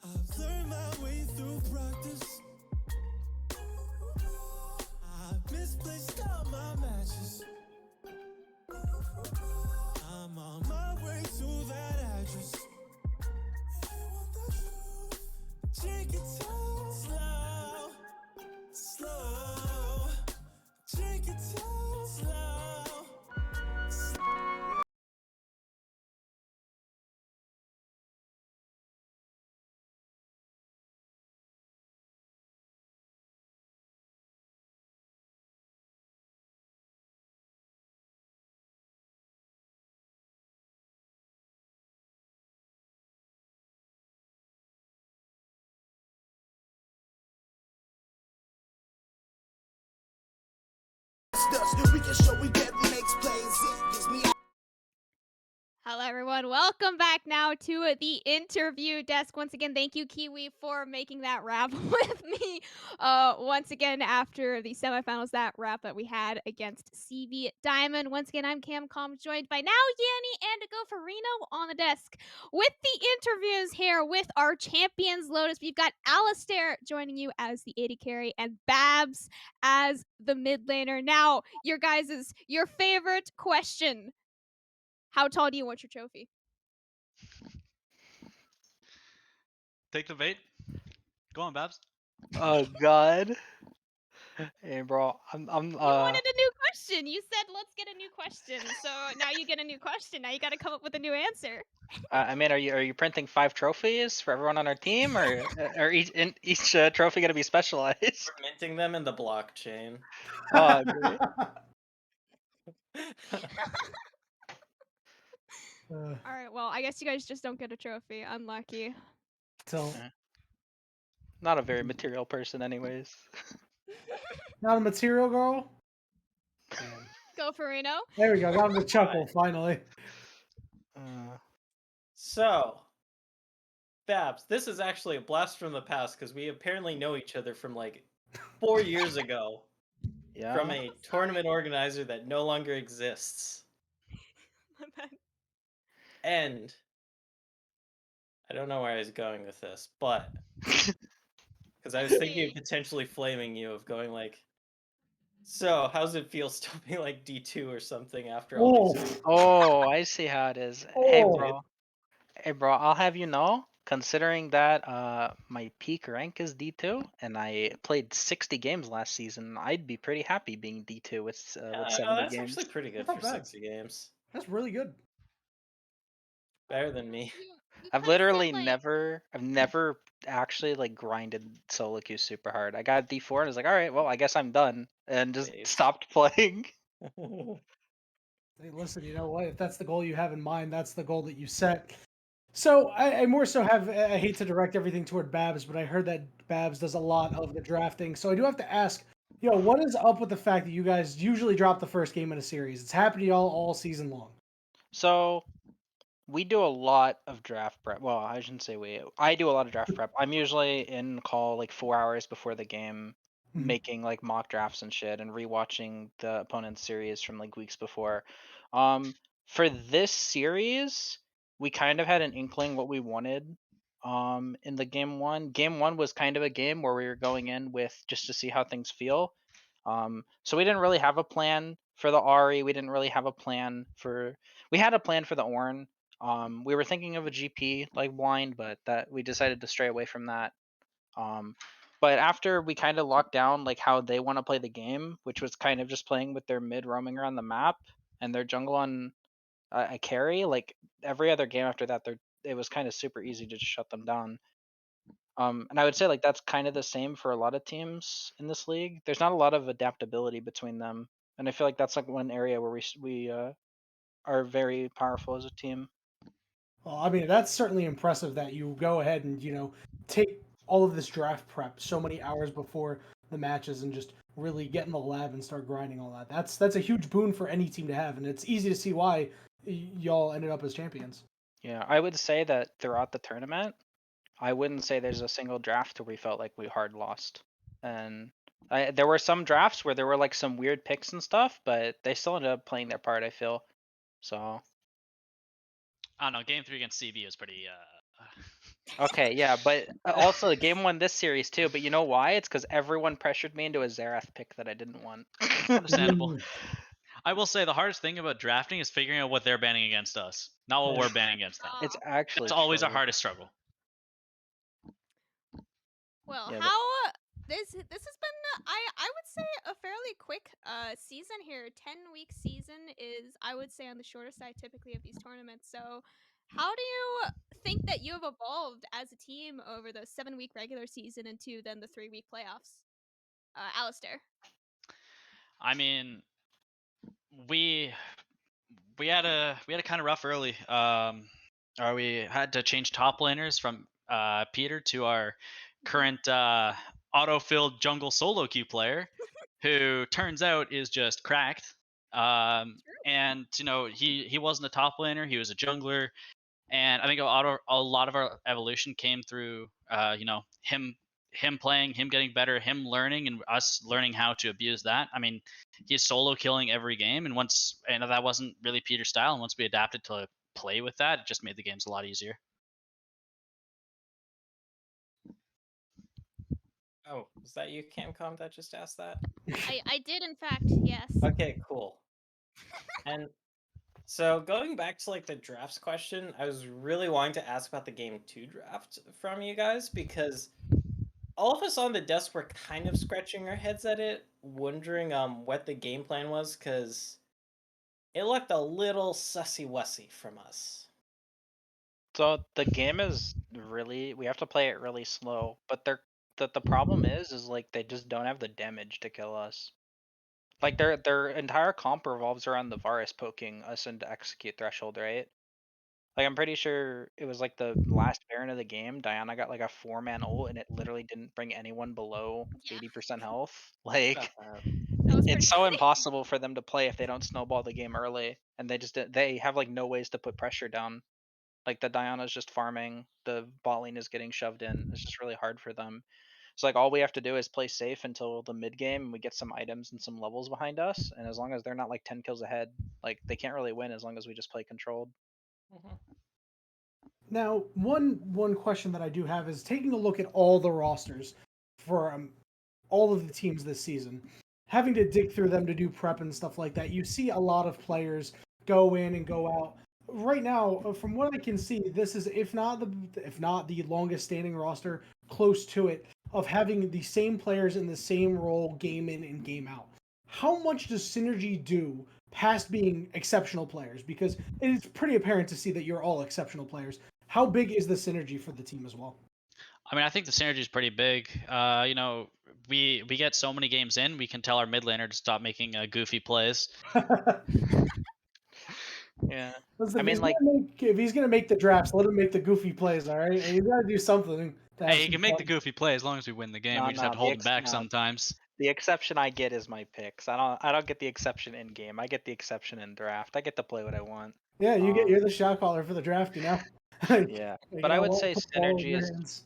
Speaker 6: I've learned my way through practice. I misplaced all my matches. I'm on my way to that address. Drink it too slow, slow. Drink it too slow. against us. We can show we get makes plays. It gives me
Speaker 3: Hello, everyone. Welcome back now to the interview desk. Once again, thank you, Kiwi, for making that rap with me. Once again, after the semifinals, that rap that we had against CB Diamond. Once again, I'm Camcom, joined by now Yanni and Gofarino on the desk. With the interviews here with our champions, Lotus, we've got Alistair joining you as the AD carry and Babs as the mid laner. Now, your favorite question. How tall do you want your trophy?
Speaker 10: Take the bait. Go on, Babs.
Speaker 11: Oh God. Hey, bro. I'm.
Speaker 3: You wanted a new question. You said, let's get a new question. So now you get a new question. Now you got to come up with a new answer.
Speaker 11: I mean, are you printing 5 trophies for everyone on our team, or each trophy gonna be specialized?
Speaker 7: We're minting them in the blockchain.
Speaker 11: Oh, great.
Speaker 4: Uh,
Speaker 3: All right. Well, I guess you guys just don't get a trophy. Unlucky.
Speaker 4: so
Speaker 11: Not a very material person, anyways.
Speaker 4: not a material girl. Damn.
Speaker 3: Go for Reno.
Speaker 4: There we go. Got him to chuckle finally.
Speaker 7: So, Babs, this is actually a blast from the past because we apparently know each other from like 4 years ago.
Speaker 11: Yeah.
Speaker 7: From a tournament organizer that no longer exists.
Speaker 3: My bad.
Speaker 7: And I don't know where I was going with this, but because I was thinking of potentially flaming you, of going like, so how's it feel still being like D2 or something after all these?
Speaker 11: Oh, I see how it is.
Speaker 4: Oh.
Speaker 11: Hey, bro. I'll have you know, considering that my peak rank is D2, and I played 60 games last season, I'd be pretty happy being D2 with 70
Speaker 7: that's
Speaker 11: games.
Speaker 7: actually pretty good
Speaker 4: Not
Speaker 7: for
Speaker 4: bad.
Speaker 7: 60 games.
Speaker 4: That's really good.
Speaker 7: Better than me.
Speaker 11: I've literally I've never actually like grinded solo queue super hard. I got D4 and I was like, all right, well, I guess I'm done, and just stopped playing.
Speaker 4: Hey, listen, you know what? If that's the goal you have in mind, that's the goal that you set. So I more so have, I hate to direct everything toward Babs, but I heard that Babs does a lot of the drafting. So I do have to ask, what is up with the fact that you guys usually drop the first game in a series? It's happened to y'all all season long.
Speaker 11: So we do a lot of draft prep. Well, I shouldn't say we. I do a lot of draft prep. I'm usually in call like 4 hours before the game, making like mock drafts and shit, and rewatching the opponent's series from like weeks before. For this series, we kind of had an inkling what we wanted. In the game one. Game one was kind of a game where we were going in with just to see how things feel. So we didn't really have a plan for the Ari. We didn't really have a plan for. We had a plan for the Ornn. We were thinking of a GP like blind, but that we decided to stray away from that. But after we kind of locked down like how they want to play the game, which was kind of just playing with their mid roaming around the map and their jungle on a carry, like every other game after that, it was kind of super easy to just shut them down. And I would say like that's kind of the same for a lot of teams in this league. There's not a lot of adaptability between them, and I feel like that's like one area where we are very powerful as a team.
Speaker 4: Well, I mean, that's certainly impressive that you go ahead and, take all of this draft prep so many hours before the matches and just really get in the lab and start grinding all that. That's a huge boon for any team to have, and it's easy to see why y'all ended up as champions.
Speaker 11: Yeah, I would say that throughout the tournament, I wouldn't say there's a single draft where we felt like we hard lost. And there were some drafts where there were like some weird picks and stuff, but they still ended up playing their part, I feel. So
Speaker 10: I don't know. Game 3 against CB was pretty.
Speaker 11: Okay, yeah, but also the game won this series too. But you know why? It's because everyone pressured me into a Xerath pick that I didn't want.
Speaker 10: Understandable. I will say the hardest thing about drafting is figuring out what they're banning against us, not what we're banning against them.
Speaker 11: It's actually
Speaker 10: It's always our
Speaker 11: true.
Speaker 10: hardest struggle.
Speaker 3: Well,
Speaker 11: Yeah,
Speaker 3: how this has been I would say a fairly quick season here. 10-week season is, I would say, on the shorter side typically of these tournaments. So how do you think that you have evolved as a team over the 7-week regular season into then the 3-week playoffs? Alistair.
Speaker 10: I mean, we had a kind of rough early. Or we had to change top laners from Peter to our current auto-filled jungle solo queue player, who turns out is just cracked. And he wasn't a top laner; he was a jungler. And I think a lot of our evolution came through him playing, him getting better, him learning, and us learning how to abuse that. I mean, he's solo killing every game, and that wasn't really Peter's style. And once we adapted to play with that, it just made the games a lot easier.
Speaker 7: Oh, was that you, Camcom, that just asked that?
Speaker 3: I did, in fact, yes.
Speaker 7: Okay, cool. And so going back to like the drafts question, I was really wanting to ask about the game 2 draft from you guys because all of us on the desk were kind of scratching our heads at it, wondering what the game plan was, because it looked a little sussy-wussy from us.
Speaker 11: So the game is really, we have to play it really slow, but the problem is like they just don't have the damage to kill us. Like their entire comp revolves around the Varus poking us into execute threshold, right? Like I'm pretty sure it was like the last Baron of the game. Diana got like a 4-man ult, and it literally didn't bring anyone below
Speaker 3: Yeah.
Speaker 11: 80% health. Like
Speaker 3: That was pretty
Speaker 11: it's so
Speaker 3: funny.
Speaker 11: impossible for them to play if they don't snowball the game early, and they have like no ways to put pressure down. Like the Diana's just farming, the bot lane is getting shoved in. It's just really hard for them. So like all we have to do is play safe until the mid game and we get some items and some levels behind us. And as long as they're not like 10 kills ahead, like they can't really win as long as we just play controlled.
Speaker 4: Now, one question that I do have is taking a look at all the rosters for all of the teams this season, having to dig through them to do prep and stuff like that. You see a lot of players go in and go out. Right now, from what I can see, this is if not the longest standing roster, close to it, of having the same players in the same role game in and game out. How much does synergy do past being exceptional players? Because it's pretty apparent to see that you're all exceptional players. How big is the synergy for the team as well?
Speaker 10: I mean, I think the synergy is pretty big. We get so many games in, we can tell our mid laner to stop making goofy plays.
Speaker 11: Yeah.
Speaker 4: Listen,
Speaker 11: I mean, like,
Speaker 4: if he's gonna make the drafts, let him make the goofy plays. All right, he's gotta do something. To have
Speaker 10: Hey, he
Speaker 4: some
Speaker 10: can make the
Speaker 4: fun.
Speaker 10: goofy play as long as we win the game.
Speaker 11: no,
Speaker 10: We just have
Speaker 11: no,
Speaker 10: to hold him back sometimes.
Speaker 11: the exception I get is my picks. I don't get the exception in game. I get the exception in draft. I get to play what I want.
Speaker 4: Yeah, you're the shot caller for the draft. You know.
Speaker 11: Yeah,
Speaker 4: You
Speaker 11: but I
Speaker 4: know,
Speaker 11: would
Speaker 4: we'll
Speaker 11: say
Speaker 4: put the ball in
Speaker 11: synergy
Speaker 4: your
Speaker 11: is
Speaker 4: hands.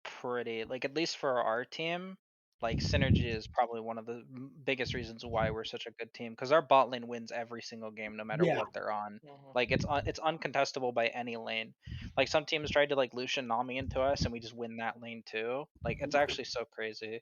Speaker 11: pretty, like, at least for our team, like synergy is probably one of the biggest reasons why we're such a good team, because our bot lane wins every single game no matter
Speaker 4: Yeah.
Speaker 11: what they're on. Like it's uncontestable by any lane. Like some teams tried to like Lucian Nami into us and we just win that lane too. Like it's actually so crazy.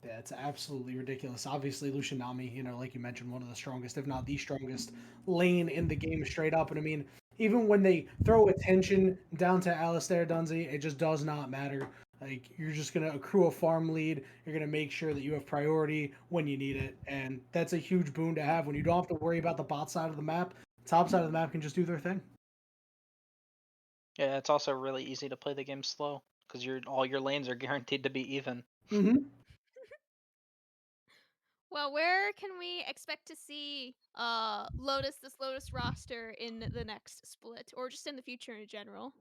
Speaker 4: Yeah, it's absolutely ridiculous. Obviously, Lucianami, like you mentioned, one of the strongest, if not the strongest, lane in the game straight up. And I mean, even when they throw attention down to Alistair Dunsey, it just does not matter. Like, you're just going to accrue a farm lead. You're going to make sure that you have priority when you need it. And that's a huge boon to have when you don't have to worry about the bot side of the map. Top side of the map can just do their thing.
Speaker 11: Yeah, it's also really easy to play the game slow because all your lanes are guaranteed to be even.
Speaker 4: Mm-hmm.
Speaker 3: Well, where can we expect to see this Lotus roster in the next split, or just in the future in general?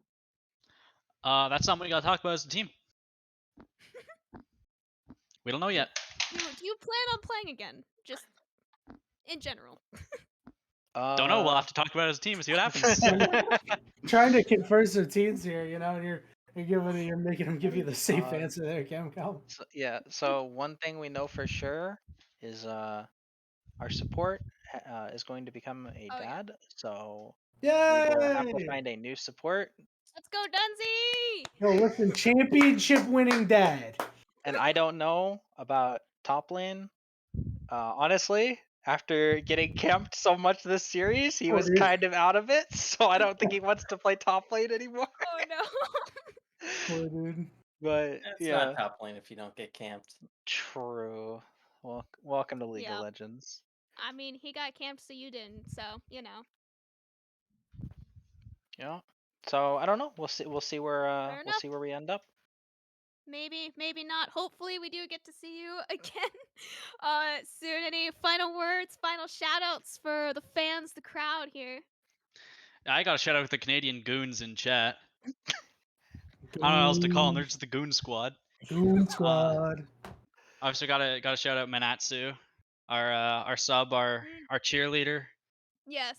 Speaker 10: That's something we gotta talk about as a team. We don't know yet.
Speaker 3: Do you plan on playing again? Just in general.
Speaker 10: Don't know. We'll have to talk about it as a team and see what happens.
Speaker 4: Trying to converse with teens here, and you're making them give you the safe answer there, Cam.
Speaker 11: So, yeah. So one thing we know for sure is our support is going to become a dad. So we will have to
Speaker 4: Yay!
Speaker 11: find a new support.
Speaker 3: Let's go, Dunsey!
Speaker 4: Yo, listen, championship winning dad.
Speaker 11: And I don't know about top lane. Honestly, after getting camped so much this series, he was
Speaker 4: dude.
Speaker 11: kind of out of it. So I don't think he wants to play top lane anymore.
Speaker 3: Oh no.
Speaker 4: Poor dude.
Speaker 11: But
Speaker 7: It's not top lane if you don't get camped.
Speaker 11: True. Well, welcome to League
Speaker 3: Yeah.
Speaker 11: of Legends.
Speaker 3: I mean, he got camped, so you didn't. So
Speaker 11: Yeah. So I don't know. We'll see. We'll see where
Speaker 3: Fair enough.
Speaker 11: we end up.
Speaker 3: Maybe not. Hopefully, we do get to see you again soon. Any final words, final shout outs for the fans, the crowd here?
Speaker 10: I gotta shout out the Canadian goons in chat. I don't know what else to call them. They're just the goon squad.
Speaker 4: Goon squad.
Speaker 10: Obviously, gotta shout out Manatsu, our sub, our cheerleader.
Speaker 3: Yes.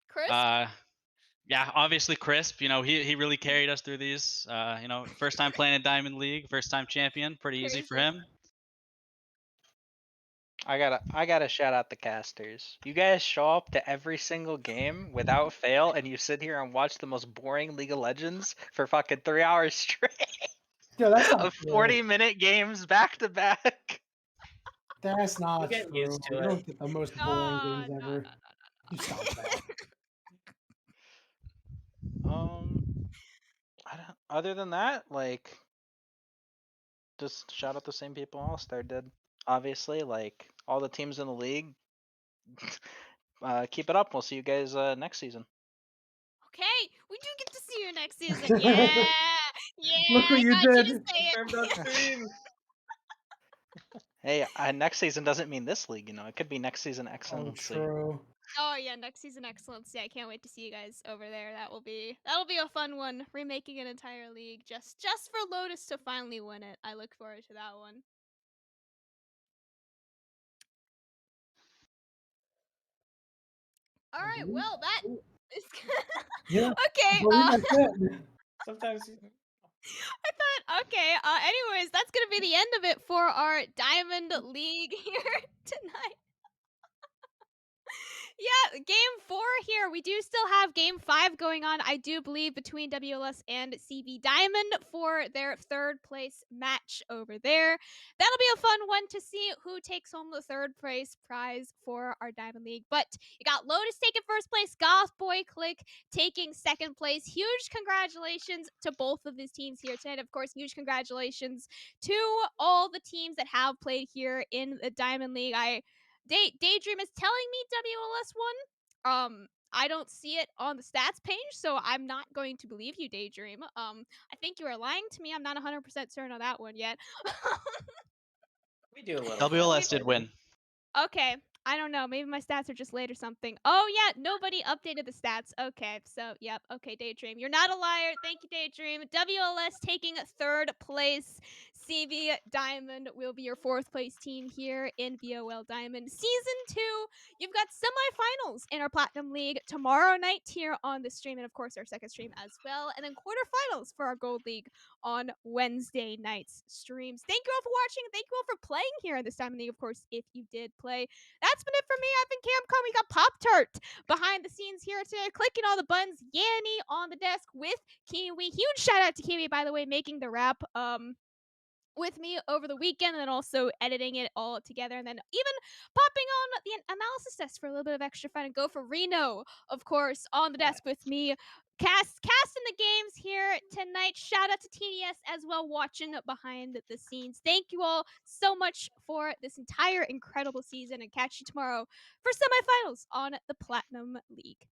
Speaker 3: Chris?
Speaker 10: Yeah, obviously Crisp. You know, he really carried us through these. You know, first time playing in Diamond League, first time champion, pretty easy for
Speaker 3: Crazy.
Speaker 10: him.
Speaker 11: I gotta shout out the casters. You guys show up to every single game without fail, and you sit here and watch the most boring League of Legends for fucking 3 hours straight.
Speaker 4: Yo, that's not
Speaker 11: Of
Speaker 4: true.
Speaker 11: 40-minute games back to back.
Speaker 4: That's not
Speaker 7: getting
Speaker 4: true.
Speaker 7: used to
Speaker 4: You
Speaker 7: it.
Speaker 4: don't get the most boring games ever. You stop that.
Speaker 11: Other than that, like, just shout out the same people All-Star did. Obviously, like all the teams in the league. Keep it up. We'll see you guys next season.
Speaker 3: Okay, we do get to see you next season. Yeah, yeah.
Speaker 4: Look what
Speaker 3: I
Speaker 4: you
Speaker 3: got you to
Speaker 4: did.
Speaker 3: say it.
Speaker 7: Confirmed on stream.
Speaker 11: Hey, next season doesn't mean this league, you know. It could be next season
Speaker 4: Oh,
Speaker 11: Excellency.
Speaker 4: true.
Speaker 3: Oh yeah, next season Excellence. Yeah, I can't wait to see you guys over there. That'll be a fun one. Remaking an entire league just for Lotus to finally win it. I look forward to that one. All right, well that is
Speaker 4: Yeah.
Speaker 3: okay.
Speaker 4: I believe that's it.
Speaker 7: Sometimes
Speaker 3: I thought, okay. Anyways, that's gonna be the end of it for our Diamond League here tonight. Yeah, game 4 here. We do still have game 5 going on, I do believe, between WLS and CV Diamond for their 3rd place match over there. That'll be a fun one to see who takes home the 3rd place prize for our Diamond League. But you got Lotus taking 1st place, Goth Boi Clique taking 2nd place. Huge congratulations to both of these teams here tonight. Of course, huge congratulations to all the teams that have played here in the Diamond League. Daydream is telling me WLS won. I don't see it on the stats page, so I'm not going to believe you, Daydream. I think you are lying to me. I'm not 100% certain on that one yet.
Speaker 7: we do a little.
Speaker 10: WLS did win.
Speaker 3: Okay. I don't know. Maybe my stats are just late or something. Oh, yeah. Nobody updated the stats. Okay. So, yep. Okay, Daydream. You're not a liar. Thank you, Daydream. WLS taking 3rd place. CV Diamond will be your 4th place team here in BOL Diamond Season 2. You've got semifinals in our Platinum League tomorrow night here on the stream, and of course, our 2nd stream as well. And then quarterfinals for our Gold League on Wednesday night's streams. Thank you all for watching. Thank you all for playing here in this Diamond League, of course, if you did play. That's been it for me. I've been CamCom. We got Pop-Tart behind the scenes here today, clicking all the buttons. Yanni on the desk with Kiwi. Huge shout out to Kiwi, by the way, making the wrap with me over the weekend, and then also editing it all together, and then even popping on the analysis desk for a little bit of extra fun. And go for Reno, of course, on the desk with me. Casting the games here tonight. Shout out to TDS as well, watching behind the scenes. Thank you all so much for this entire incredible season, and catch you tomorrow for semifinals on the Platinum League.